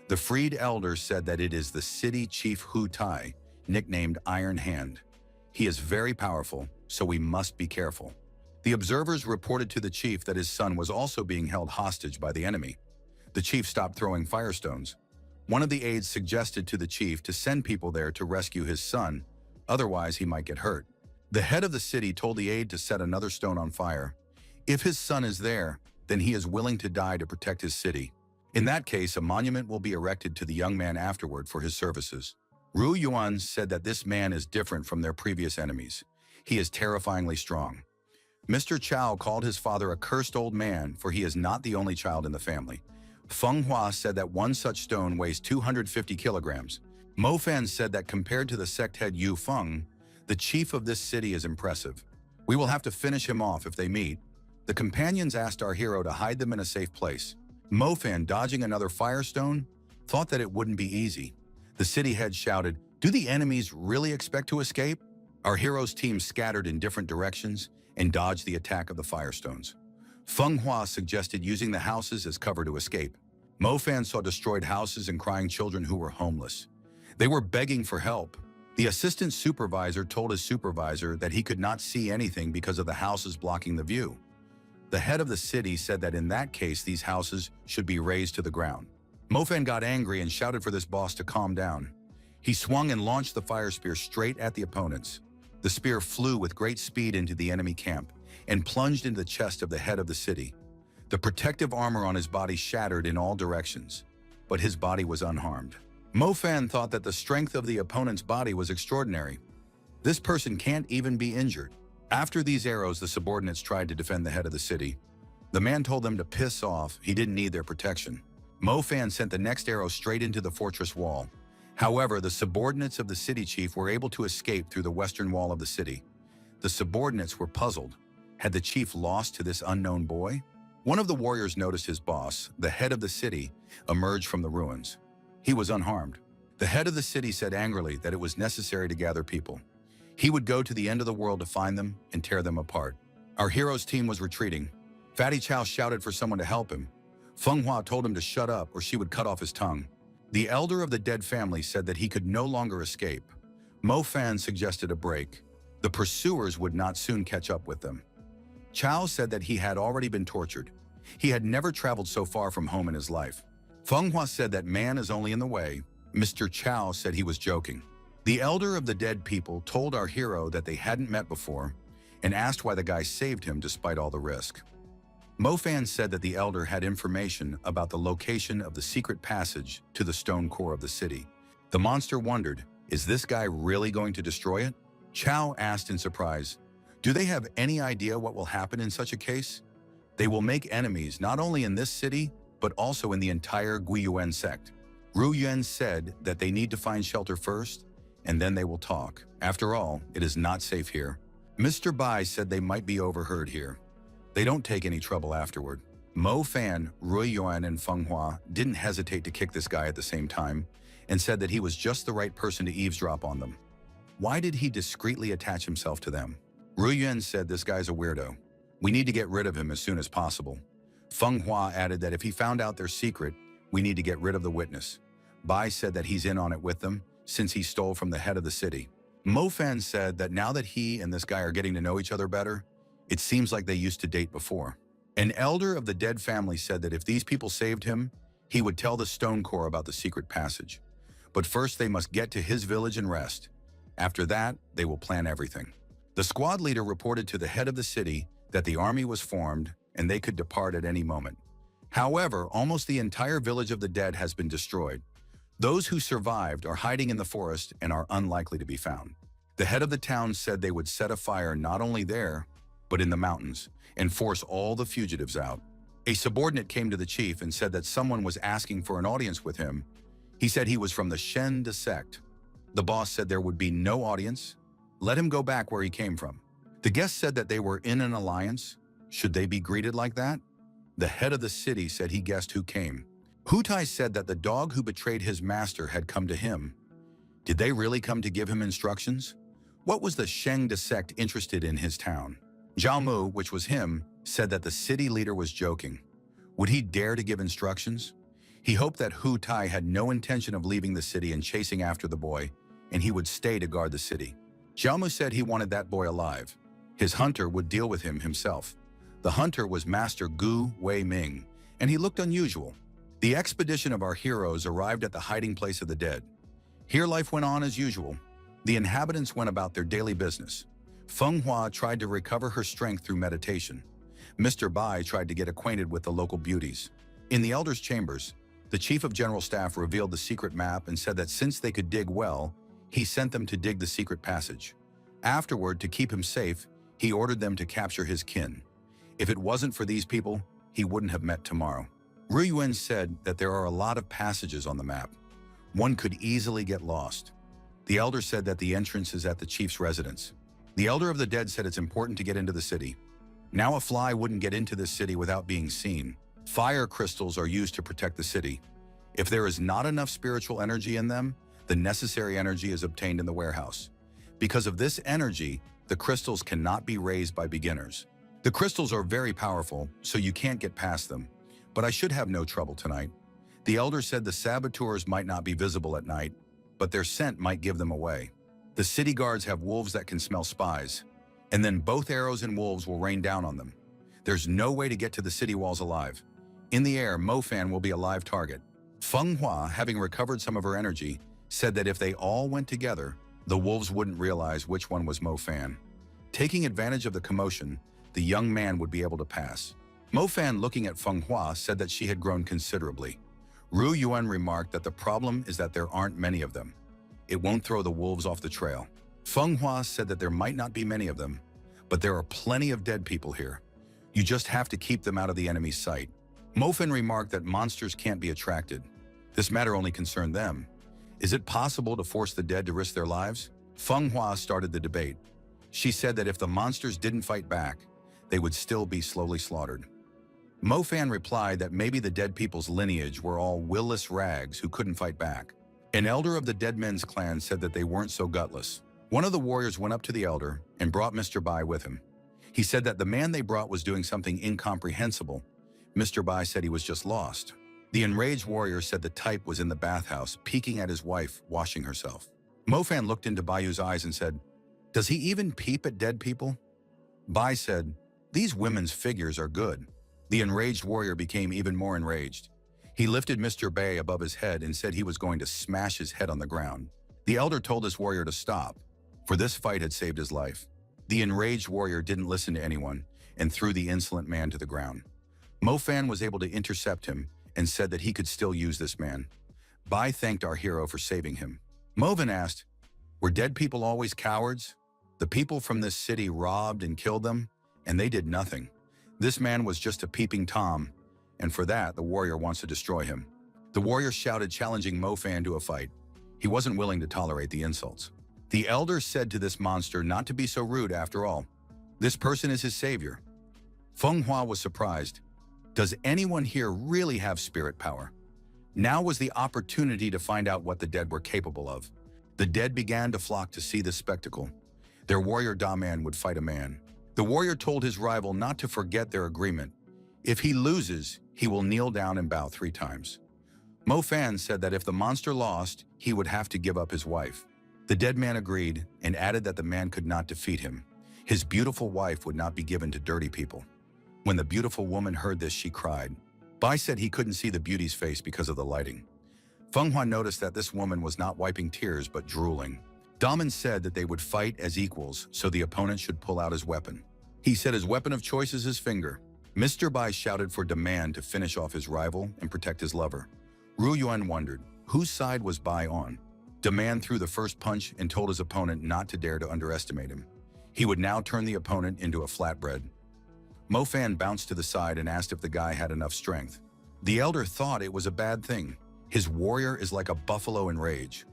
The freed elder said that it is the city chief Hu Tai, nicknamed Iron Hand. He is very powerful, so we must be careful. The observers reported to the chief that his son was also being held hostage by the enemy. The chief stopped throwing firestones. One of the aides suggested to the chief to send people there to rescue his son, otherwise he might get hurt. The head of the city told the aide to set another stone on fire. If his son is there, then he is willing to die to protect his city. In that case, a monument will be erected to the young man afterward for his services. Rui Yuan said that this man is different from their previous enemies. He is terrifyingly strong. Mr. Chow called his father a cursed old man, for he is not the only child in the family. Feng Hua said that one such stone weighs 250 kilograms. Mo Fan said that compared to the sect head Yu Feng, the chief of this city is impressive. We will have to finish him off if they meet. The companions asked our hero to hide them in a safe place. Mo Fan, dodging another firestone, thought that it wouldn't be easy. The city head shouted, "Do the enemies really expect to escape?" Our hero's team scattered in different directions and dodged the attack of the firestones. Feng Hua suggested using the houses as cover to escape. Mo Fan saw destroyed houses and crying children who were homeless. They were begging for help. The assistant supervisor told his supervisor that he could not see anything because of the houses blocking the view. The head of the city said that in that case, these houses should be razed to the ground. Mo Fan got angry and shouted for this boss to calm down. He swung and launched the fire spear straight at the opponents. The spear flew with great speed into the enemy camp and plunged into the chest of the head of the city. The protective armor on his body shattered in all directions, but his body was unharmed. Mo Fan thought that the strength of the opponent's body was extraordinary. This person can't even be injured. After these arrows, the subordinates tried to defend the head of the city. The man told them to piss off, he didn't need their protection. Mo Fan sent the next arrow straight into the fortress wall. However, the subordinates of the city chief were able to escape through the western wall of the city. The subordinates were puzzled. Had the chief lost to this unknown boy? One of the warriors noticed his boss, the head of the city, emerge from the ruins. He was unharmed. The head of the city said angrily that it was necessary to gather people. He would go to the end of the world to find them and tear them apart. Our hero's team was retreating. Fatty Chow shouted for someone to help him. Feng Hua told him to shut up or she would cut off his tongue. The elder of the dead family said that he could no longer escape. Mo Fan suggested a break. The pursuers would not soon catch up with them. Chow said that he had already been tortured. He had never traveled so far from home in his life. Feng Hua said that man is only in the way. Mr. Chow said he was joking. The elder of the dead people told our hero that they hadn't met before and asked why the guy saved him despite all the risk. Mofan said that the elder had information about the location of the secret passage to the stone core of the city. The monster wondered, is this guy really going to destroy it? Chow asked in surprise, do they have any idea what will happen in such a case? They will make enemies not only in this city, but also in the entire Guiyuan sect. Ru Yuan said that they need to find shelter first, and then they will talk. After all, it is not safe here. Mr. Bai said they might be overheard here. They don't take any trouble afterward. Mo Fan, Ru Yuan, and Feng Hua didn't hesitate to kick this guy at the same time, and said that he was just the right person to eavesdrop on them. Why did he discreetly attach himself to them? Ru Yuan said this guy's a weirdo. We need to get rid of him as soon as possible. Feng Hua added that if he found out their secret, we need to get rid of the witness. Bai said that he's in on it with them, since he stole from the head of the city. Mo Fan said that now that he and this guy are getting to know each other better, it seems like they used to date before. An elder of the dead family said that if these people saved him, he would tell the stone core about the secret passage. But first they must get to his village and rest. After that, they will plan everything. The squad leader reported to the head of the city that the army was formed and they could depart at any moment. However, almost the entire village of the dead has been destroyed. Those who survived are hiding in the forest and are unlikely to be found. The head of the town said they would set a fire not only there, but in the mountains, and force all the fugitives out. A subordinate came to the chief and said that someone was asking for an audience with him. He said he was from the Shen De sect. The boss said there would be no audience. Let him go back where he came from. The guest said that they were in an alliance. Should they be greeted like that? The head of the city said he guessed who came. Hutai said that the dog who betrayed his master had come to him. Did they really come to give him instructions? What was the Sheng De sect interested in his town? Zhao Mu, which was him, said that the city leader was joking. Would he dare to give instructions? He hoped that Hutai had no intention of leaving the city and chasing after the boy, and he would stay to guard the city. Zhao Mu said he wanted that boy alive. His hunter would deal with him himself. The hunter was Master Gu Wei Ming, and he looked unusual. The expedition of our heroes arrived at the hiding place of the dead. Here life went on as usual. The inhabitants went about their daily business. Feng Hua tried to recover her strength through meditation. Mr. Bai tried to get acquainted with the local beauties. In the elders' chambers, the chief of general staff revealed the secret map and said that since they could dig well, he sent them to dig the secret passage. Afterward, to keep him safe, he ordered them to capture his kin. If it wasn't for these people, he wouldn't have met tomorrow. Ru Yuan said that there are a lot of passages on the map. One could easily get lost. The elder said that the entrance is at the chief's residence. The elder of the dead said it's important to get into the city. Now a fly wouldn't get into this city without being seen. Fire crystals are used to protect the city. If there is not enough spiritual energy in them, the necessary energy is obtained in the warehouse. Because of this energy, the crystals cannot be raised by beginners. The crystals are very powerful, so you can't get past them. But I should have no trouble tonight. The elder said the saboteurs might not be visible at night, but their scent might give them away. The city guards have wolves that can smell spies, and then both arrows and wolves will rain down on them. There's no way to get to the city walls alive. In the air, Mo Fan will be a live target. Feng Hua, having recovered some of her energy, said that if they all went together, the wolves wouldn't realize which one was Mo Fan. Taking advantage of the commotion, the young man would be able to pass. Mo Fan, looking at Feng Hua, said that she had grown considerably. Ru Yuan remarked that the problem is that there aren't many of them. It won't throw the wolves off the trail. Feng Hua said that there might not be many of them, but there are plenty of dead people here. You just have to keep them out of the enemy's sight. Mo Fan remarked that monsters can't be attracted. This matter only concerned them. Is it possible to force the dead to risk their lives? Feng Hua started the debate. She said that if the monsters didn't fight back, they would still be slowly slaughtered. Mo Fan replied that maybe the dead people's lineage were all willless rags who couldn't fight back. An elder of the dead men's clan said that they weren't so gutless. One of the warriors went up to the elder and brought Mr. Bai with him. He said that the man they brought was doing something incomprehensible. Mr. Bai said he was just lost. The enraged warrior said the type was in the bathhouse, peeking at his wife, washing herself. Mo Fan looked into Bayu's eyes and said, "Does he even peep at dead people?" Bai said, "These women's figures are good." The enraged warrior became even more enraged. He lifted Mr. Bai above his head and said he was going to smash his head on the ground. The elder told this warrior to stop, for this fight had saved his life. The enraged warrior didn't listen to anyone and threw the insolent man to the ground. Mofan was able to intercept him and said that he could still use this man. Bai thanked our hero for saving him. Movan asked, "Were dead people always cowards? The people from this city robbed and killed them, and they did nothing. This man was just a peeping Tom, and for that, the warrior wants to destroy him." The warrior shouted, challenging Mofan to a fight. He wasn't willing to tolerate the insults. The elder said to this monster not to be so rude after all. This person is his savior. Feng Hua was surprised. Does anyone here really have spirit power? Now was the opportunity to find out what the dead were capable of. The dead began to flock to see this spectacle. Their warrior Da-man would fight a man. The warrior told his rival not to forget their agreement. If he loses, he will kneel down and bow 3 times. Mo Fan said that if the monster lost, he would have to give up his wife. The dead man agreed and added that the man could not defeat him. His beautiful wife would not be given to dirty people. When the beautiful woman heard this, she cried. Bai said he couldn't see the beauty's face because of the lighting. Feng Hua noticed that this woman was not wiping tears but drooling. Daman said that they would fight as equals, so the opponent should pull out his weapon. He said his weapon of choice is his finger. Mr. Bai shouted for Demand to finish off his rival and protect his lover. Ru Yuan wondered, whose side was Bai on? Demand threw the first punch and told his opponent not to dare to underestimate him. He would now turn the opponent into a flatbread. Mo Fan bounced to the side and asked if the guy had enough strength. The elder thought it was a bad thing. His warrior is like a buffalo in rage.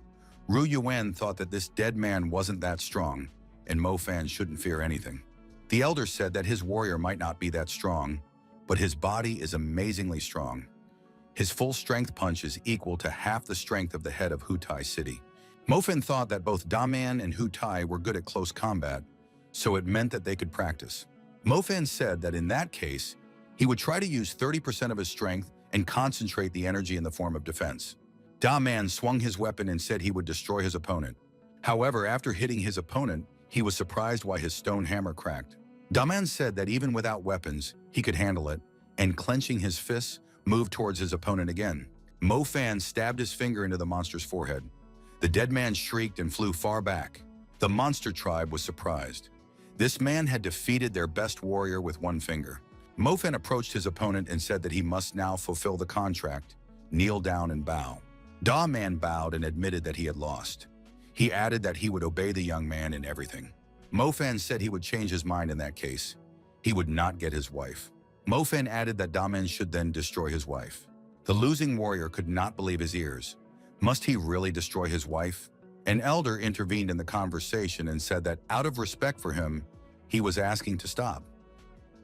Ru Yuan thought that this dead man wasn't that strong, and Mo Fan shouldn't fear anything. The elder said that his warrior might not be that strong, but his body is amazingly strong. His full strength punch is equal to half the strength of the head of Hutai City. Mo Fan thought that both Daman and Hutai were good at close combat, so it meant that they could practice. Mo Fan said that in that case, he would try to use 30% of his strength and concentrate the energy in the form of defense. Da-man swung his weapon and said he would destroy his opponent. However, after hitting his opponent, he was surprised why his stone hammer cracked. Da-man said that even without weapons, he could handle it, and clenching his fists, moved towards his opponent again. Mo Fan stabbed his finger into the monster's forehead. The dead man shrieked and flew far back. The monster tribe was surprised. This man had defeated their best warrior with one finger. Mo Fan approached his opponent and said that he must now fulfill the contract, kneel down and bow. Da-man bowed and admitted that he had lost. He added that he would obey the young man in everything. Mo Fan said he would change his mind in that case. He would not get his wife. Mo Fan added that Da-man should then destroy his wife. The losing warrior could not believe his ears. Must he really destroy his wife? An elder intervened in the conversation and said that out of respect for him, he was asking to stop.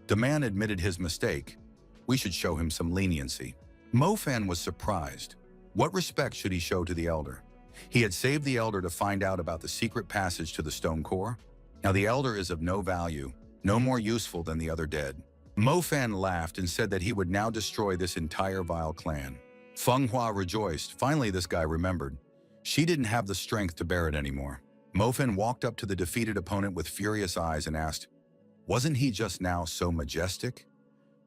The man admitted his mistake. We should show him some leniency. Mo Fan was surprised. What respect should he show to the elder? He had saved the elder to find out about the secret passage to the stone core. Now the elder is of no value, no more useful than the other dead. Mo Fan laughed and said that he would now destroy this entire vile clan. Feng Hua rejoiced. Finally, this guy remembered. She didn't have the strength to bear it anymore. Mo Fan walked up to the defeated opponent with furious eyes and asked, wasn't he just now so majestic?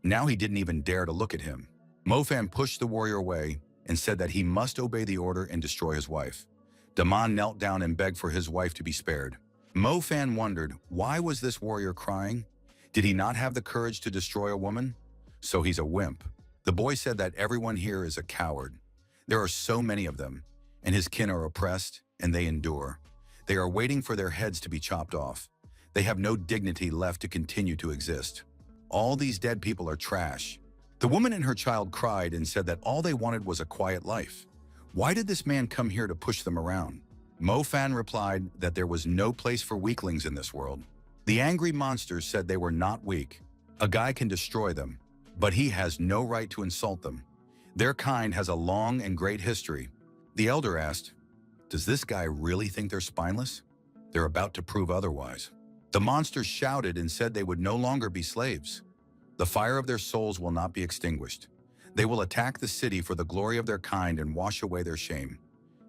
Now he didn't even dare to look at him. Mo Fan pushed the warrior away and said that he must obey the order and destroy his wife. Daman knelt down and begged for his wife to be spared. Mo Fan wondered, why was this warrior crying? Did he not have the courage to destroy a woman? So he's a wimp. The boy said that everyone here is a coward. There are so many of them, and his kin are oppressed, and they endure. They are waiting for their heads to be chopped off. They have no dignity left to continue to exist. All these dead people are trash. The woman and her child cried and said that all they wanted was a quiet life. Why did this man come here to push them around? Mo Fan replied that there was no place for weaklings in this world. The angry monsters said they were not weak. A guy can destroy them, but he has no right to insult them. Their kind has a long and great history. The elder asked, does this guy really think they're spineless? They're about to prove otherwise. The monsters shouted and said they would no longer be slaves. The fire of their souls will not be extinguished. They will attack the city for the glory of their kind and wash away their shame.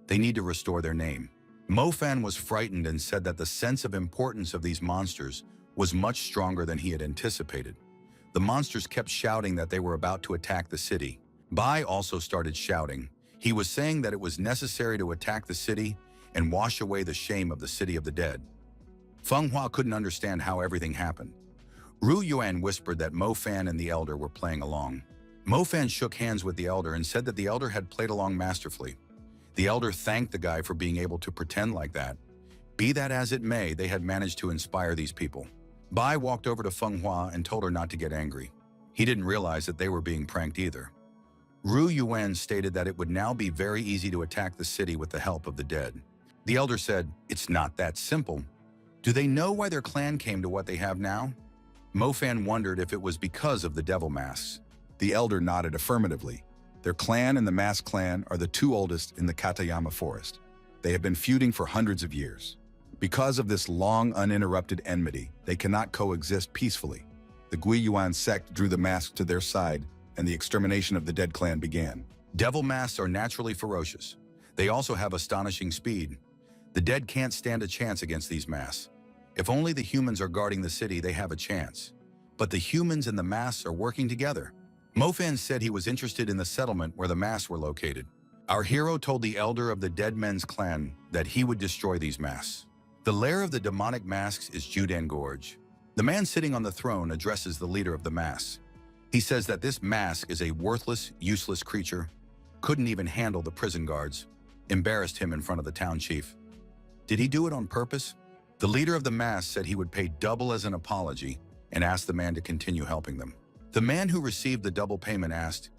They need to restore their name. Mo Fan was frightened and said that the sense of importance of these monsters was much stronger than he had anticipated. The monsters kept shouting that they were about to attack the city. Bai also started shouting. He was saying that it was necessary to attack the city and wash away the shame of the city of the dead. Feng Hua couldn't understand how everything happened. Ru Yuan whispered that Mo Fan and the elder were playing along. Mo Fan shook hands with the elder and said that the elder had played along masterfully. The elder thanked the guy for being able to pretend like that. Be that as it may, they had managed to inspire these people. Bai walked over to Feng Hua and told her not to get angry. He didn't realize that they were being pranked either. Ru Yuan stated that it would now be very easy to attack the city with the help of the dead. The elder said, "It's not that simple. Do they know why their clan came to what they have now?" Mo Fan wondered if it was because of the devil masks. The elder nodded affirmatively. Their clan and the mask clan are the two oldest in the Katayama forest. They have been feuding for hundreds of years. Because of this long, uninterrupted enmity, they cannot coexist peacefully. The Guiyuan sect drew the masks to their side, and the extermination of the dead clan began. Devil masks are naturally ferocious. They also have astonishing speed. The dead can't stand a chance against these masks. If only the humans are guarding the city, they have a chance. But the humans and the masks are working together. Mo Fan said he was interested in the settlement where the masks were located. Our hero told the elder of the dead men's clan that he would destroy these masks. The lair of the demonic masks is Judan Gorge. The man sitting on the throne addresses the leader of the masks. He says that this mask is a worthless, useless creature, couldn't even handle the prison guards, embarrassed him in front of the town chief. Did he do it on purpose? The leader of the mask said he would pay double as an apology and asked the man to continue helping them. The man who received the double payment asked,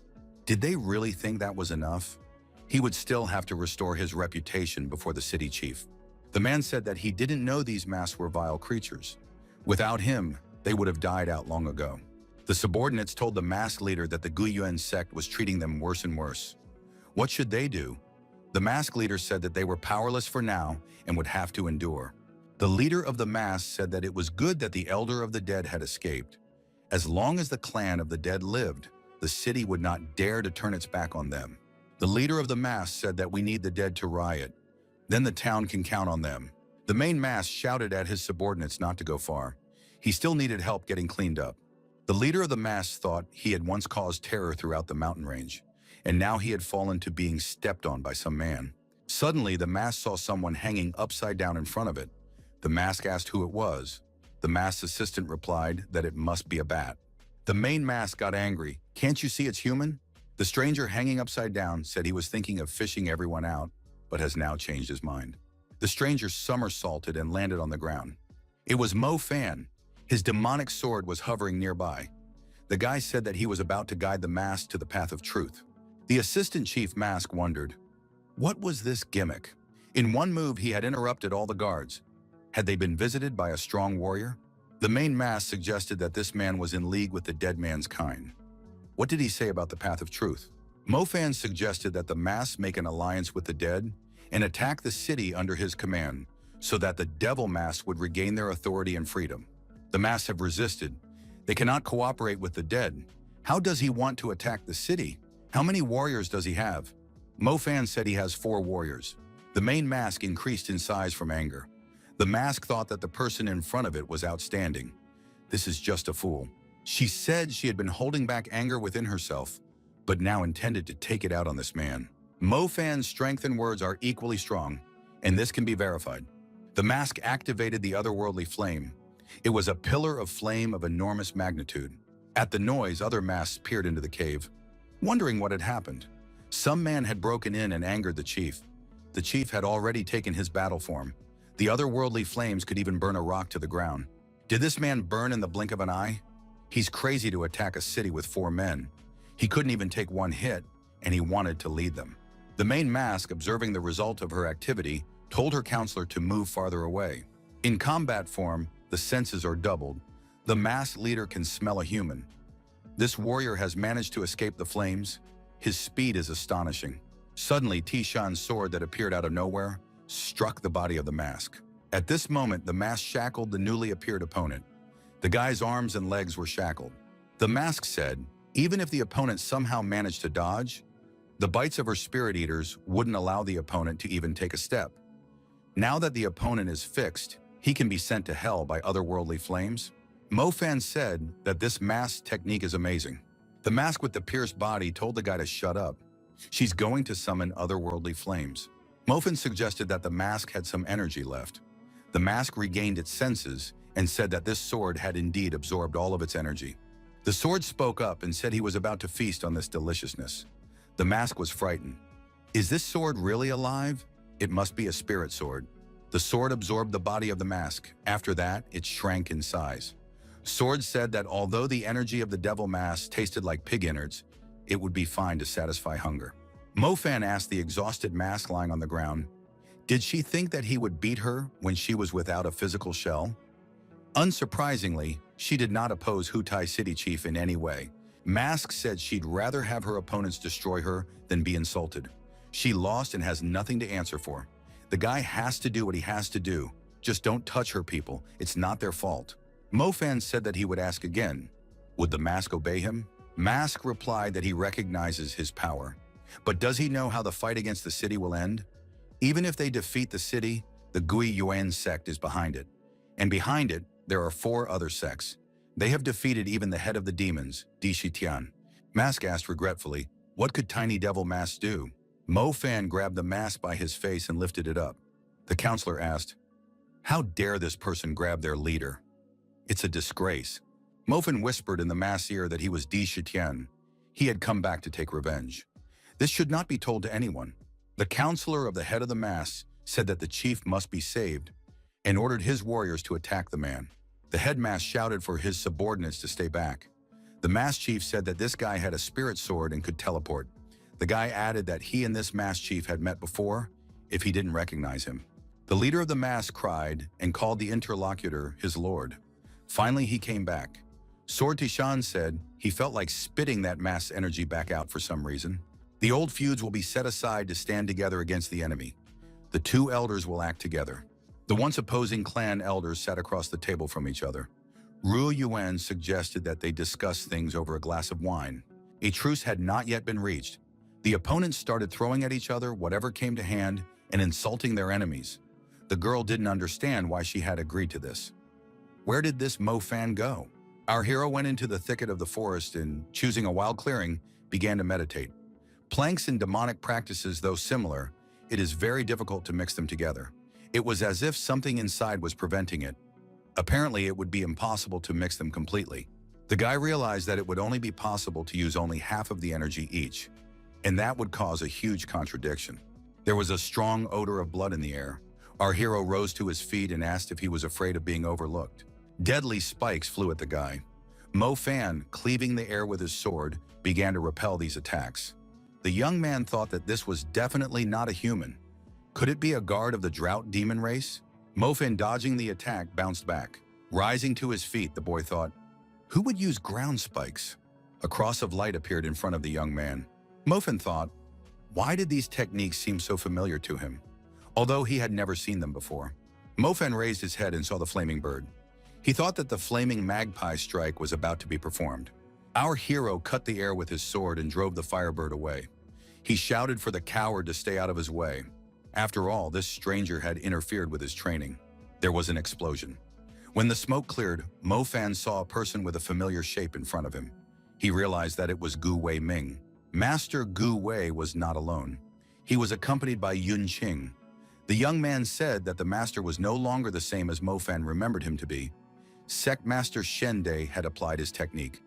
did they really think that was enough? He would still have to restore his reputation before the city chief. The man said that he didn't know these masks were vile creatures. Without him, they would have died out long ago. The subordinates told the masked leader that the Guiyuan sect was treating them worse and worse. What should they do? The masked leader said that they were powerless for now and would have to endure. The leader of the mask said that it was good that the elder of the dead had escaped. As long as the clan of the dead lived, the city would not dare to turn its back on them. The leader of the mask said that we need the dead to riot. Then the town can count on them. The main mask shouted at his subordinates not to go far. He still needed help getting cleaned up. The leader of the mask thought he had once caused terror throughout the mountain range, and now he had fallen to being stepped on by some man. Suddenly, the mask saw someone hanging upside down in front of it. The mask asked who it was. The mask's assistant replied that it must be a bat. The main mask got angry. Can't you see it's human? The stranger hanging upside down said he was thinking of fishing everyone out, but has now changed his mind. The stranger somersaulted and landed on the ground. It was Mo Fan. His demonic sword was hovering nearby. The guy said that he was about to guide the mask to the path of truth. The assistant chief mask wondered, what was this gimmick? In one move, he had interrupted all the guards. Had they been visited by a strong warrior? The main mask suggested that this man was in league with the dead man's kind. What did he say about the path of truth? Mo Fan suggested that the masks make an alliance with the dead and attack the city under his command so that the devil masks would regain their authority and freedom. The masks have resisted. They cannot cooperate with the dead. How does he want to attack the city? How many warriors does he have? Mo Fan said he has 4 warriors. The main mask increased in size from anger. The mask thought that the person in front of it was outstanding. This is just a fool. She said she had been holding back anger within herself, but now intended to take it out on this man. Mo Fan's strength and words are equally strong, and this can be verified. The mask activated the otherworldly flame. It was a pillar of flame of enormous magnitude. At the noise, other masks peered into the cave, wondering what had happened. Some man had broken in and angered the chief. The chief had already taken his battle form. The otherworldly flames could even burn a rock to the ground. Did this man burn in the blink of an eye? He's crazy to attack a city with 4 men. He couldn't even take one hit, and he wanted to lead them. The main mask, observing the result of her activity, told her counselor to move farther away. In combat form, the senses are doubled. The masked leader can smell a human. This warrior has managed to escape the flames. His speed is astonishing. Suddenly, Tishan's sword that appeared out of nowhere struck the body of the mask. At this moment, the mask shackled the newly appeared opponent. The guy's arms and legs were shackled. The mask said, even if the opponent somehow managed to dodge, the bites of her spirit eaters wouldn't allow the opponent to even take a step. Now that the opponent is fixed, he can be sent to hell by otherworldly flames. Mo Fan said that this mask technique is amazing. The mask with the pierced body told the guy to shut up. She's going to summon otherworldly flames. Mo Fan suggested that the mask had some energy left. The mask regained its senses and said that this sword had indeed absorbed all of its energy. The sword spoke up and said he was about to feast on this deliciousness. The mask was frightened. Is this sword really alive? It must be a spirit sword. The sword absorbed the body of the mask. After that, it shrank in size. Sword said that although the energy of the devil mask tasted like pig innards, it would be fine to satisfy hunger. Mofan asked the exhausted mask lying on the ground, did she think that he would beat her when she was without a physical shell? Unsurprisingly, she did not oppose Hutai City Chief in any way. Mask said she'd rather have her opponents destroy her than be insulted. She lost and has nothing to answer for. The guy has to do what he has to do. Just don't touch her people. It's not their fault. Mofan said that he would ask again. Would the mask obey him? Mask replied that he recognizes his power. But does he know how the fight against the city will end? Even if they defeat the city, the Gui Yuan sect is behind it. And behind it, there are 4 other sects. They have defeated even the head of the demons, Di Shitian. Mask asked regretfully, what could Tiny Devil Mask do? Mofan grabbed the mask by his face and lifted it up. The counselor asked, how dare this person grab their leader? It's a disgrace. Mofan whispered in the mask's ear that he was Di Shitian. He had come back to take revenge. This should not be told to anyone. The counselor of the head of the mask said that the chief must be saved and ordered his warriors to attack the man. The head mask shouted for his subordinates to stay back. The mask chief said that this guy had a spirit sword and could teleport. The guy added that he and this mask chief had met before if he didn't recognize him. The leader of the mask cried and called the interlocutor his lord. Finally, he came back. Sword Tishan said he felt like spitting that mask's energy back out for some reason. The old feuds will be set aside to stand together against the enemy. The 2 elders will act together. The once opposing clan elders sat across the table from each other. Ruo Yuan suggested that they discuss things over a glass of wine. A truce had not yet been reached. The opponents started throwing at each other whatever came to hand and insulting their enemies. The girl didn't understand why she had agreed to this. Where did this Mofan go? Our hero went into the thicket of the forest and, choosing a wild clearing, began to meditate. Planks and demonic practices, though similar, it is very difficult to mix them together. It was as if something inside was preventing it. Apparently, it would be impossible to mix them completely. The guy realized that it would only be possible to use only half of the energy each, and that would cause a huge contradiction. There was a strong odor of blood in the air. Our hero rose to his feet and asked if he was afraid of being overlooked. Deadly spikes flew at the guy. Mofan, cleaving the air with his sword, began to repel these attacks. The young man thought that this was definitely not a human. Could it be a guard of the drought demon race? Mofan, dodging the attack, bounced back. Rising to his feet, the boy thought, who would use ground spikes? A cross of light appeared in front of the young man. Mofan thought, why did these techniques seem so familiar to him? Although he had never seen them before. Mofan raised his head and saw the flaming bird. He thought that the flaming magpie strike was about to be performed. Our hero cut the air with his sword and drove the firebird away. He shouted for the coward to stay out of his way. After all, this stranger had interfered with his training. There was an explosion. When the smoke cleared, Mofan saw a person with a familiar shape in front of him. He realized that it was Gu Wei Ming. Master Gu Wei was not alone. He was accompanied by Yun Qing. The young man said that the master was no longer the same as Mofan remembered him to be. Sect Master Shende had applied his technique.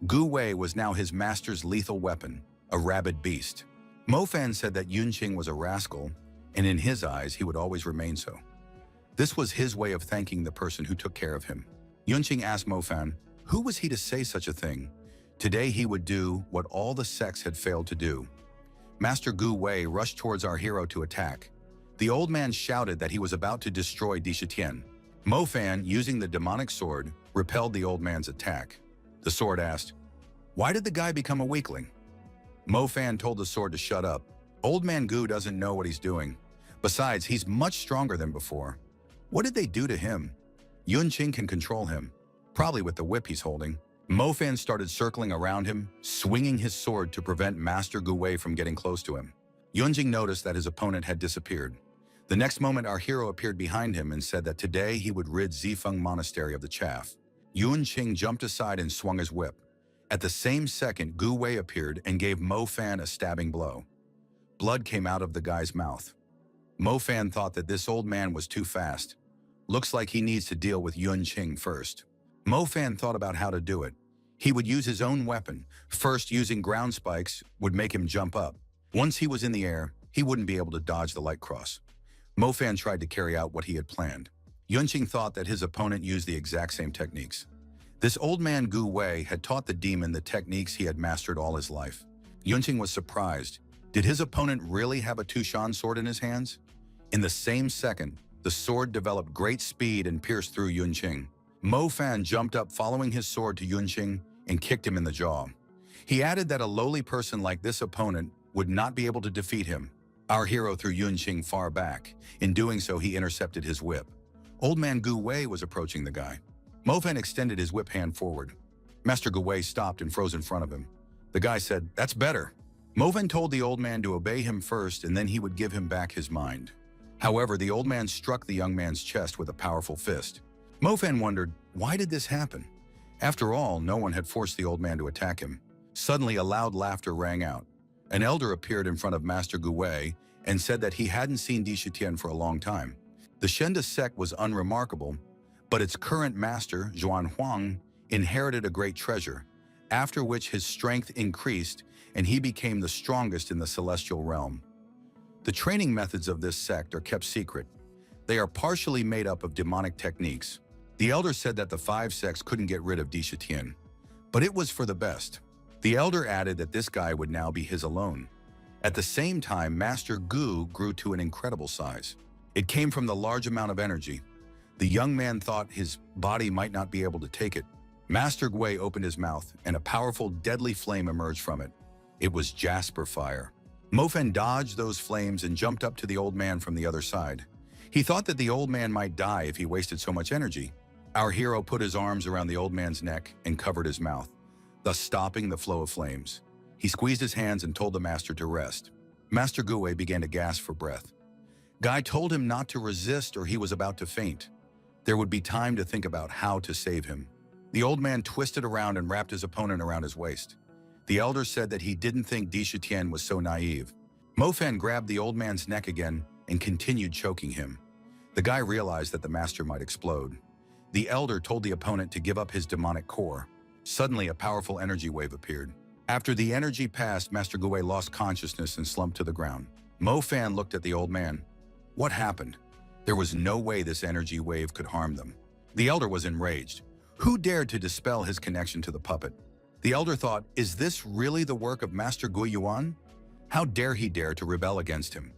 Gu Wei was now his master's lethal weapon, a rabid beast. Mofan said that Yun Qing was a rascal, and in his eyes, he would always remain so. This was his way of thanking the person who took care of him. Yun Qing asked Mofan, who was he to say such a thing? Today he would do what all the sects had failed to do. Master Gu Wei rushed towards our hero to attack. The old man shouted that he was about to destroy Di Shitian. Mofan, using the demonic sword, repelled the old man's attack. The sword asked, why did the guy become a weakling? Mofan told the sword to shut up. Old man Gu doesn't know what he's doing. Besides, he's much stronger than before. What did they do to him? Yun Qing can control him, probably with the whip he's holding. Mofan started circling around him, swinging his sword to prevent Master Gu Wei from getting close to him. Yun Qing noticed that his opponent had disappeared. The next moment, our hero appeared behind him and said that today he would rid Zifeng Monastery of the chaff. Yun Qing jumped aside and swung his whip. At the same second, Gu Wei appeared and gave Mofan a stabbing blow. Blood came out of the guy's mouth. Mofan thought that this old man was too fast. Looks like he needs to deal with Yunqing first. Mo Fan thought about how to do it. He would use his own weapon. First, using ground spikes would make him jump up. Once he was in the air, he wouldn't be able to dodge the light cross. Mo Fan tried to carry out what he had planned. Yunqing thought that his opponent used the exact same techniques. This old man Gu Wei had taught the demon the techniques he had mastered all his life. Yunqing was surprised. Did his opponent really have a Tushan sword in his hands? In the same second, the sword developed great speed and pierced through Yunqing. Mo Fan jumped up following his sword to Yunqing and kicked him in the jaw. He added that a lowly person like this opponent would not be able to defeat him. Our hero threw Yunqing far back. In doing so, he intercepted his whip. Old man Gu Wei was approaching the guy. Mo Fan extended his whip hand forward. Master Gu Wei stopped and froze in front of him. The guy said, "That's better." Mo Fan told the old man to obey him first and then he would give him back his mind. However, the old man struck the young man's chest with a powerful fist. Mo Fan wondered, why did this happen? After all, no one had forced the old man to attack him. Suddenly, a loud laughter rang out. An elder appeared in front of Master Gu Wei and said that he hadn't seen Dishitian for a long time. The Shenda sect was unremarkable, but its current master, Zhuan Huang, inherited a great treasure, after which his strength increased and he became the strongest in the celestial realm. The training methods of this sect are kept secret. They are partially made up of demonic techniques. The elder said that the 5 sects couldn't get rid of Dishitian, but it was for the best. The elder added that this guy would now be his alone. At the same time, Master Gu grew to an incredible size. It came from the large amount of energy. The young man thought his body might not be able to take it. Master Gui opened his mouth, and a powerful, deadly flame emerged from it. It was jasper fire. Mo Fan dodged those flames and jumped up to the old man from the other side. He thought that the old man might die if he wasted so much energy. Our hero put his arms around the old man's neck and covered his mouth, thus stopping the flow of flames. He squeezed his hands and told the master to rest. Master Gue began to gasp for breath. Guy told him not to resist or he was about to faint. There would be time to think about how to save him. The old man twisted around and wrapped his opponent around his waist. The elder said that he didn't think Dishitian was so naive. Mo Fan grabbed the old man's neck again and continued choking him. The guy realized that the master might explode. The elder told the opponent to give up his demonic core. Suddenly, a powerful energy wave appeared. After the energy passed, Master Gue lost consciousness and slumped to the ground. Mo Fan looked at the old man. What happened? There was no way this energy wave could harm them. The elder was enraged. Who dared to dispel his connection to the puppet? The elder thought, is this really the work of Master Gu Yuan? How dare he dare to rebel against him?